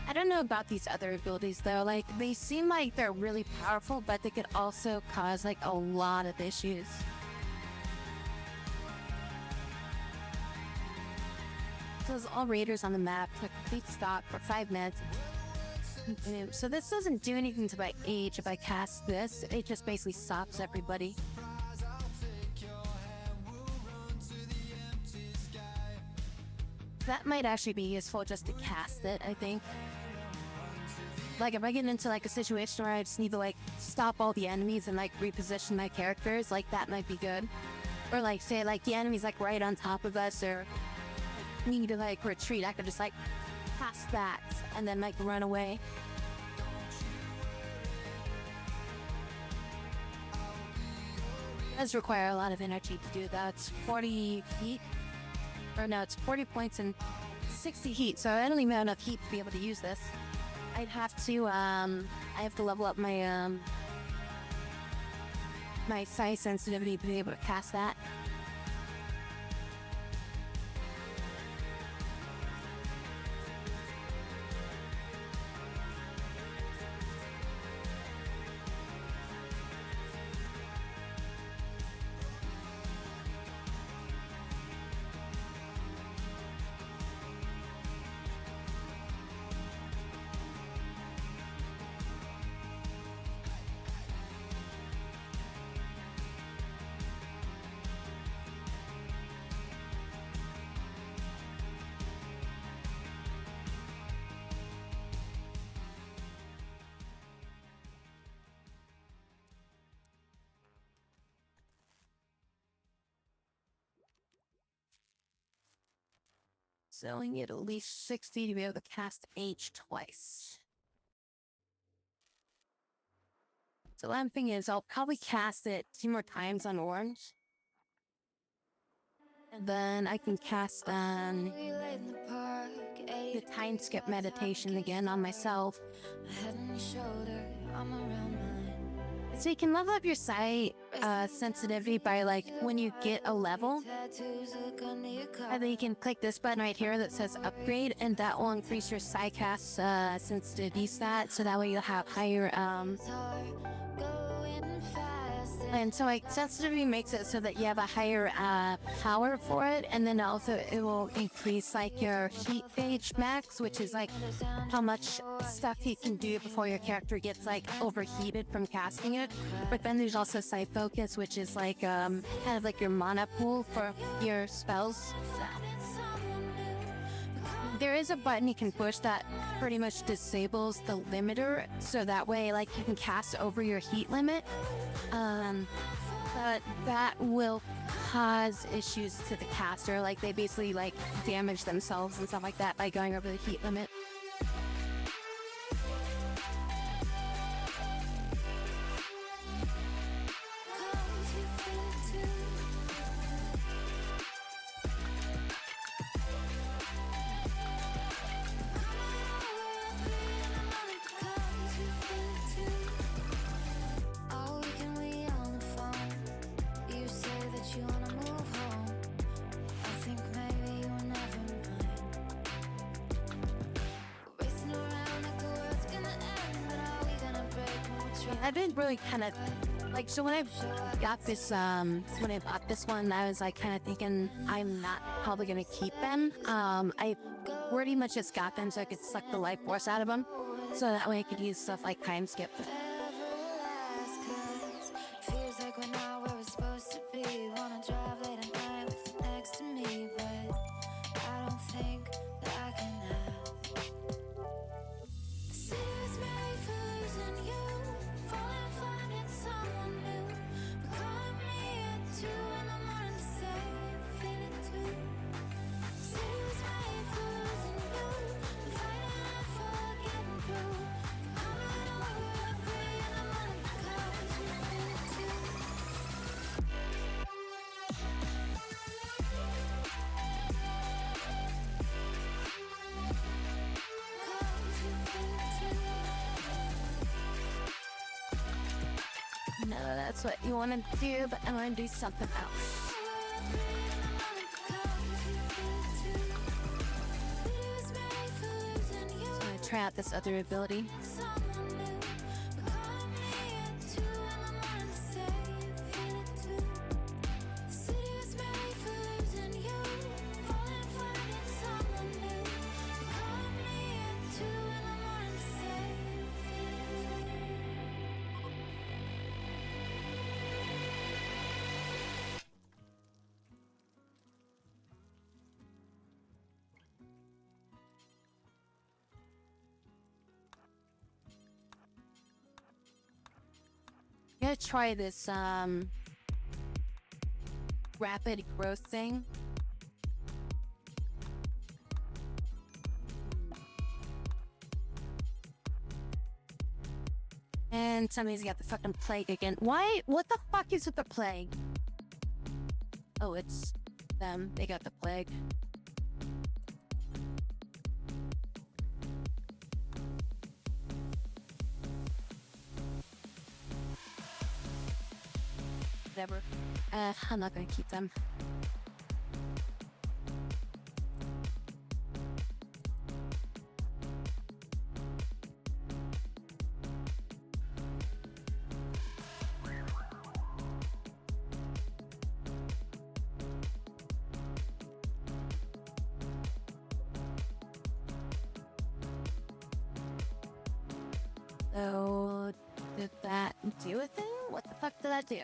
[SPEAKER 2] I don't know about these other abilities though, like they seem like they're really powerful, but they could also cause like a lot of issues. So there's all raiders on the map to complete stock for 5 minutes. So this doesn't do anything to my age if I cast this, it just basically stops everybody. That might actually be useful just to cast it, I think. Like if I get into like a situation where I just need to like stop all the enemies and like reposition my characters, like that might be good. Or like say like the enemy's like right on top of us, or we need to like retreat, I could just like cast that and then like run away. It does require a lot of energy to do that. It's 40 feet. Or no, it's 40 points and 60 heat, so I don't even have enough heat to be able to use this. I'd have to, I have to level up my, my size sensitivity to be able to cast that. So I need at least 60 to be able to cast H twice. So what I'm thinking is I'll probably cast it 2 more times on orange. And then I can cast the time skip meditation again on myself. So you can level up your sight sensitivity by like when you get a level. And then you can click this button right here that says upgrade, and that will increase your sight cast sensitivity stat, so that way you'll have higher and so like sensitivity makes it so that you have a higher power for it, and then also it will increase like your heat gauge max, which is like how much stuff you can do before your character gets like overheated from casting it. But then there's also sight focus, which is like kind of like your mana pool for your spells. There is a button you can push that pretty much disables the limiter, so that way like you can cast over your heat limit. But that will cause issues to the caster, like they basically like damage themselves and stuff like that by going over the heat limit. I've been really kind of like, so when I got this when I bought this one, I was like kind of thinking I'm not probably gonna keep them. I pretty much just got them so I could suck the life force out of them. So that way I could use stuff like time skip.
[SPEAKER 3] Feels like we're not where we're supposed to be. Wanna drive late at night with you next to me, but I don't think that I can now. The city was made for losing you. Falling, finding someone new. But calling me at 2 in the morning to say you feel it too. The city was made for losing you. But fighting for getting through. Coming over at 3 in the morning because you feel it too.
[SPEAKER 2] No, that's what you want to do, but I want to do something else. So I'm going to try out this other ability. I'm gonna try this rapid growth thing. And somebody's got the fucking plague again. Why? What the fuck is with the plague? Oh, it's them. They got the plague. Whatever. I'm not gonna keep them. So, did that do a thing? What the fuck did that do?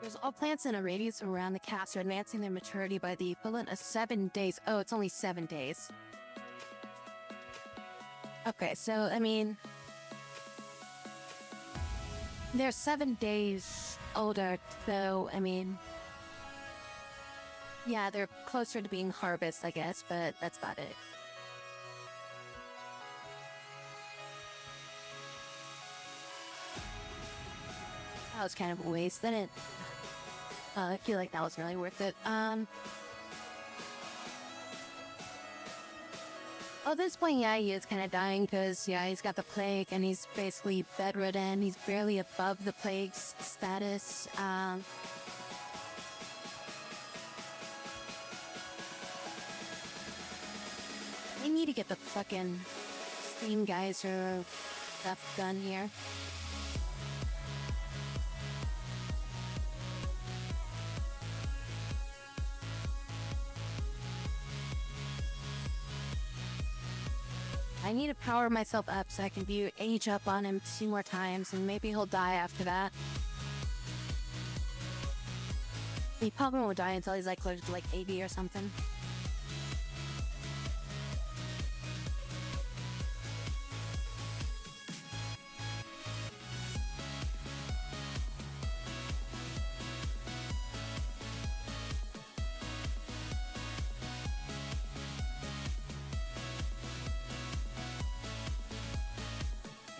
[SPEAKER 2] There's all plants in a radius around the cast are advancing their maturity by the equivalent of 7 days. Oh, it's only 7 days. Okay, so, I mean... they're 7 days older, so, I mean... yeah, they're closer to being harvest, I guess, but that's about it. That was kind of a waste, didn't it? I feel like that was really worth it. Oh, at this point, yeah, he is kind of dying because, yeah, he's got the plague and he's basically bedridden. He's barely above the plague's status. I need to get the fucking steam geyser stuff done here. I need to power myself up so I can age up on him 2 more times, and maybe he'll die after that. He probably won't die until he's like close to like 80 or something.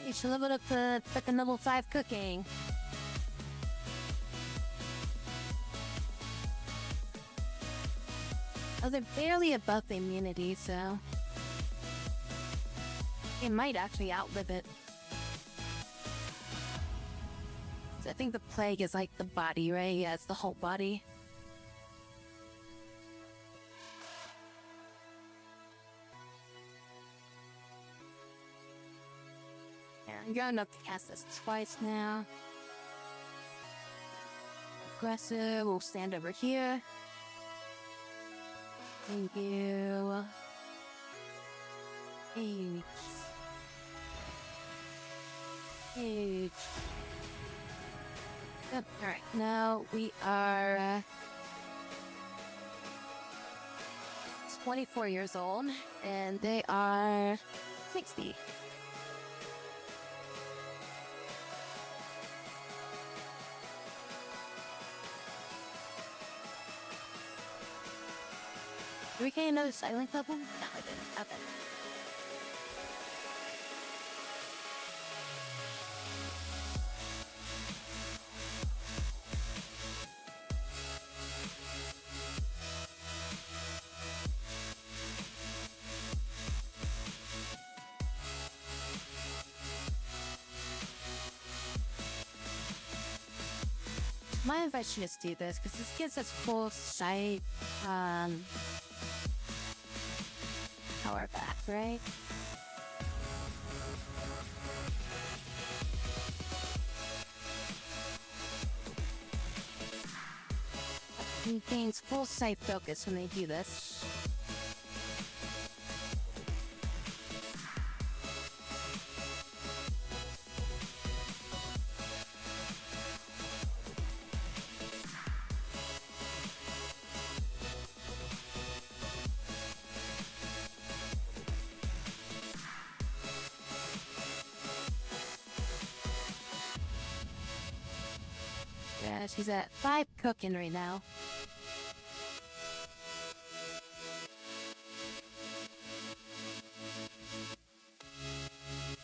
[SPEAKER 2] You should level up to fucking level 5 cooking. Oh, they're barely above the immunity, so... they might actually outlive it. So I think the plague is like the body, right? Yeah, it's the whole body. I'm going up to cast this twice now. Aggressive, we'll stand over here. Thank you. Age. Age. Yep. All right. Now we are 24 years old, and they are 60. Did we get another silent level? No, I didn't. Okay. Mind if I should just do this? Because this gives us full sight, power back, right? He gains full sight focus when they do this. Yeah, she's at 5 cooking right now.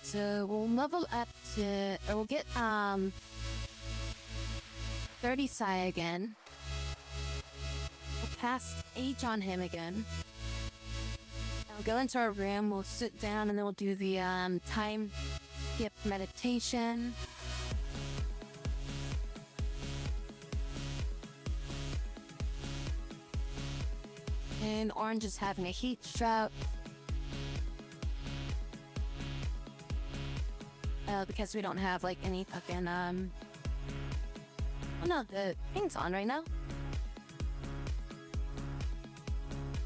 [SPEAKER 2] So we'll level up to, or we'll get 30 Sai again. We'll cast Age on him again. I'll go into our room, we'll sit down, and then we'll do the time skip meditation. And Orange is having a heat stroke. Because we don't have like any fucking oh no, the thing's on right now.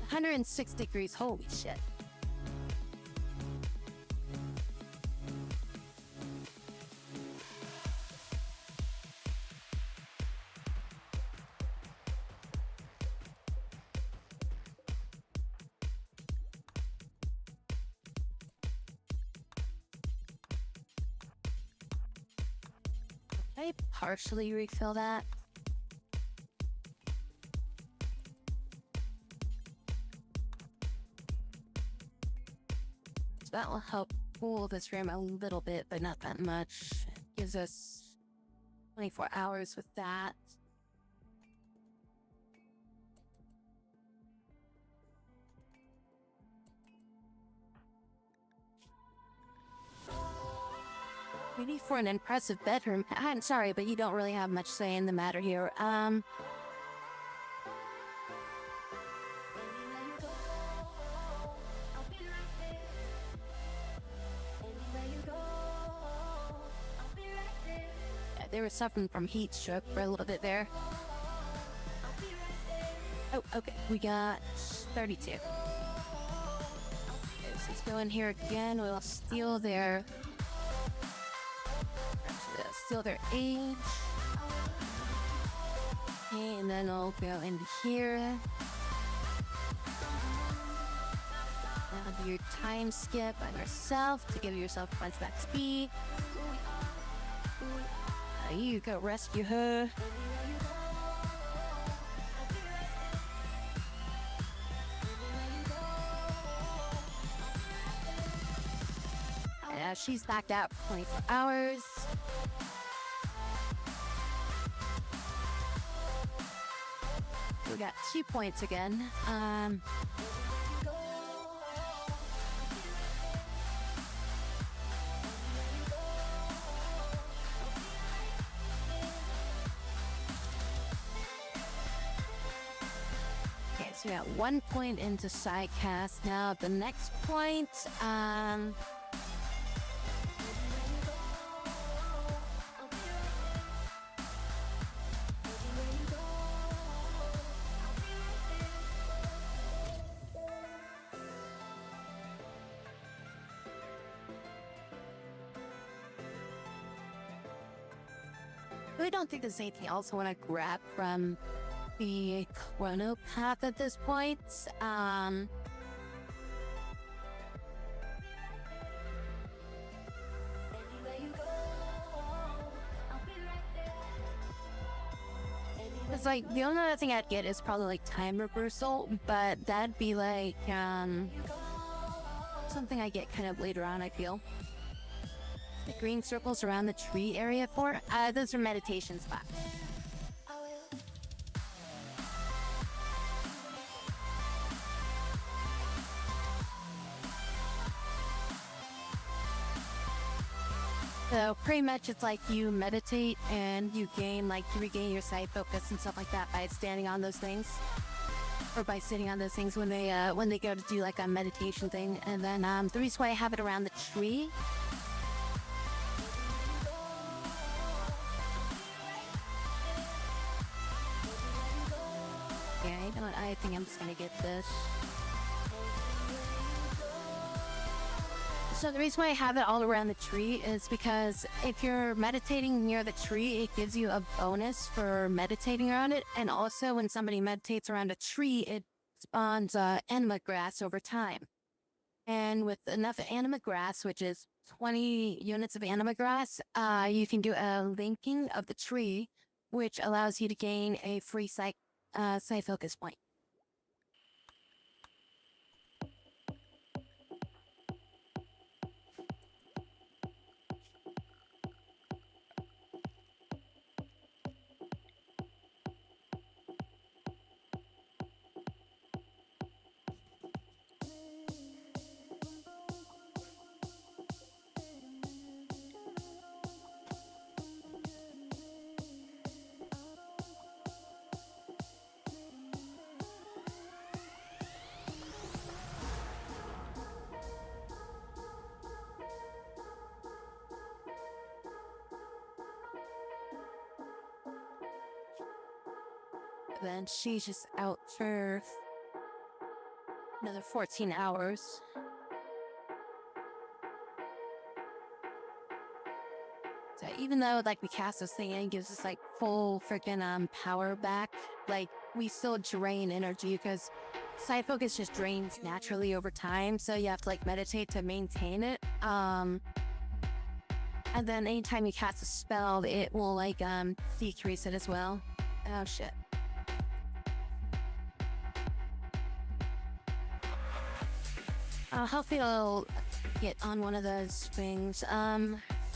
[SPEAKER 2] 106 degrees, holy shit. Can I partially refill that? So that will help cool this room a little bit, but not that much. Gives us 24 hours with that. Maybe for an impressive bedroom. I'm sorry, but you don't really have much say in the matter here. Yeah, they were suffering from heat stroke for a little bit there. Oh, okay. We got 32. Okay, so let's go in here again. We'll steal their age. Okay, and then I'll go in here. Now do your time skip on yourself to give yourself a bunch back speed. Now you go rescue her. And now she's backed out for 24 hours. We got 2 points again. Okay, so we got 1 point into side cast. Now the next point, really don't think there's anything else I want to grab from the chrono path at this point.
[SPEAKER 3] Anywhere you go, I'll be right there.
[SPEAKER 2] It's like the only other thing I'd get is probably like time reversal, but that'd be like something I get kind of later on, I feel. The green circles around the tree area for those are meditation spots. So pretty much it's like you meditate and you regain your sight focus and stuff like that by standing on those things. Or by sitting on those things when they go to do like a meditation thing. And then the reason why I have it around the tree. Yeah, you know what? I think I'm just gonna get this. So the reason why I have it all around the tree is because if you're meditating near the tree, it gives you a bonus for meditating around it. And also when somebody meditates around a tree, it spawns anima grass over time. And with enough anima grass, which is 20 units of anima grass, you can do a linking of the tree, which allows you to gain a free sight focus point. Then she's just out for another 14 hours. So even though like we cast this thing and it gives us like full freaking power back, like we still drain energy because sight focus just drains naturally over time. So you have to like meditate to maintain it. And then anytime you cast a spell, it will like decrease it as well. Oh shit. Hopefully I'll get on one of those things.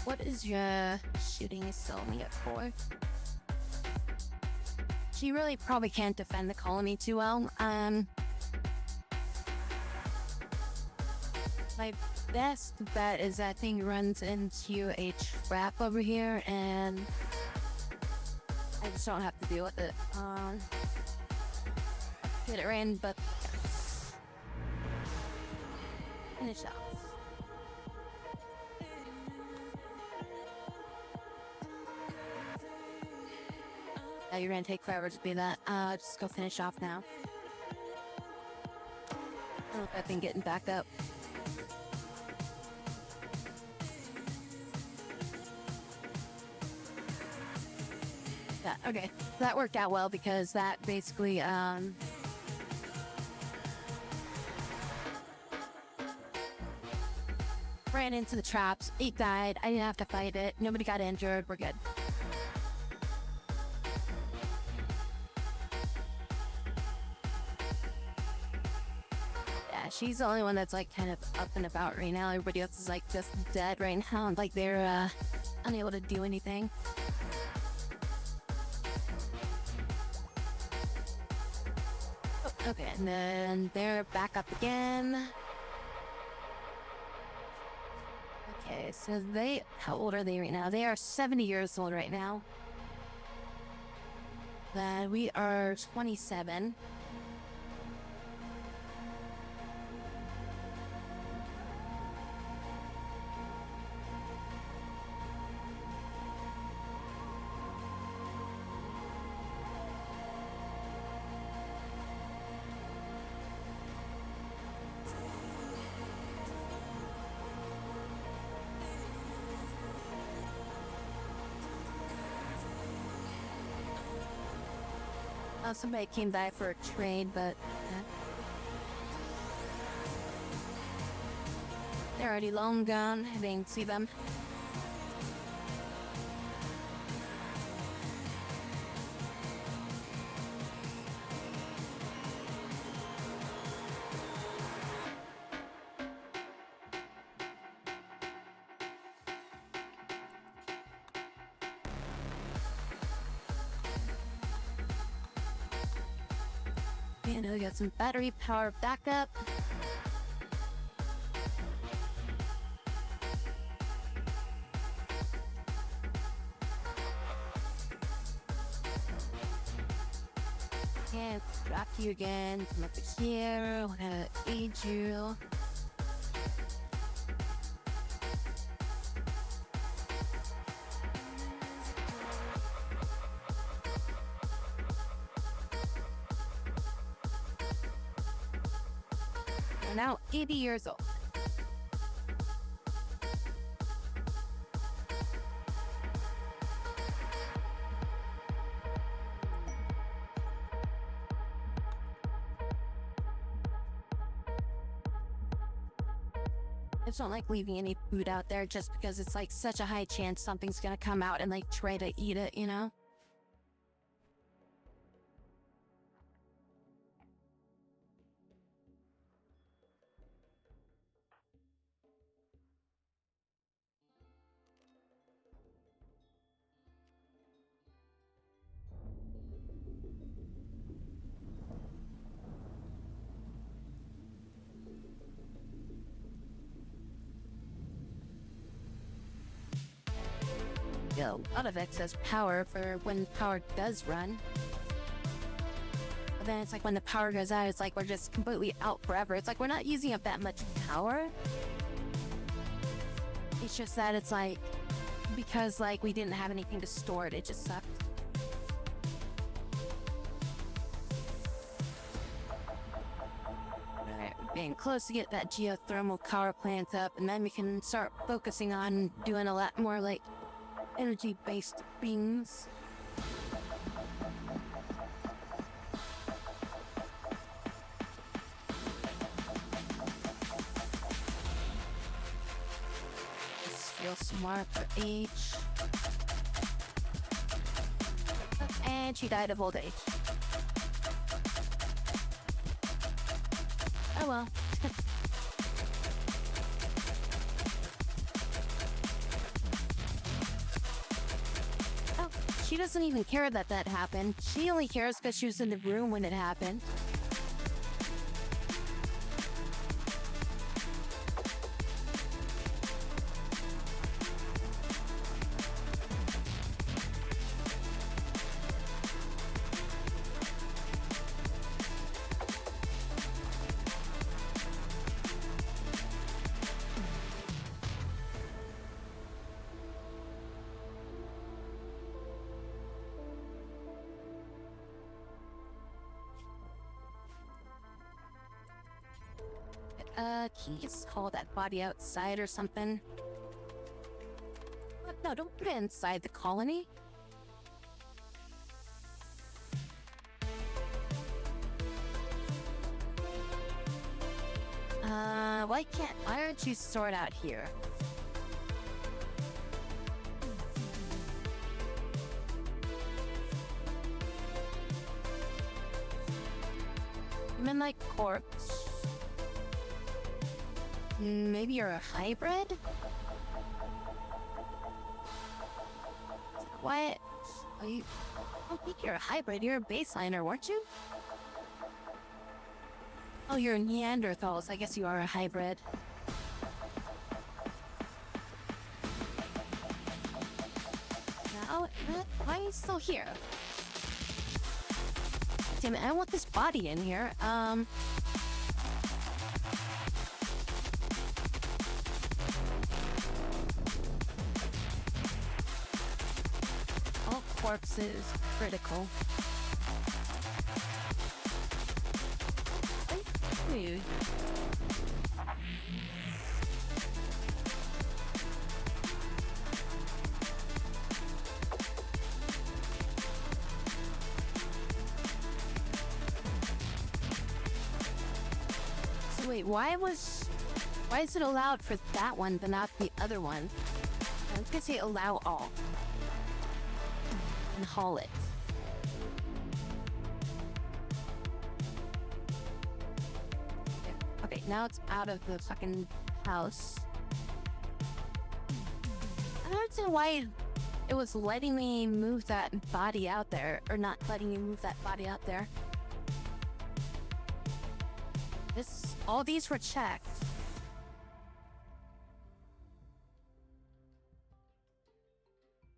[SPEAKER 2] What is your shooting still me up for? She really probably can't defend the colony too well. My best bet is that thing runs into a trap over here and I just don't have to deal with it. Get it ran, but finish off. You're gonna take forever to do that. Just go finish off now. I don't know if I've been getting back up. Yeah, okay. That worked out well because that basically, ran into the traps. 8 died. I didn't have to fight it. Nobody got injured. We're good. Yeah, she's the only one that's like kind of up and about right now. Everybody else is like just dead right now. Like they're unable to do anything. Oh, okay, and then they're back up again. Okay, so how old are they right now? They are 70 years old right now. Then we are 27. Somebody came by for a trade, but they're already long gone. I didn't see them. And we got some battery power backup. And drop you again. Come over here. We're gonna aid you. We're now 80 years old. I just don't like leaving any food out there just because it's like such a high chance something's gonna come out and like try to eat it, you know? A lot of excess power for when power does run. But then it's like when the power goes out, it's like we're just completely out forever. It's like we're not using up that much power. It's just that it's like, because like we didn't have anything to store it, it just sucked. Alright, we're getting close to get that geothermal power plant up, and then we can start focusing on doing a lot more like energy-based things. Steal some more for H. And she died of old age. Oh well. She doesn't even care that that happened. She only cares because she was in the room when it happened. Can you just haul that body outside or something? No, don't put it inside the colony. Why aren't you stored out here? I'm in like corpse. Maybe you're a hybrid? What? I don't think you're a hybrid. You're a baseliner, weren't you? Oh, you're Neanderthals. I guess you are a hybrid. Now, why are you still here? Damn it, I want this body in here. All corpses critical. Dude. Wait, why is it allowed for that one but not the other one? I was gonna say allow all. And haul it. Okay, now it's out of the fucking house. I don't understand why it was letting me move that body out there, or not letting me move that body out there. All these were checked.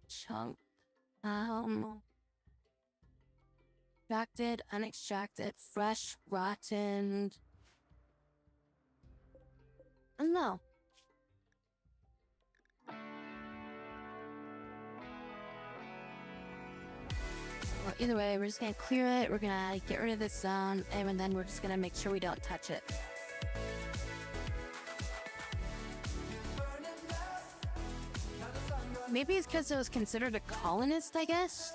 [SPEAKER 2] Chunk. Extracted, unextracted, fresh, rotten. I don't know. Well, either way, we're just gonna clear it. We're gonna get rid of this zone, and then we're just gonna make sure we don't touch it. Maybe it's because it was considered a colonist, I guess?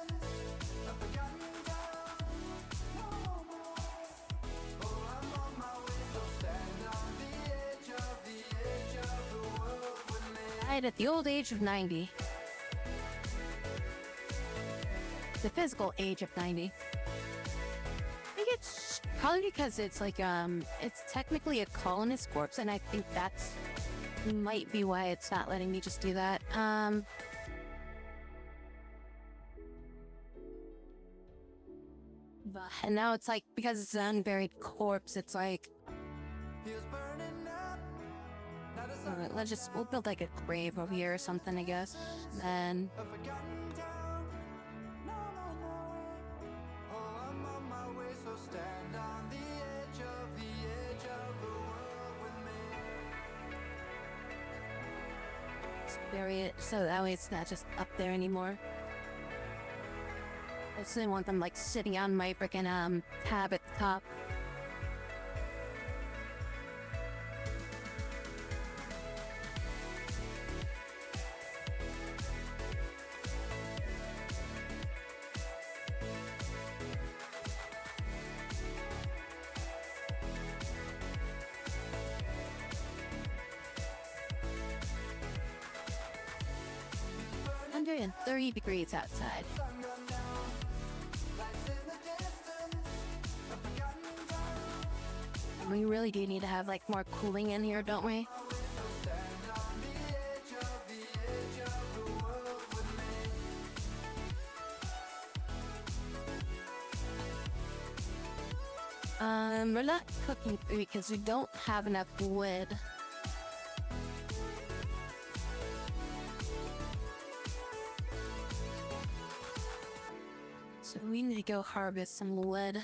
[SPEAKER 2] Died at the old age of 90. The physical age of 90. I think it's probably because it's like, it's technically a colonist corpse, and I think that's might be why it's not letting me just do that. And now it's like, because it's an unburied corpse, it's like, alright, we'll build like a grave over here or something, I guess. Then bury it so that way it's not just up there anymore. I just didn't want them like sitting on my frickin' tab at the top. And 30 degrees outside. We really do need to have like more cooling in here, don't we? We're not cooking food because we don't have enough wood. So we need to go harvest some wood.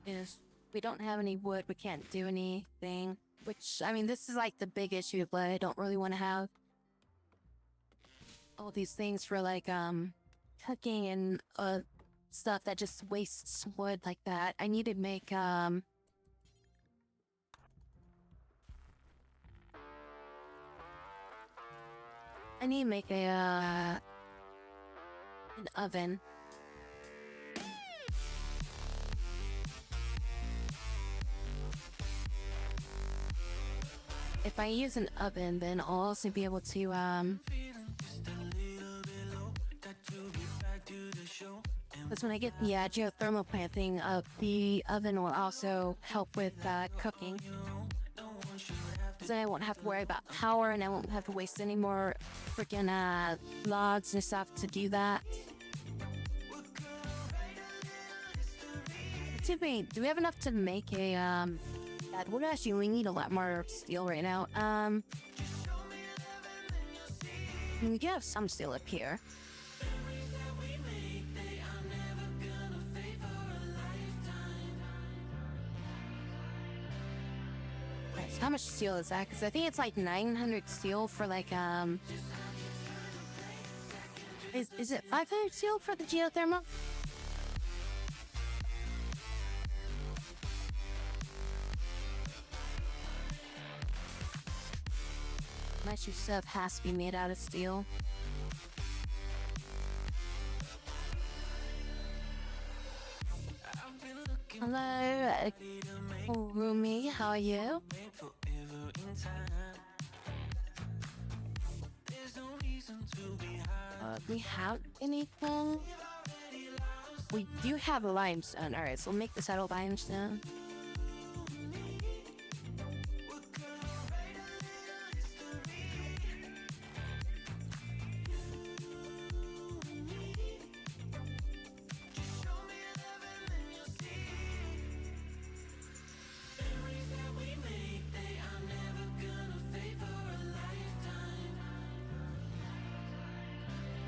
[SPEAKER 2] If we don't have any wood, we can't do anything. Which, I mean, this is like the big issue, but I don't really want to have all these things for like, cooking and, stuff that just wastes wood like that. I need to make, I need to make a, an oven. If I use an oven, then I'll also be able to, because when I get the geothermal plant thing, the oven will also help with cooking. So then I won't have to worry about power, and I won't have to waste any more freaking logs and stuff to do that. Do we have enough to make a God, what actually we need a lot more steel right now. We do have some steel up here. Right, so how much steel is that? Because I think it's like 900 steel for like is it 500 steel for the geothermal? Unless your stuff has to be made out of steel. Hello. Rumi, how are you? We have anything? We do have a limestone. Alright, so we'll make this out of limestone.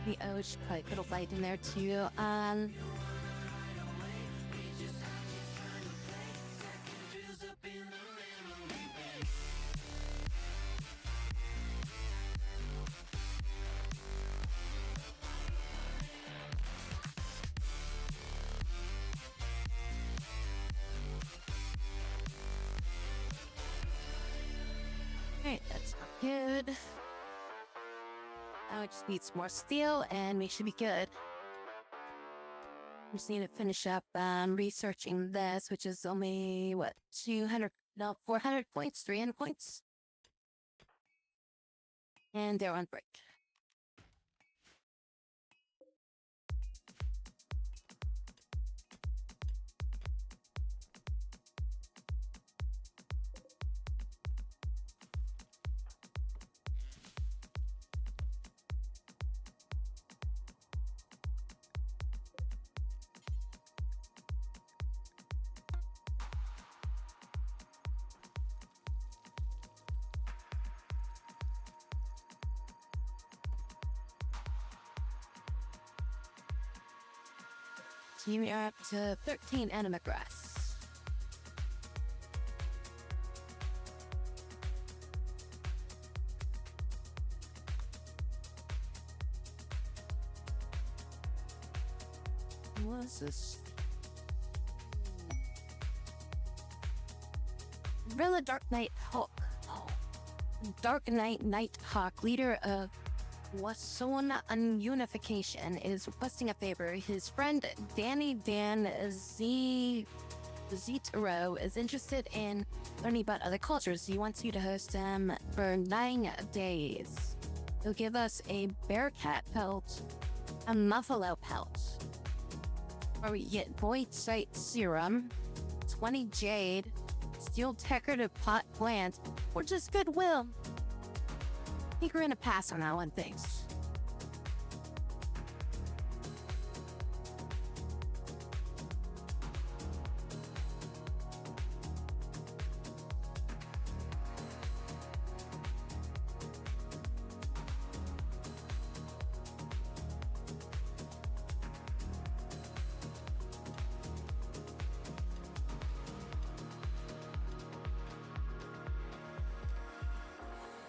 [SPEAKER 2] The O should probably put a light in there too. Alright, that's good. Now it just needs more steel and we should be good. Just need to finish up researching this, which is only, what, 400 points, 300 points? And they're on break. We are up to 13 anima grass. What is this? Rilla Dark Knight Hawk. Oh. Dark Knight Nighthawk, leader of Wasona Unification, is requesting a favor. His friend Danny Dan Zitaro is interested in learning about other cultures. He wants you to host him for 9 days. He'll give us a bear cat pelt, a buffalo pelt, where we get void sight serum, 20 jade, steel decorative pot plant, or just goodwill. I think we're gonna pass on that one, thanks.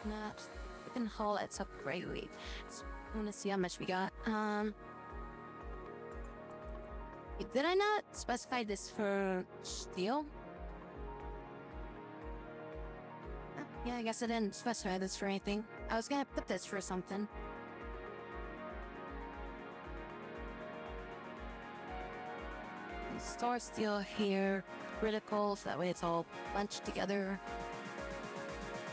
[SPEAKER 2] Not can haul it up greatly. So I want to see how much we got. Did I not specify this for steel? Yeah, I guess I didn't specify this for anything. I was gonna put this for something. Store steel here, critical, so that way it's all bunched together.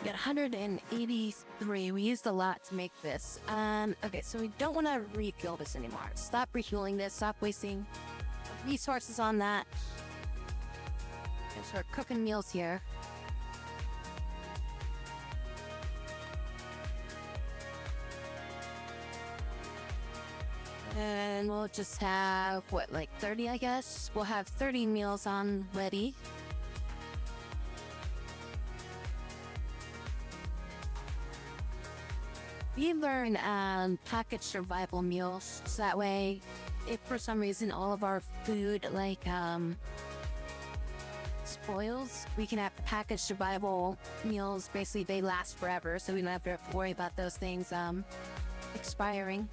[SPEAKER 2] We got 183. We used a lot to make this. Okay, so we don't want to refuel this anymore. Stop refueling this. Stop wasting resources on that. And start cooking meals here. And we'll just have, what, like 30, I guess? We'll have 30 meals on ready. We learn package survival meals, so that way, if for some reason all of our food spoils, we can have package survival meals. Basically, they last forever, so we don't have to worry about those things expiring.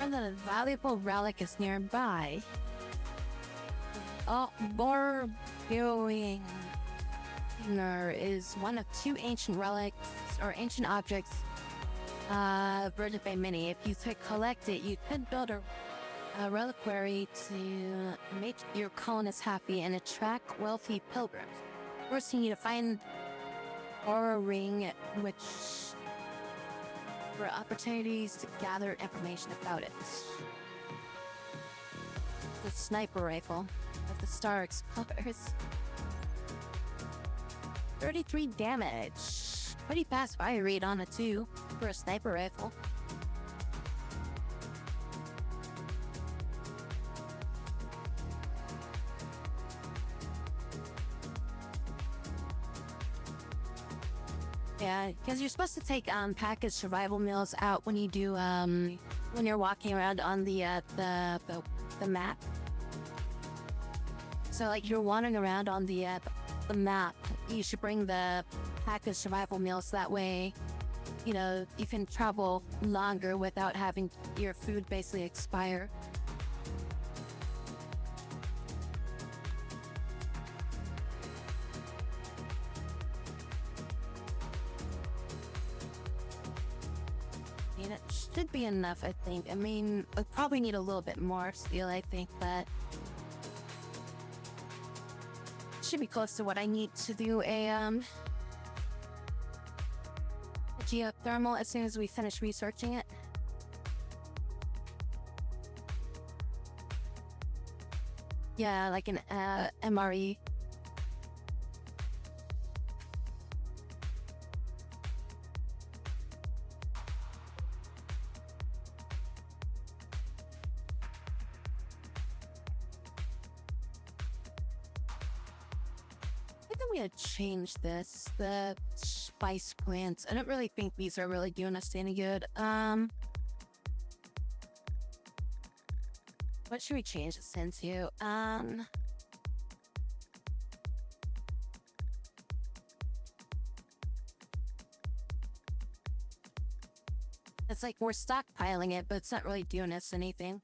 [SPEAKER 2] And then a valuable relic is nearby. borrowing is one of two ancient relics or ancient objects burned by many. If you could collect it, you could build a reliquary to make your colonists happy and attract wealthy pilgrims. First, you need to find Aura Ring, which for opportunities to gather information about it. The sniper rifle of the Star Explorers. 33 damage. Pretty fast fire rate on it too, for a sniper rifle. Yeah, because you're supposed to take packaged survival meals out when you do when you're walking around on the map. So like you're wandering around on the map, you should bring the packaged survival meals. That way, you know, you can travel longer without having your food basically expire. It should be enough, I think. I mean, I probably need a little bit more steel, I think, but should be close to what I need to do a geothermal as soon as we finish researching it. Yeah, like an MRE. We had changed this, the spice plants. I don't really think these are really doing us any good. What should we change this into? It's like we're stockpiling it, but it's not really doing us anything.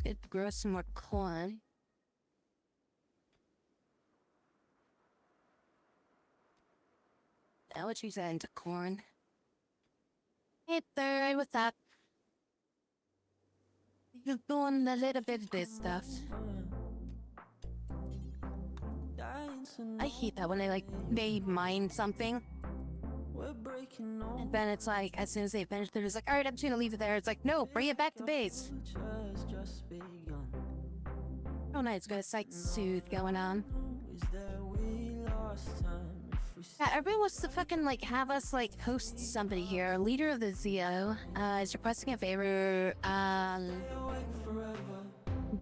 [SPEAKER 2] Could grow some more corn. Now let's use that into corn. Hey third, what's up? You're doing a little bit of this stuff. I hate that when they mine something. And then it's like, as soon as they finish, they're just like, alright, I'm just gonna leave it there. It's like, no, bring it back to base. Oh nice, got a sight soothe going on. Yeah, everyone wants to fucking have us host somebody here. Leader of the Zeo is requesting a favor.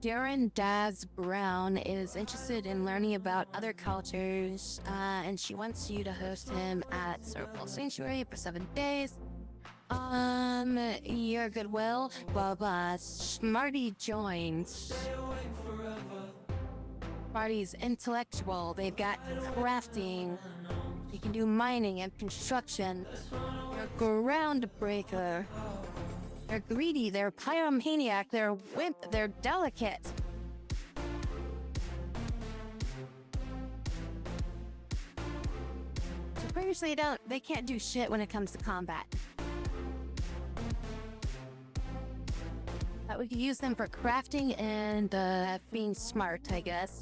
[SPEAKER 2] Darren Daz Brown is interested in learning about other cultures, and she wants you to host him at Circle Sanctuary for 7 days. Your goodwill, blah blah. Smarty joins. Smarty's intellectual. They've got crafting. They can do mining and construction. They're groundbreaker. They're greedy, they're pyromaniac, they're wimp, they're delicate. So previously they can't do shit when it comes to combat. But we could use them for crafting and being smart, I guess.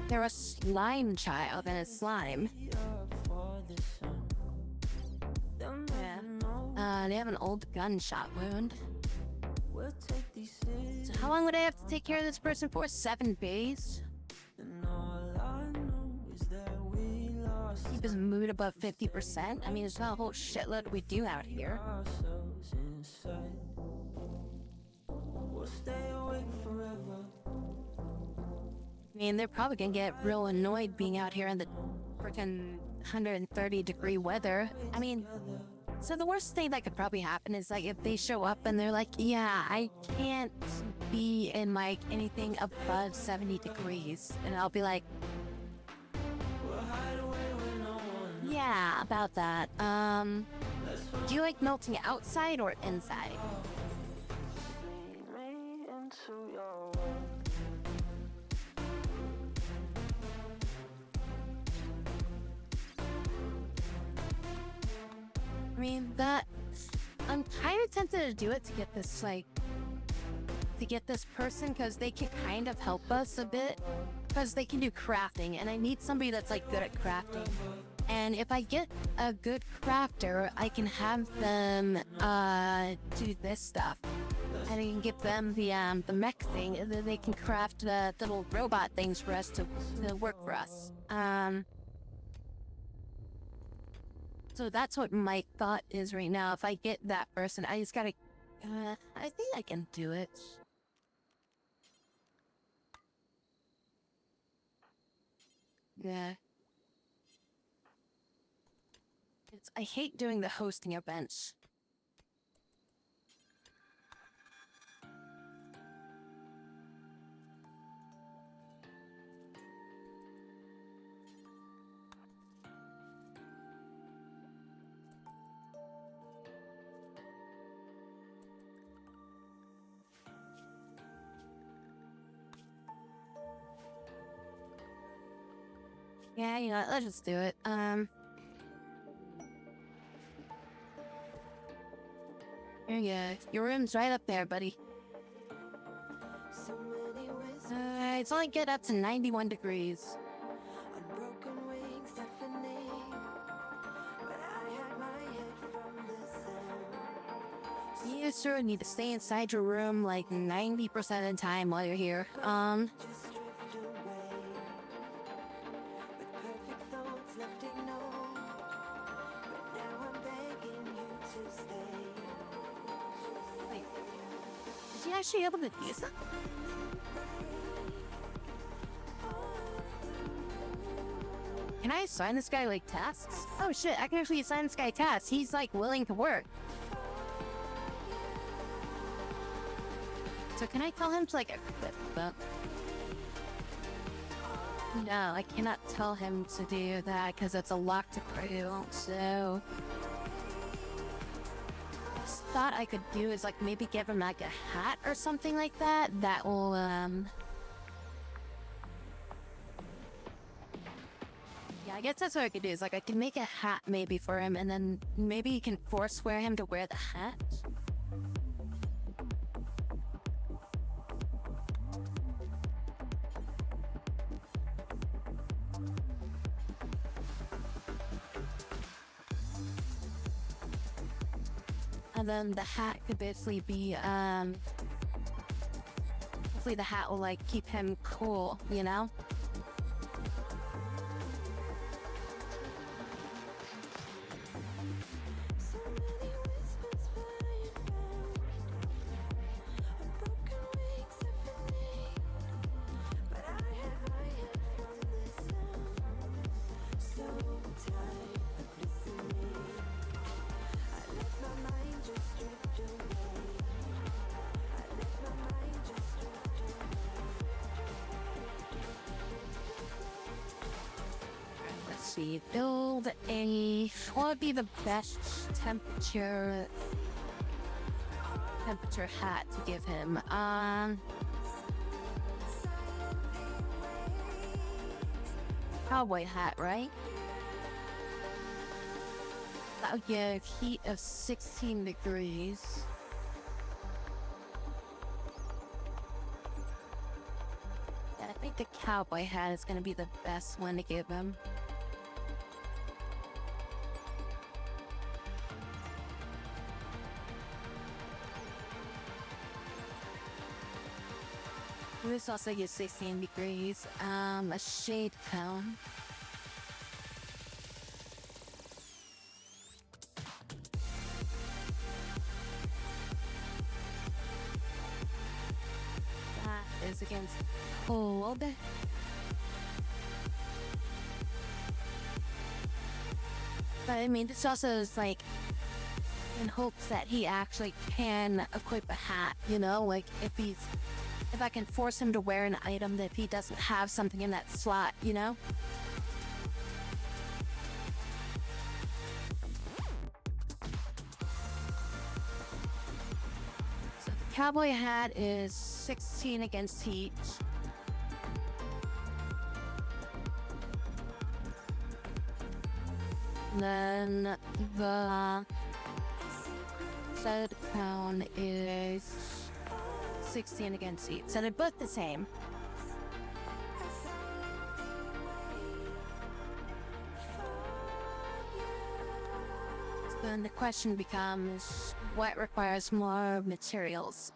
[SPEAKER 2] They're a slime child and a slime. They have an old gunshot wound. So how long would I have to take care of this person for? 7 days? Keep his mood above 50%? I mean, there's not a whole shitload we do out here. I mean, they're probably gonna get real annoyed being out here in the frickin' 130-degree weather. I mean, so the worst thing that could probably happen is if they show up and they're like, yeah, I can't be in anything above 70 degrees. And I'll be like, Yeah, about that. Do you like melting outside or inside? I mean, that I'm kind of tempted to do it to get this, like, to get this person, because they can kind of help us a bit, because they can do crafting, and I need somebody that's, like, good at crafting. And if I get a good crafter, I can have them, do this stuff. And I can give them the mech thing, and then they can craft the little robot things for us to work for us. So that's what my thought is right now. If I get that person, I just gotta, I think I can do it. Yeah. I hate doing the hosting events. Yeah, you know what, let's just do it. Here you go. Your room's right up there, buddy. It's only get up to 91 degrees. You sort of need to stay inside your room like 90% of the time while you're here. Wait, is he actually able to do something? Can I assign this guy like tasks? Oh shit, I can actually assign this guy tasks. He's like willing to work. So can I tell him to like equip that? No, I cannot tell him to do that because it's a locked approval, so... I just thought I could do is like maybe give him like a hat or something like that. That will, Yeah, I guess that's what I could do is like I could make a hat maybe for him and then maybe you can force wear him to wear the hat. And then the hat could basically be, hopefully the hat will like keep him cool, you know? See, build a what would be the best temperature hat to give him? Cowboy hat, right? That would give heat of 16 degrees. Yeah, I think the cowboy hat is gonna be the best one to give him. This also gives 16 degrees. A shade cone. That is against cold. But I mean, this also is like in hopes that he actually can equip a hat, you know? Like if I can force him to wear an item that if he doesn't have something in that slot, you know? cowboy hat is 16 against heat. Then the third crown is 16 against heat. So they're both the same. Then the question becomes, what requires more materials?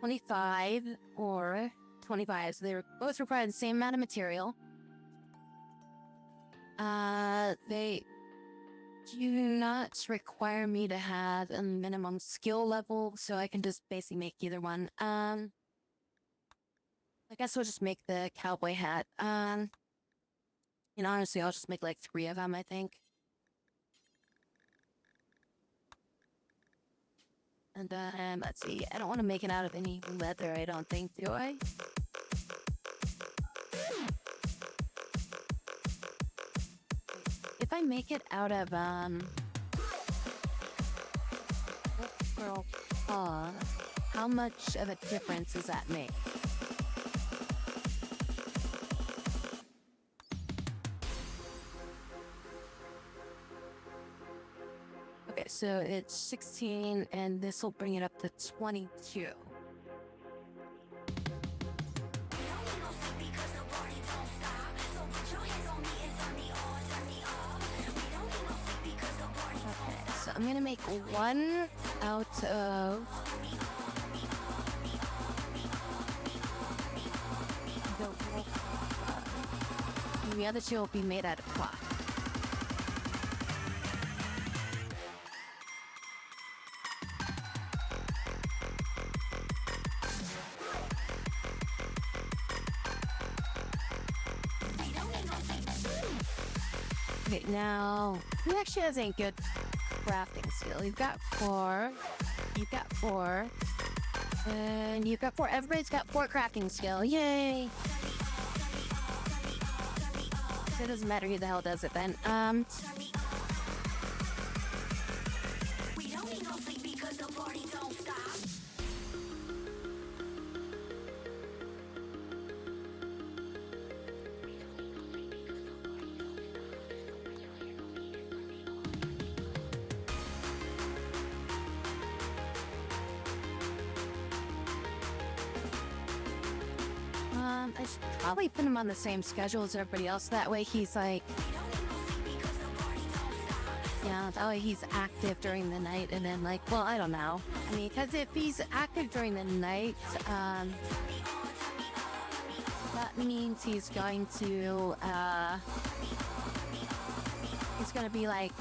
[SPEAKER 2] 25 or 25. So they both require the same amount of material. They do not require me to have a minimum skill level, so I can just basically make either one. I guess we'll just make the cowboy hat. Honestly, I'll just make like 3 of them, I think. And let's see. I don't want to make it out of any leather, I don't think, do I? If I make it out of how much of a difference does that make? Okay, so it's 16, and this will bring it up to 22. So I'm gonna make one out of the other 2 will be made out of cloth. Okay, now who actually has a good crafting skill? You've got 4. You've got 4. And you've got 4. Everybody's got 4 crafting skill. Yay! It doesn't matter who the hell does it then. I should probably put him on the same schedule as everybody else. That way he's like, yeah, that way he's active during the night, and then like, well, I don't know. I mean, because if he's active during the night, that means he's going to be like,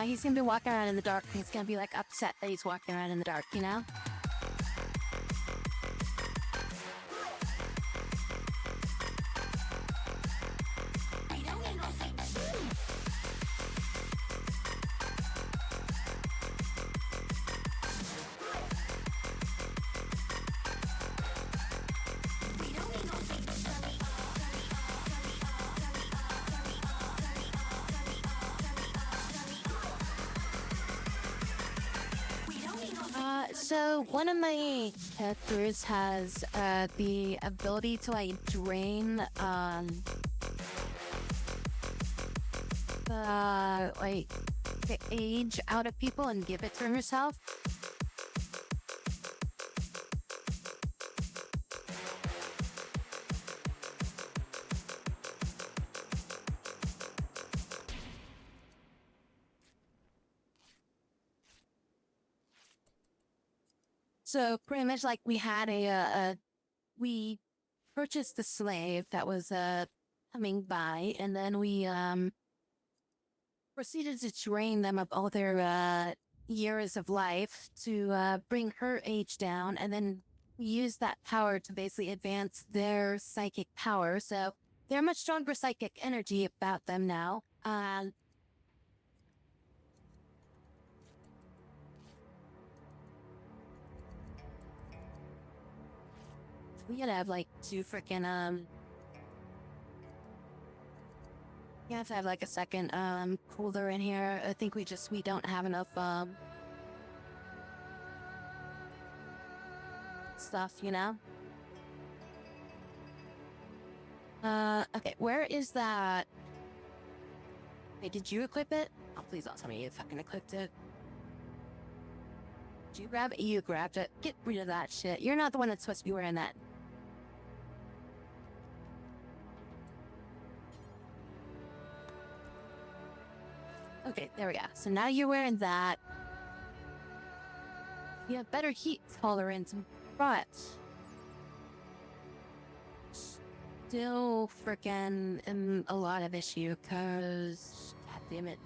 [SPEAKER 2] he's gonna be walking around in the dark, and he's gonna be like upset that he's walking around in the dark, you know? So one of my characters has the ability to like drain the age out of people and give it to herself. So pretty much like we had we purchased a slave that was coming by, and then we proceeded to drain them of all their years of life to bring her age down, and then we used that power to basically advance their psychic power. So they're much stronger psychic energy about them now. We gotta have like 2 freaking You have to have like a second cooler in here. I think we don't have enough stuff, you know? Okay, where is that? Wait, did you equip it? Oh, please don't tell me you fucking equipped it. Did you grab it? You grabbed it. Get rid of that shit. You're not the one that's supposed to be wearing that. Okay, there we go. So now you're wearing that. You have better heat tolerance, but still freaking in a lot of issue because, god damn it.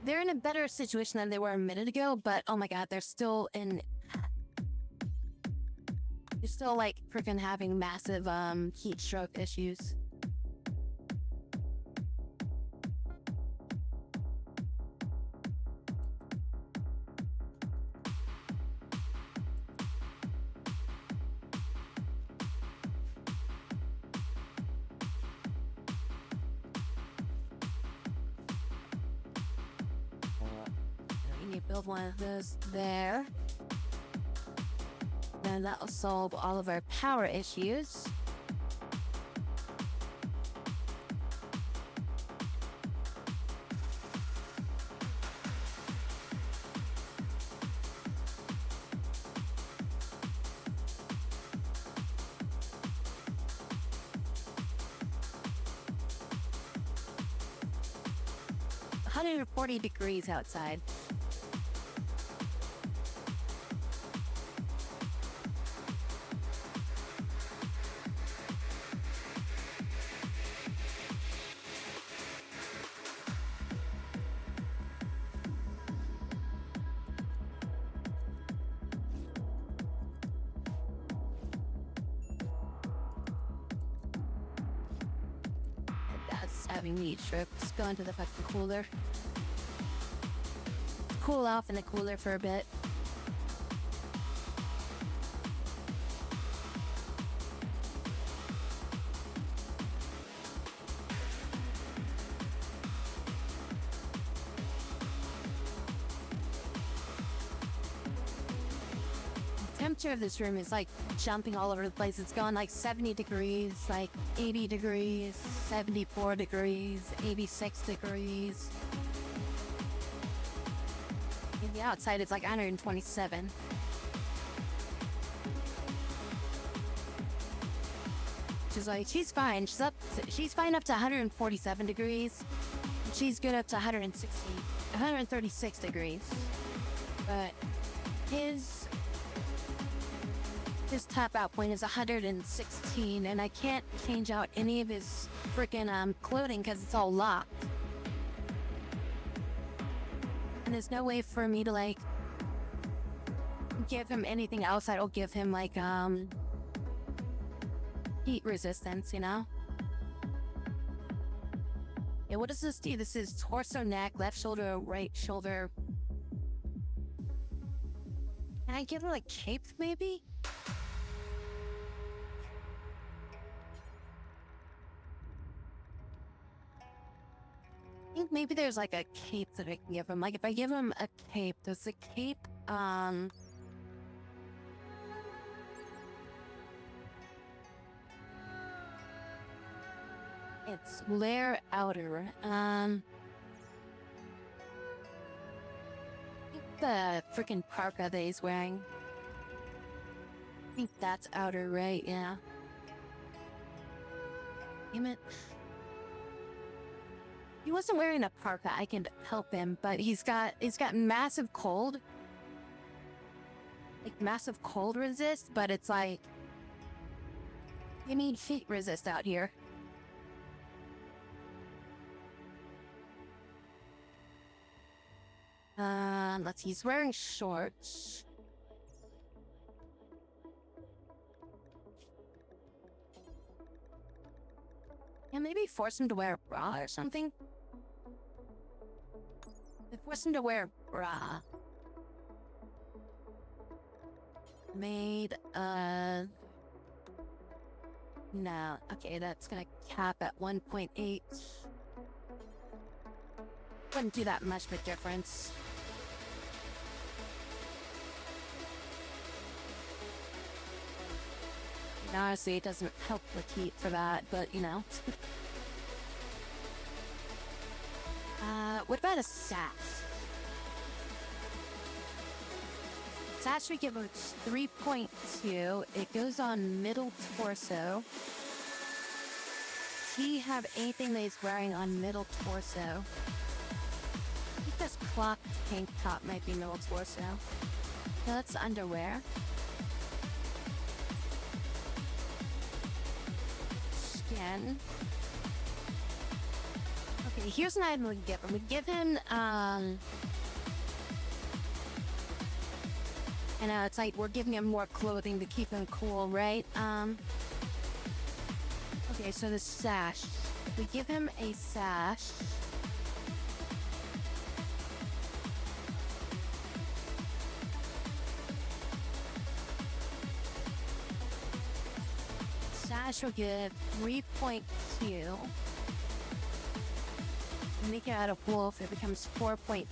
[SPEAKER 2] They're in a better situation than they were a minute ago, but oh my god, they're still like freaking having massive heat stroke issues. You need to build one of those there. Then that'll solve all of our power issues. $140 degrees outside. That's having heat strips. Go into the fucking cooler. Cool off in the cooler for a bit. The temperature of this room is like jumping all over the place. It's going like 70 degrees, like 80 degrees, 74 degrees, 86 degrees. In the outside, it's like 127. She's like, she's fine. She's fine up to 147 degrees. She's good up to 136 degrees. But his top out point is 116, and I can't change out any of his freaking clothing because it's all locked. And there's no way for me to like give him anything else that'll give him like heat resistance, you know? Yeah, what does this do? This is torso, neck, left shoulder, right shoulder. Can I give him like cape maybe? I think maybe there's like a cape that I can give him. Like if I give him a cape, does the cape it's layer outer. I think the freaking parka that he's wearing. I think that's outer, right? Yeah. Damn it. He wasn't wearing a parka. I can help him, but he's got massive cold. Like massive cold resist, but it's like you need heat resist out here. Let's see, he's wearing shorts. Yeah, maybe force him to wear a bra or something. Force him to wear a bra. made no, okay, that's gonna cap at 1.8. Wouldn't do that much of a difference. And honestly, it doesn't help with heat for that, but you know. What about a sash? Sash we give it 3.2. It goes on middle torso. Does he have anything that he's wearing on middle torso? I think this clock tank top might be middle torso. So that's underwear. Skin. Okay, here's an item we'd give him. We'd give him, I know, it's like we're giving him more clothing to keep him cool, right? Okay, so the sash. We give him a sash. Sash will give 3.2. Make it out of wolf, it becomes 4.5.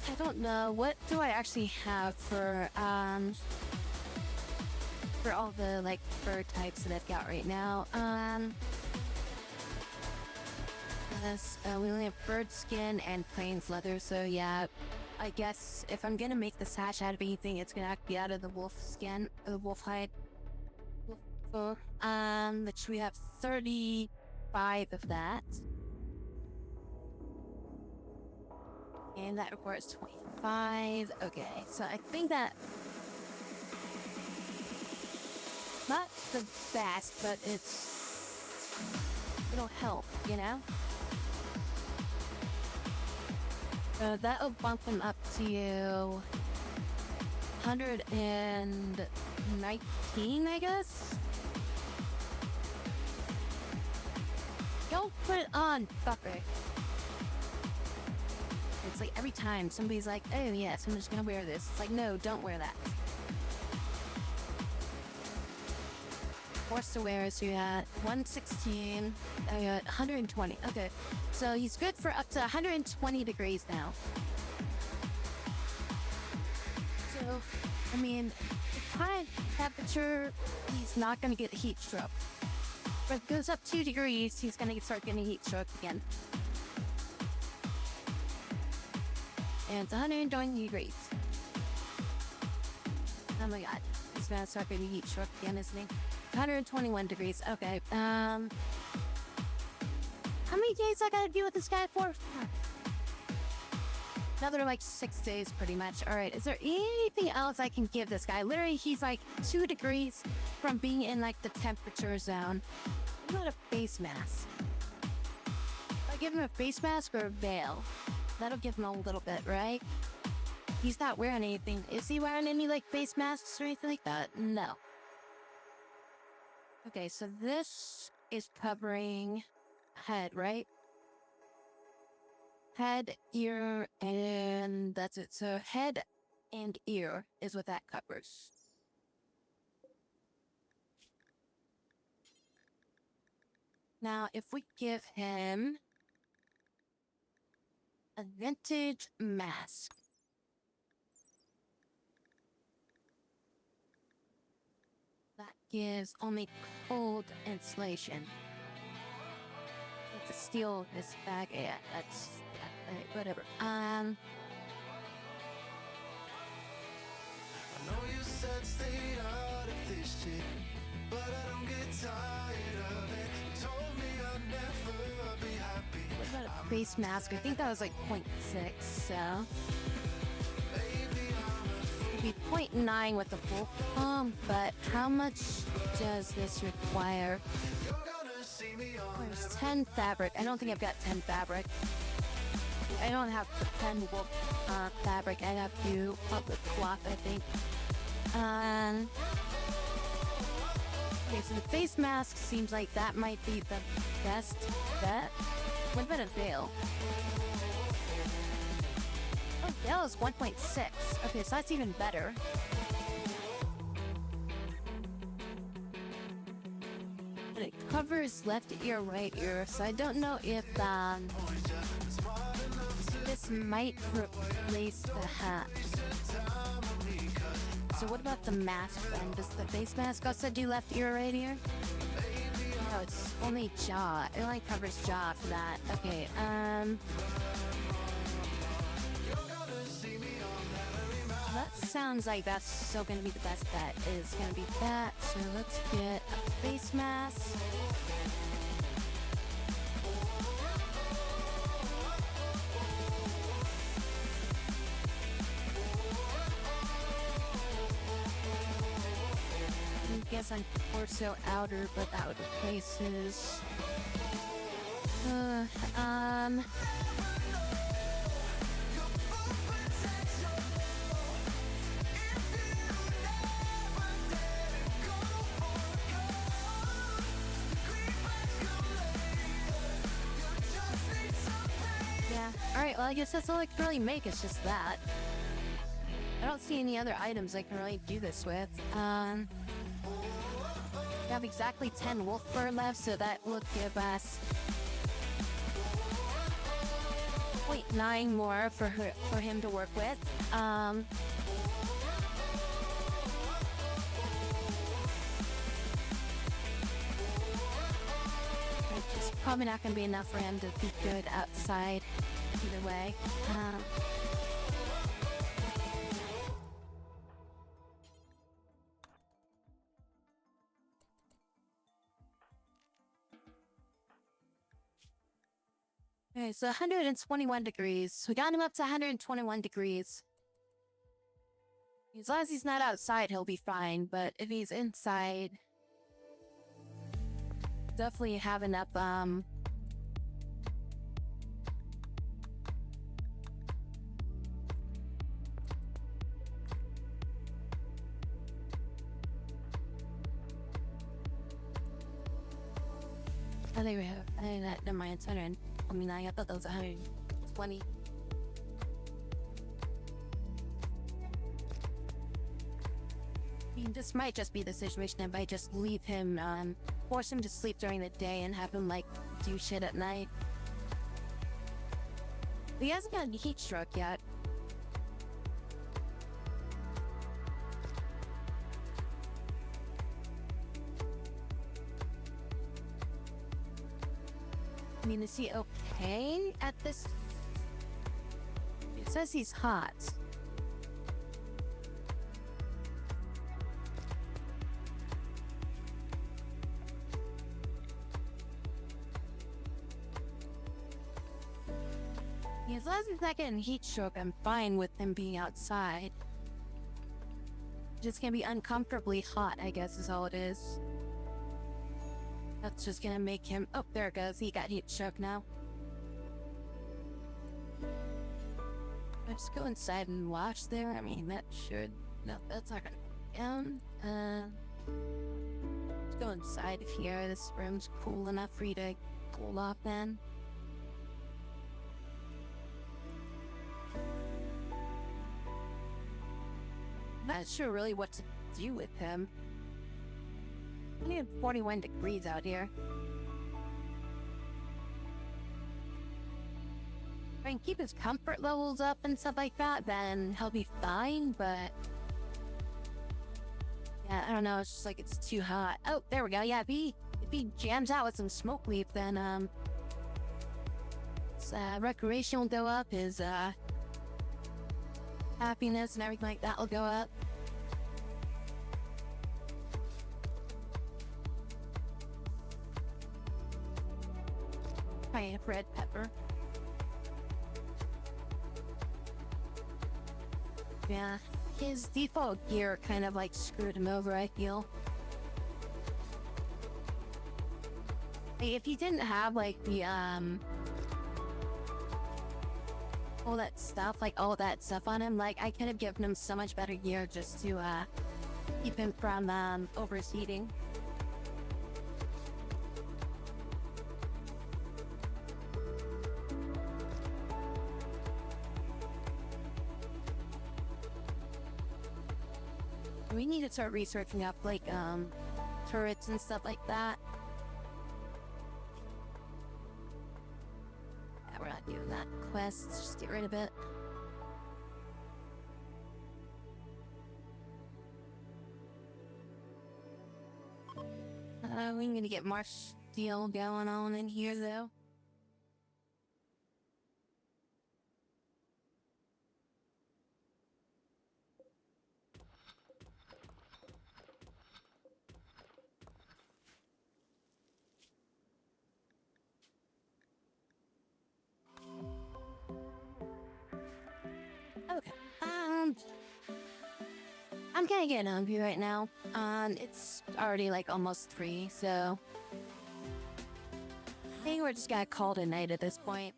[SPEAKER 2] I don't know. What do I actually have for all the like fur types that I've got right now? Yes, we only have bird skin and plains leather, so yeah. I guess if I'm gonna make the sash out of anything, it's gonna have to be out of the wolf skin, the wolf hide. Wolf fur. Which we have 35 of that. And that requires 25. Okay, so I think that not the best, but it'll help, you know? So that'll bump them up to 119, I guess? Don't put it on, fucker. It's like every time somebody's like, oh yes, I'm just gonna wear this. It's like, no, don't wear that. Forced to wear, so you're at 116, you're at 120. Okay, so he's good for up to 120 degrees now. So, I mean, the high temperature, he's not gonna get a heat stroke. But if it goes up 2 degrees, he's gonna start getting a heat stroke again. And it's 120 degrees. Oh my god. He's gonna start getting heat stroke again, isn't he? 121 degrees. Okay. How many days I gotta deal with this guy for? Another like 6 days pretty much. Alright, is there anything else I can give this guy? Literally, he's like 2 degrees from being in like the temperature zone. What about a face mask? I give him a face mask or a veil? That'll give him a little bit, right? He's not wearing anything. Is he wearing any, like, face masks or anything like that? No. Okay, so this is covering head, right? Head, ear, and that's it. So head and ear is what that covers. Now, if we give him a vintage mask. That gives only cold insulation. It's a steal this bag. Yeah, that's whatever.
[SPEAKER 1] I know you said stay out of this shit, but I don't get tired of it. You told me I'd never be happy.
[SPEAKER 2] What about a face mask? I think that was like 0.6, so maybe 0.9 with the full pump, but how much does this require? Requires 10 fabric. I don't think I've got 10 fabric. I don't have 10 wool fabric. I have to put with cloth, I think. Okay, so the face mask seems like that might be the best bet. What about a veil? Oh, veil is 1.6. Okay, so that's even better. But it covers left ear, right ear, so I don't know if this might replace the hat. So what about the mask then? Does the face mask also do left ear, right ear? No, it's only jaw. It only covers jaw for that. Okay, that sounds like that's still gonna be the best bet. Is gonna be that. So let's get a face mask. I guess on torso outer, but that would replace his. Yeah. Alright, well, I guess that's all I can really make, it's just that. I don't see any other items I can really do this with. We have exactly 10 wolf fur left, so that will give us 0.9 more for him to work with. Which is probably not going to be enough for him to be good outside either way. Okay, so 121 degrees. We got him up to 121 degrees. As long as he's not outside, he'll be fine. But if he's inside, definitely have enough, I think we have, never mind, it's 100. I mean, I thought that was 120. I mean, this might just be the situation. I might just leave him, force him to sleep during the day and have him, like, do shit at night. He hasn't got a heat stroke yet. I mean, is he okay at this? It says he's hot. As long as he's not getting heat stroke, I'm fine with him being outside. Just gonna be uncomfortably hot, I guess is all it is. That's just gonna make him. Oh, there it goes. He got heat stroke now. Let's go inside and watch there. I mean, that should. No, that's not gonna go down. Let's go inside of here. This room's cool enough for you to cool off then. Not sure really what to do with him. I need 41 degrees out here. If I can keep his comfort levels up and stuff like that, then he'll be fine, but... yeah, I don't know, it's just like it's too hot. Oh, there we go, yeah, if he jams out with some smoke leaf, then, his, recreation will go up, his, happiness and everything like that will go up. I have red pepper. Yeah, his default gear kind of like screwed him over, I feel. If he didn't have like the all that stuff, on him, like I could have given him so much better gear just to keep him from overheating. We need to start researching up like turrets and stuff like that. Yeah, we're not doing that quest. Just get rid of it. We need to get more steel going on in here though. Okay. I'm kind of getting hungry right now. It's already like almost 3, so I think we're just gonna call it a night at this point.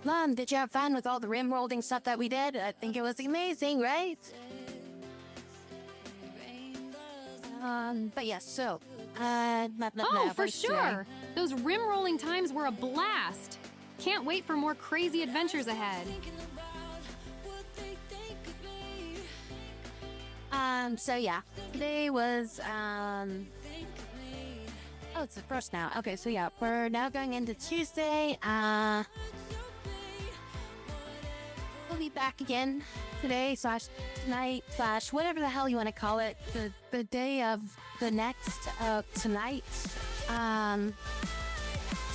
[SPEAKER 2] Mom, did you have fun with all the rim-rolling stuff that we did? I think it was amazing, right? But yeah, so,
[SPEAKER 5] Oh, for sure! Those rim rolling times were a blast! Can't wait for more crazy adventures ahead.
[SPEAKER 2] So yeah, today was, oh, it's the first now. Okay, so yeah, we're now going into Tuesday. We'll be back again today / tonight / whatever the hell you want to call it. The day of the next, tonight.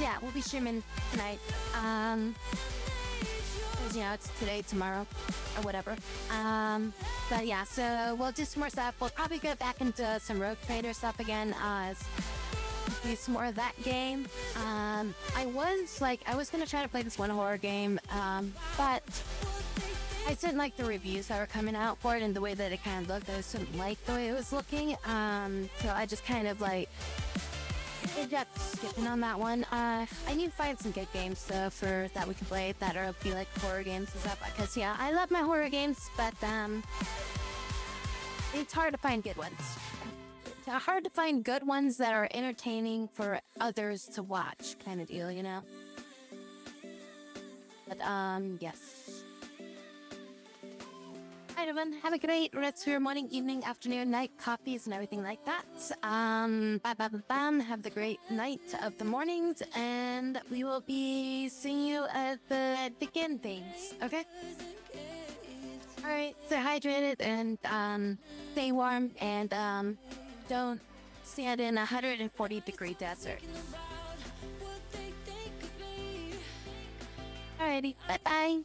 [SPEAKER 2] Yeah, we'll be streaming tonight. 'Cause, you know, it's today, tomorrow, or whatever. But yeah, so we'll do some more stuff. We'll probably get back into some Rogue Trader stuff again. Do some more of that game. I was gonna try to play this one horror game, but I didn't like the reviews that were coming out for it and the way that it kind of looked. I just didn't like the way it was looking. So I just kind of like ended up skipping on that one. I need to find some good games though for that we can play that are be like horror games and stuff. Because yeah, I love my horror games, but it's hard to find good ones. It's hard to find good ones that are entertaining for others to watch, kind of deal, you know. But yes. Alright, everyone, have a great rest of your morning, evening, afternoon, night, coffees, and everything like that. Have the great night of the mornings, and we will be seeing you at the begin things, okay? Alright, stay hydrated and stay warm, and don't stand in a 140-degree desert. Alrighty, bye-bye.